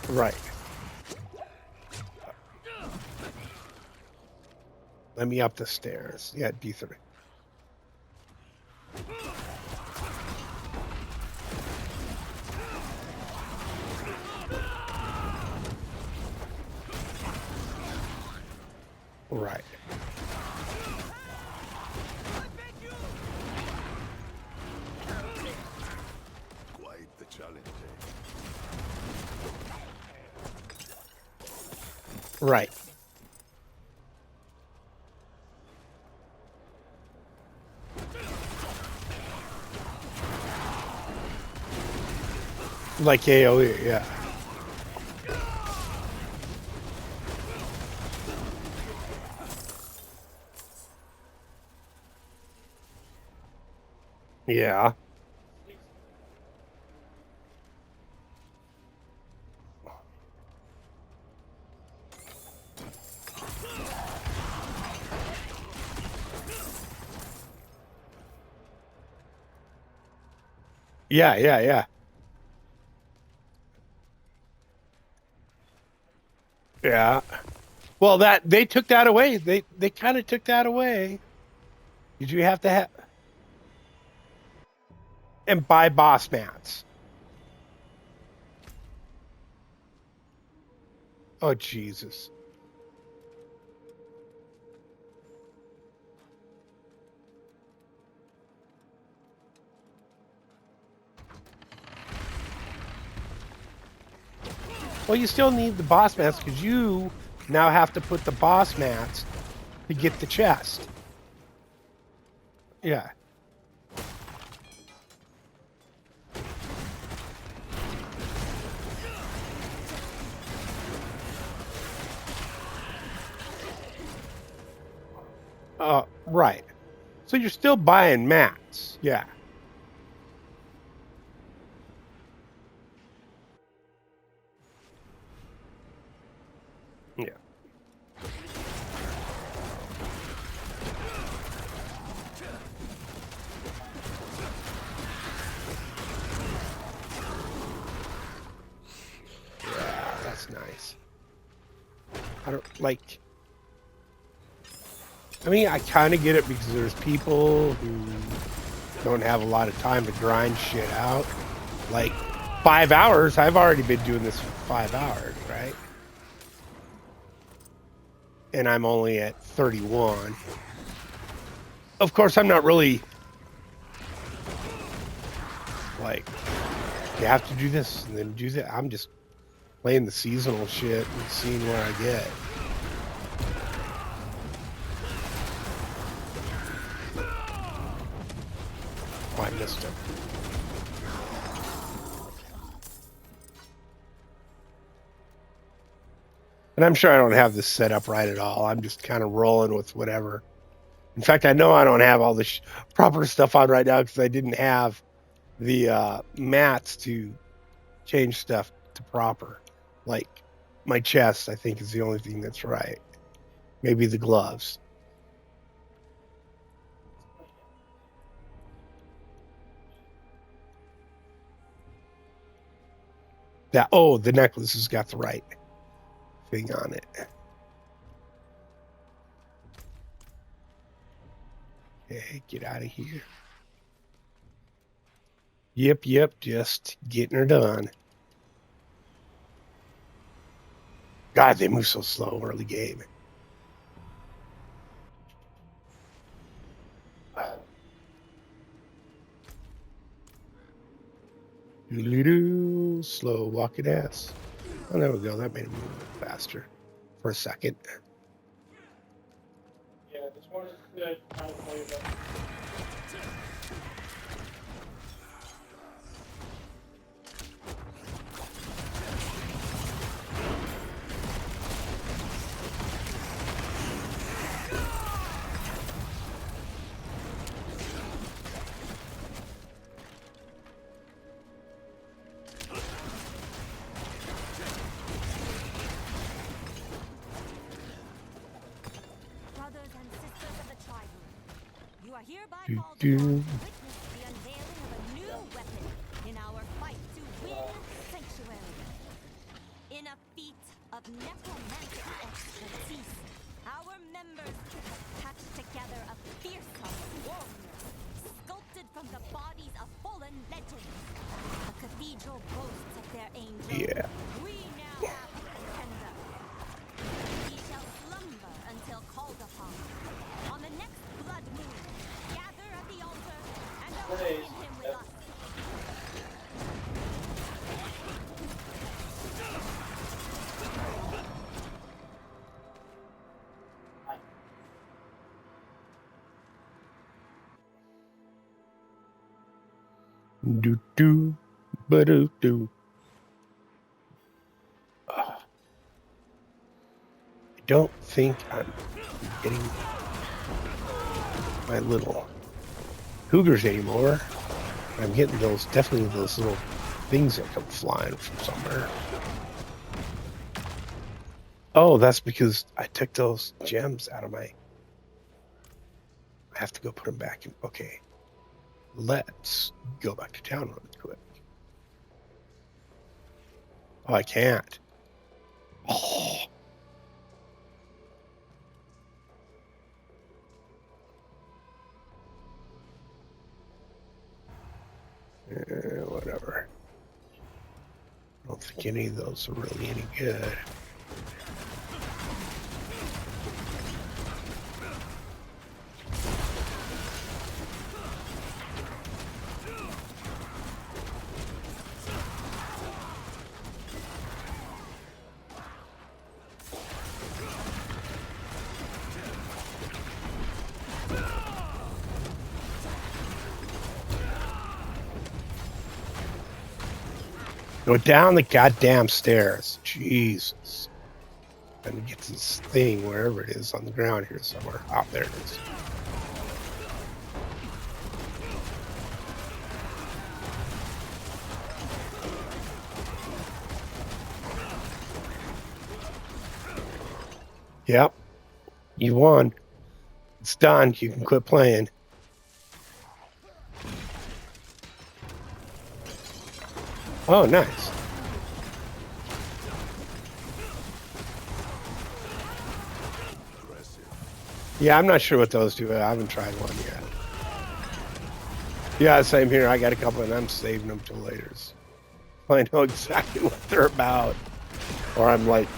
Right. Let me up the stairs. Yeah, D3. Right. Quite the challenge, Right. Like AoE, yeah. Yeah. Yeah, yeah, yeah. Yeah. Well, that they took that away. They kind of took that away. Did you have to have and buy boss mats? Oh Jesus. Well, you still need the boss mats because you now have to put the boss mats to get the chest. Yeah. Right. So you're still buying mats. Yeah. Yeah. Yeah, that's nice. I don't like. I mean, I kind of get it because there's people who don't have a lot of time to grind shit out. Like 5 hours, I've already been doing this for 5 hours, right? And I'm only at 31. Of course, I'm not really like, you have to do this and then do that. I'm just playing the seasonal shit and seeing where I get. Oh, I missed him. And I'm sure I don't have this set up right at all. I'm just kind of rolling with whatever. In fact, I know I don't have all the proper stuff on right now because I didn't have the mats to change stuff to proper. Like my chest, I think, is the only thing that's right. Maybe the gloves. The necklace has got the right thing on it. Okay, get out of here. Yep, just getting her done. God, they move so slow early game. Doodly-doo. Slow walking ass. Oh, there we go. That made him move a bit faster for a second. Yeah, this one is good. Kind of play about. Brothers and sisters of the tribal, you are hereby Do, called do. upon to witness the unveiling of a new weapon in our fight to win Sanctuary. In a feat of necromantic expertise, our members have patched together a fearsome warrior, sculpted from the bodies of fallen legends. The cathedral boasts of their angel. Yeah. We now have a contender. He shall slumber until called upon. On the next blood moon, gather at the altar and awaken him with us. Do do. Ba-do do. I don't think I'm getting my little cougars anymore. I'm getting those, definitely those little things that come flying from somewhere. Oh, that's because I took those gems out of my... I have to go put them back in. Okay. Let's go back to town real quick. Oh, I can't. Oh. Whatever. I don't think any of those are really any good. Go down the goddamn stairs. Jesus. And it gets this thing wherever it is on the ground here somewhere. Oh, there it is. Yep. You won. It's done. You can quit playing. Oh, nice. Yeah, I'm not sure what those do. I haven't tried one yet. Yeah, same here. I got a couple and I'm saving them till later. So I know exactly what they're about. Or I'm like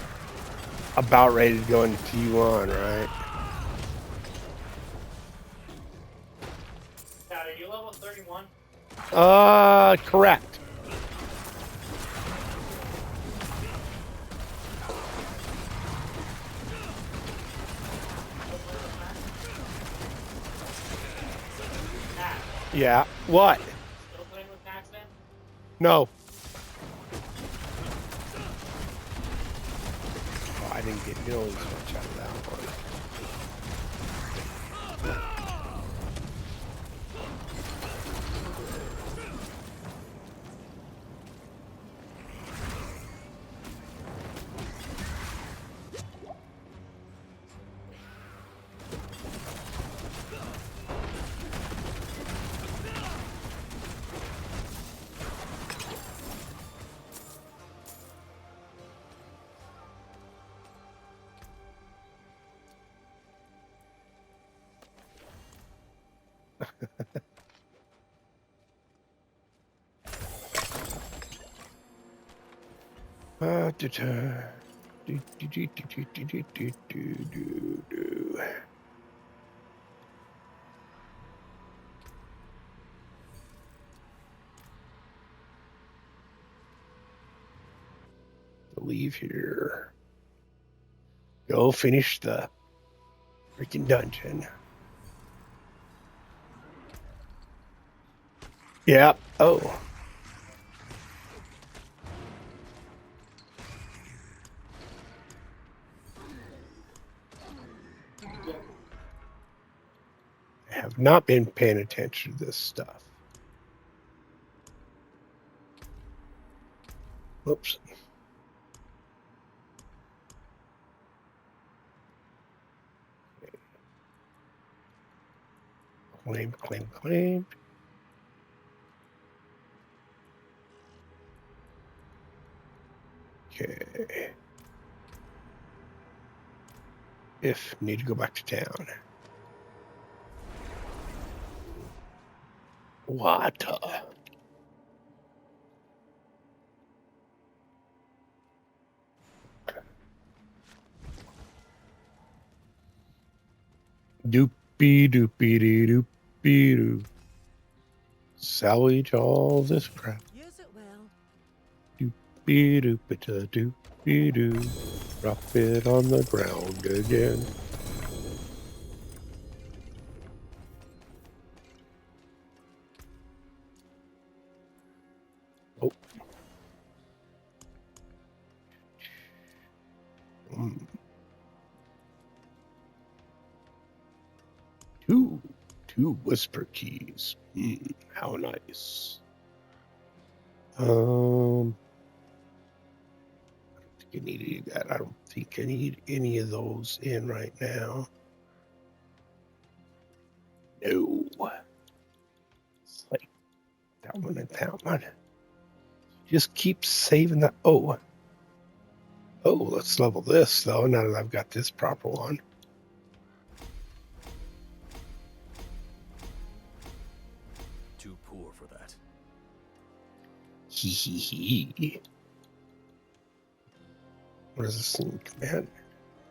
about ready to go into T1, right? Dad, are you level 31? Correct. Yeah. What? Still playing with Max then? No. Oh, I didn't get nearly as much out of that one. leave here. Go finish the freaking dungeon. Yeah. Oh. I have not been paying attention to this stuff. Whoops. Claim. Okay. If need to go back to town. Water. Doopy doopy doo doopy doo. Salvage all this crap. Use it well. Doopy doopy doopy doo. Drop it on the ground again. Oh. Two whisper keys. How nice. I don't think I need any of that. I don't think I need any of those in right now. No. It's like that one and that one. Just keep saving that. Oh, let's level this though. Now that I've got this proper one. Too poor for that. Hee. What is this thing? Command?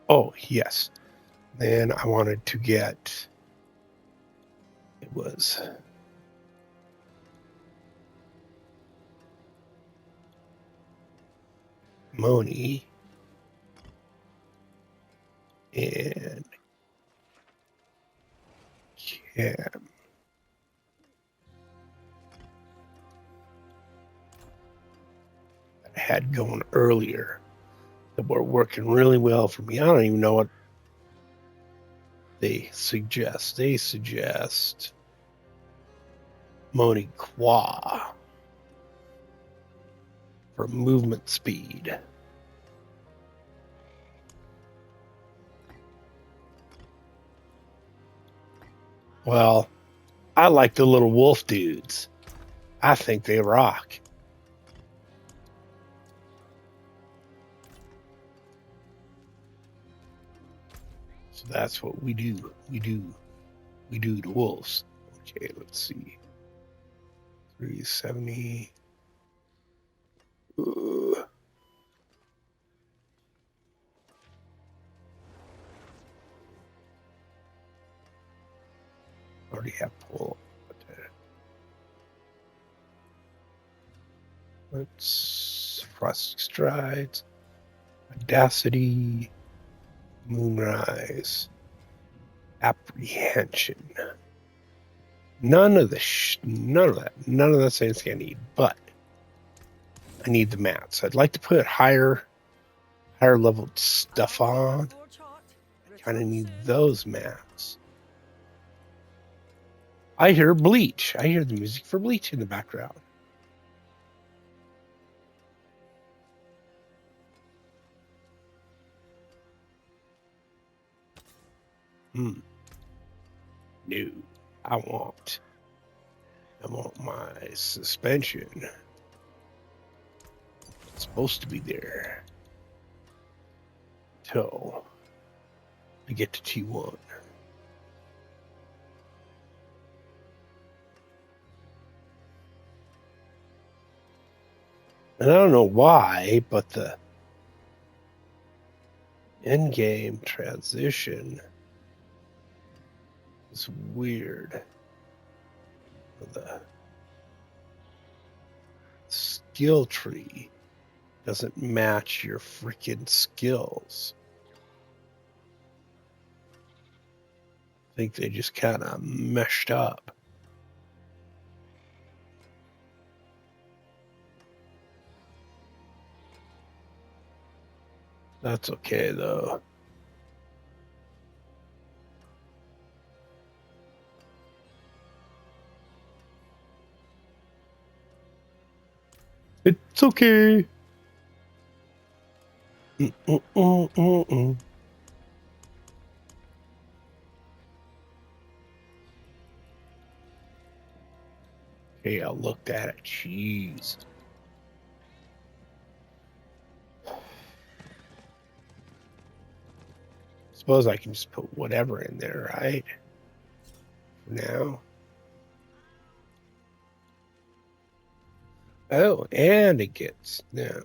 Oh, yes. Then I wanted to get. It was. Moni. And Cam. I had going earlier that were working really well for me. I don't even know what they suggest. They suggest Moni Qua for movement speed. Well, I like the little wolf dudes. I think they rock. So that's what we do. We do the wolves. Okay, let's see. 370. Already have pull. Let's Frost Strides, Audacity, Moonrise, Apprehension. None of that's anything I need, but I need the mats. I'd like to put higher leveled stuff on. I kind of need those mats. I hear Bleach. I hear the music for Bleach in the background. No, I want my suspension. It's supposed to be there till I get to T1. And I don't know why, but the in-game transition is weird. The skill tree doesn't match your freaking skills. I think they just kind of meshed up. That's okay, though. It's okay. Okay, I looked at it. Jeez. Suppose I can just put whatever in there, right? For now. Oh, and it gets no.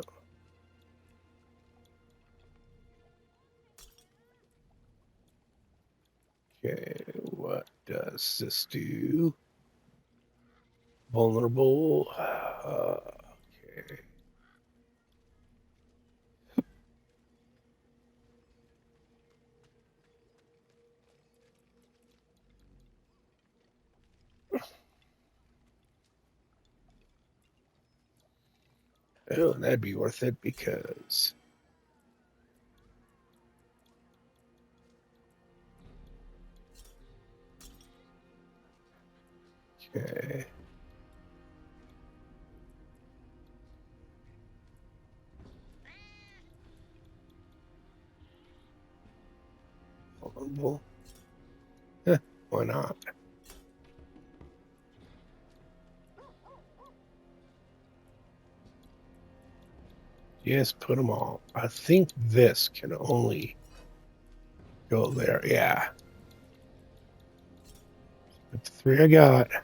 Okay, what does this do? Vulnerable. Okay. Oh, that'd be worth it because okay. Vulnerable. Why not? Yes, put them all. I think this can only go there. Yeah. But the 3 I got. I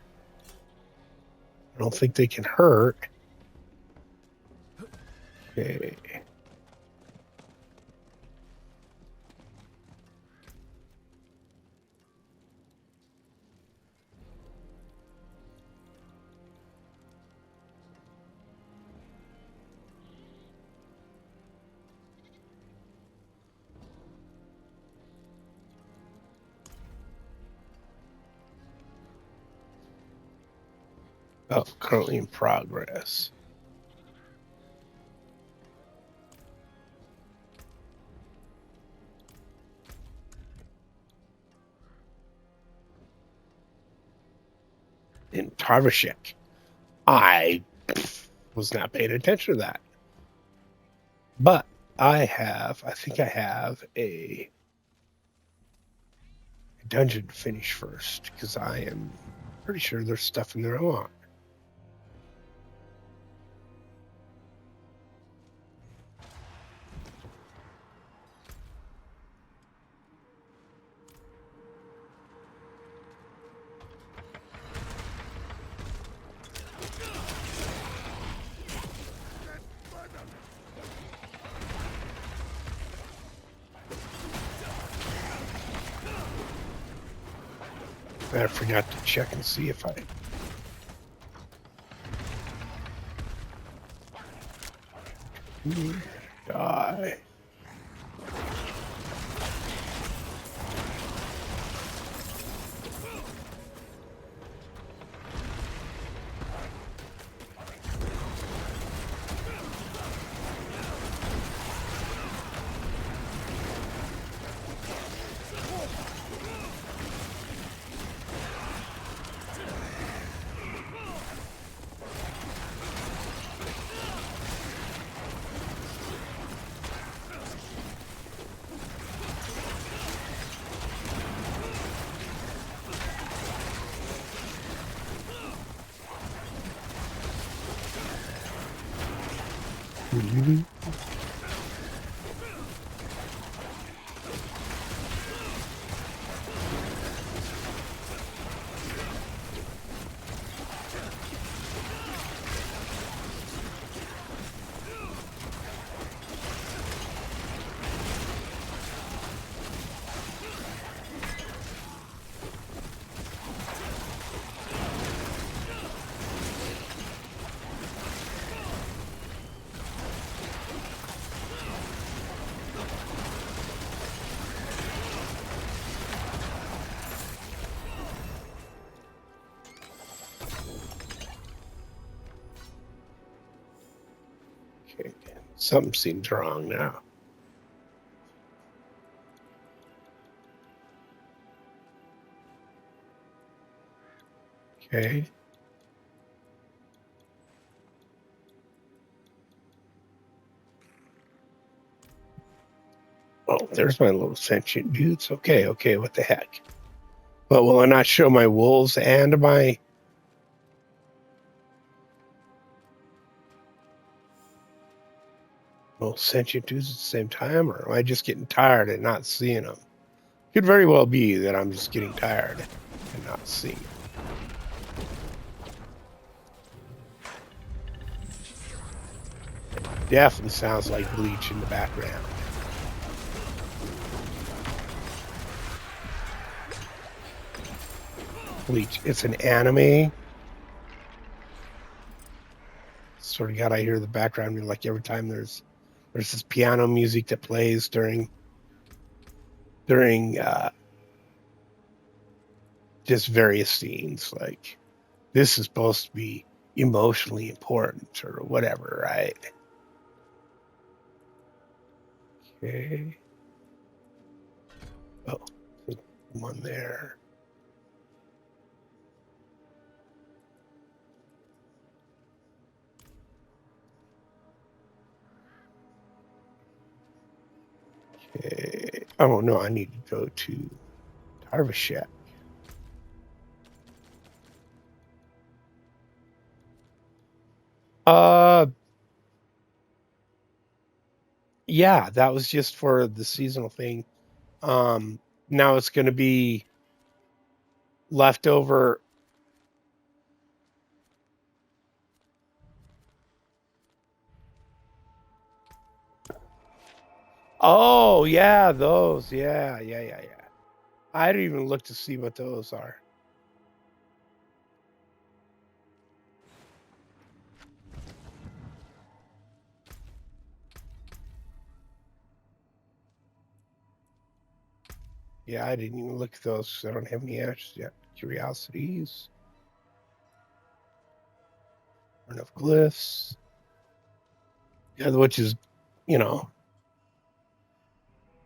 don't think they can hurt. Okay. Oh, currently in progress. In Tarvashek. I was not paying attention to that. But I think I have a dungeon to finish first because I am pretty sure there's stuff in there I want. I forgot to check and see if I die. Something seems wrong now. Okay. Oh, there's my little sentient dudes. Okay, what the heck? But will I not show my wolves and my... Well, sentient dudes at the same time, or am I just getting tired and not seeing them? Could very well be that I'm just getting tired and not seeing them. Definitely sounds like Bleach in the background. Bleach. It's an anime. Sort of gotta hear the background, like every time there's this piano music that plays during just various scenes. Like, this is supposed to be emotionally important or whatever, right? Okay. Oh, one there. Okay. Oh no, I need to go to Tarvashek. Yeah, that was just for the seasonal thing. Now it's going to be leftover. Oh, yeah, those. Yeah. I didn't even look to see what those are. Yeah, I didn't even look at those. I don't have any answers yet. Curiosities. Enough glyphs. Yeah, which is,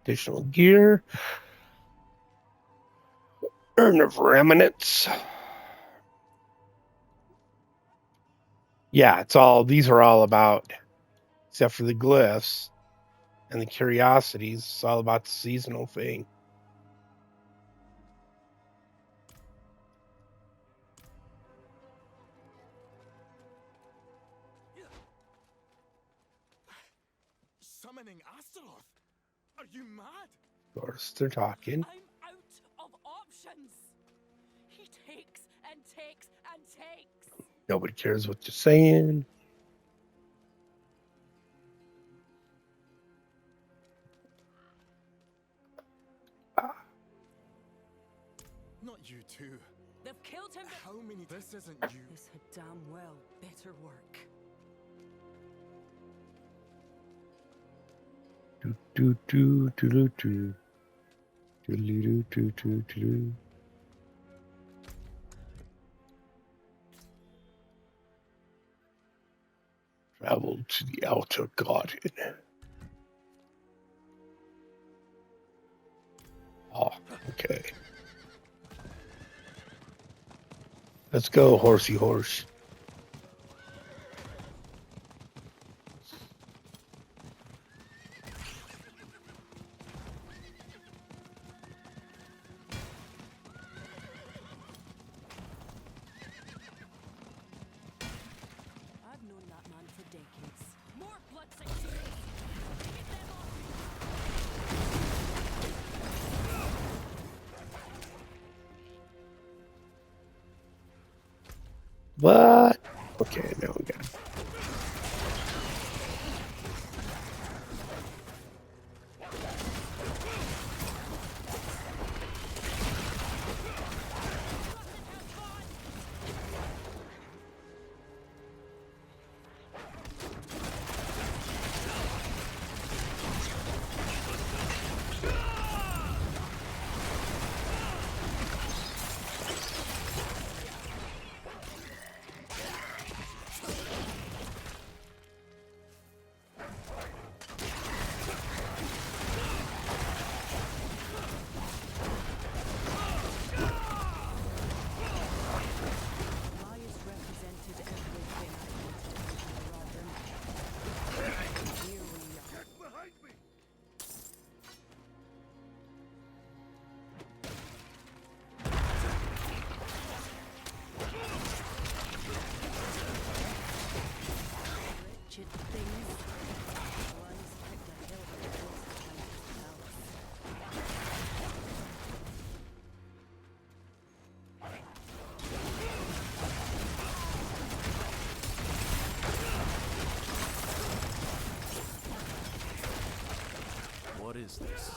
additional gear. Urn of remnants. Yeah, these are all about, except for the glyphs and the curiosities, it's all about the seasonal thing. Summoning Astaroth? Are you mad? Of course, they're talking. I'm out of options. He takes and takes and takes. Nobody cares what you're saying. Not you too. They've killed him. How many? This isn't you. This had damn well better work. Travel to the outer garden. Oh, okay. Let's go, horsey horse. I've known that man for decades. More blood sections. What? Okay, now we got it. miss this.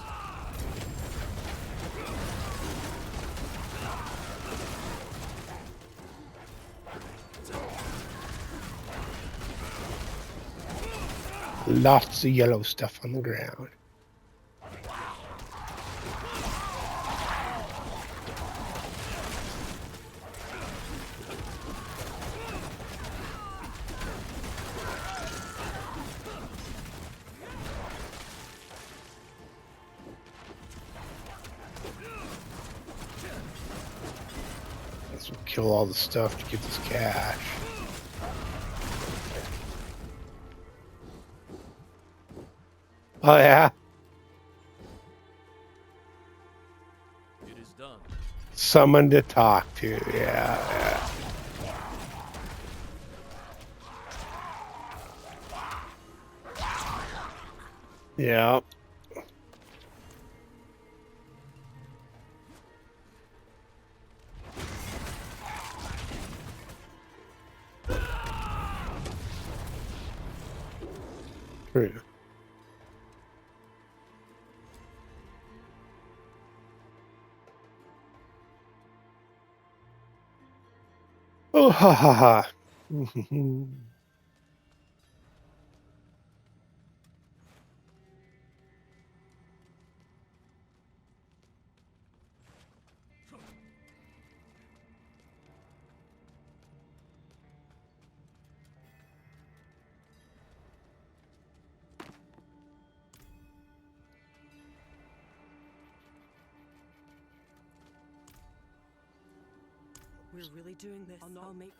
Lots of yellow stuff on the ground. Guess we'll kill all the stuff to get this cash. Oh yeah. It is done. Someone to talk to. Yeah. Yeah. True. Oh, ha ha ha. We're really doing this. I'll make.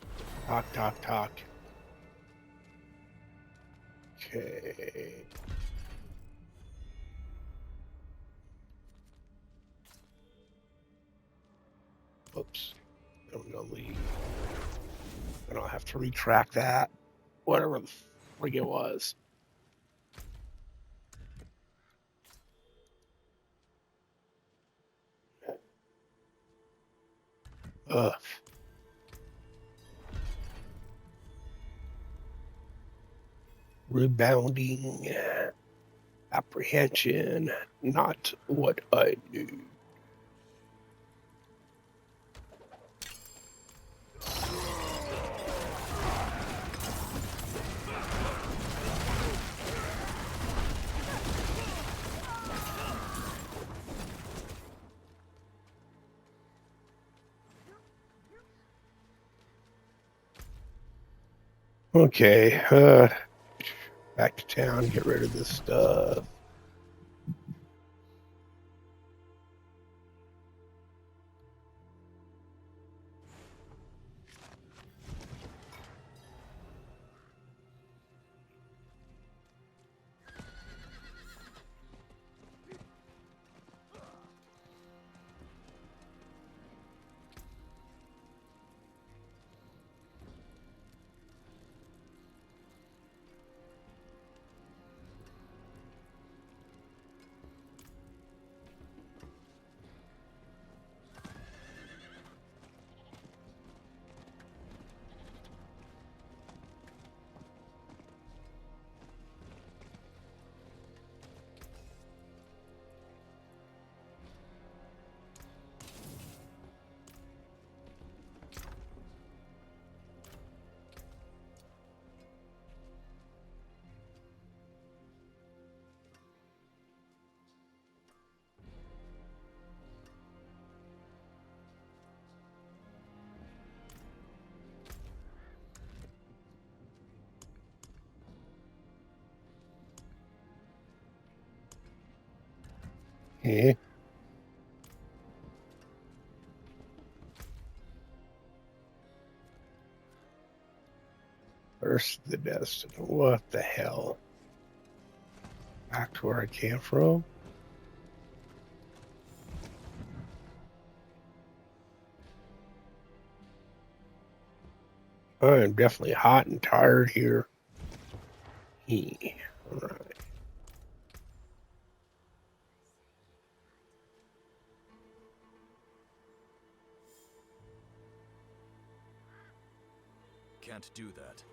Talk, talk, talk. Okay. Oops. I'm gonna leave. I don't have to retract that. Whatever the frig it was. Ugh. Rebounding. Apprehension. Not what I knew. Okay, back to town, get rid of this stuff. Okay. Where's the destiny? What the hell? Back to where I came from? I'm definitely hot and tired here. All right. Can't do that.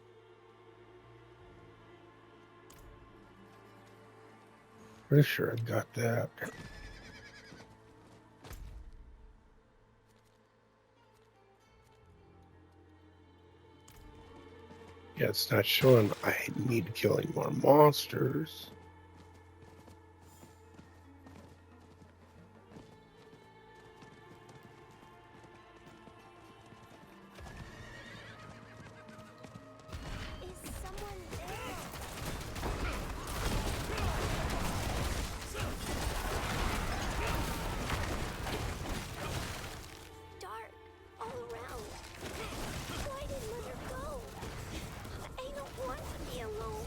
Pretty sure I got that. Yeah, it's not showing I need to kill any more monsters. Dark all around. Why did Mother go? I don't want to be alone.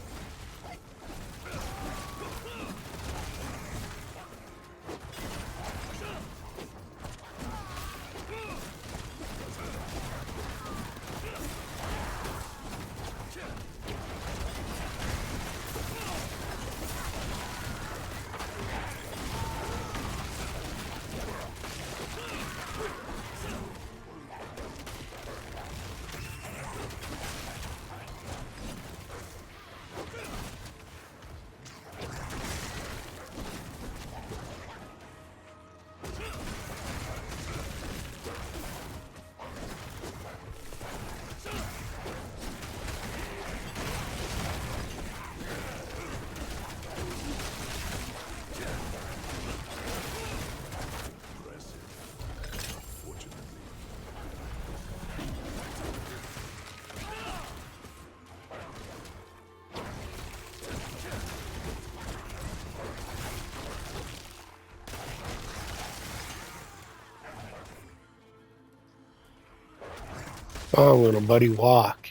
Oh, little buddy, walk.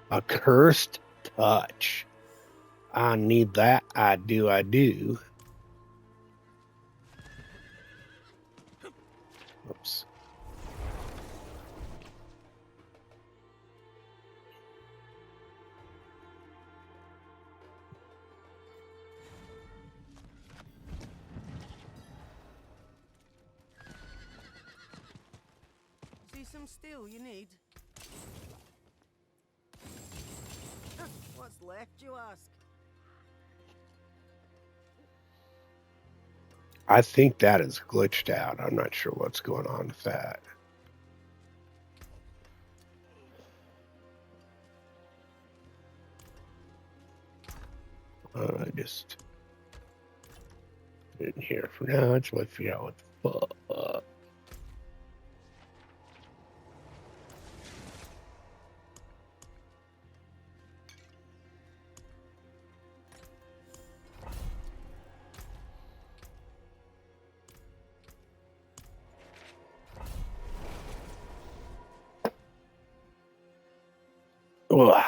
A cursed touch. I need that. I do. Oops. See some steel you need? What's left, you ask? I think that is glitched out. I'm not sure what's going on with that. I just put it in here for now. I just want to figure out what the fuck. Ugh.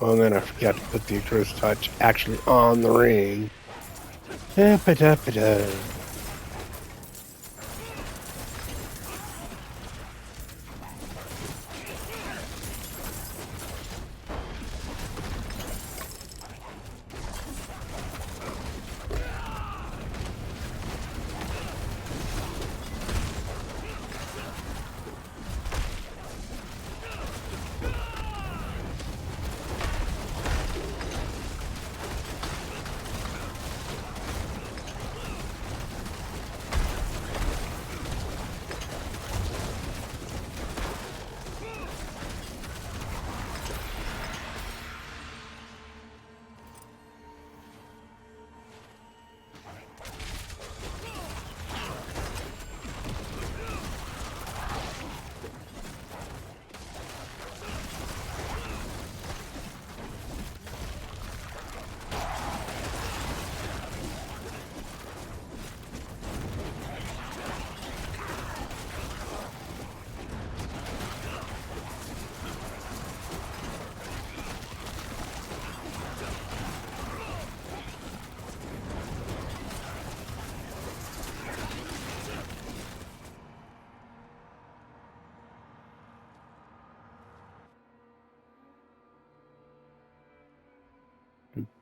Oh, and then I forgot to put the Curse Touch actually on the ring. Da-ba-da-ba-da.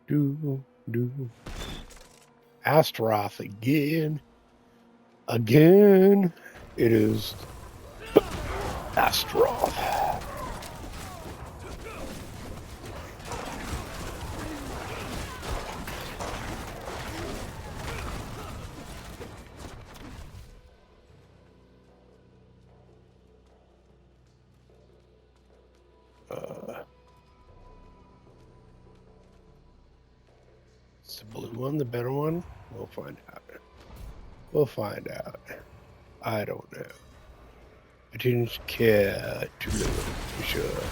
Do. Astaroth again. Again. It is Astaroth. Is the blue one the better one? We'll find out. We'll find out. I don't know. I didn't care to know for sure.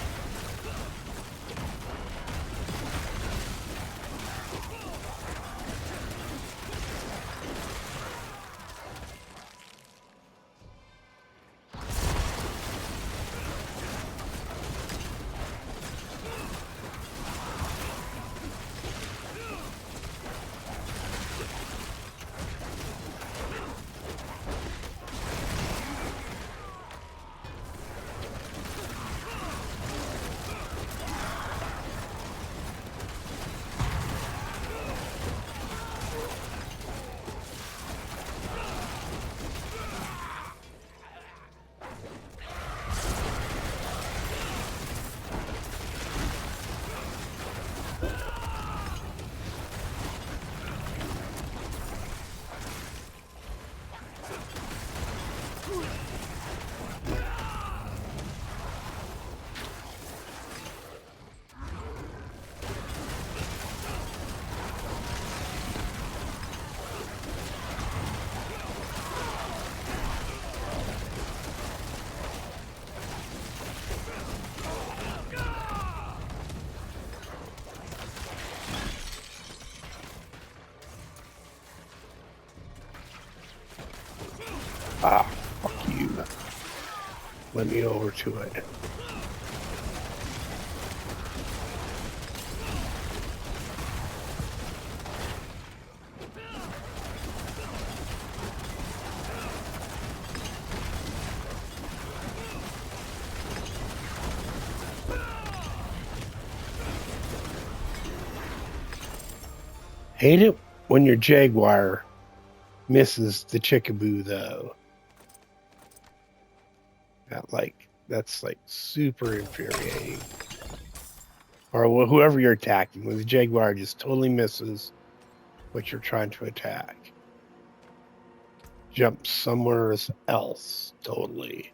Ah, fuck you. Let me over to it. Hate it when your Jaguar misses the chickaboo though. That's like super infuriating. Or whoever you're attacking, when the Jaguar just totally misses what you're trying to attack. Jumps somewhere else totally.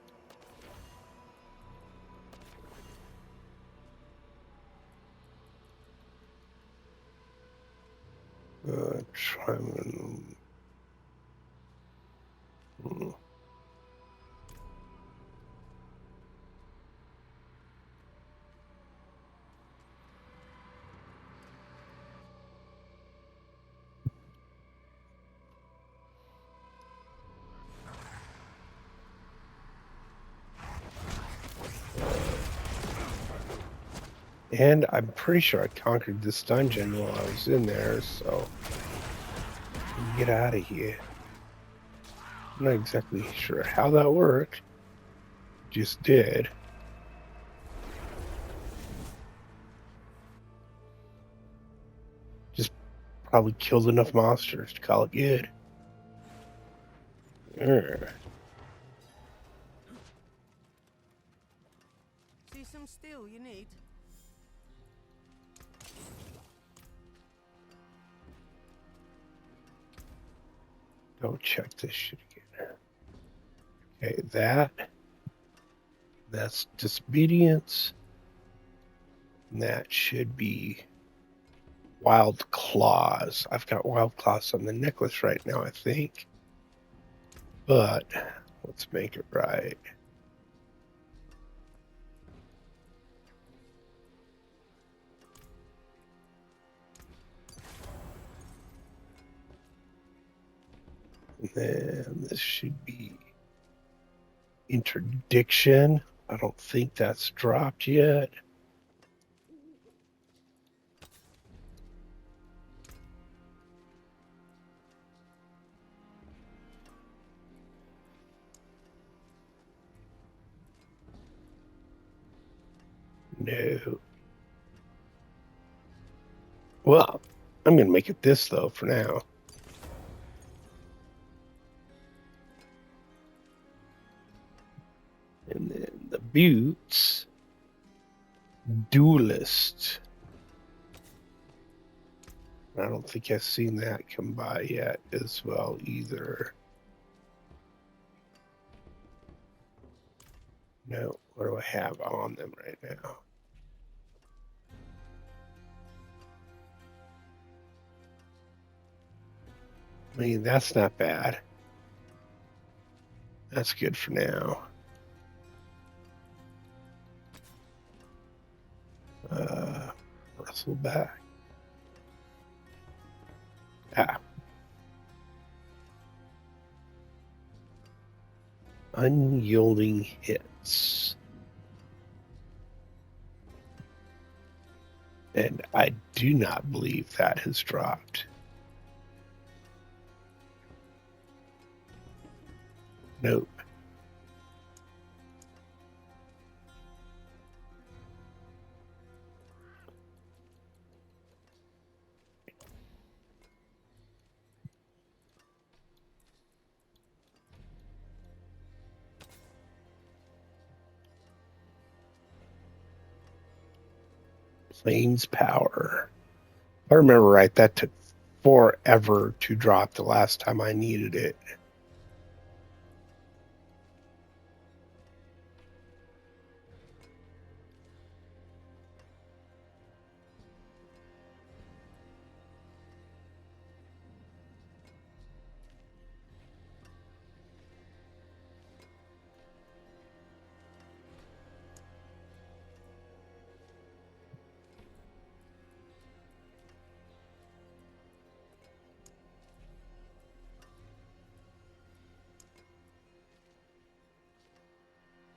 Try and... And I'm pretty sure I conquered this dungeon while I was in there, so get out of here. I'm not exactly sure how that worked. Just did. Just probably killed enough monsters to call it good. See some steel you need. Go check this shit again. Okay, that's disobedience. And that should be wild claws. I've got wild claws on the necklace right now, I think. But let's make it right. And then this should be interdiction. I don't think that's dropped yet. No. Well, I'm going to make it this, though, for now. And then the boots. Duelist. I don't think I've seen that come by yet as well either. No, what do I have on them right now? I mean, that's not bad. That's good for now. Wrestle back. Ah. Unyielding hits. And I do not believe that has dropped. Nope. Plains power. If I remember right, that took forever to drop the last time I needed it.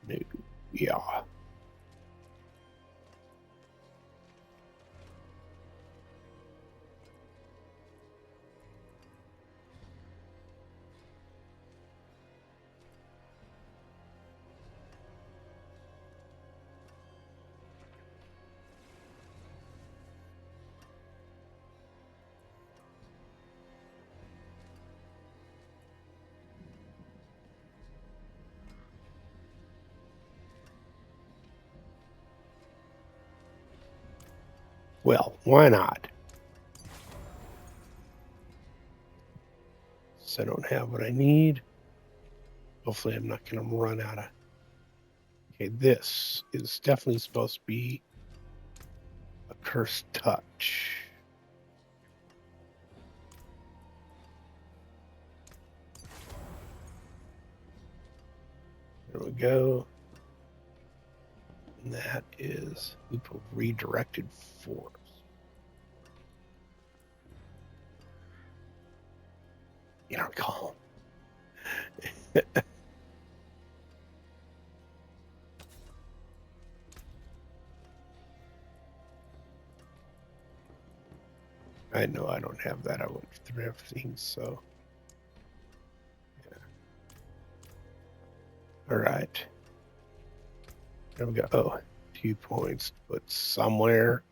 No. Yeah. Well, why not? So I don't have what I need. Hopefully I'm not going to run out of... Okay, this is definitely supposed to be a cursed touch. There we go. And that is loop of redirected force. Inner calm. I know I don't have that. I went through everything, so. Yeah. All right. There we go. Oh, 2 points, but somewhere.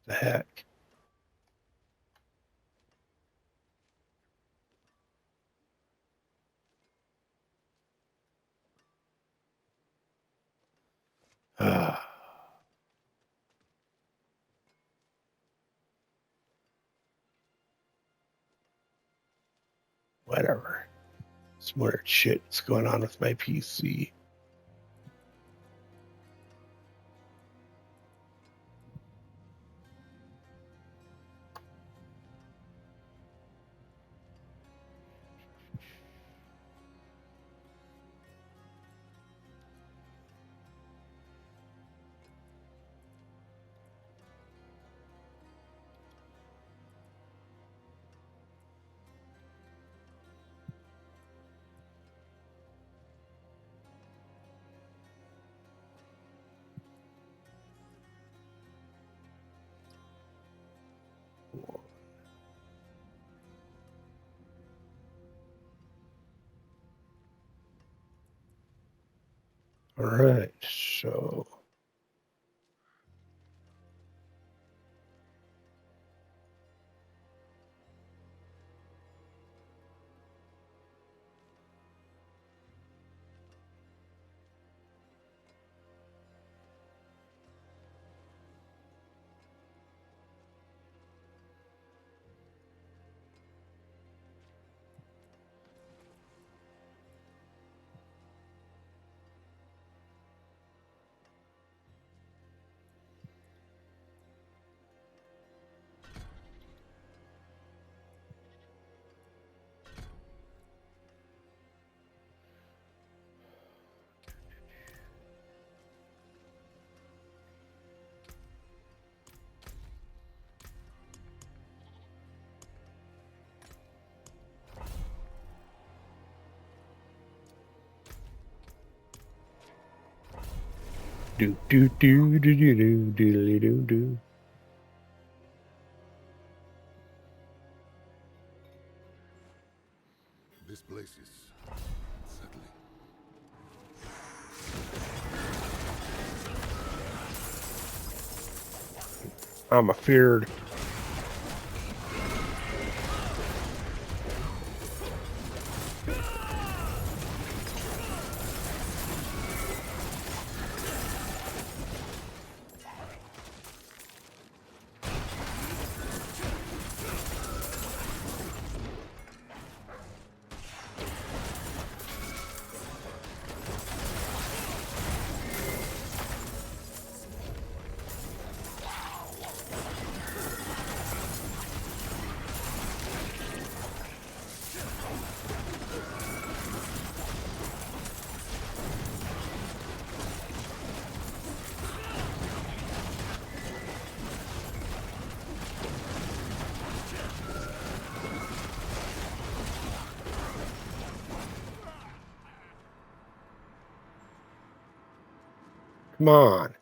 The heck? Whatever. Some weird shit's going on with my PC. All right, so do do do do do do do do do. This place is unsettling. I'm afeared. Come on.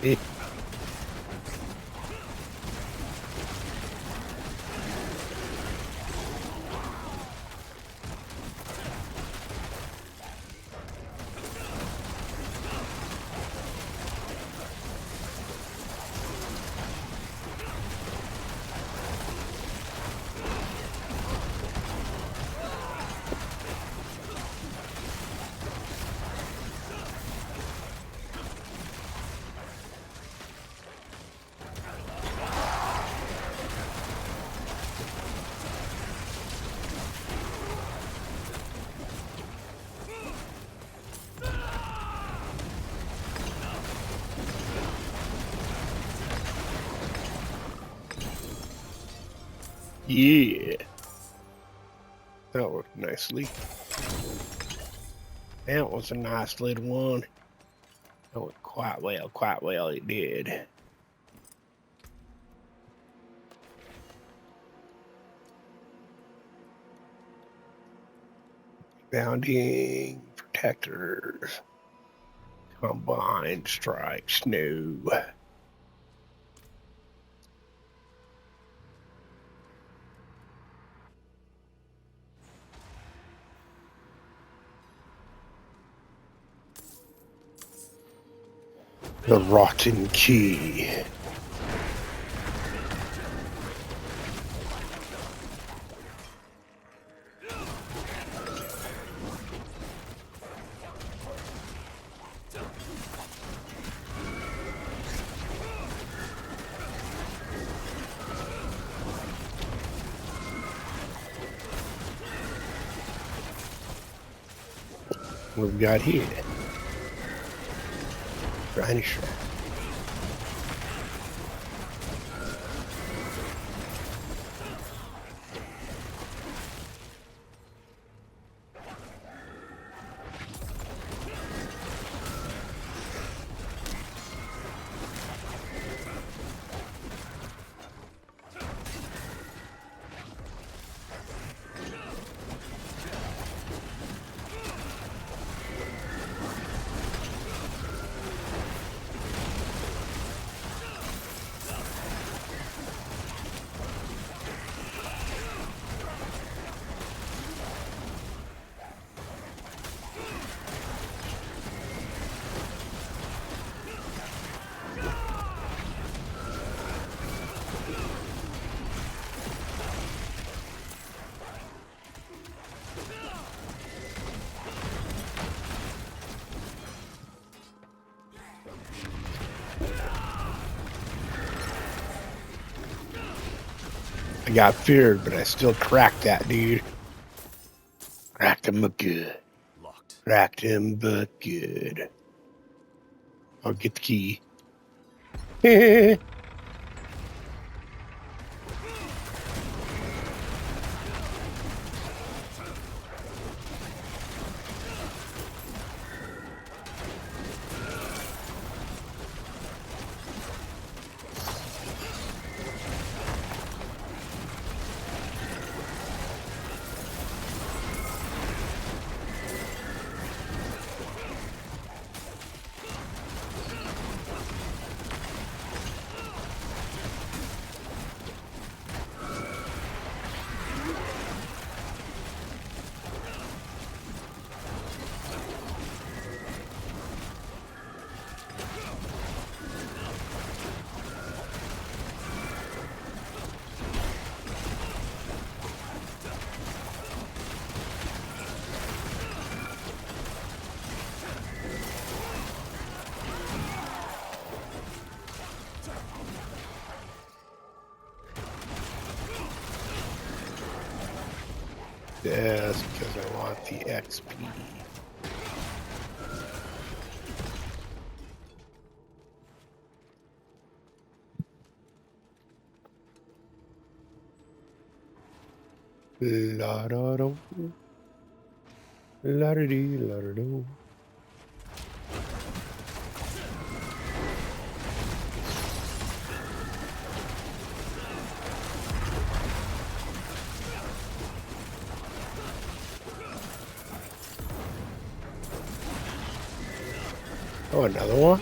Eh. Yeah. That worked nicely. That was a nice little one. That went quite well it did. Bounding protectors. Combined strikes. No. The rotten key. What we got here? Briny Shrine. I got feared, but I still cracked that dude. Cracked him but good. Locked. Cracked him but good. I'll get the key. Just because I want the XP. La da do. La da dee, la da do. Oh, another one?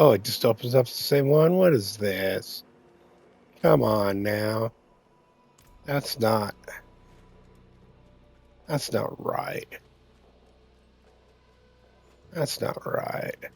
Oh, it just opens up the same one? What is this? Come on now. That's not right. That's not right.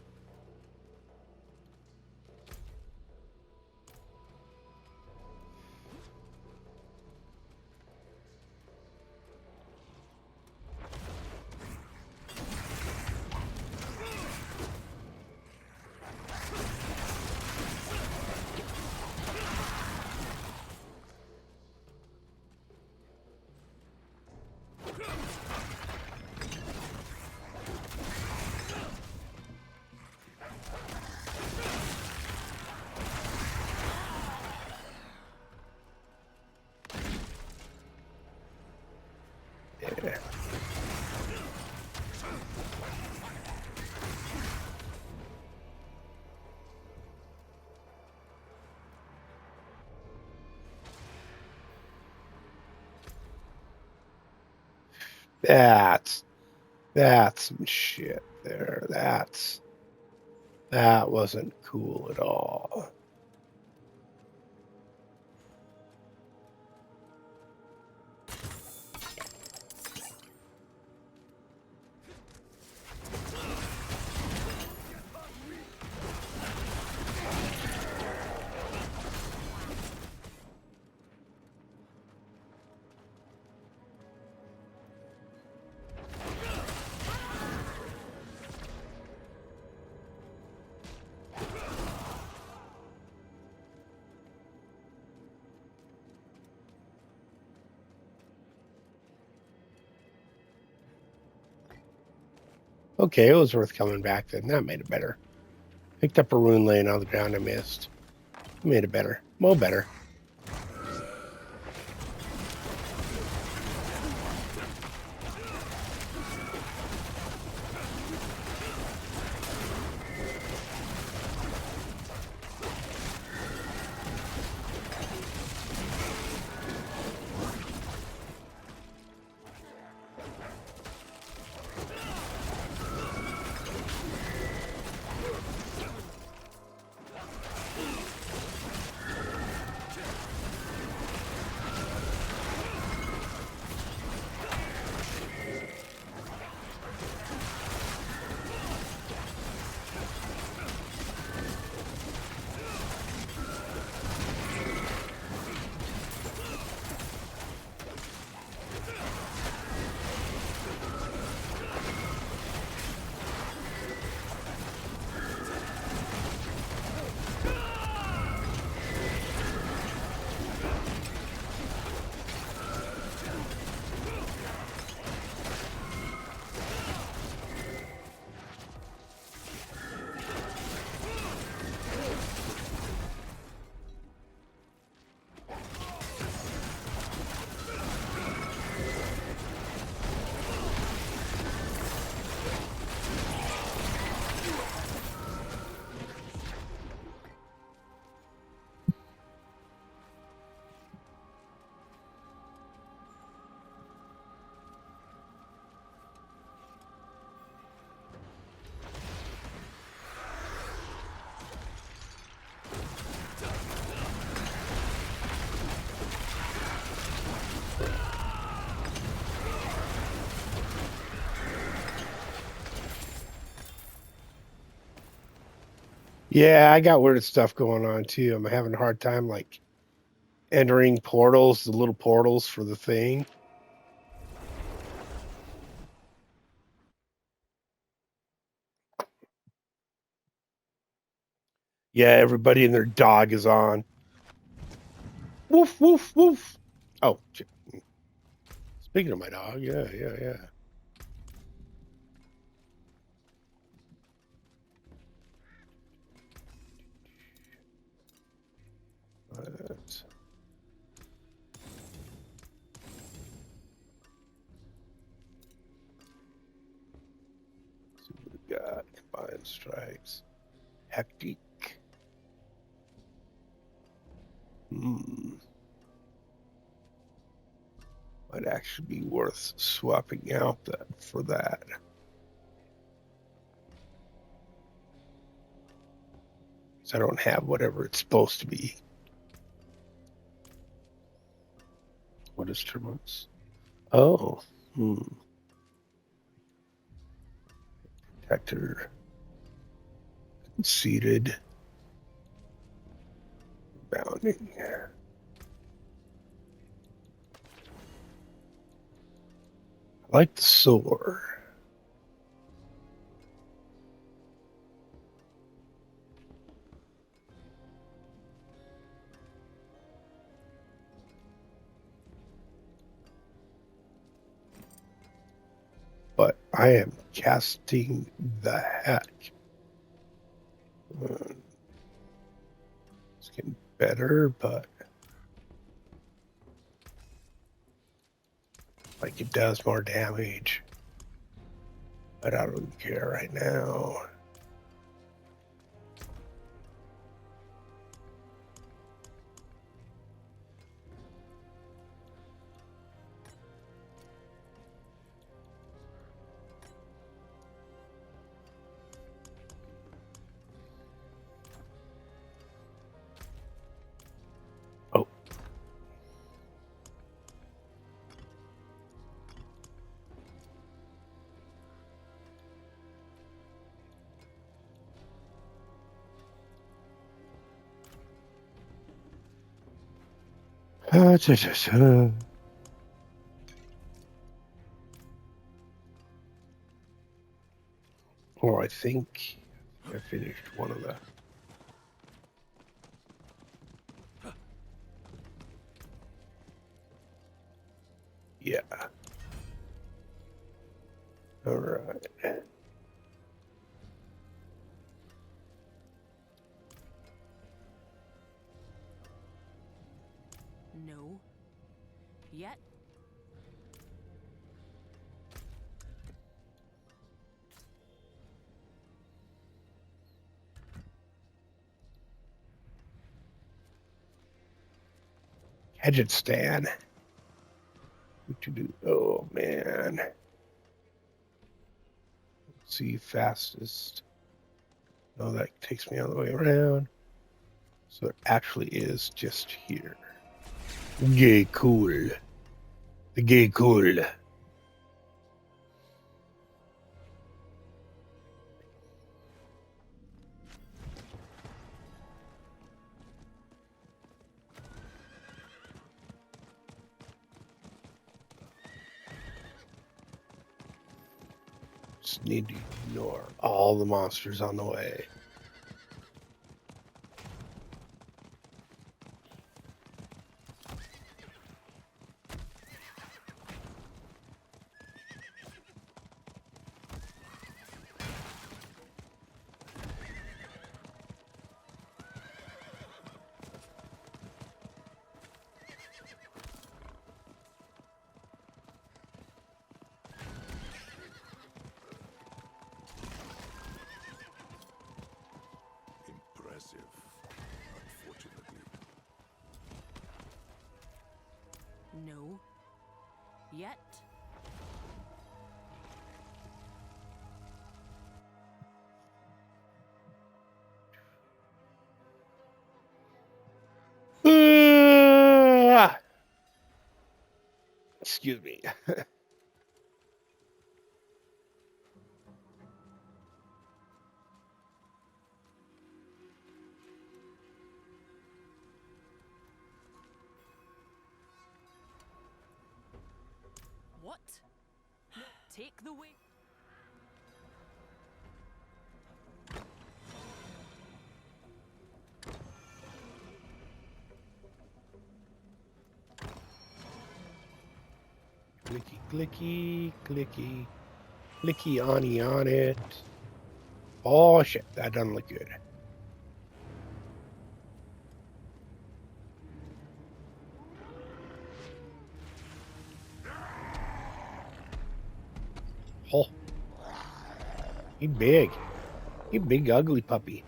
That's some shit there. That wasn't cool at all. Okay, it was worth coming back then. That made it better. Picked up a rune laying on the ground I missed. Made it better. Well, better. Yeah, I got weird stuff going on too. I'm having a hard time like entering portals, the little portals for the thing. Yeah, everybody and their dog is on. Woof, woof, woof. Oh, shit. Speaking of my dog, yeah. Let's see what we got. Combined strikes. Hectic. Might actually be worth swapping out that for that. I don't have whatever it's supposed to be. What is turbulence? Oh. Protector. Conceded. Bounding. I like the sword. But I am casting the heck. It's getting better, but Like it does more damage. But I don't care right now. Oh. Or I think I finished one of the. Yeah. All right. No. Yet. Gadget Stan. What to do? Oh man. Let's see, fastest. Oh, that takes me all the way around. So it actually is just here. Gay cool. The gay cool. Just need to ignore all the monsters on the way. Impressive, unfortunately. No. Yet. Excuse me. What? No, take the way. Clicky, clicky, clicky. Clicky on it. Oh shit, that doesn't look good. Oh. He big. He big ugly puppy.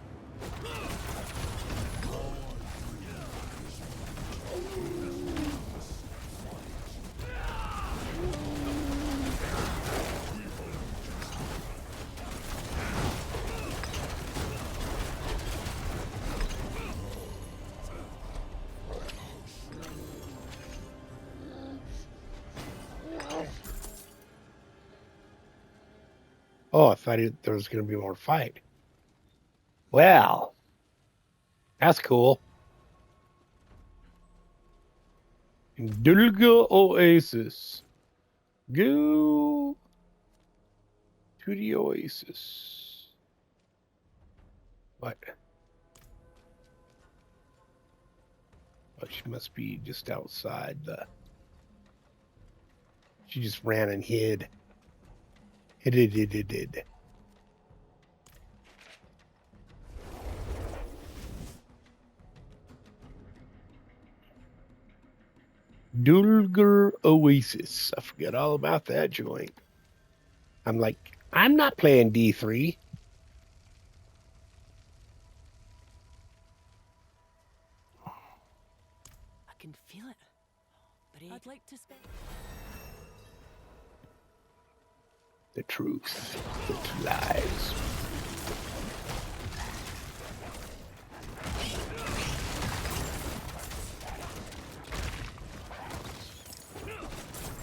Oh, I thought there was going to be more fight. Well, that's cool. Dulga Oasis. Go to the Oasis. What? Oh, she must be just outside the... She just ran and hid. Hid. Dulgar Oasis. I forget all about that joint. I'm like, I'm not playing D3. I can feel it. But I'd like to spend. The truth. It lies.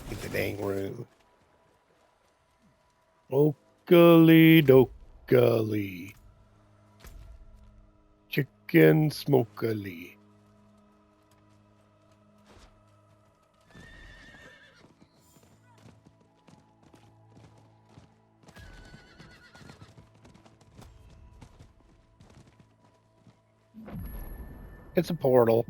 Get the dang room. Oakley dokely. Chicken smokily. It's a portal.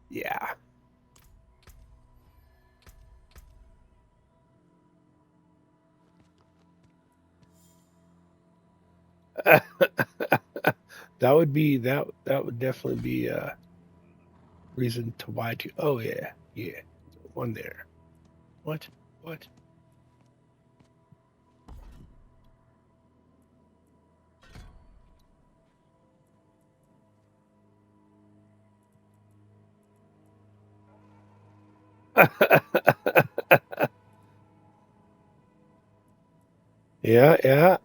Yeah. That would be that would definitely be a reason to why to oh yeah. One there. What? Yeah,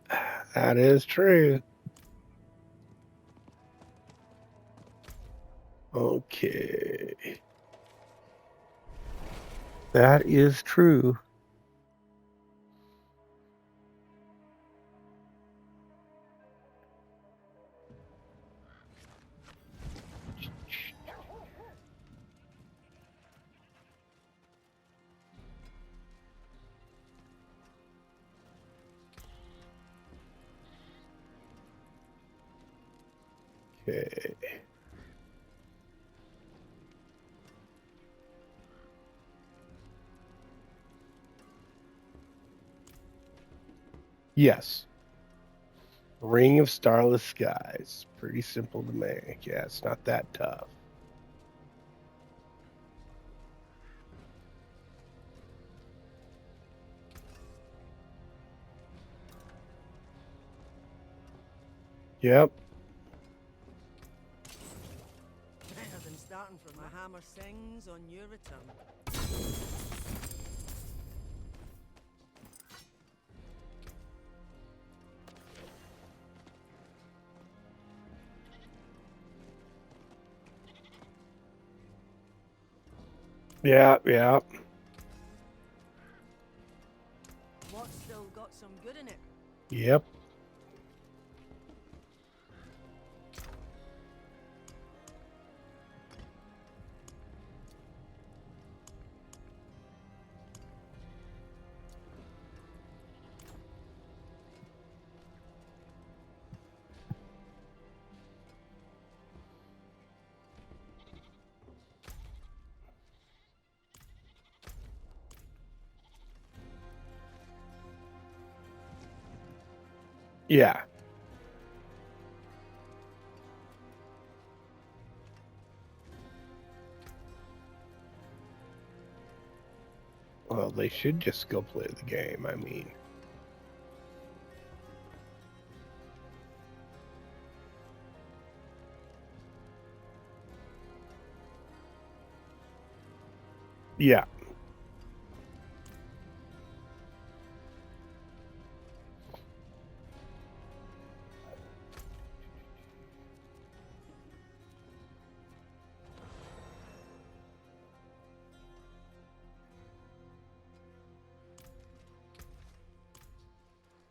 that is true. Okay. That is true. Okay. Yes. Ring of Starless Skies. Pretty simple to make. Yeah, it's not that tough. Yep. Better than starting from the hammer sings on your return. Yeah. What's still got some good in it? Yep. Yeah. Well, they should just go play the game. I mean. Yeah.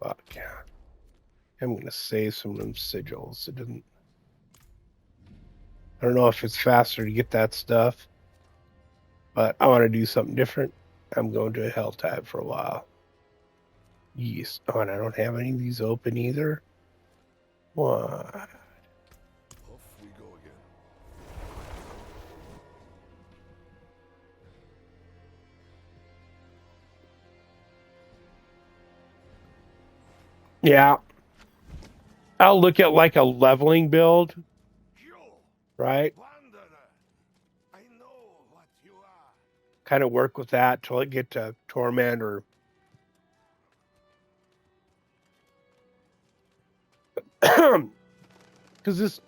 Fuck. I'm going to save some of them sigils. It doesn't. I don't know if it's faster to get that stuff, but I want to do something different. I'm going to a hell tab for a while. Yes. Oh, and I don't have any of these open either. What? Off we go again. Yeah. I'll look at like a leveling build right? Kind of work with that till I get to Torment or because this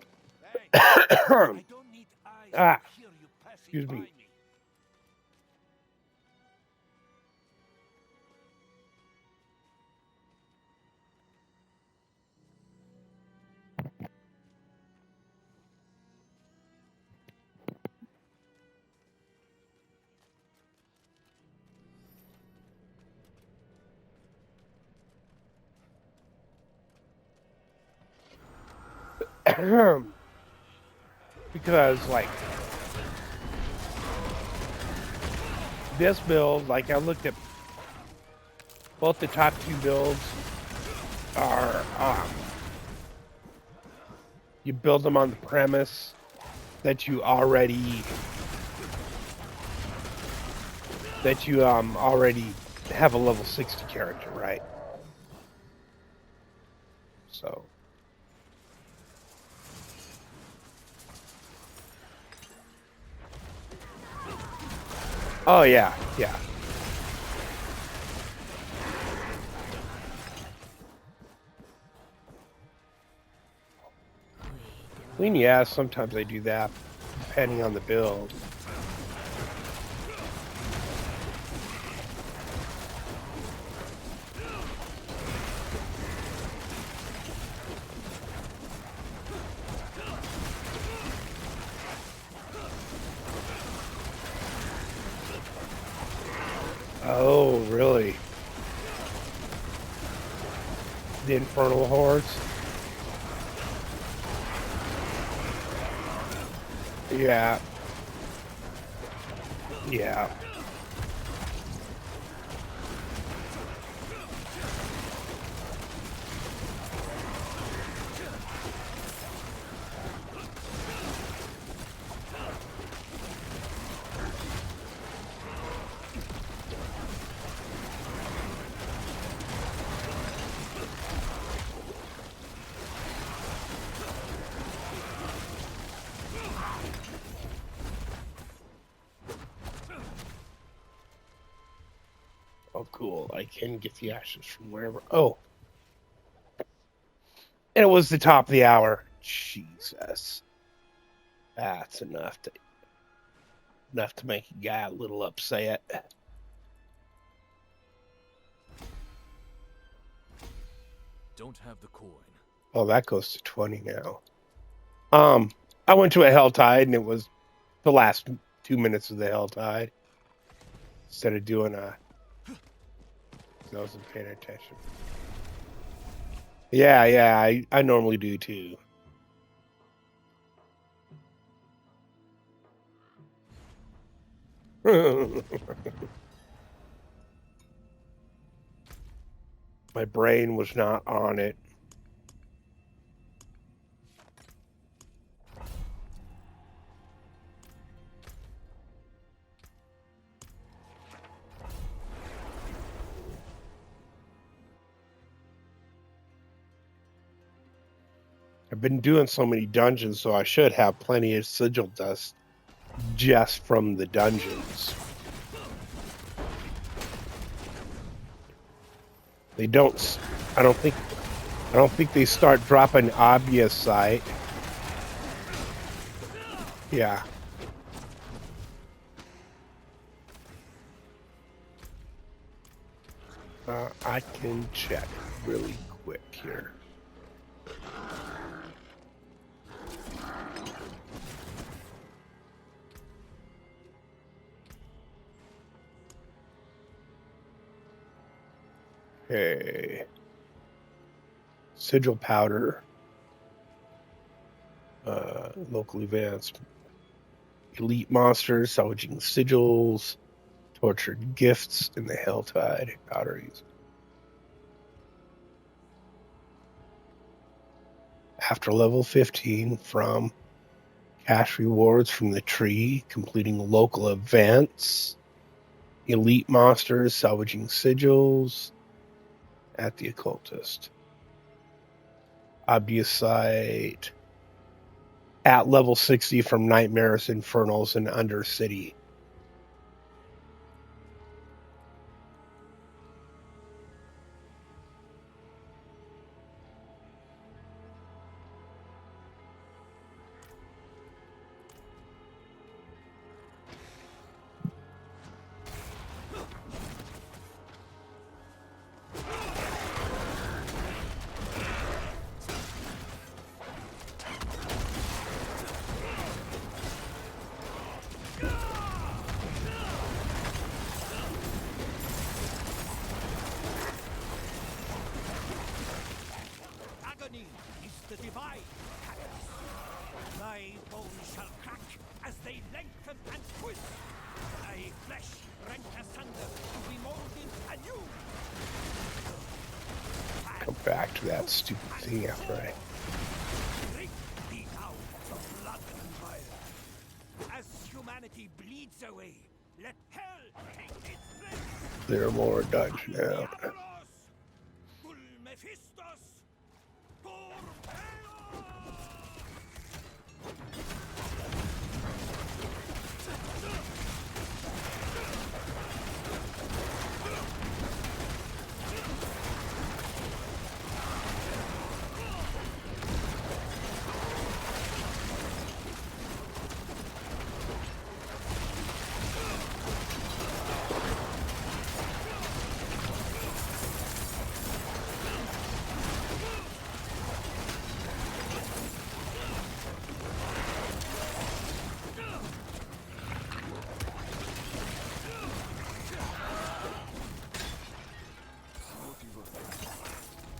excuse me. Because like this build, like I looked at both the top two builds are you build them on the premise that you already already have a level 60 character, right? So oh yeah. I mean, yeah, sometimes I do that, depending on the build. Oh, really? The Infernal Hordes? Yeah. Yeah. Oh, cool. I can get the ashes from wherever. Oh. And it was the top of the hour. Jesus. That's enough to make a guy a little upset. Don't have the coin. Oh, that goes to 20 now. I went to a Helltide and it was the last 2 minutes of the Helltide. Instead of doing I wasn't paying attention. Yeah, I normally do too. My brain was not on it. I've been doing so many dungeons, so I should have plenty of sigil dust just from the dungeons. They don't. I don't think they start dropping obvious sight. Yeah. I can check really quick here. Okay. Sigil powder. Local events. Elite monsters, salvaging sigils, tortured gifts in the Helltide powderies. After level 15, from cash rewards from the tree, completing local events, elite monsters, salvaging sigils at the occultist. Obvious sight. at level 60 from Nightmares, Infernals, and Undercity. Agony is the divine catalyst. Thy bones shall crack as they lengthen and twist. Thy flesh rent asunder to be molded anew. Come back to that stupid thing after I... Drink thee now the blood and fire. As humanity bleeds away, let hell take its place. Clear more dungeon out.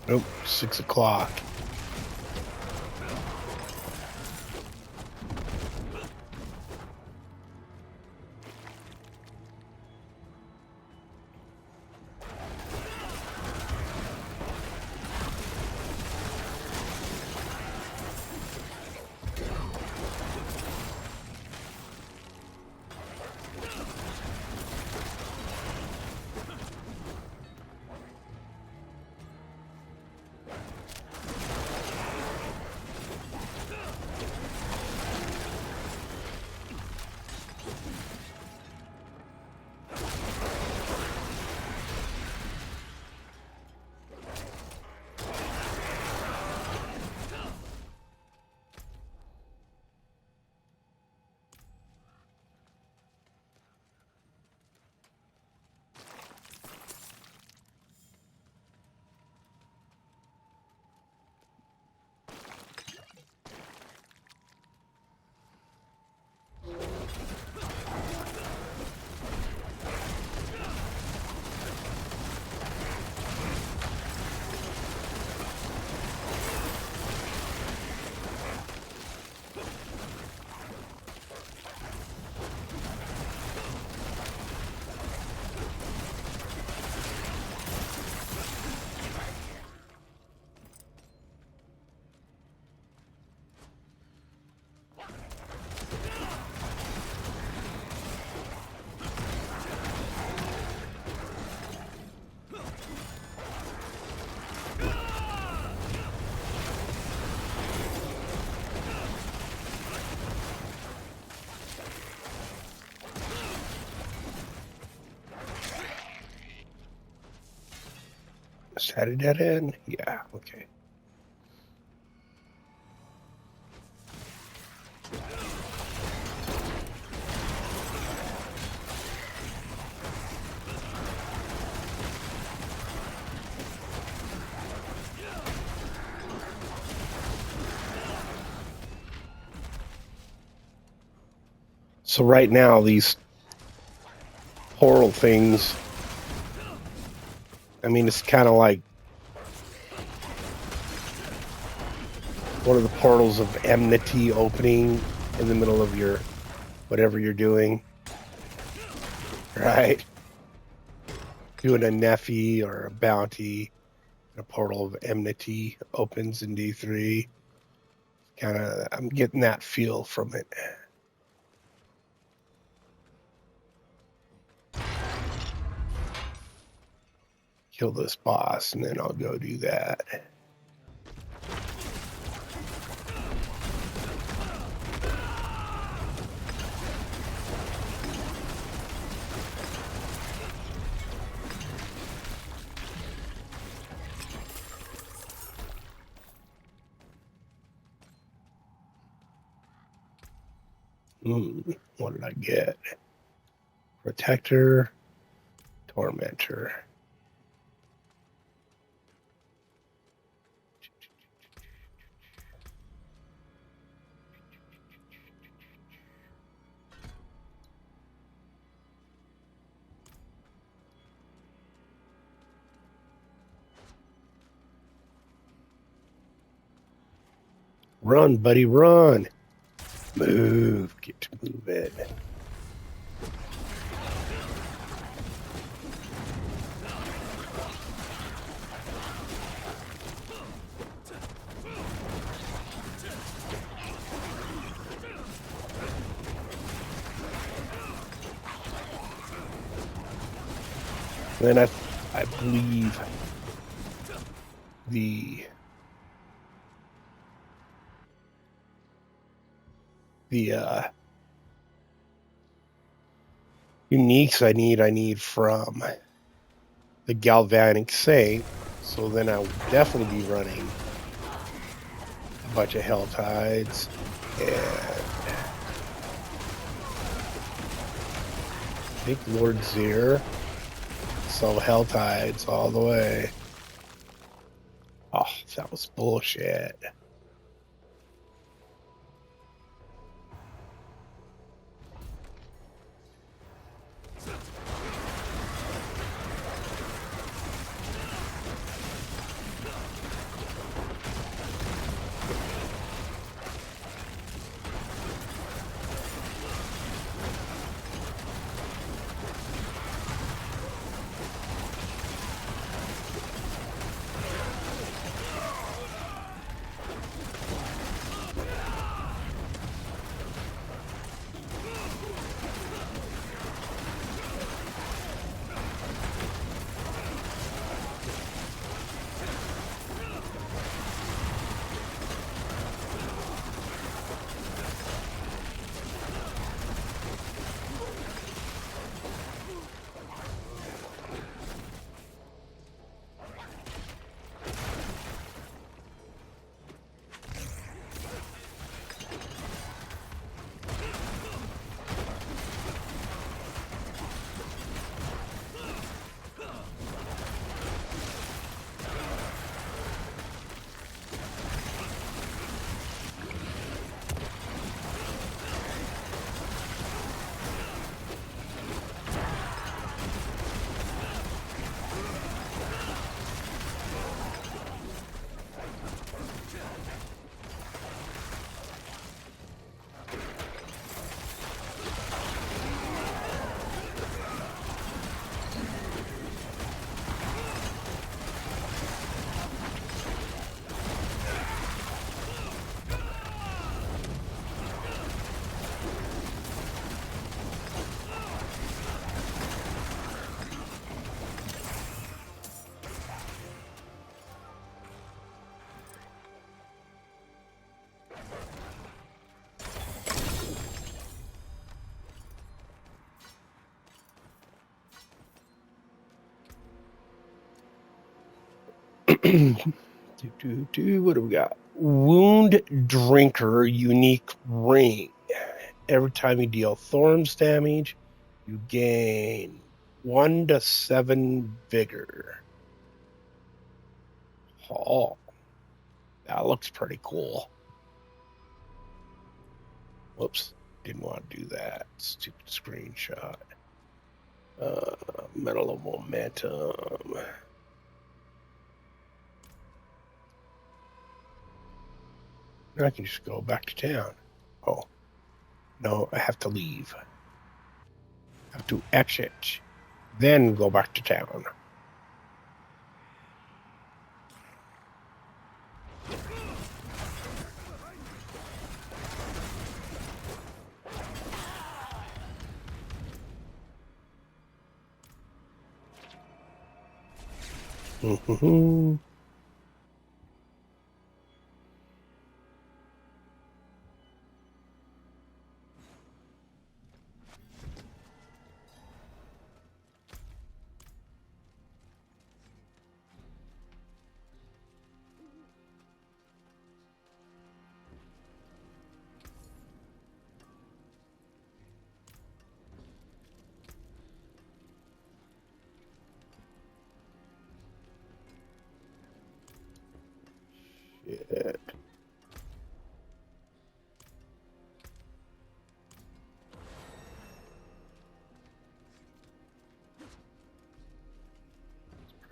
Nope, 6 o'clock. Is that a dead end? Yeah, okay. So right now, these portal things, I mean, it's kind of like one of the portals of enmity opening in the middle of your, whatever you're doing, right? Doing a Nephi or a bounty, a portal of enmity opens in D3. Kind of, I'm getting that feel from it. Kill this boss, and then I'll go do that. What did I get? Protector, Tormentor. Run, buddy, run. Move. Get to moving. Then I believe the uniques I need from the Galvanic Saint. So then I'll definitely be running a bunch of Hell Tides and I think Lord Zir. So Hell Tides all the way. Oh, that was bullshit. What do we got? Wound Drinker unique ring. Every time you deal Thorns damage, you gain 1 to 7 vigor. Oh, that looks pretty cool. Whoops, didn't want to do that. Stupid screenshot. Medal of Momentum. I can just go back to town. Oh, no, I have to leave. I have to exit, then go back to town. Mm-hmm.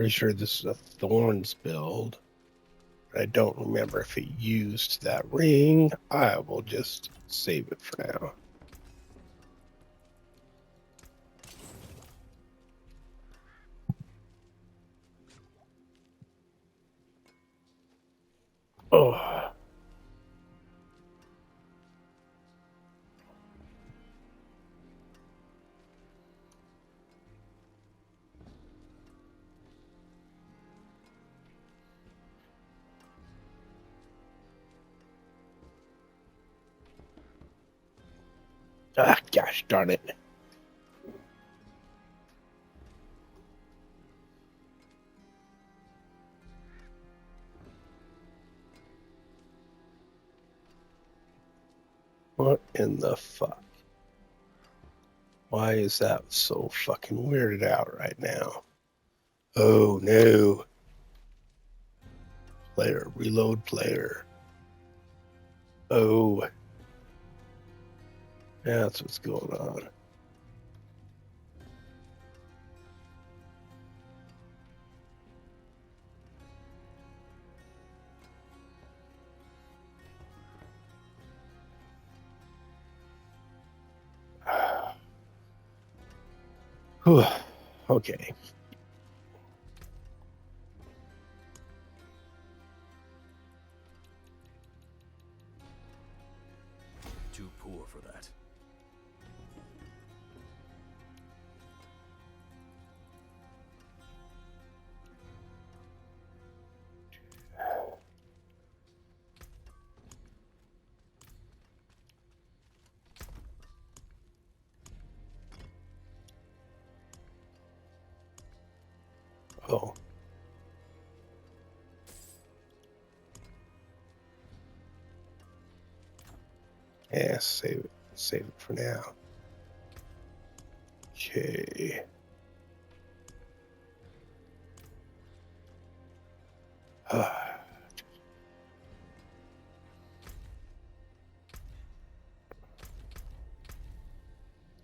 Pretty sure this is a Thorns build. I don't remember if it used that ring. I will just save it for now. Oh. Ah, gosh darn it. What in the fuck? Why is that so fucking weirded out right now? Oh no. Player, reload player. Oh. That's what's going on. Whew. Okay. Too poor for that. Oh. Yeah, save it. Save it for now. Okay.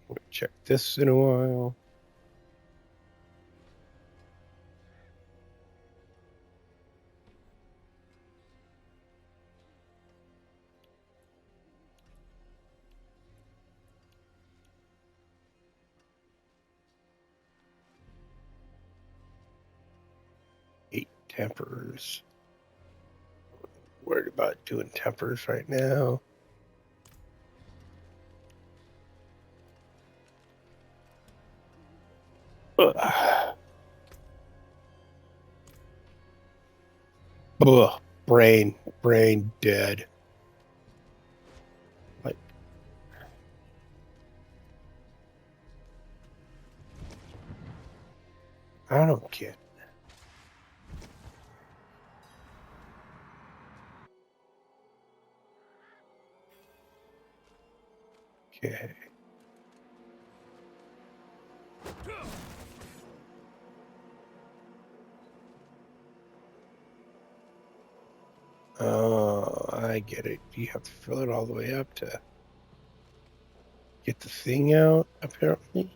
We'll check this in a while. Tempers. Worried about doing tempers right now. Ugh. Ugh. Brain dead. Like, I don't get. Okay. Oh, I get it. You have to fill it all the way up to get the thing out, apparently.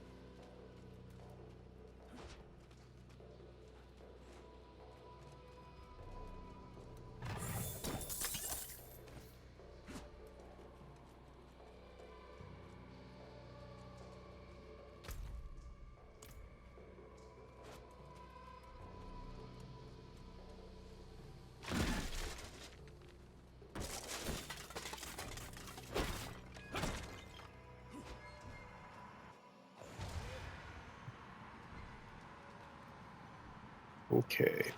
Okay.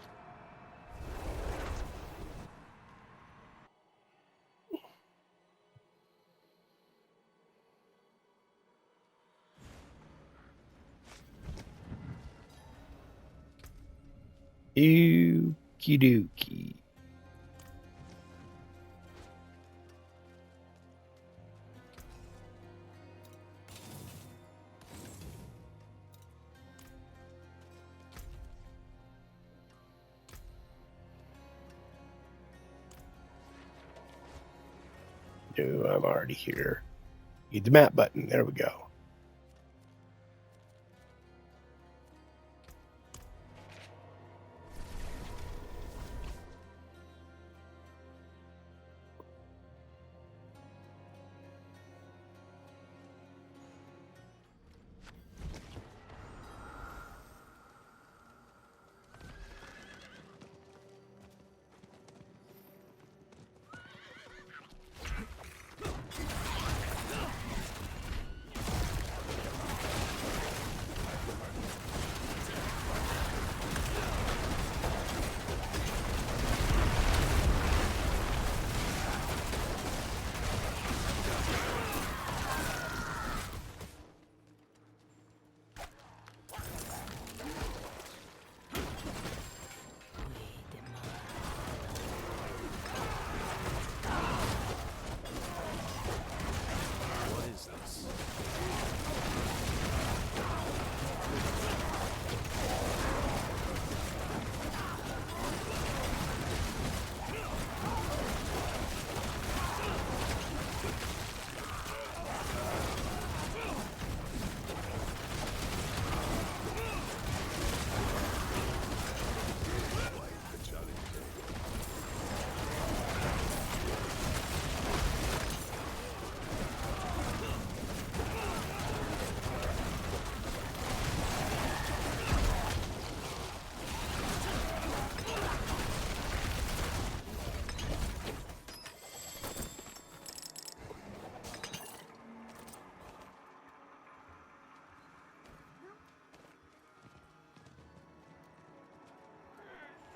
Okie dokie. No, I'm already here. Need the map button. There we go.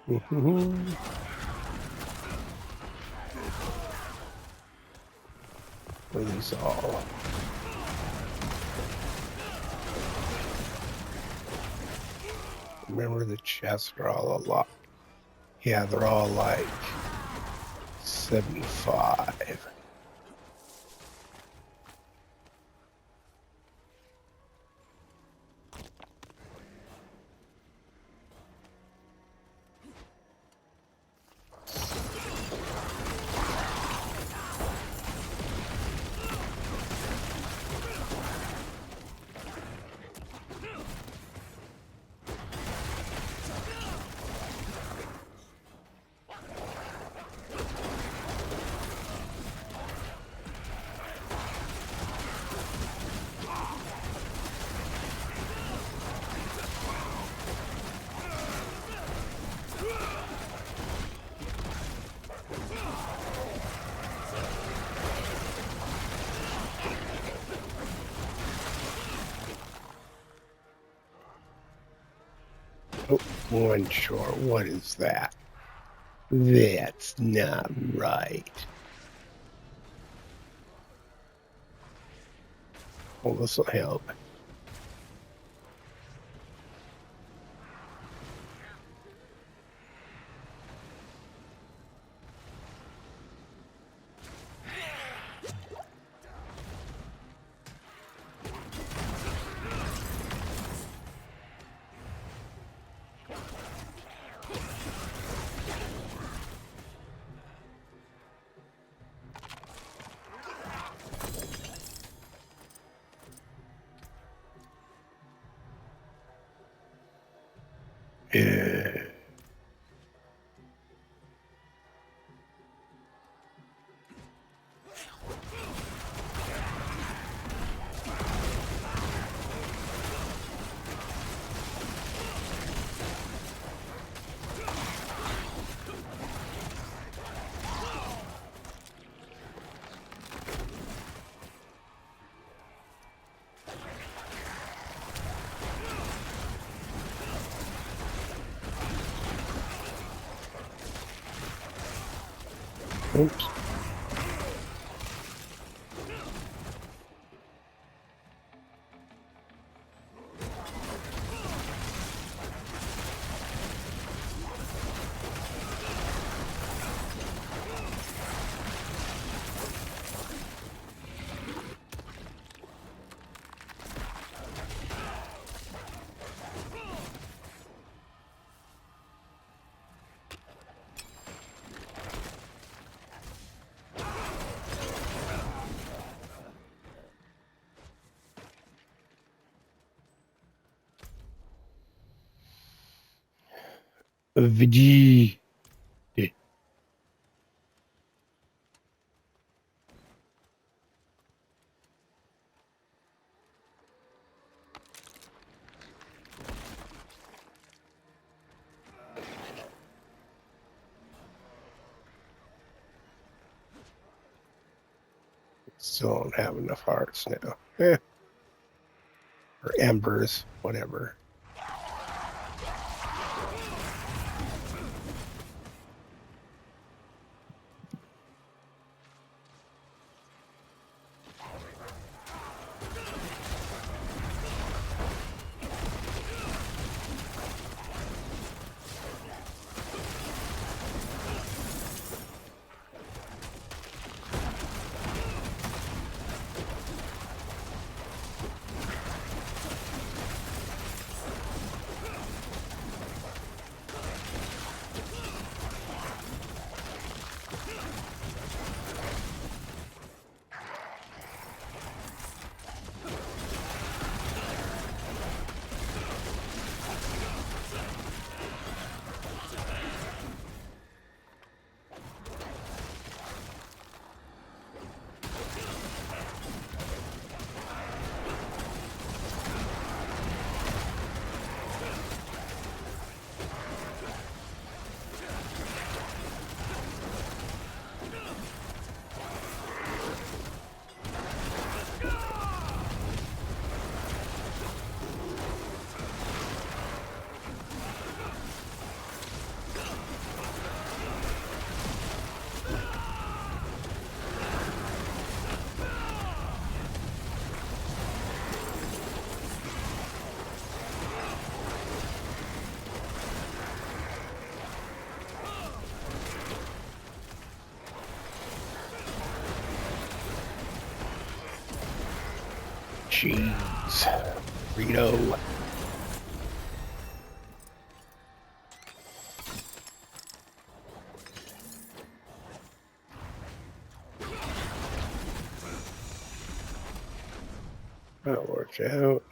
Mm-hmm. What are these all? Remember, the chests are all a lot. Yeah, they're all like 75. Oh, one short. What is that? That's not right. Well, this will help. Yeah. Oops. VG. Still don't have enough hearts now. Or embers, whatever. cheese. Burrito. That works out.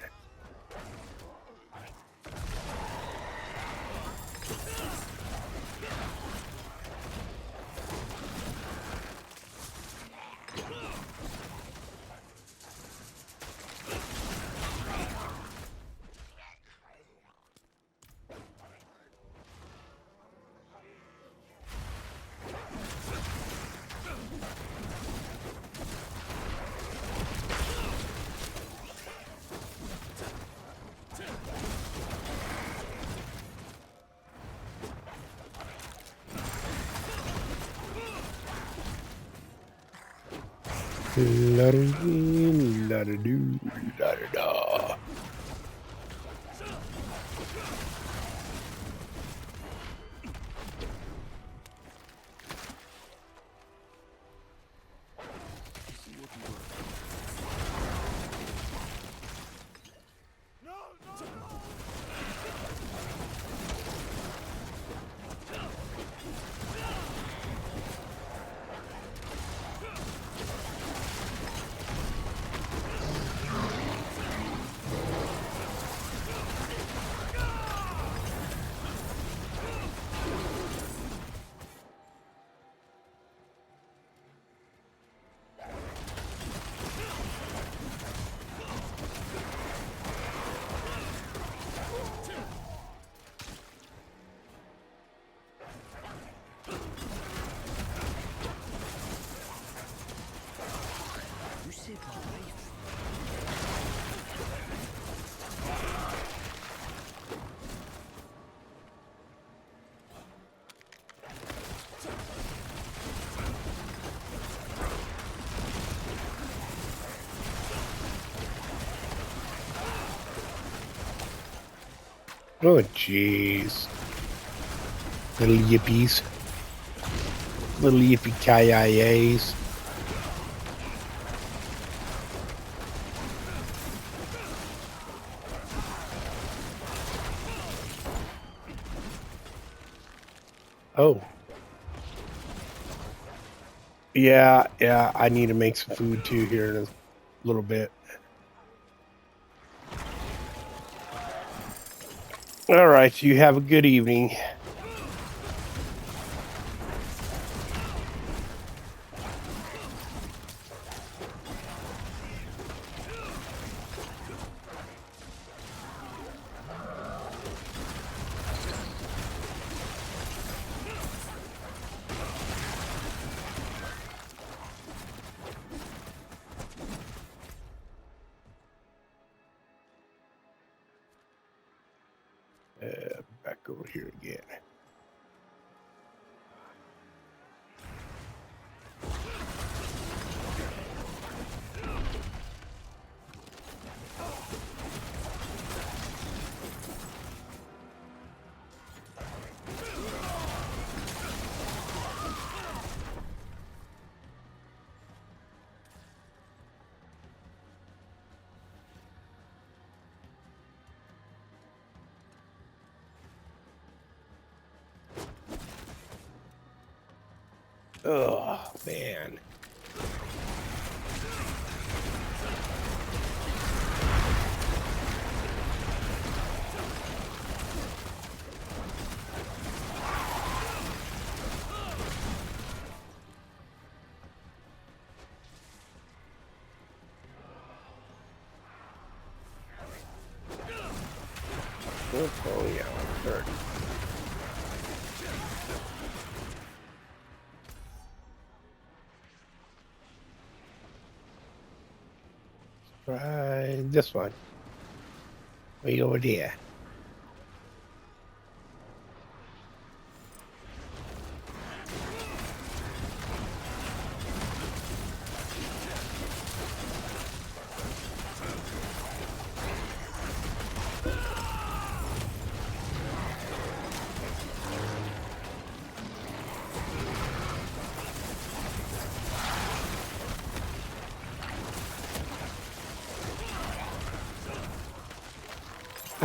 La-da-dee, la-da-doo, la-da-da. You saved my life. Oh, jeez. Little yippies. Little yippee-ki-yay's. Oh. Yeah, I need to make some food too here in a little bit. All right, you have a good evening. Back over here again. Oh, man. Oh, yeah, I'm hurt. Try this one. Way over there.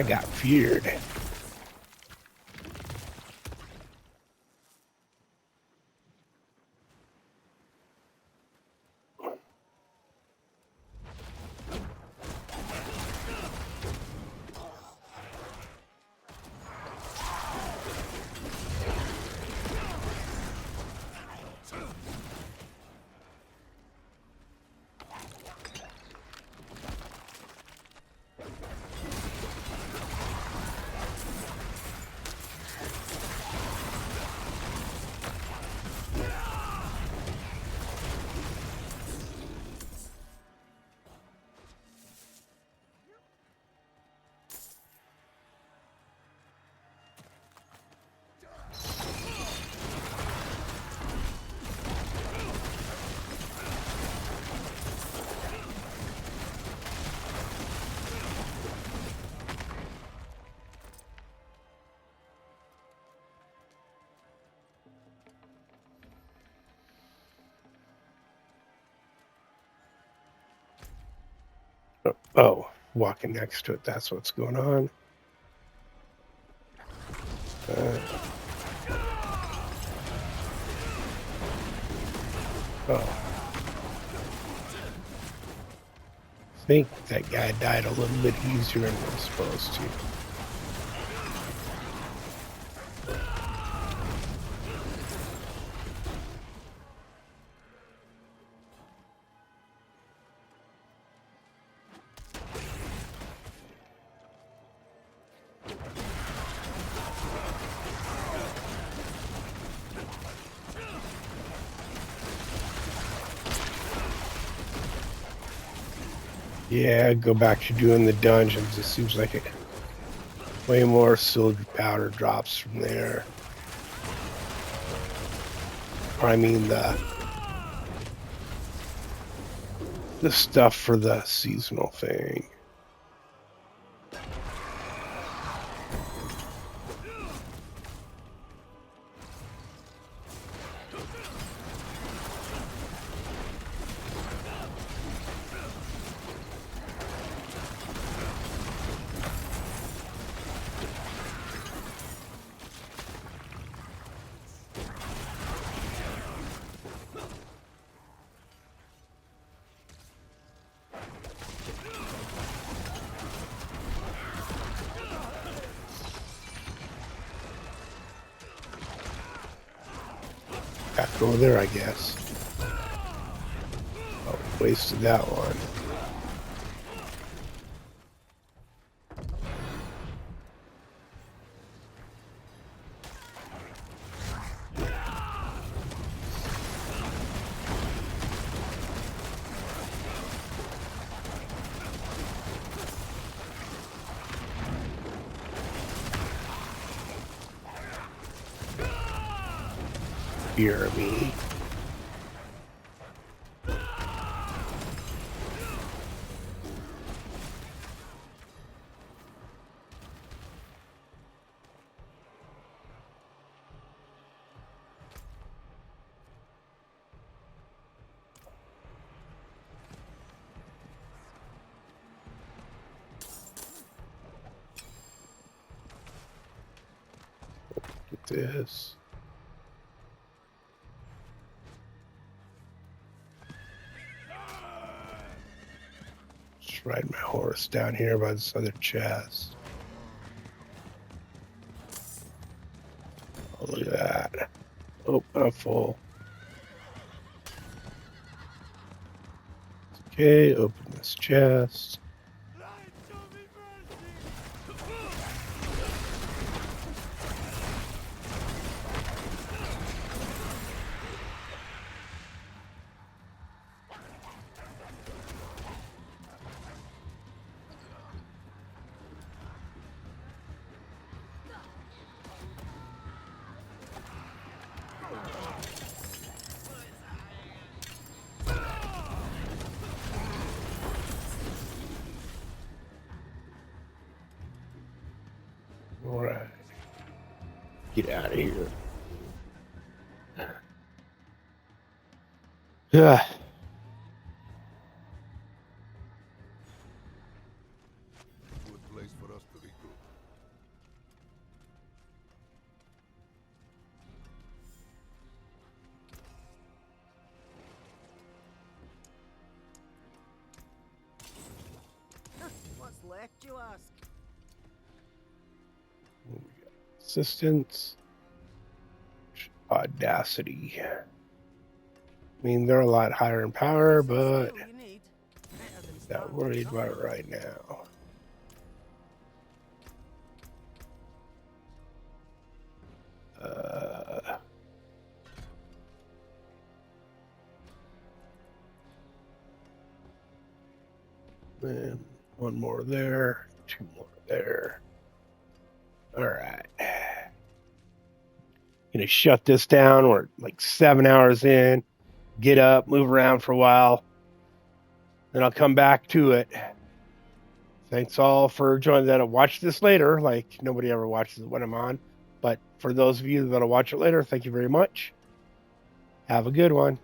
I got feared. Oh, walking next to it. That's what's going on. Oh. I think that guy died a little bit easier than he was supposed to. Yeah, go back to doing the dungeons. It seems like it. Way more silver powder drops from there. Or I mean the stuff for the seasonal thing. Got to go there, I guess. Oh, wasted that one. Fear me. Get this. Just ride my horse down here by this other chest. Oh, look at that. Oh, I'm full. Okay, open this chest. All right. Get out of here. Yeah. Good place for us to regroup. you ask? Assistance. Audacity. I mean, they're a lot higher in power, but not worried about it right now. Then one more there, two more there. All right. Gonna shut this down. We're like 7 hours in. Get up, move around for a while. Then I'll come back to it. Thanks all for joining that. I'll watch this later. Like nobody ever watches it when I'm on. But for those of you that'll watch it later, thank you very much. Have a good one.